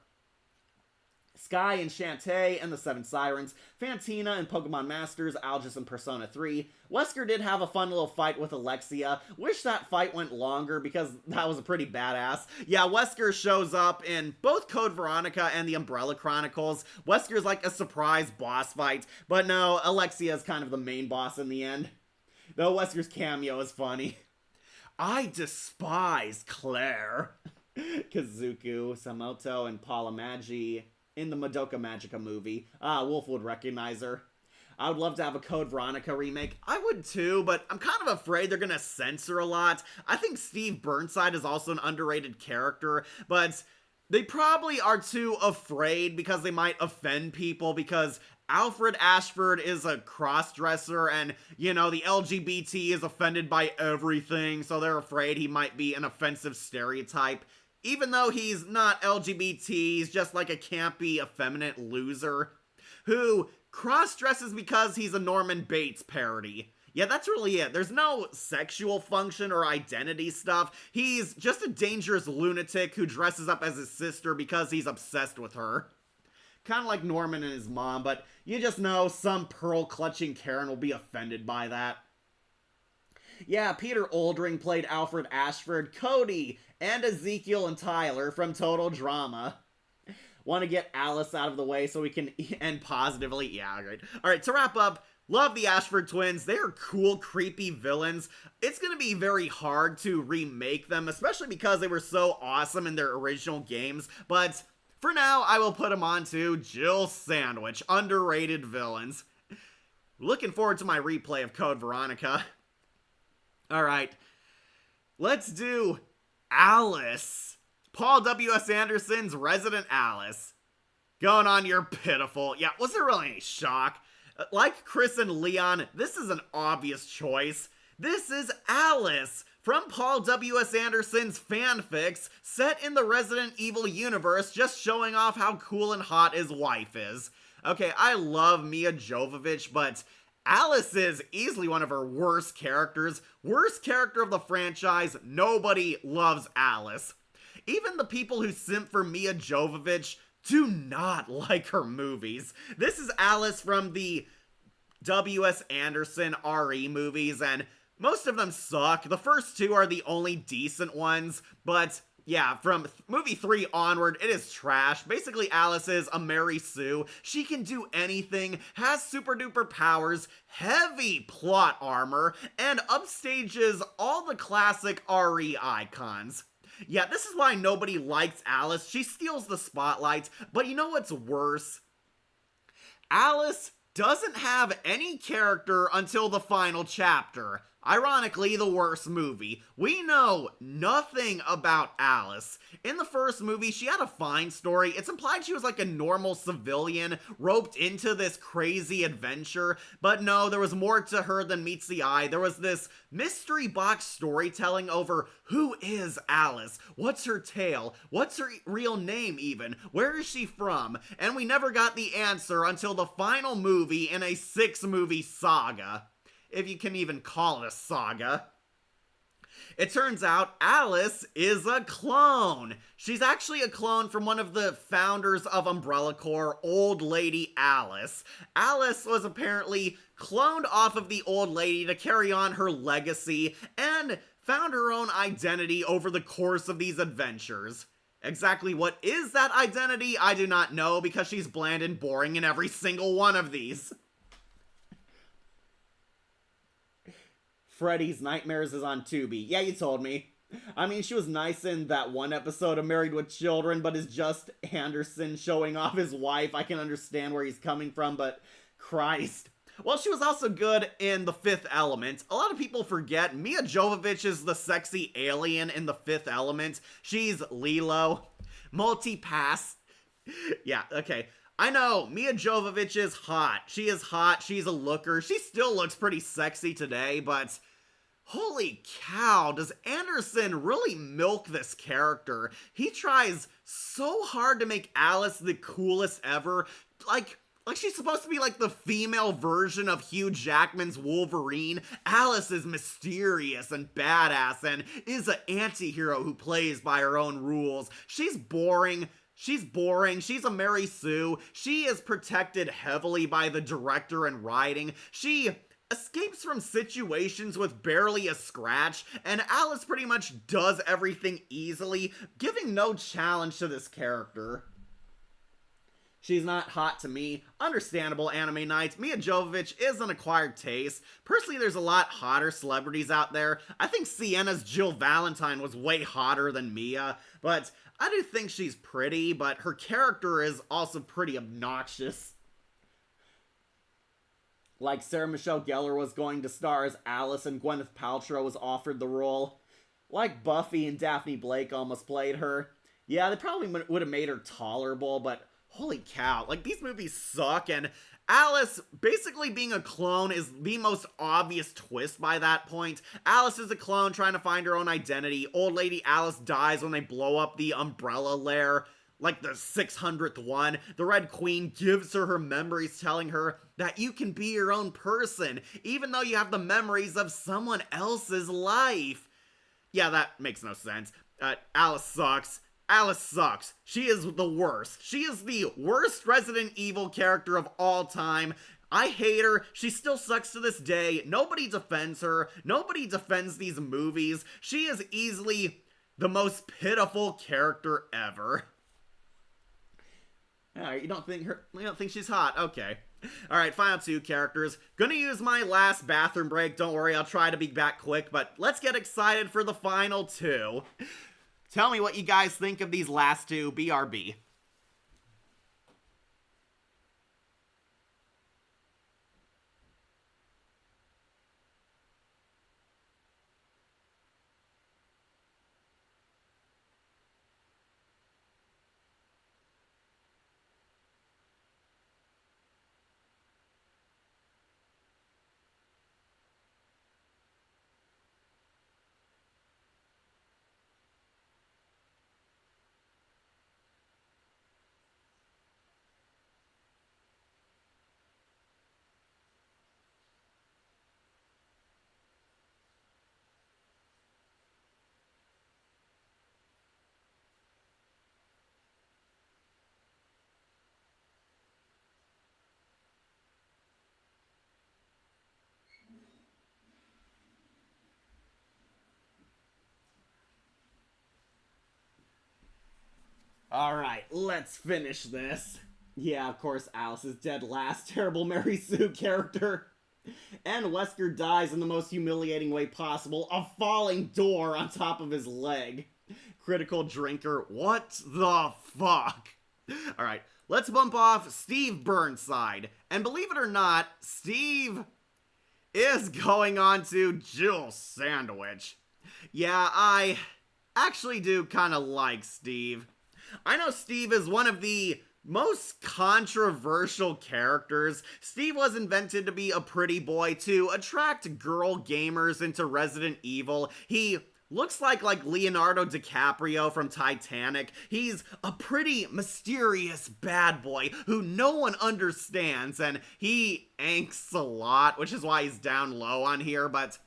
Speaker 1: Sky and Shantae and the Seven Sirens, Fantina and Pokemon Masters, Algis and Persona 3. Wesker did have a fun little fight with Alexia. Wish that fight went longer because that was a pretty badass. Yeah, Wesker shows up in both Code Veronica and the Umbrella Chronicles. Wesker's like a surprise boss fight, but no, Alexia is kind of the main boss in the end. Though Wesker's cameo is funny. I despise Claire. Kazuku, Samoto, and Paula Magi in the Madoka Magica movie. Wolf would recognize her. I would love to have a Code Veronica remake. I would too, but I'm kind of afraid they're gonna censor a lot. I think Steve Burnside is also an underrated character, but they probably are too afraid because they might offend people because Alfred Ashford is a cross-dresser and, you know, the LGBT is offended by everything, so they're afraid he might be an offensive stereotype. Even though he's not LGBT, he's just like a campy, effeminate loser who cross-dresses because he's a Norman Bates parody. Yeah, that's really it. There's no sexual function or identity stuff. He's just a dangerous lunatic who dresses up as his sister because he's obsessed with her. Kind of like Norman and his mom, but you just know some pearl-clutching Karen will be offended by that. Yeah, Peter Oldring played Alfred Ashford, Cody, and Ezekiel and Tyler from Total Drama. Want to get Alice out of the way so we can end positively? Yeah, great. Alright, to wrap up, love the Ashford twins. They are cool, creepy villains. It's going to be very hard to remake them, especially because they were so awesome in their original games, but For now, I will put him on to Jill Sandwich, underrated villains. Looking forward to my replay of Code Veronica. Alright, let's do Alice. Paul W.S. Anderson's Resident Alice. Going on, you're pitiful. Yeah, was there really any shock? Like Chris and Leon, this is an obvious choice. This is Alice from Paul W.S. Anderson's fanfics set in the Resident Evil universe, just showing off how cool and hot his wife is. Okay, I love Mia Jovovich, but Alice is easily one of her worst characters. Worst character of the franchise. Nobody loves Alice. Even the people who simp for Mia Jovovich do not like her movies. This is Alice from the W.S. Anderson RE movies, and most of them suck. The first two are the only decent ones, but yeah, from movie 3 onward, it is trash. Basically, Alice is a Mary Sue. She can do anything, has super duper powers, heavy plot armor, and upstages all the classic RE icons. Yeah, this is why nobody likes Alice. She steals the spotlight, but you know what's worse? Alice doesn't have any character until the final chapter. Ironically, the worst movie. We know nothing about Alice. In the first movie, she had a fine story. It's implied she was like a normal civilian roped into this crazy adventure, but no, there was more to her than meets the eye. There was this mystery box storytelling over who is Alice, what's her tale, what's her real name even, where is she from, and we never got the answer until the final movie in a 6-movie saga. If you can even call it a saga. It turns out Alice is a clone. She's actually a clone from one of the founders of Umbrella Corps, Old Lady Alice. Alice was apparently cloned off of the old lady to carry on her legacy and found her own identity over the course of these adventures. Exactly what is that identity, I do not know, because she's bland and boring in every single one of these. Freddy's Nightmares is on Tubi. Yeah, you told me. I mean, she was nice in that one episode of Married with Children, but is just Anderson showing off his wife. I can understand where he's coming from, but Christ. Well, she was also good in The Fifth Element. A lot of people forget Mia Jovovich is the sexy alien in The Fifth Element. She's Lilo. Multipass. Yeah, okay. I know, Mia Jovovich is hot. She is hot, she's a looker. She still looks pretty sexy today, but holy cow, does Anderson really milk this character? He tries so hard to make Alice the coolest ever. Like she's supposed to be like the female version of Hugh Jackman's Wolverine. Alice is mysterious and badass and is an anti-hero who plays by her own rules. She's boring. She's a Mary Sue. She is protected heavily by the director and writing. She escapes from situations with barely a scratch, and Alice pretty much does everything easily, giving no challenge to this character. She's not hot to me. Understandable, Anime Nights. Mia Jovovich is an acquired taste. Personally, there's a lot hotter celebrities out there. I think Sienna's Jill Valentine was way hotter than Mia, but I do think she's pretty, but her character is also pretty obnoxious. Like Sarah Michelle Gellar was going to star as Alice and Gwyneth Paltrow was offered the role. Like Buffy and Daphne Blake almost played her. Yeah, they probably would have made her tolerable, but holy cow, like these movies suck, and Alice basically being a clone is the most obvious twist by that point. Alice is a clone trying to find her own identity. Old Lady Alice dies when they blow up the Umbrella Lair, like the 600th one. The Red Queen gives her memories, telling her that you can be your own person, even though you have the memories of someone else's life. Yeah, that makes no sense. Alice sucks. Alice sucks. She is the worst. She is the worst Resident Evil character of all time. I hate her. She still sucks to this day. Nobody defends her. Nobody defends these movies. She is easily the most pitiful character ever. You don't think she's hot? Okay. Alright, final 2 characters. Gonna use my last bathroom break. Don't worry, I'll try to be back quick, but let's get excited for the final 2. Tell me what you guys think of these last 2. BRB. Alright, let's finish this. Yeah, of course, Alice is dead last. Terrible Mary Sue character. And Wesker dies in the most humiliating way possible. A falling door on top of his leg. Critical drinker. What the fuck? Alright, let's bump off Steve Burnside. And believe it or not, Steve is going on to Jill Sandwich. Yeah, I actually do kind of like Steve. I know Steve is one of the most controversial characters. Steve was invented to be a pretty boy to attract girl gamers into Resident Evil. He looks like Leonardo DiCaprio from Titanic. He's a pretty mysterious bad boy who no one understands, and he angsts a lot, which is why he's down low on here, but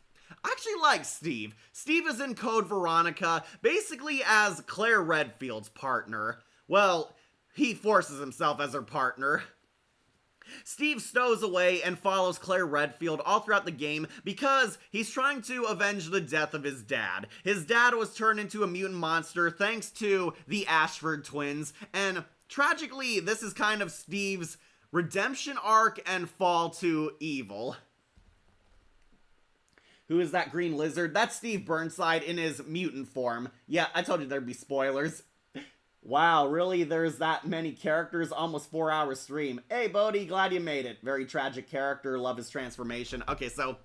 Speaker 1: I actually like Steve. Steve is in Code Veronica, basically as Claire Redfield's partner. Well, he forces himself as her partner. Steve stows away and follows Claire Redfield all throughout the game because he's trying to avenge the death of his dad. His dad was turned into a mutant monster thanks to the Ashford twins, and tragically, this is kind of Steve's redemption arc and fall to evil. Who is that green lizard? That's Steve Burnside in his mutant form. Yeah, I told you there'd be spoilers. Wow, really? There's that many characters? Almost 4-hour stream. Hey, Bodhi, glad you made it. Very tragic character, love his transformation. Okay, so,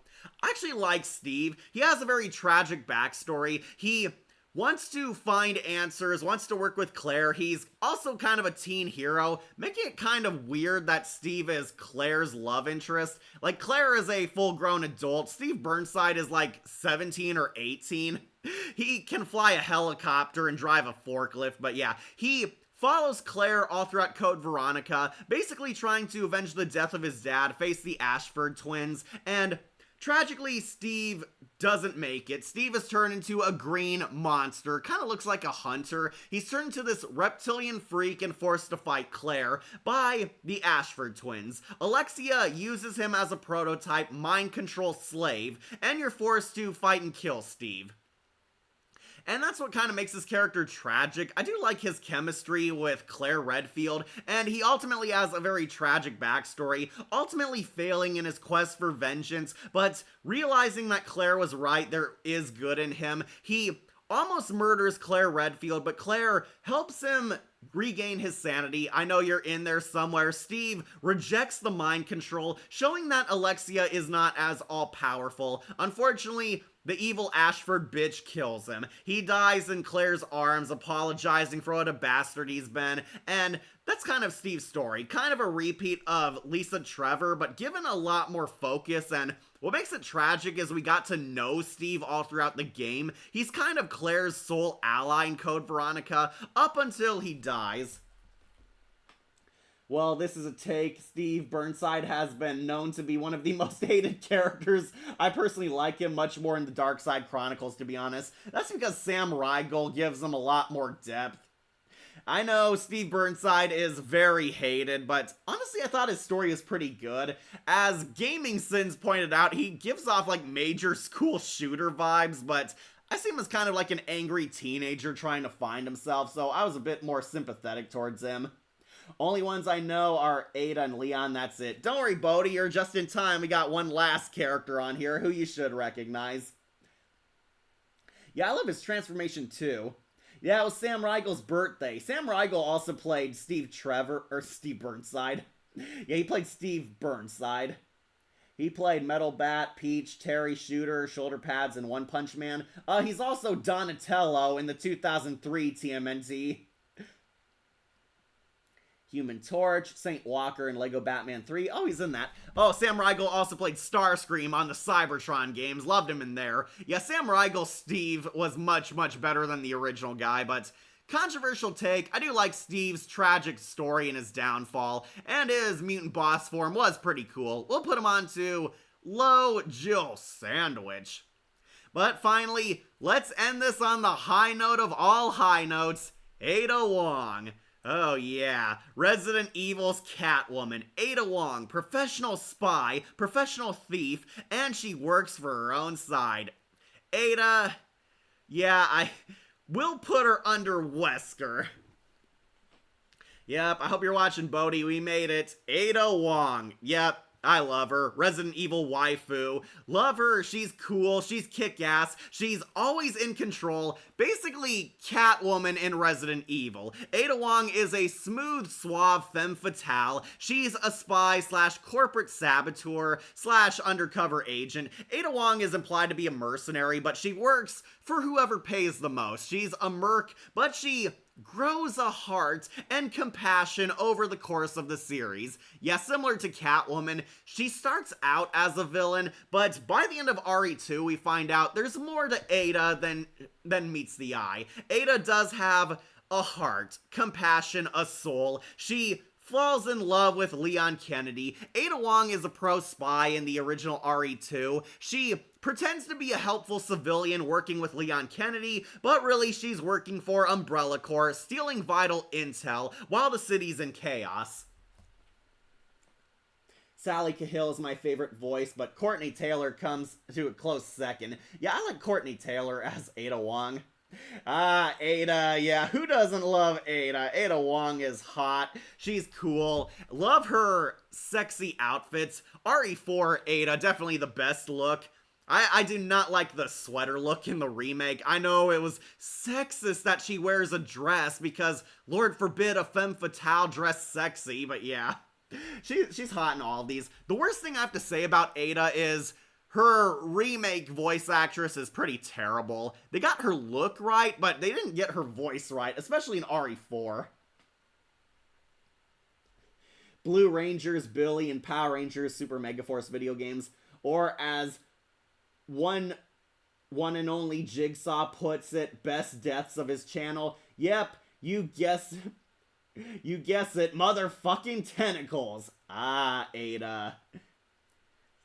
Speaker 1: I actually like Steve. He has a very tragic backstory. He wants to find answers, wants to work with Claire. He's also kind of a teen hero, making it kind of weird that Steve is Claire's love interest. Like, Claire is a full-grown adult. Steve Burnside is like 17 or 18. He can fly a helicopter and drive a forklift, but yeah, he follows Claire all throughout Code Veronica, basically trying to avenge the death of his dad, face the Ashford twins, and tragically, Steve doesn't make it. Steve is turned into a green monster, kind of looks like a hunter. He's turned into this reptilian freak and forced to fight Claire by the Ashford twins. Alexia uses him as a prototype mind control slave, and you're forced to fight and kill Steve. And that's what kind of makes this character tragic. I do like his chemistry with Claire Redfield, and he ultimately has a very tragic backstory, ultimately failing in his quest for vengeance, but realizing that Claire was right, there is good in him. He almost murders Claire Redfield, but Claire helps him regain his sanity. I know you're in there somewhere. Steve rejects the mind control, showing that Alexia is not as all-powerful. Unfortunately, the evil Ashford bitch kills him. He dies in Claire's arms, apologizing for what a bastard he's been, and that's kind of Steve's story. Kind of a repeat of Lisa Trevor, but given a lot more focus, and what makes it tragic is we got to know Steve all throughout the game. He's kind of Claire's sole ally in Code Veronica, up until he dies. Well, this is a take. Steve Burnside has been known to be one of the most hated characters. I personally like him much more in the Dark Side Chronicles, to be honest. That's because Sam Riegel gives him a lot more depth. I know Steve Burnside is very hated, but honestly I thought his story is pretty good. As Gaming Sins pointed out, he gives off like major school shooter vibes, but I see him as kind of like an angry teenager trying to find himself, so I was a bit more sympathetic towards him. Only ones I know are Ada and Leon, that's it. Don't worry, Bodhi, you're just in time. We got one last character on here who you should recognize. Yeah, I love his transformation too. Yeah, it was Sam Riegel's birthday. Sam Riegel also played Steve Burnside. Yeah, he played Steve Burnside. He played Metal Bat, Peach, Terry, Shooter, Shoulder Pads, and One Punch Man. He's also Donatello in the 2003 TMNT. Human Torch, Saint Walker, and Lego Batman 3. Oh, he's in that. Oh, Sam Riegel also played Starscream on the Cybertron games. Loved him in there. Yeah, Sam Riegel's Steve was much, much better than the original guy, but controversial take. I do like Steve's tragic story and his downfall, and his mutant boss form was pretty cool. We'll put him on to Low Jill Sandwich. But finally, let's end this on the high note of all high notes, Ada Wong. Oh yeah, Resident Evil's Catwoman, Ada Wong, professional spy, professional thief, and she works for her own side. Ada, yeah, I will put her under Wesker. Yep, I hope you're watching, Bodhi. We made it. Ada Wong. Yep. I love her. Resident Evil waifu. Love her. She's cool. She's kick-ass. She's always in control. Basically, Catwoman in Resident Evil. Ada Wong is a smooth, suave femme fatale. She's a spy slash corporate saboteur slash undercover agent. Ada Wong is implied to be a mercenary, but she works for whoever pays the most. She's a merc, but she grows a heart and compassion over the course of the series. Yeah, similar to Catwoman, she starts out as a villain, but by the end of RE2, we find out there's more to Ada than meets the eye. Ada does have a heart, compassion, a soul. She falls in love with Leon Kennedy. Ada Wong is a pro-spy in the original RE2. She pretends to be a helpful civilian working with Leon Kennedy, but really she's working for Umbrella Corps, stealing vital intel while the city's in chaos. Sally Cahill is my favorite voice, but Courtney Taylor comes to a close second. Yeah, I like Courtney Taylor as Ada Wong. Ada, yeah, who doesn't love Ada? Ada Wong is hot, she's cool, love her sexy outfits. RE4 Ada, definitely the best look. I do not like the sweater look in the remake. I know it was sexist that she wears a dress because, Lord forbid, a femme fatale dress sexy, but yeah. She's hot in all of these. The worst thing I have to say about Ada is her remake voice actress is pretty terrible. They got her look right, but they didn't get her voice right, especially in RE4. Blue Rangers, Billy, and Power Rangers Super Megaforce video games, or as one and only Jigsaw puts it, best deaths of his channel. Yep, you guess it, motherfucking tentacles. Ada.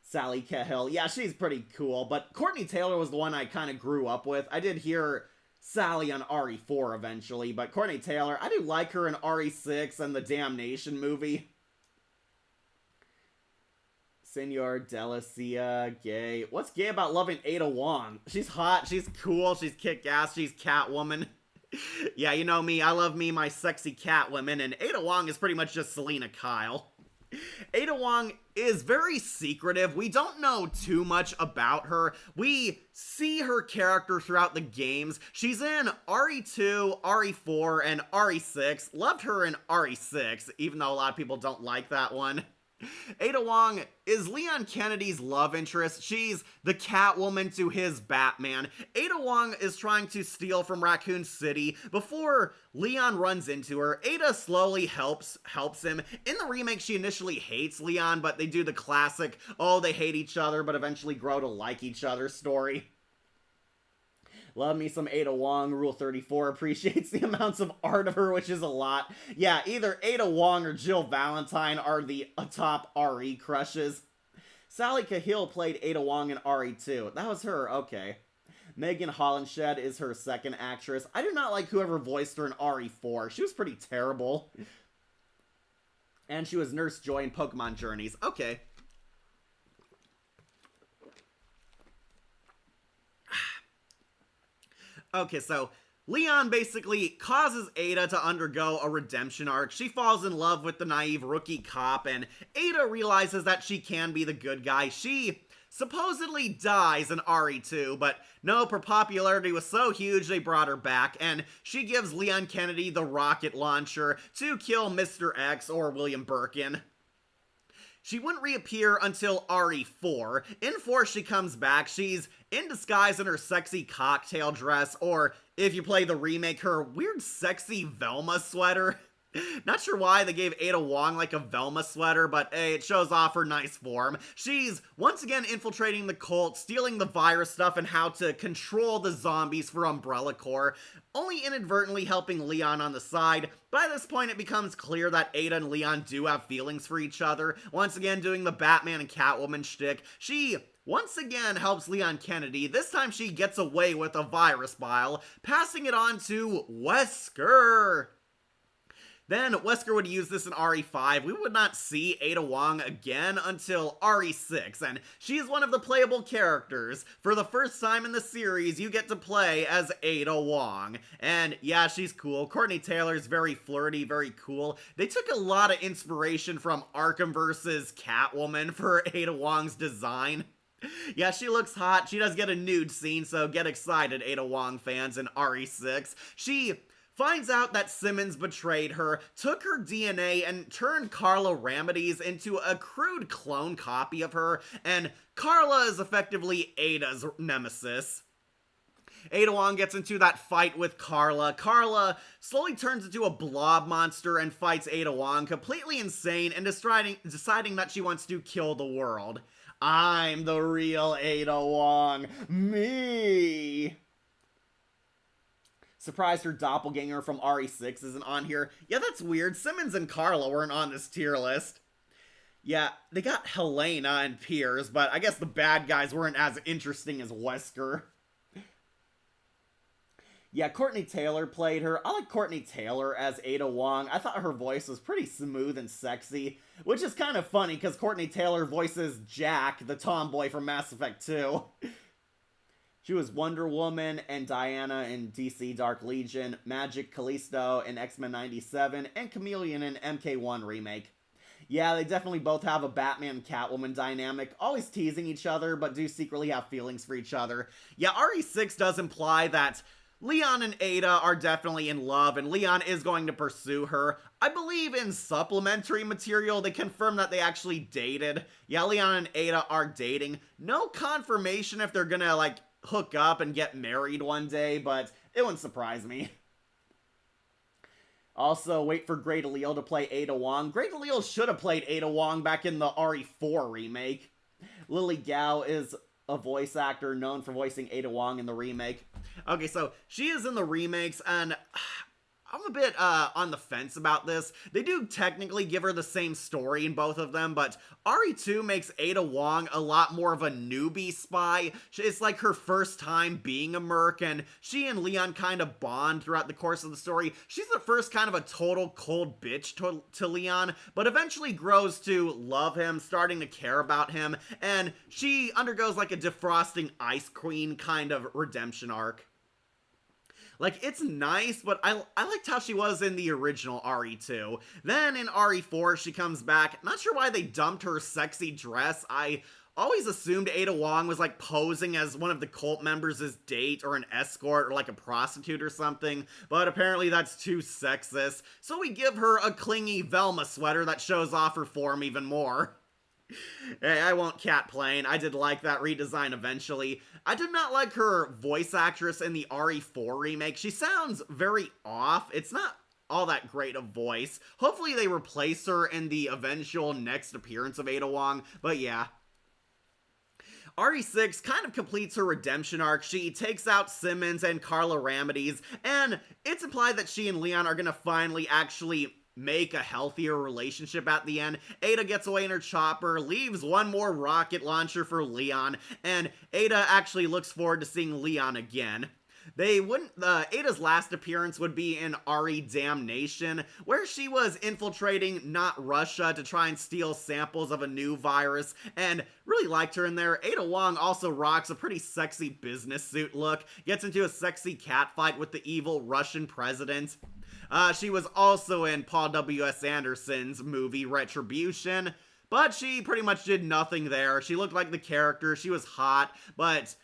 Speaker 1: Sally Cahill, yeah, she's pretty cool, but Courtney Taylor was the one I kind of grew up with. I did hear Sally on RE4 eventually, but Courtney Taylor, I do like her in RE6 and the Damnation movie. Senor Delicia, gay. What's gay about loving Ada Wong? She's hot, she's cool, she's kick-ass, she's Catwoman. Yeah, you know me, I love me my sexy Catwoman, and Ada Wong is pretty much just Selena Kyle. Ada Wong is very secretive. We don't know too much about her. We see her character throughout the games. She's in RE2, RE4, and RE6. Loved her in RE6, even though a lot of people don't like that one. Ada Wong is Leon Kennedy's love interest. She's the Catwoman to his Batman. Ada Wong is trying to steal from Raccoon City before Leon runs into her. Ada slowly helps him. In the remake, she initially hates Leon, but they do the classic, oh, they hate each other, but eventually grow to like each other story. Love me some Ada Wong. Rule 34 appreciates the amounts of art of her, which is a lot. Yeah, either Ada Wong or Jill Valentine are the top RE crushes. Sally Cahill played Ada Wong in RE2. That was her, okay. Megan Hollinshed is her second actress. I do not like whoever voiced her in RE4. She was pretty terrible. And she was Nurse Joy in Pokemon Journeys. Okay. Okay, so Leon basically causes Ada to undergo a redemption arc. She falls in love with the naive rookie cop, and Ada realizes that she can be the good guy. She supposedly dies in RE2, but no, her popularity was so huge they brought her back, and she gives Leon Kennedy the rocket launcher to kill Mr. X or William Birkin. She wouldn't reappear until RE4. In 4, she comes back. She's in disguise in her sexy cocktail dress, or if you play the remake, her weird sexy Velma sweater. Not sure why they gave Ada Wong like a Velma sweater, but hey, it shows off her nice form. She's once again infiltrating the cult, stealing the virus stuff and how to control the zombies for Umbrella Corps, only inadvertently helping Leon on the side. By this point, it becomes clear that Ada and Leon do have feelings for each other, once again doing the Batman and Catwoman shtick. She once again helps Leon Kennedy. This time she gets away with a virus vial, passing it on to Wesker. Then Wesker would use this in RE5. We would not see Ada Wong again until RE6, and she is one of the playable characters. For the first time in the series, you get to play as Ada Wong. And yeah, she's cool. Courtney Taylor's very flirty, very cool. They took a lot of inspiration from Arkham vs. Catwoman for Ada Wong's design. Yeah, she looks hot. She does get a nude scene, so get excited, Ada Wong fans, in RE6. She finds out that Simmons betrayed her, took her DNA, and turned Carla Ramirez into a crude clone copy of her, and Carla is effectively Ada's nemesis. Ada Wong gets into that fight with Carla. Carla slowly turns into a blob monster and fights Ada Wong, completely insane and deciding that she wants to kill the world. I'm the real Ada Wong. Me! Surprised her doppelganger from RE6 isn't on here. Yeah, that's weird. Simmons and Carla weren't on this tier list. Yeah, they got Helena and Piers, but I guess the bad guys weren't as interesting as Wesker. Yeah, Courtney Taylor played her. I like Courtney Taylor as Ada Wong. I thought her voice was pretty smooth and sexy, which is kind of funny because Courtney Taylor voices Jack, the tomboy from Mass Effect 2. She was Wonder Woman and Diana in DC Dark Legion, Magic Callisto in X-Men 97, and Chameleon in MK1 Remake. Yeah, they definitely both have a Batman-Catwoman dynamic, always teasing each other, but do secretly have feelings for each other. Yeah, RE6 does imply that Leon and Ada are definitely in love, and Leon is going to pursue her. I believe in supplementary material, they confirm that they actually dated. Yeah, Leon and Ada are dating. No confirmation if they're gonna, like, hook up and get married one day, but it wouldn't surprise me. Also, wait for Grey DeLisle to play Ada Wong. Grey DeLisle should have played Ada Wong back in the RE4 remake. Lily Gao is a voice actor known for voicing Ada Wong in the remake. Okay, so she is in the remakes, and I'm a bit on the fence about this. They do technically give her the same story in both of them, but RE2 makes Ada Wong a lot more of a newbie spy. It's like her first time being a merc, and she and Leon kind of bond throughout the course of the story. She's at first kind of a total cold bitch to Leon, but eventually grows to love him, starting to care about him, and she undergoes like a defrosting ice queen kind of redemption arc. Like, it's nice, but I liked how she was in the original RE2. Then in RE4, she comes back. Not sure why they dumped her sexy dress. I always assumed Ada Wong was, like, posing as one of the cult members' date or an escort or, like, a prostitute or something. But apparently that's too sexist. So we give her a clingy Velma sweater that shows off her form even more. Hey, I won't catplain. I did like that redesign eventually. I did not like her voice actress in the RE4 remake. She sounds very off. It's not all that great a voice. Hopefully they replace her in the eventual next appearance of Ada Wong, but yeah. RE6 kind of completes her redemption arc. She takes out Simmons and Carla Ramirez, and it's implied that she and Leon are gonna finally actually make a healthier relationship at the end. Ada gets away in her chopper, leaves one more rocket launcher for Leon, and Ada actually looks forward to seeing Leon again. Ada's last appearance would be in RE Damnation, where she was infiltrating not Russia to try and steal samples of a new virus, and really liked her in there. Ada Wong also rocks a pretty sexy business suit look, gets into a sexy catfight with the evil Russian president. She was also in Paul W.S. Anderson's movie Retribution, but she pretty much did nothing there. She looked like the character, she was hot, but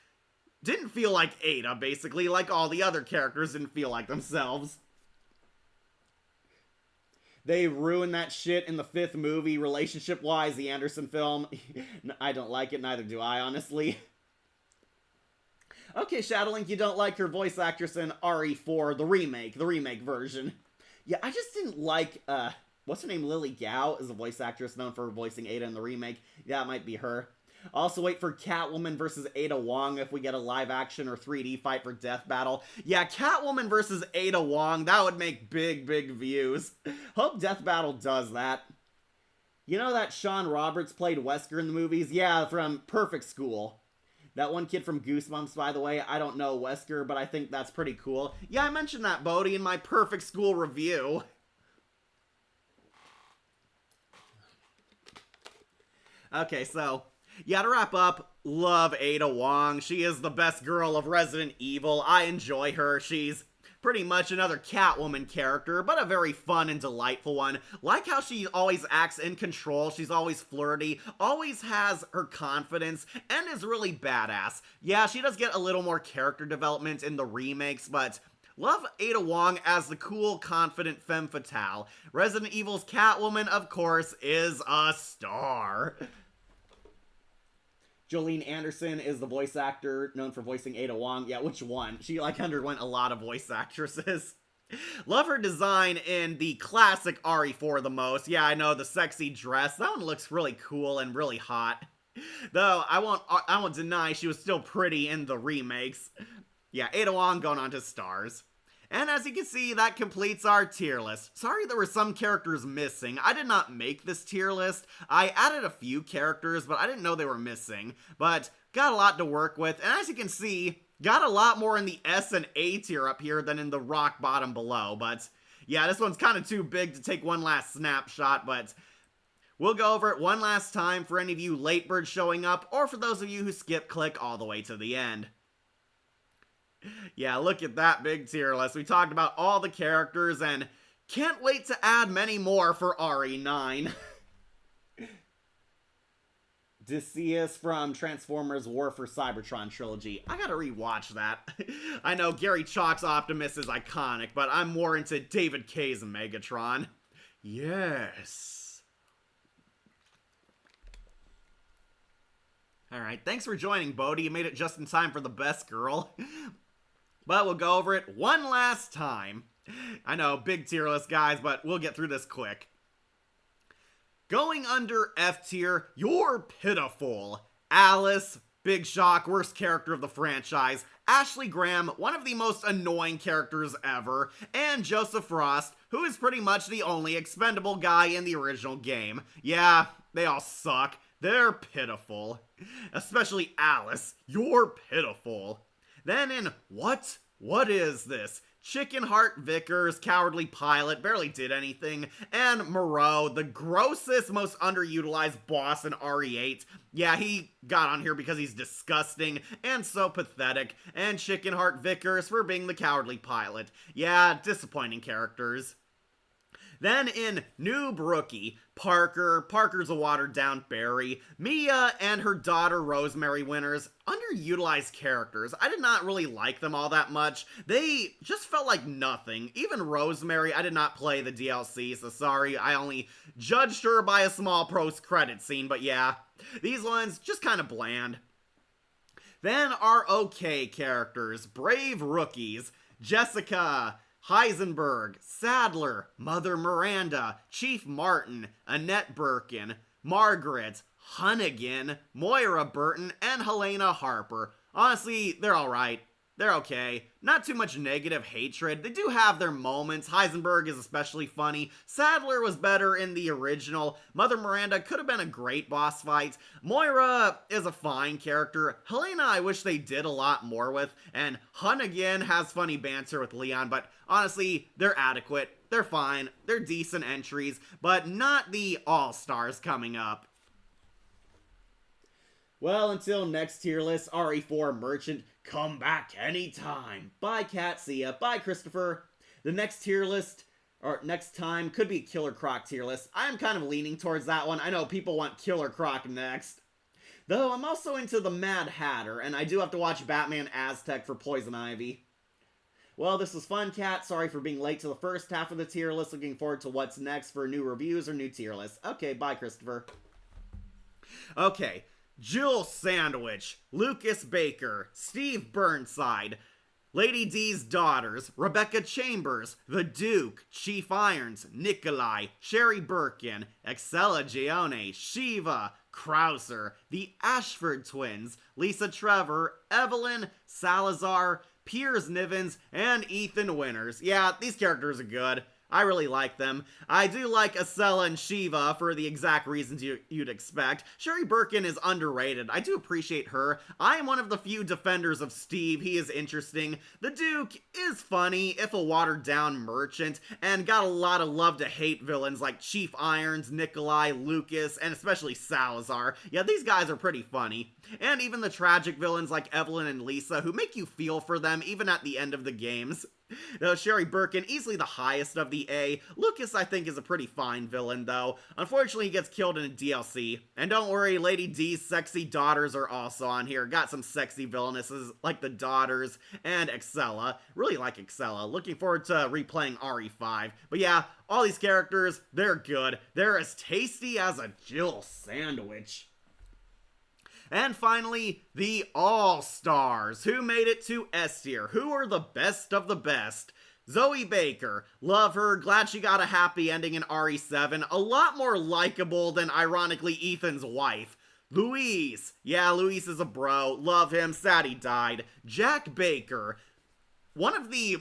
Speaker 1: didn't feel like Ada, basically, like all the other characters didn't feel like themselves. They ruined that shit in the 5th movie, relationship-wise, the Anderson film. I don't like it, neither do I, honestly. Okay, Shadowlink, you don't like her voice actress in RE4, the remake version. Yeah, I just didn't like, what's her name, Lily Gao is a voice actress known for voicing Ada in the remake. Yeah, it might be her. Also wait for Catwoman versus Ada Wong if we get a live action or 3D fight for Death Battle. Yeah, Catwoman versus Ada Wong, that would make big views. Hope Death Battle does that. You know that Sean Roberts played Wesker in the movies? Yeah, from Perfect School. That one kid from Goosebumps, by the way, I don't know Wesker, but I think that's pretty cool. Yeah, I mentioned that, Bodhi, in my Perfect School review. Okay, so, yeah, to wrap up, love Ada Wong. She is the best girl of Resident Evil. I enjoy her. She's pretty much another Catwoman character, but a very fun and delightful one. Like how she always acts in control, she's always flirty, always has her confidence, and is really badass. Yeah, she does get a little more character development in the remakes, but love Ada Wong as the cool, confident femme fatale. Resident Evil's Catwoman, of course, is a star. Jolene Anderson is the voice actor known for voicing Ada Wong. Yeah, which one? She underwent a lot of voice actresses. Love her design in the classic RE4 the most. Yeah, I know, the sexy dress. That one looks really cool and really hot. Though, I won't deny she was still pretty in the remakes. Yeah, Ada Wong going on to stars. And as you can see, that completes our tier list. Sorry there were some characters missing. I did not make this tier list. I added a few characters, but I didn't know they were missing. But got a lot to work with, and as you can see, got a lot more in the S and A tier up here than in the rock bottom below. But yeah, this one's kind of too big to take one last snapshot, but we'll go over it one last time for any of you late birds showing up, or for those of you who skip click all the way to the end. Yeah, look at that big tier list. We talked about all the characters, and can't wait to add many more for RE9. Decius from Transformers War for Cybertron trilogy. I gotta rewatch that. I know Gary Chalk's Optimus is iconic, but I'm more into David K's Megatron. Yes. Alright, thanks for joining, Bodhi. You made it just in time for the best girl. But we'll go over it one last time. I know, big tier list, guys, but we'll get through this quick. Going under F tier, you're pitiful. Alice, big shock, worst character of the franchise. Ashley Graham, one of the most annoying characters ever. And Joseph Frost, who is pretty much the only expendable guy in the original game. Yeah, they all suck. They're pitiful. Especially Alice, you're pitiful. Then in What? What is this? Chicken Heart Vickers, cowardly pilot, barely did anything, and Moreau, the grossest, most underutilized boss in RE8. Yeah, he got on here because he's disgusting and so pathetic, and Chicken Heart Vickers for being the cowardly pilot. Yeah, disappointing characters. Then in Noob Rookie, Parker's a watered-down Barry, Mia and her daughter Rosemary Winters, underutilized characters. I did not really like them all that much. They just felt like nothing. Even Rosemary, I did not play the DLC, so sorry, I only judged her by a small post-credit scene, but yeah, these ones just kind of bland. Then our okay characters, brave rookies, Jessica, Heisenberg, Sadler, Mother Miranda, Chief Martin, Annette Birkin, Margaret, Hunnigan, Moira Burton, and Helena Harper. Honestly, they're alright. They're okay. Not too much negative hatred. They do have their moments. Heisenberg is especially funny. Sadler was better in the original. Mother Miranda could have been a great boss fight. Moira is a fine character. Helena I wish they did a lot more with. And Hunnigan has funny banter with Leon, but honestly, they're adequate. They're fine. They're decent entries, but not the all-stars coming up. Well, until next tier list, RE4 Merchant, come back anytime. Bye, Kat. See ya. Bye, Christopher. The next tier list, or next time, could be Killer Croc tier list. I'm kind of leaning towards that one. I know people want Killer Croc next. Though, I'm also into the Mad Hatter, and I do have to watch Batman Aztec for Poison Ivy. Well, this was fun, Kat. Sorry for being late to the first half of the tier list. Looking forward to what's next for new reviews or new tier lists. Okay, bye, Christopher. Okay. Jill Sandwich, Lucas Baker, Steve Burnside, Lady D's daughters, Rebecca Chambers, The Duke, Chief Irons, Nikolai, Sherry Birkin, Excella Gione, Shiva, Krauser, the Ashford twins, Lisa Trevor, Evelyn, Salazar, Piers Nivens, and Ethan Winters. Yeah, these characters are good. I really like them. I do like Acela and Shiva for the exact reasons you'd expect. Sherry Birkin is underrated. I do appreciate her. I am one of the few defenders of Steve. He is interesting. The Duke is funny, if a watered down merchant, and got a lot of love to hate villains like Chief Irons, Nikolai, Lucas, and especially Salazar. Yeah, these guys are pretty funny. And even the tragic villains like Evelyn and Lisa, who make you feel for them even at the end of the games. Sherry Birkin, easily the highest of the A. Lucas, I think, is a pretty fine villain, though. Unfortunately, he gets killed in a DLC. And don't worry, Lady D's sexy daughters are also on here. Got some sexy villainesses like the daughters and Acela. Really like Acela. Looking forward to replaying RE5. But yeah, all these characters, they're good. They're as tasty as a Jill sandwich. And finally, the All-Stars, who made it to S tier, who are the best of the best. Zoe Baker, love her, glad she got a happy ending in RE7, a lot more likable than, ironically, Ethan's wife. Luis, yeah, Luis is a bro, love him, sad he died. Jack Baker, one of the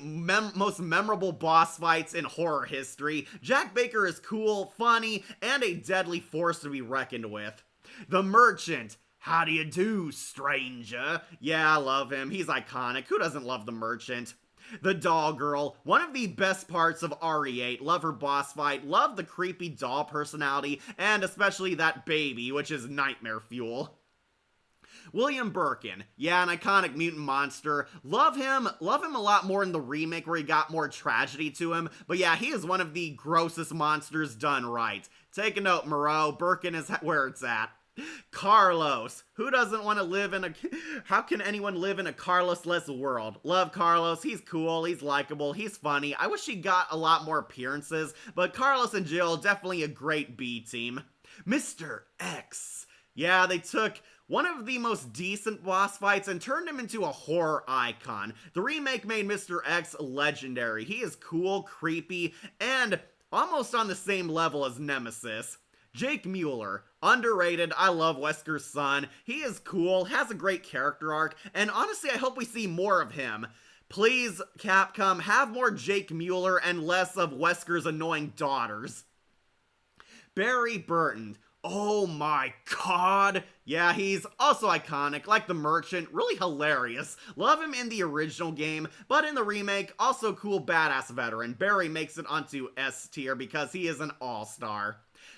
Speaker 1: most memorable boss fights in horror history. Jack Baker is cool, funny, and a deadly force to be reckoned with. The Merchant, how do you do, stranger? Yeah, I love him. He's iconic. Who doesn't love the Merchant? The Doll Girl, one of the best parts of RE8. Love her boss fight, love the creepy doll personality, and especially that baby, which is nightmare fuel. William Birkin, yeah, an iconic mutant monster. Love him a lot more in the remake where he got more tragedy to him. But yeah, he is one of the grossest monsters done right. Take a note, Moreau, Birkin is where it's at. Carlos, who doesn't want to live in a... How can anyone live in a Carlos-less world? Love Carlos, he's cool, he's likable, he's funny. I wish he got a lot more appearances, but Carlos and Jill, definitely a great B team. Mr. X. Yeah, they took one of the most decent boss fights and turned him into a horror icon. The remake made Mr. X legendary. He is cool, creepy, and almost on the same level as Nemesis. Jake Mueller, underrated, I love Wesker's son, he is cool, has a great character arc, and honestly I hope we see more of him. Please, Capcom, have more Jake Mueller and less of Wesker's annoying daughters. Barry Burton, oh my god, yeah, he's also iconic, like the Merchant, really hilarious. Love him in the original game, but in the remake, also cool badass veteran. Barry makes it onto S tier because he is an all-star.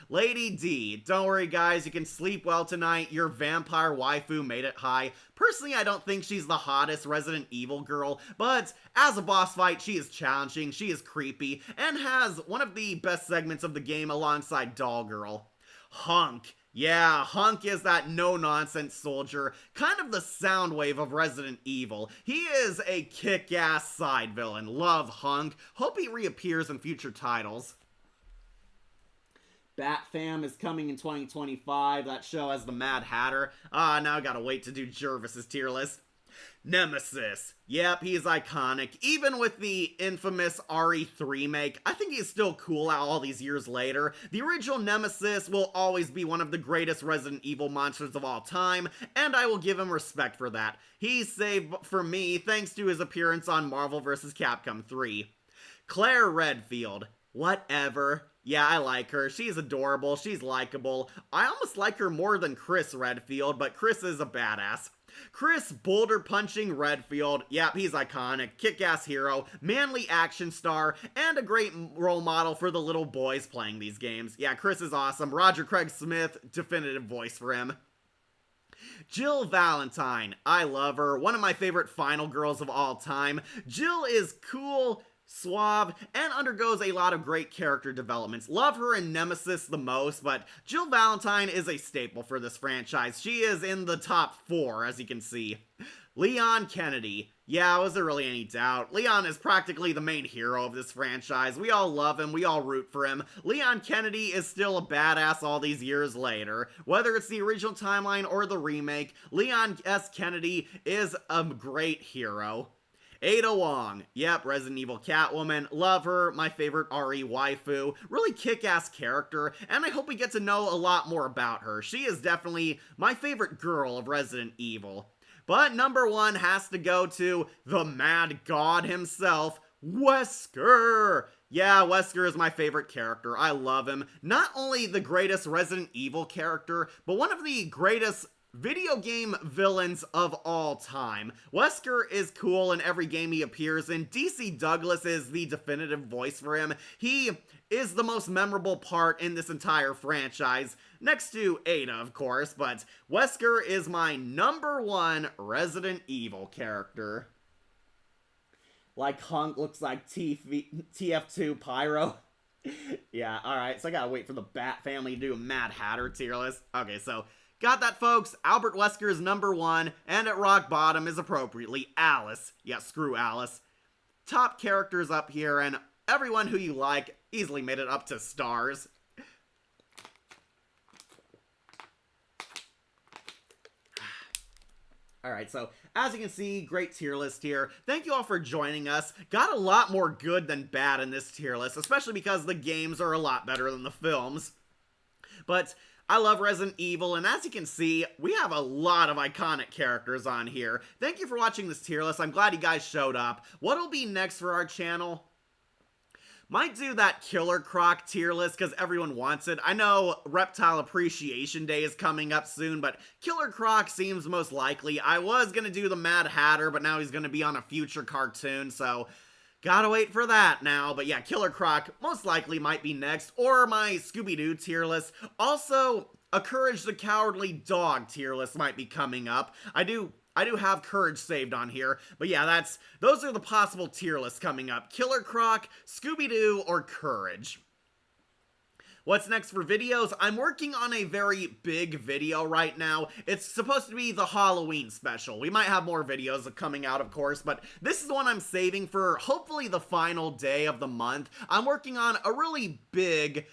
Speaker 1: Lady D, don't worry guys, you can sleep well tonight, your vampire waifu made it high. Personally, I don't think she's the hottest Resident Evil girl, but as a boss fight, she is challenging, she is creepy, and has one of the best segments of the game alongside Doll Girl. Hunk. Yeah, Hunk is that no-nonsense soldier, kind of the Soundwave of Resident Evil. He is a kick-ass side villain. Love Hunk. Hope he reappears in future titles. Bat Fam is coming in 2025. That show has the Mad Hatter. Now I gotta wait to do Jervis's tier list. Nemesis. Yep, he's iconic. Even with the infamous RE3 make, I think he's still cool all these years later. The original Nemesis will always be one of the greatest Resident Evil monsters of all time, and I will give him respect for that. He's saved for me thanks to his appearance on Marvel vs. Capcom 3. Claire Redfield. Whatever. Yeah, I like her. She's adorable. She's likable. I almost like her more than Chris Redfield, but Chris is a badass. Chris Boulder Punching Redfield. Yep, he's iconic. Kick-ass hero, manly action star, and a great role model for the little boys playing these games. Yeah, Chris is awesome. Roger Craig Smith, definitive voice for him. Jill Valentine. I love her. One of my favorite final girls of all time. Jill is cool, suave, and undergoes a lot of great character developments. Love her in Nemesis the most, but Jill Valentine is a staple for this franchise. She is in the top 4, as you can see. Leon Kennedy. Yeah, was there really any doubt? Leon is practically the main hero of this franchise. We all love him, we all root for him. Leon Kennedy is still a badass all these years later. Whether it's the original timeline or the remake, Leon S. Kennedy is a great hero. Ada Wong. Yep, Resident Evil Catwoman. Love her. My favorite RE waifu. Really kick-ass character, and I hope we get to know a lot more about her. She is definitely my favorite girl of Resident Evil. But number 1 has to go to the Mad God himself, Wesker. Yeah, Wesker is my favorite character. I love him. Not only the greatest Resident Evil character, but one of the greatest video game villains of all time. Wesker is cool in every game he appears in. DC Douglas is the definitive voice for him. He is the most memorable part in this entire franchise, next to Ada, of course, but Wesker is my #1 Resident Evil character. Like Hunk looks like TF2 Pyro. Yeah, alright, so I gotta wait for the Bat family to do a Mad Hatter tier list. Okay, so got that, folks. Albert Wesker is #1, and at rock bottom is appropriately Alice. Yeah, screw Alice. Top characters up here, and everyone who you like easily made it up to stars. Alright, so as you can see, great tier list here. Thank you all for joining us. Got a lot more good than bad in this tier list, especially because the games are a lot better than the films. But I love Resident Evil, and as you can see, we have a lot of iconic characters on here. Thank you for watching this tier list. I'm glad you guys showed up. What'll be next for our channel? Might do that Killer Croc tier list because everyone wants it. I know Reptile Appreciation Day is coming up soon, but Killer Croc seems most likely. I was going to do the Mad Hatter, but now he's going to be on a future cartoon, so gotta wait for that now. But yeah, Killer Croc most likely might be next, or my Scooby-Doo tier list. Also, a Courage the Cowardly Dog tier list might be coming up. I do have Courage saved on here, but yeah, those are the possible tier lists coming up. Killer Croc, Scooby-Doo, or Courage. What's next for videos? I'm working on a very big video right now. It's supposed to be the Halloween special. We might have more videos coming out, of course, but this is the one I'm saving for hopefully the final day of the month. I'm working on a really big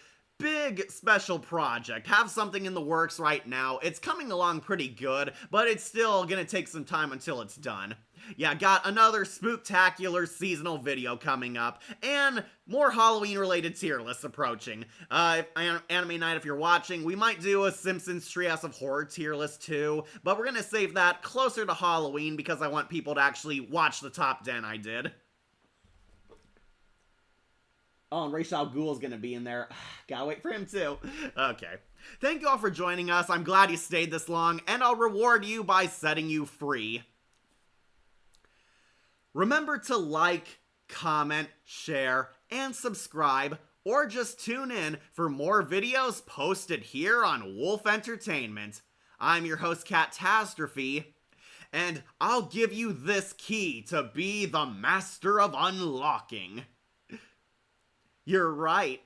Speaker 1: special project. Have something in the works right now. It's coming along pretty good, but it's still gonna take some time until it's done. Yeah, got another spooktacular seasonal video coming up, and more Halloween-related tier lists approaching. Anime Night, if you're watching, we might do a Simpsons Treehouse of Horror tier list too, but we're gonna save that closer to Halloween because I want people to actually watch the top 10 I did. Oh, and Ra's al Ghul's gonna be in there. Gotta wait for him too. Okay. Thank you all for joining us. I'm glad you stayed this long, and I'll reward you by setting you free. Remember to like, comment, share, and subscribe, or just tune in for more videos posted here on Wolf Entertainment. I'm your host, Catastrophe, and I'll give you this key to be the master of unlocking. You're right.